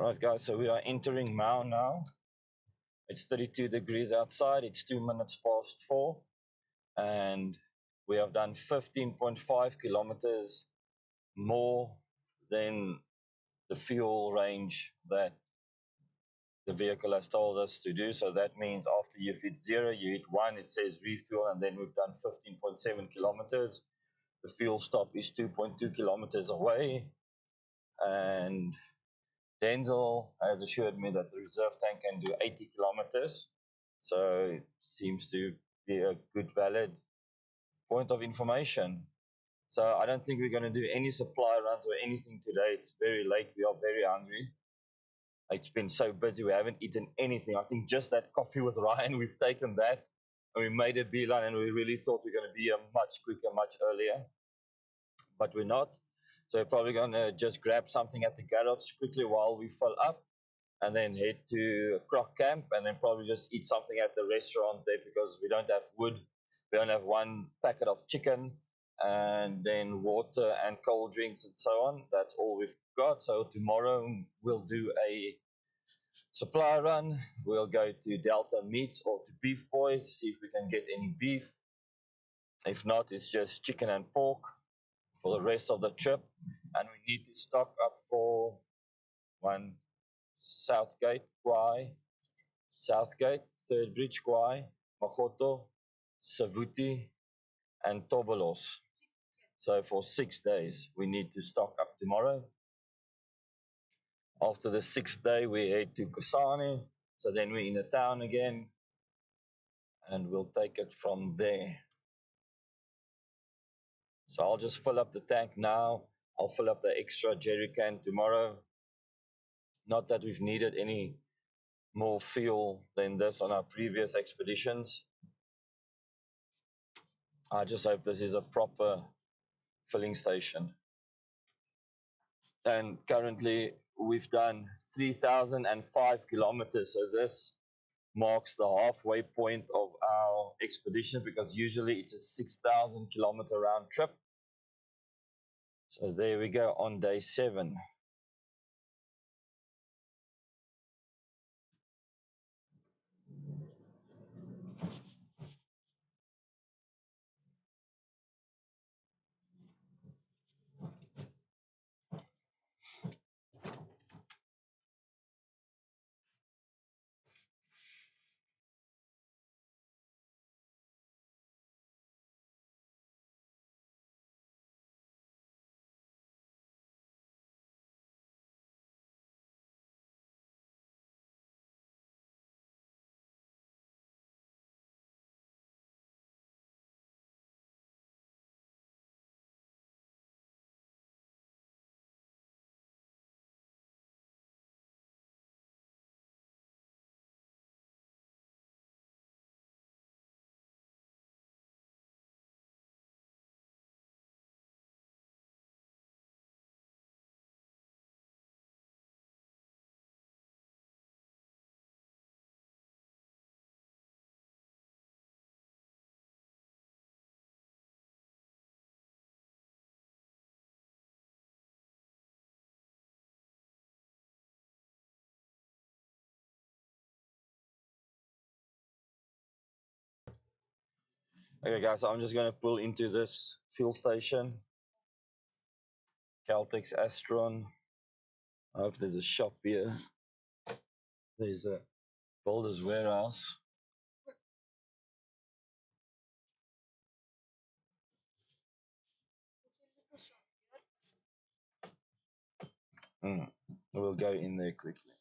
Right, guys, so we are entering Maun now. It's 32 degrees outside. It's 2 minutes past 4. And we have done 15.5 kilometers more than the fuel range that the vehicle has told us to do. So that means after you've hit 0, you hit 1, it says refuel, and then we've done 15.7 kilometers. The fuel stop is 2.2 kilometers away. And Denzel has assured me that the reserve tank can do 80 kilometers. So it seems to be a good, valid point of information. So I don't think we're going to do any supply runs or anything today. It's very late. We are very hungry. It's been so busy. We haven't eaten anything. I think just that coffee with Ryan, we've taken that and we made a beeline, and we really thought we are going to be here much quicker, much earlier. But we're not. So we're probably going to just grab something at the garage quickly while we fill up, and then head to Croc Camp, and then probably just eat something at the restaurant there because we don't have wood. We only have one packet of chicken, and then water and cold drinks and so on. That's all we've got. So tomorrow we'll do a supply run. We'll go to Delta Meats or to Beef Boys, see if we can get any beef. If not, it's just chicken and pork for the rest of the trip. And we need to stock up for one Southgate, Kwai, Southgate, Third Bridge, Kwai, Magoto, Savuti, and Tobolos. So for 6 days, we need to stock up tomorrow. After the 6th day, we head to Kusani. So then we're in the town again, and we'll take it from there. So I'll just fill up the tank now. I'll fill up the extra jerry can tomorrow. Not that we've needed any more fuel than this on our previous expeditions. I just hope this is a proper filling station. And currently we've done 3,005 kilometers. So this marks the halfway point of our expedition, because usually it's a 6,000 kilometer round trip. So there we go on day 7. Okay, guys, so I'm just going to pull into this fuel station. Caltex Astron. I hope there's a shop here. There's a builder's warehouse. We'll go in there quickly.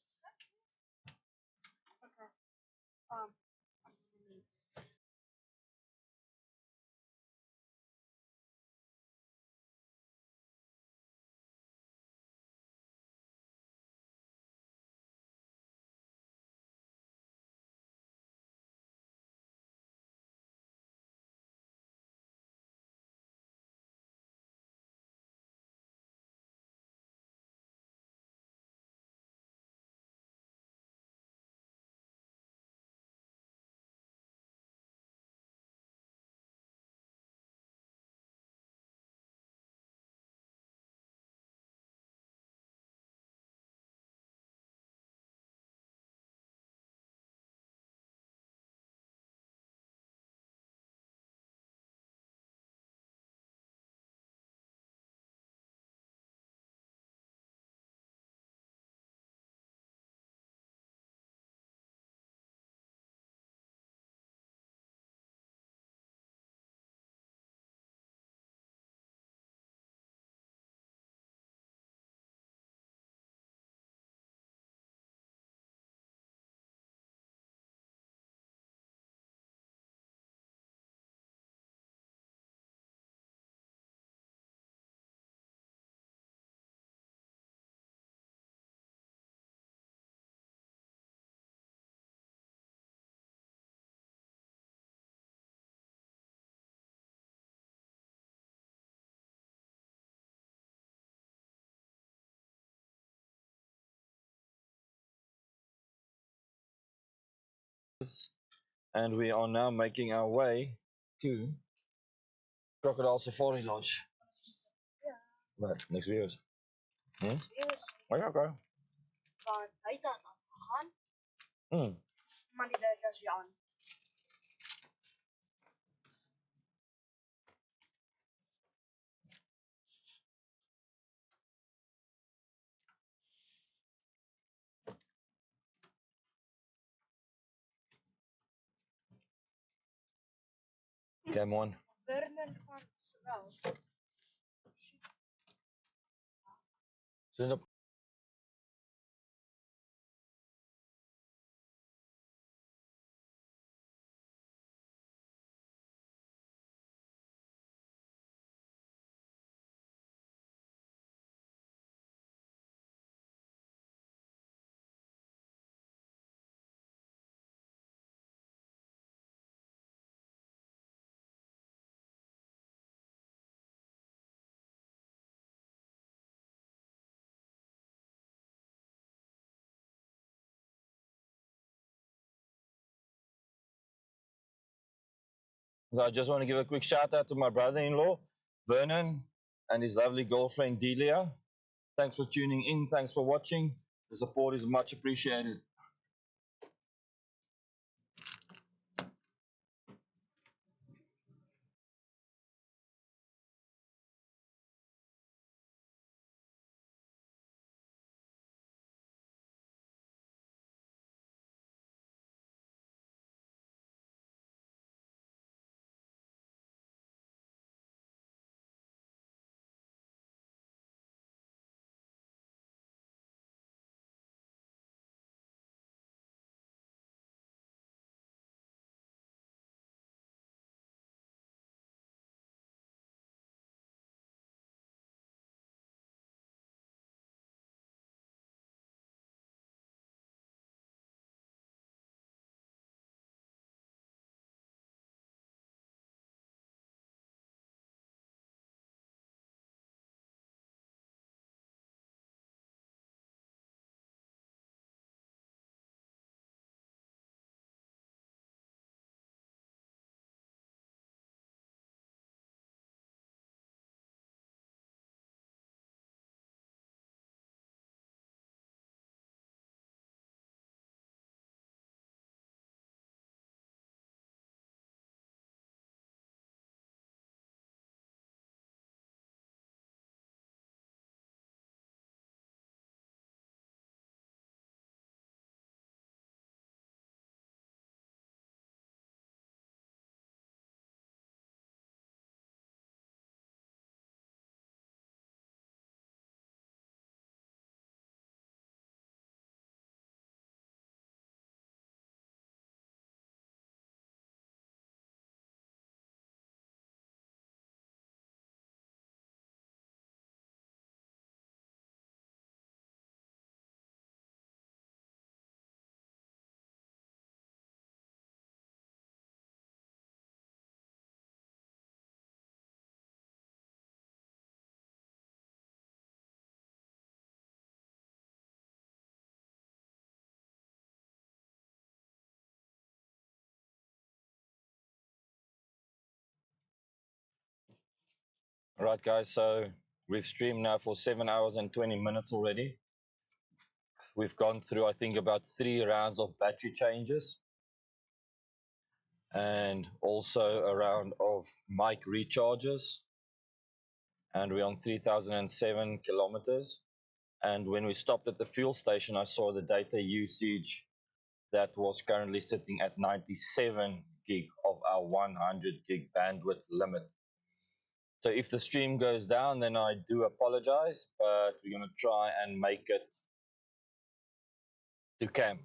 And we are now making our way to Crocodile Safari Lodge. Wat? Niks weers. Maar ja, oké. Want hy het aan gegaan, Mm. maar die data is weer aan. Okay, Maun. Vernon gaan wel. Sit up. So I just want to give a quick shout out to my brother-in-law, Vernon, and his lovely girlfriend, Delia. Thanks for tuning in. Thanks for watching. The support is much appreciated. All right, guys, so we've streamed now for 7 hours and 20 minutes already. We've gone through, I think, about 3 rounds of battery changes and also a round of mic recharges. And we're on 3,007 kilometers. And when we stopped at the fuel station, I saw the data usage that was currently sitting at 97 gig of our 100 gig bandwidth limit. So if the stream goes down, then I do apologize, but we're going to try and make it to camp.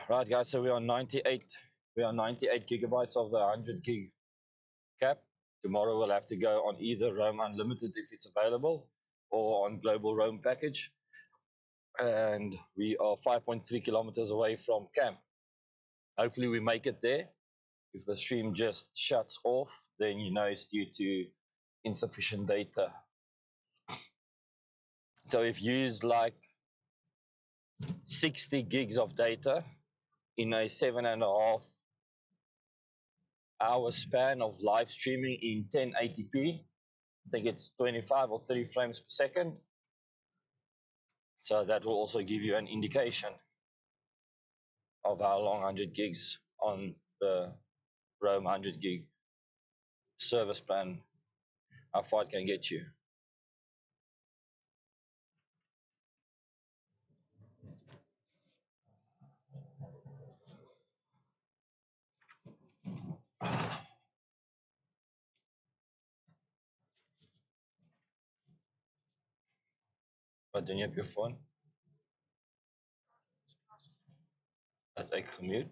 Right, guys. So we are 98. We are 98 gigabytes of the 100 gig cap. Tomorrow we'll have to go on either Roam Unlimited if it's available, or on Global Roam Package. And we are 5.3 kilometers away from camp. Hopefully we make it there. If the stream just shuts off, then you know it's due to insufficient data. So if you use like 60 gigs of data in a 7.5 hour span of live streaming in 1080p, I think it's 25 or 30 frames per second. So that will also give you an indication of how long 100 gigs on the Roam 100 gig service plan, how far it can get you. But don't you have your phone? As a commute.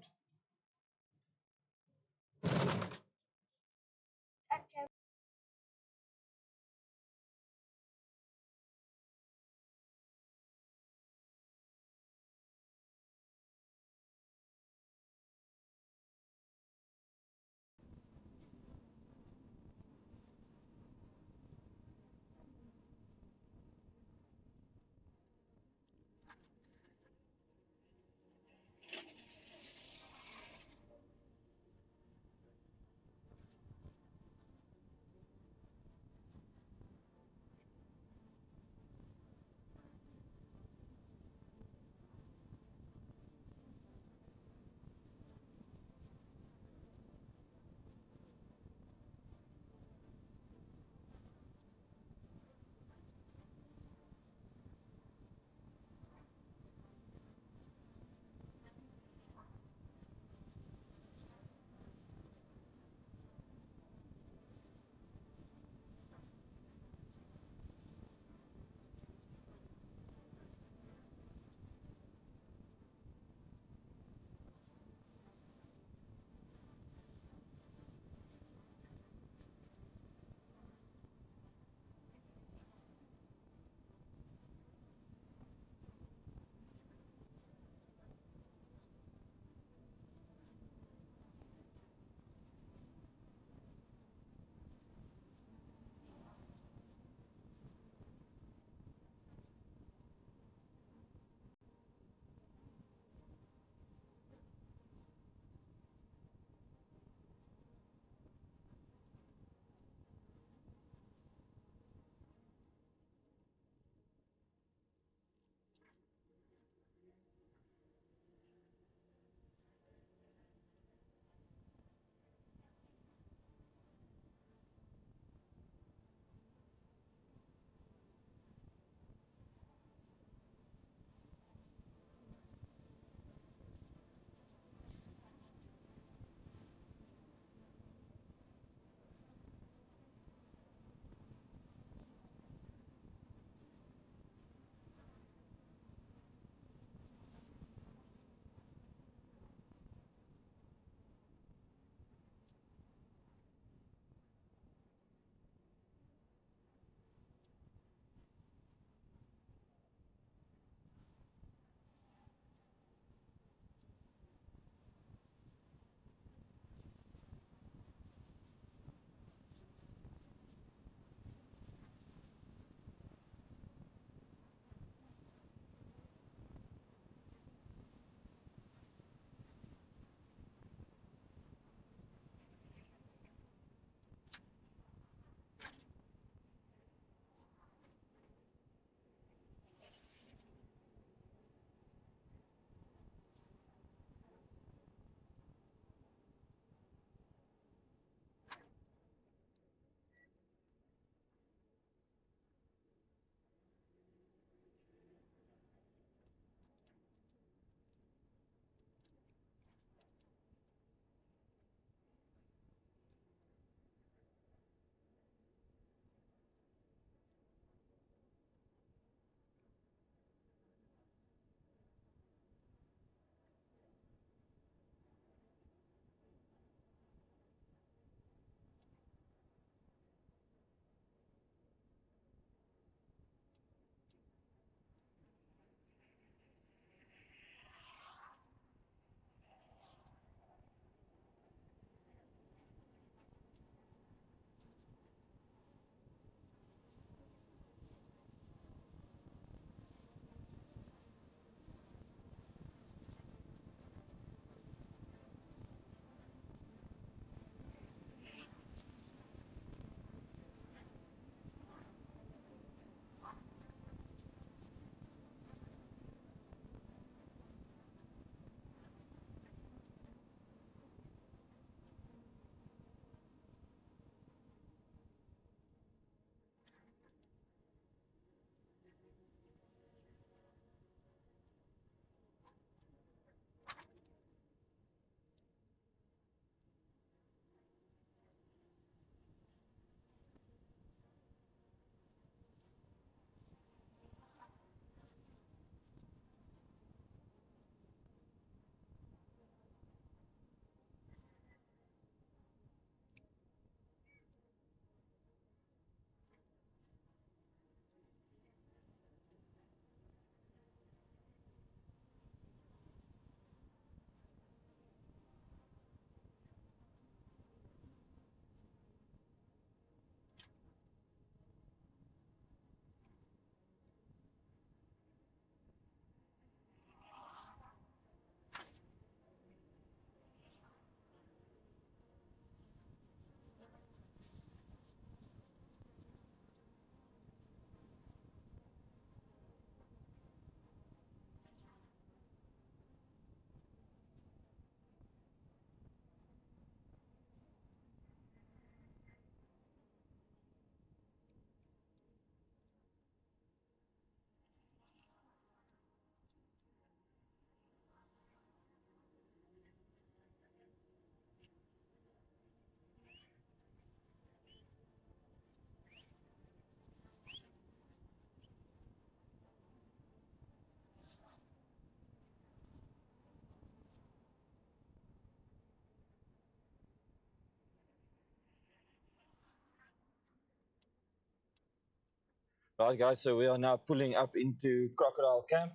Right, guys, so we are now pulling up into Crocodile Camp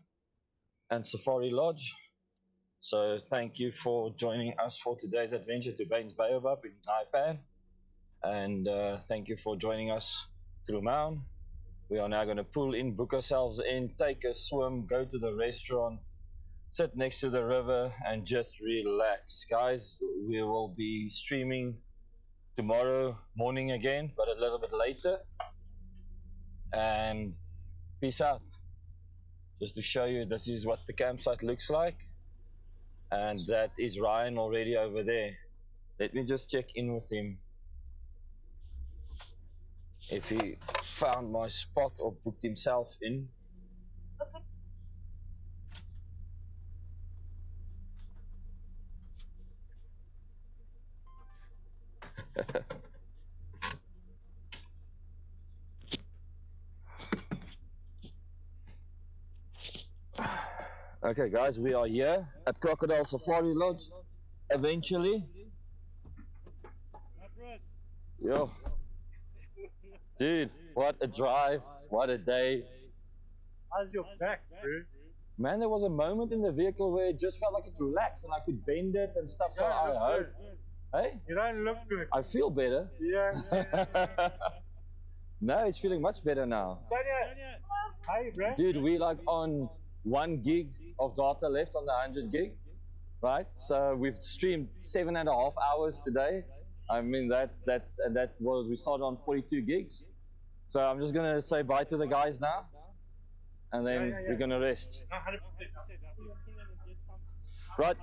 and Safari Lodge. So thank you for joining us for today's adventure to Baines Baobabs in Nxai. And thank you for joining us through Maun. We are now going to pull in, book ourselves in, take a swim, go to the restaurant, sit next to the river, and just relax. Guys, we will be streaming tomorrow morning again, but a little bit later. And peace out. Just to show you, this is what the campsite looks like. And that is Ryan already over there. Let me just check in with him if he found my spot or booked himself in. Okay, guys, we are here at Crocodile Safari Lodge. Eventually, yo, dude, what a drive, what a day. How's your back, bro? Man, there was a moment in the vehicle where it just felt like it relaxed and I could bend it and stuff. So I hope, hey, You don't look good. I feel better. Yes. No, it's feeling much better now. Tanya. Hi, bro. Dude, we like on 1 gig of data left on the 100 gig, right? So we've streamed 7.5 hours today. I mean, that was, we started on 42 gigs. So I'm just gonna say bye to the guys now, and then we're gonna rest. 100%. Right?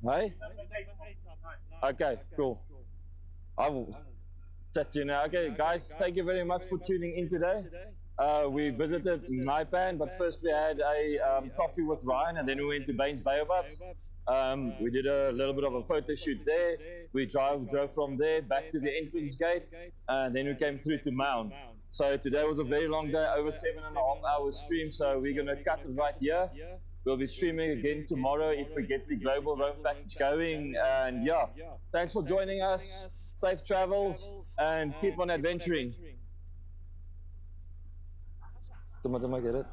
Hey? Okay, cool. I will chat to you now. Okay, guys, thank you very much for tuning in today. We visited Nxai, but first we had a coffee with Ryan, and then we went to Baines Baobabs. We did a little bit of a photo shoot there. We drove from there back to the entrance gate, and then we came through to Maun. So today was a very long day, over 7.5 hours stream, so we're going to cut it right here. We'll be streaming again tomorrow if we get the global roam package going. And yeah, thanks for joining us. Safe travels, and keep on adventuring. Toma, get it.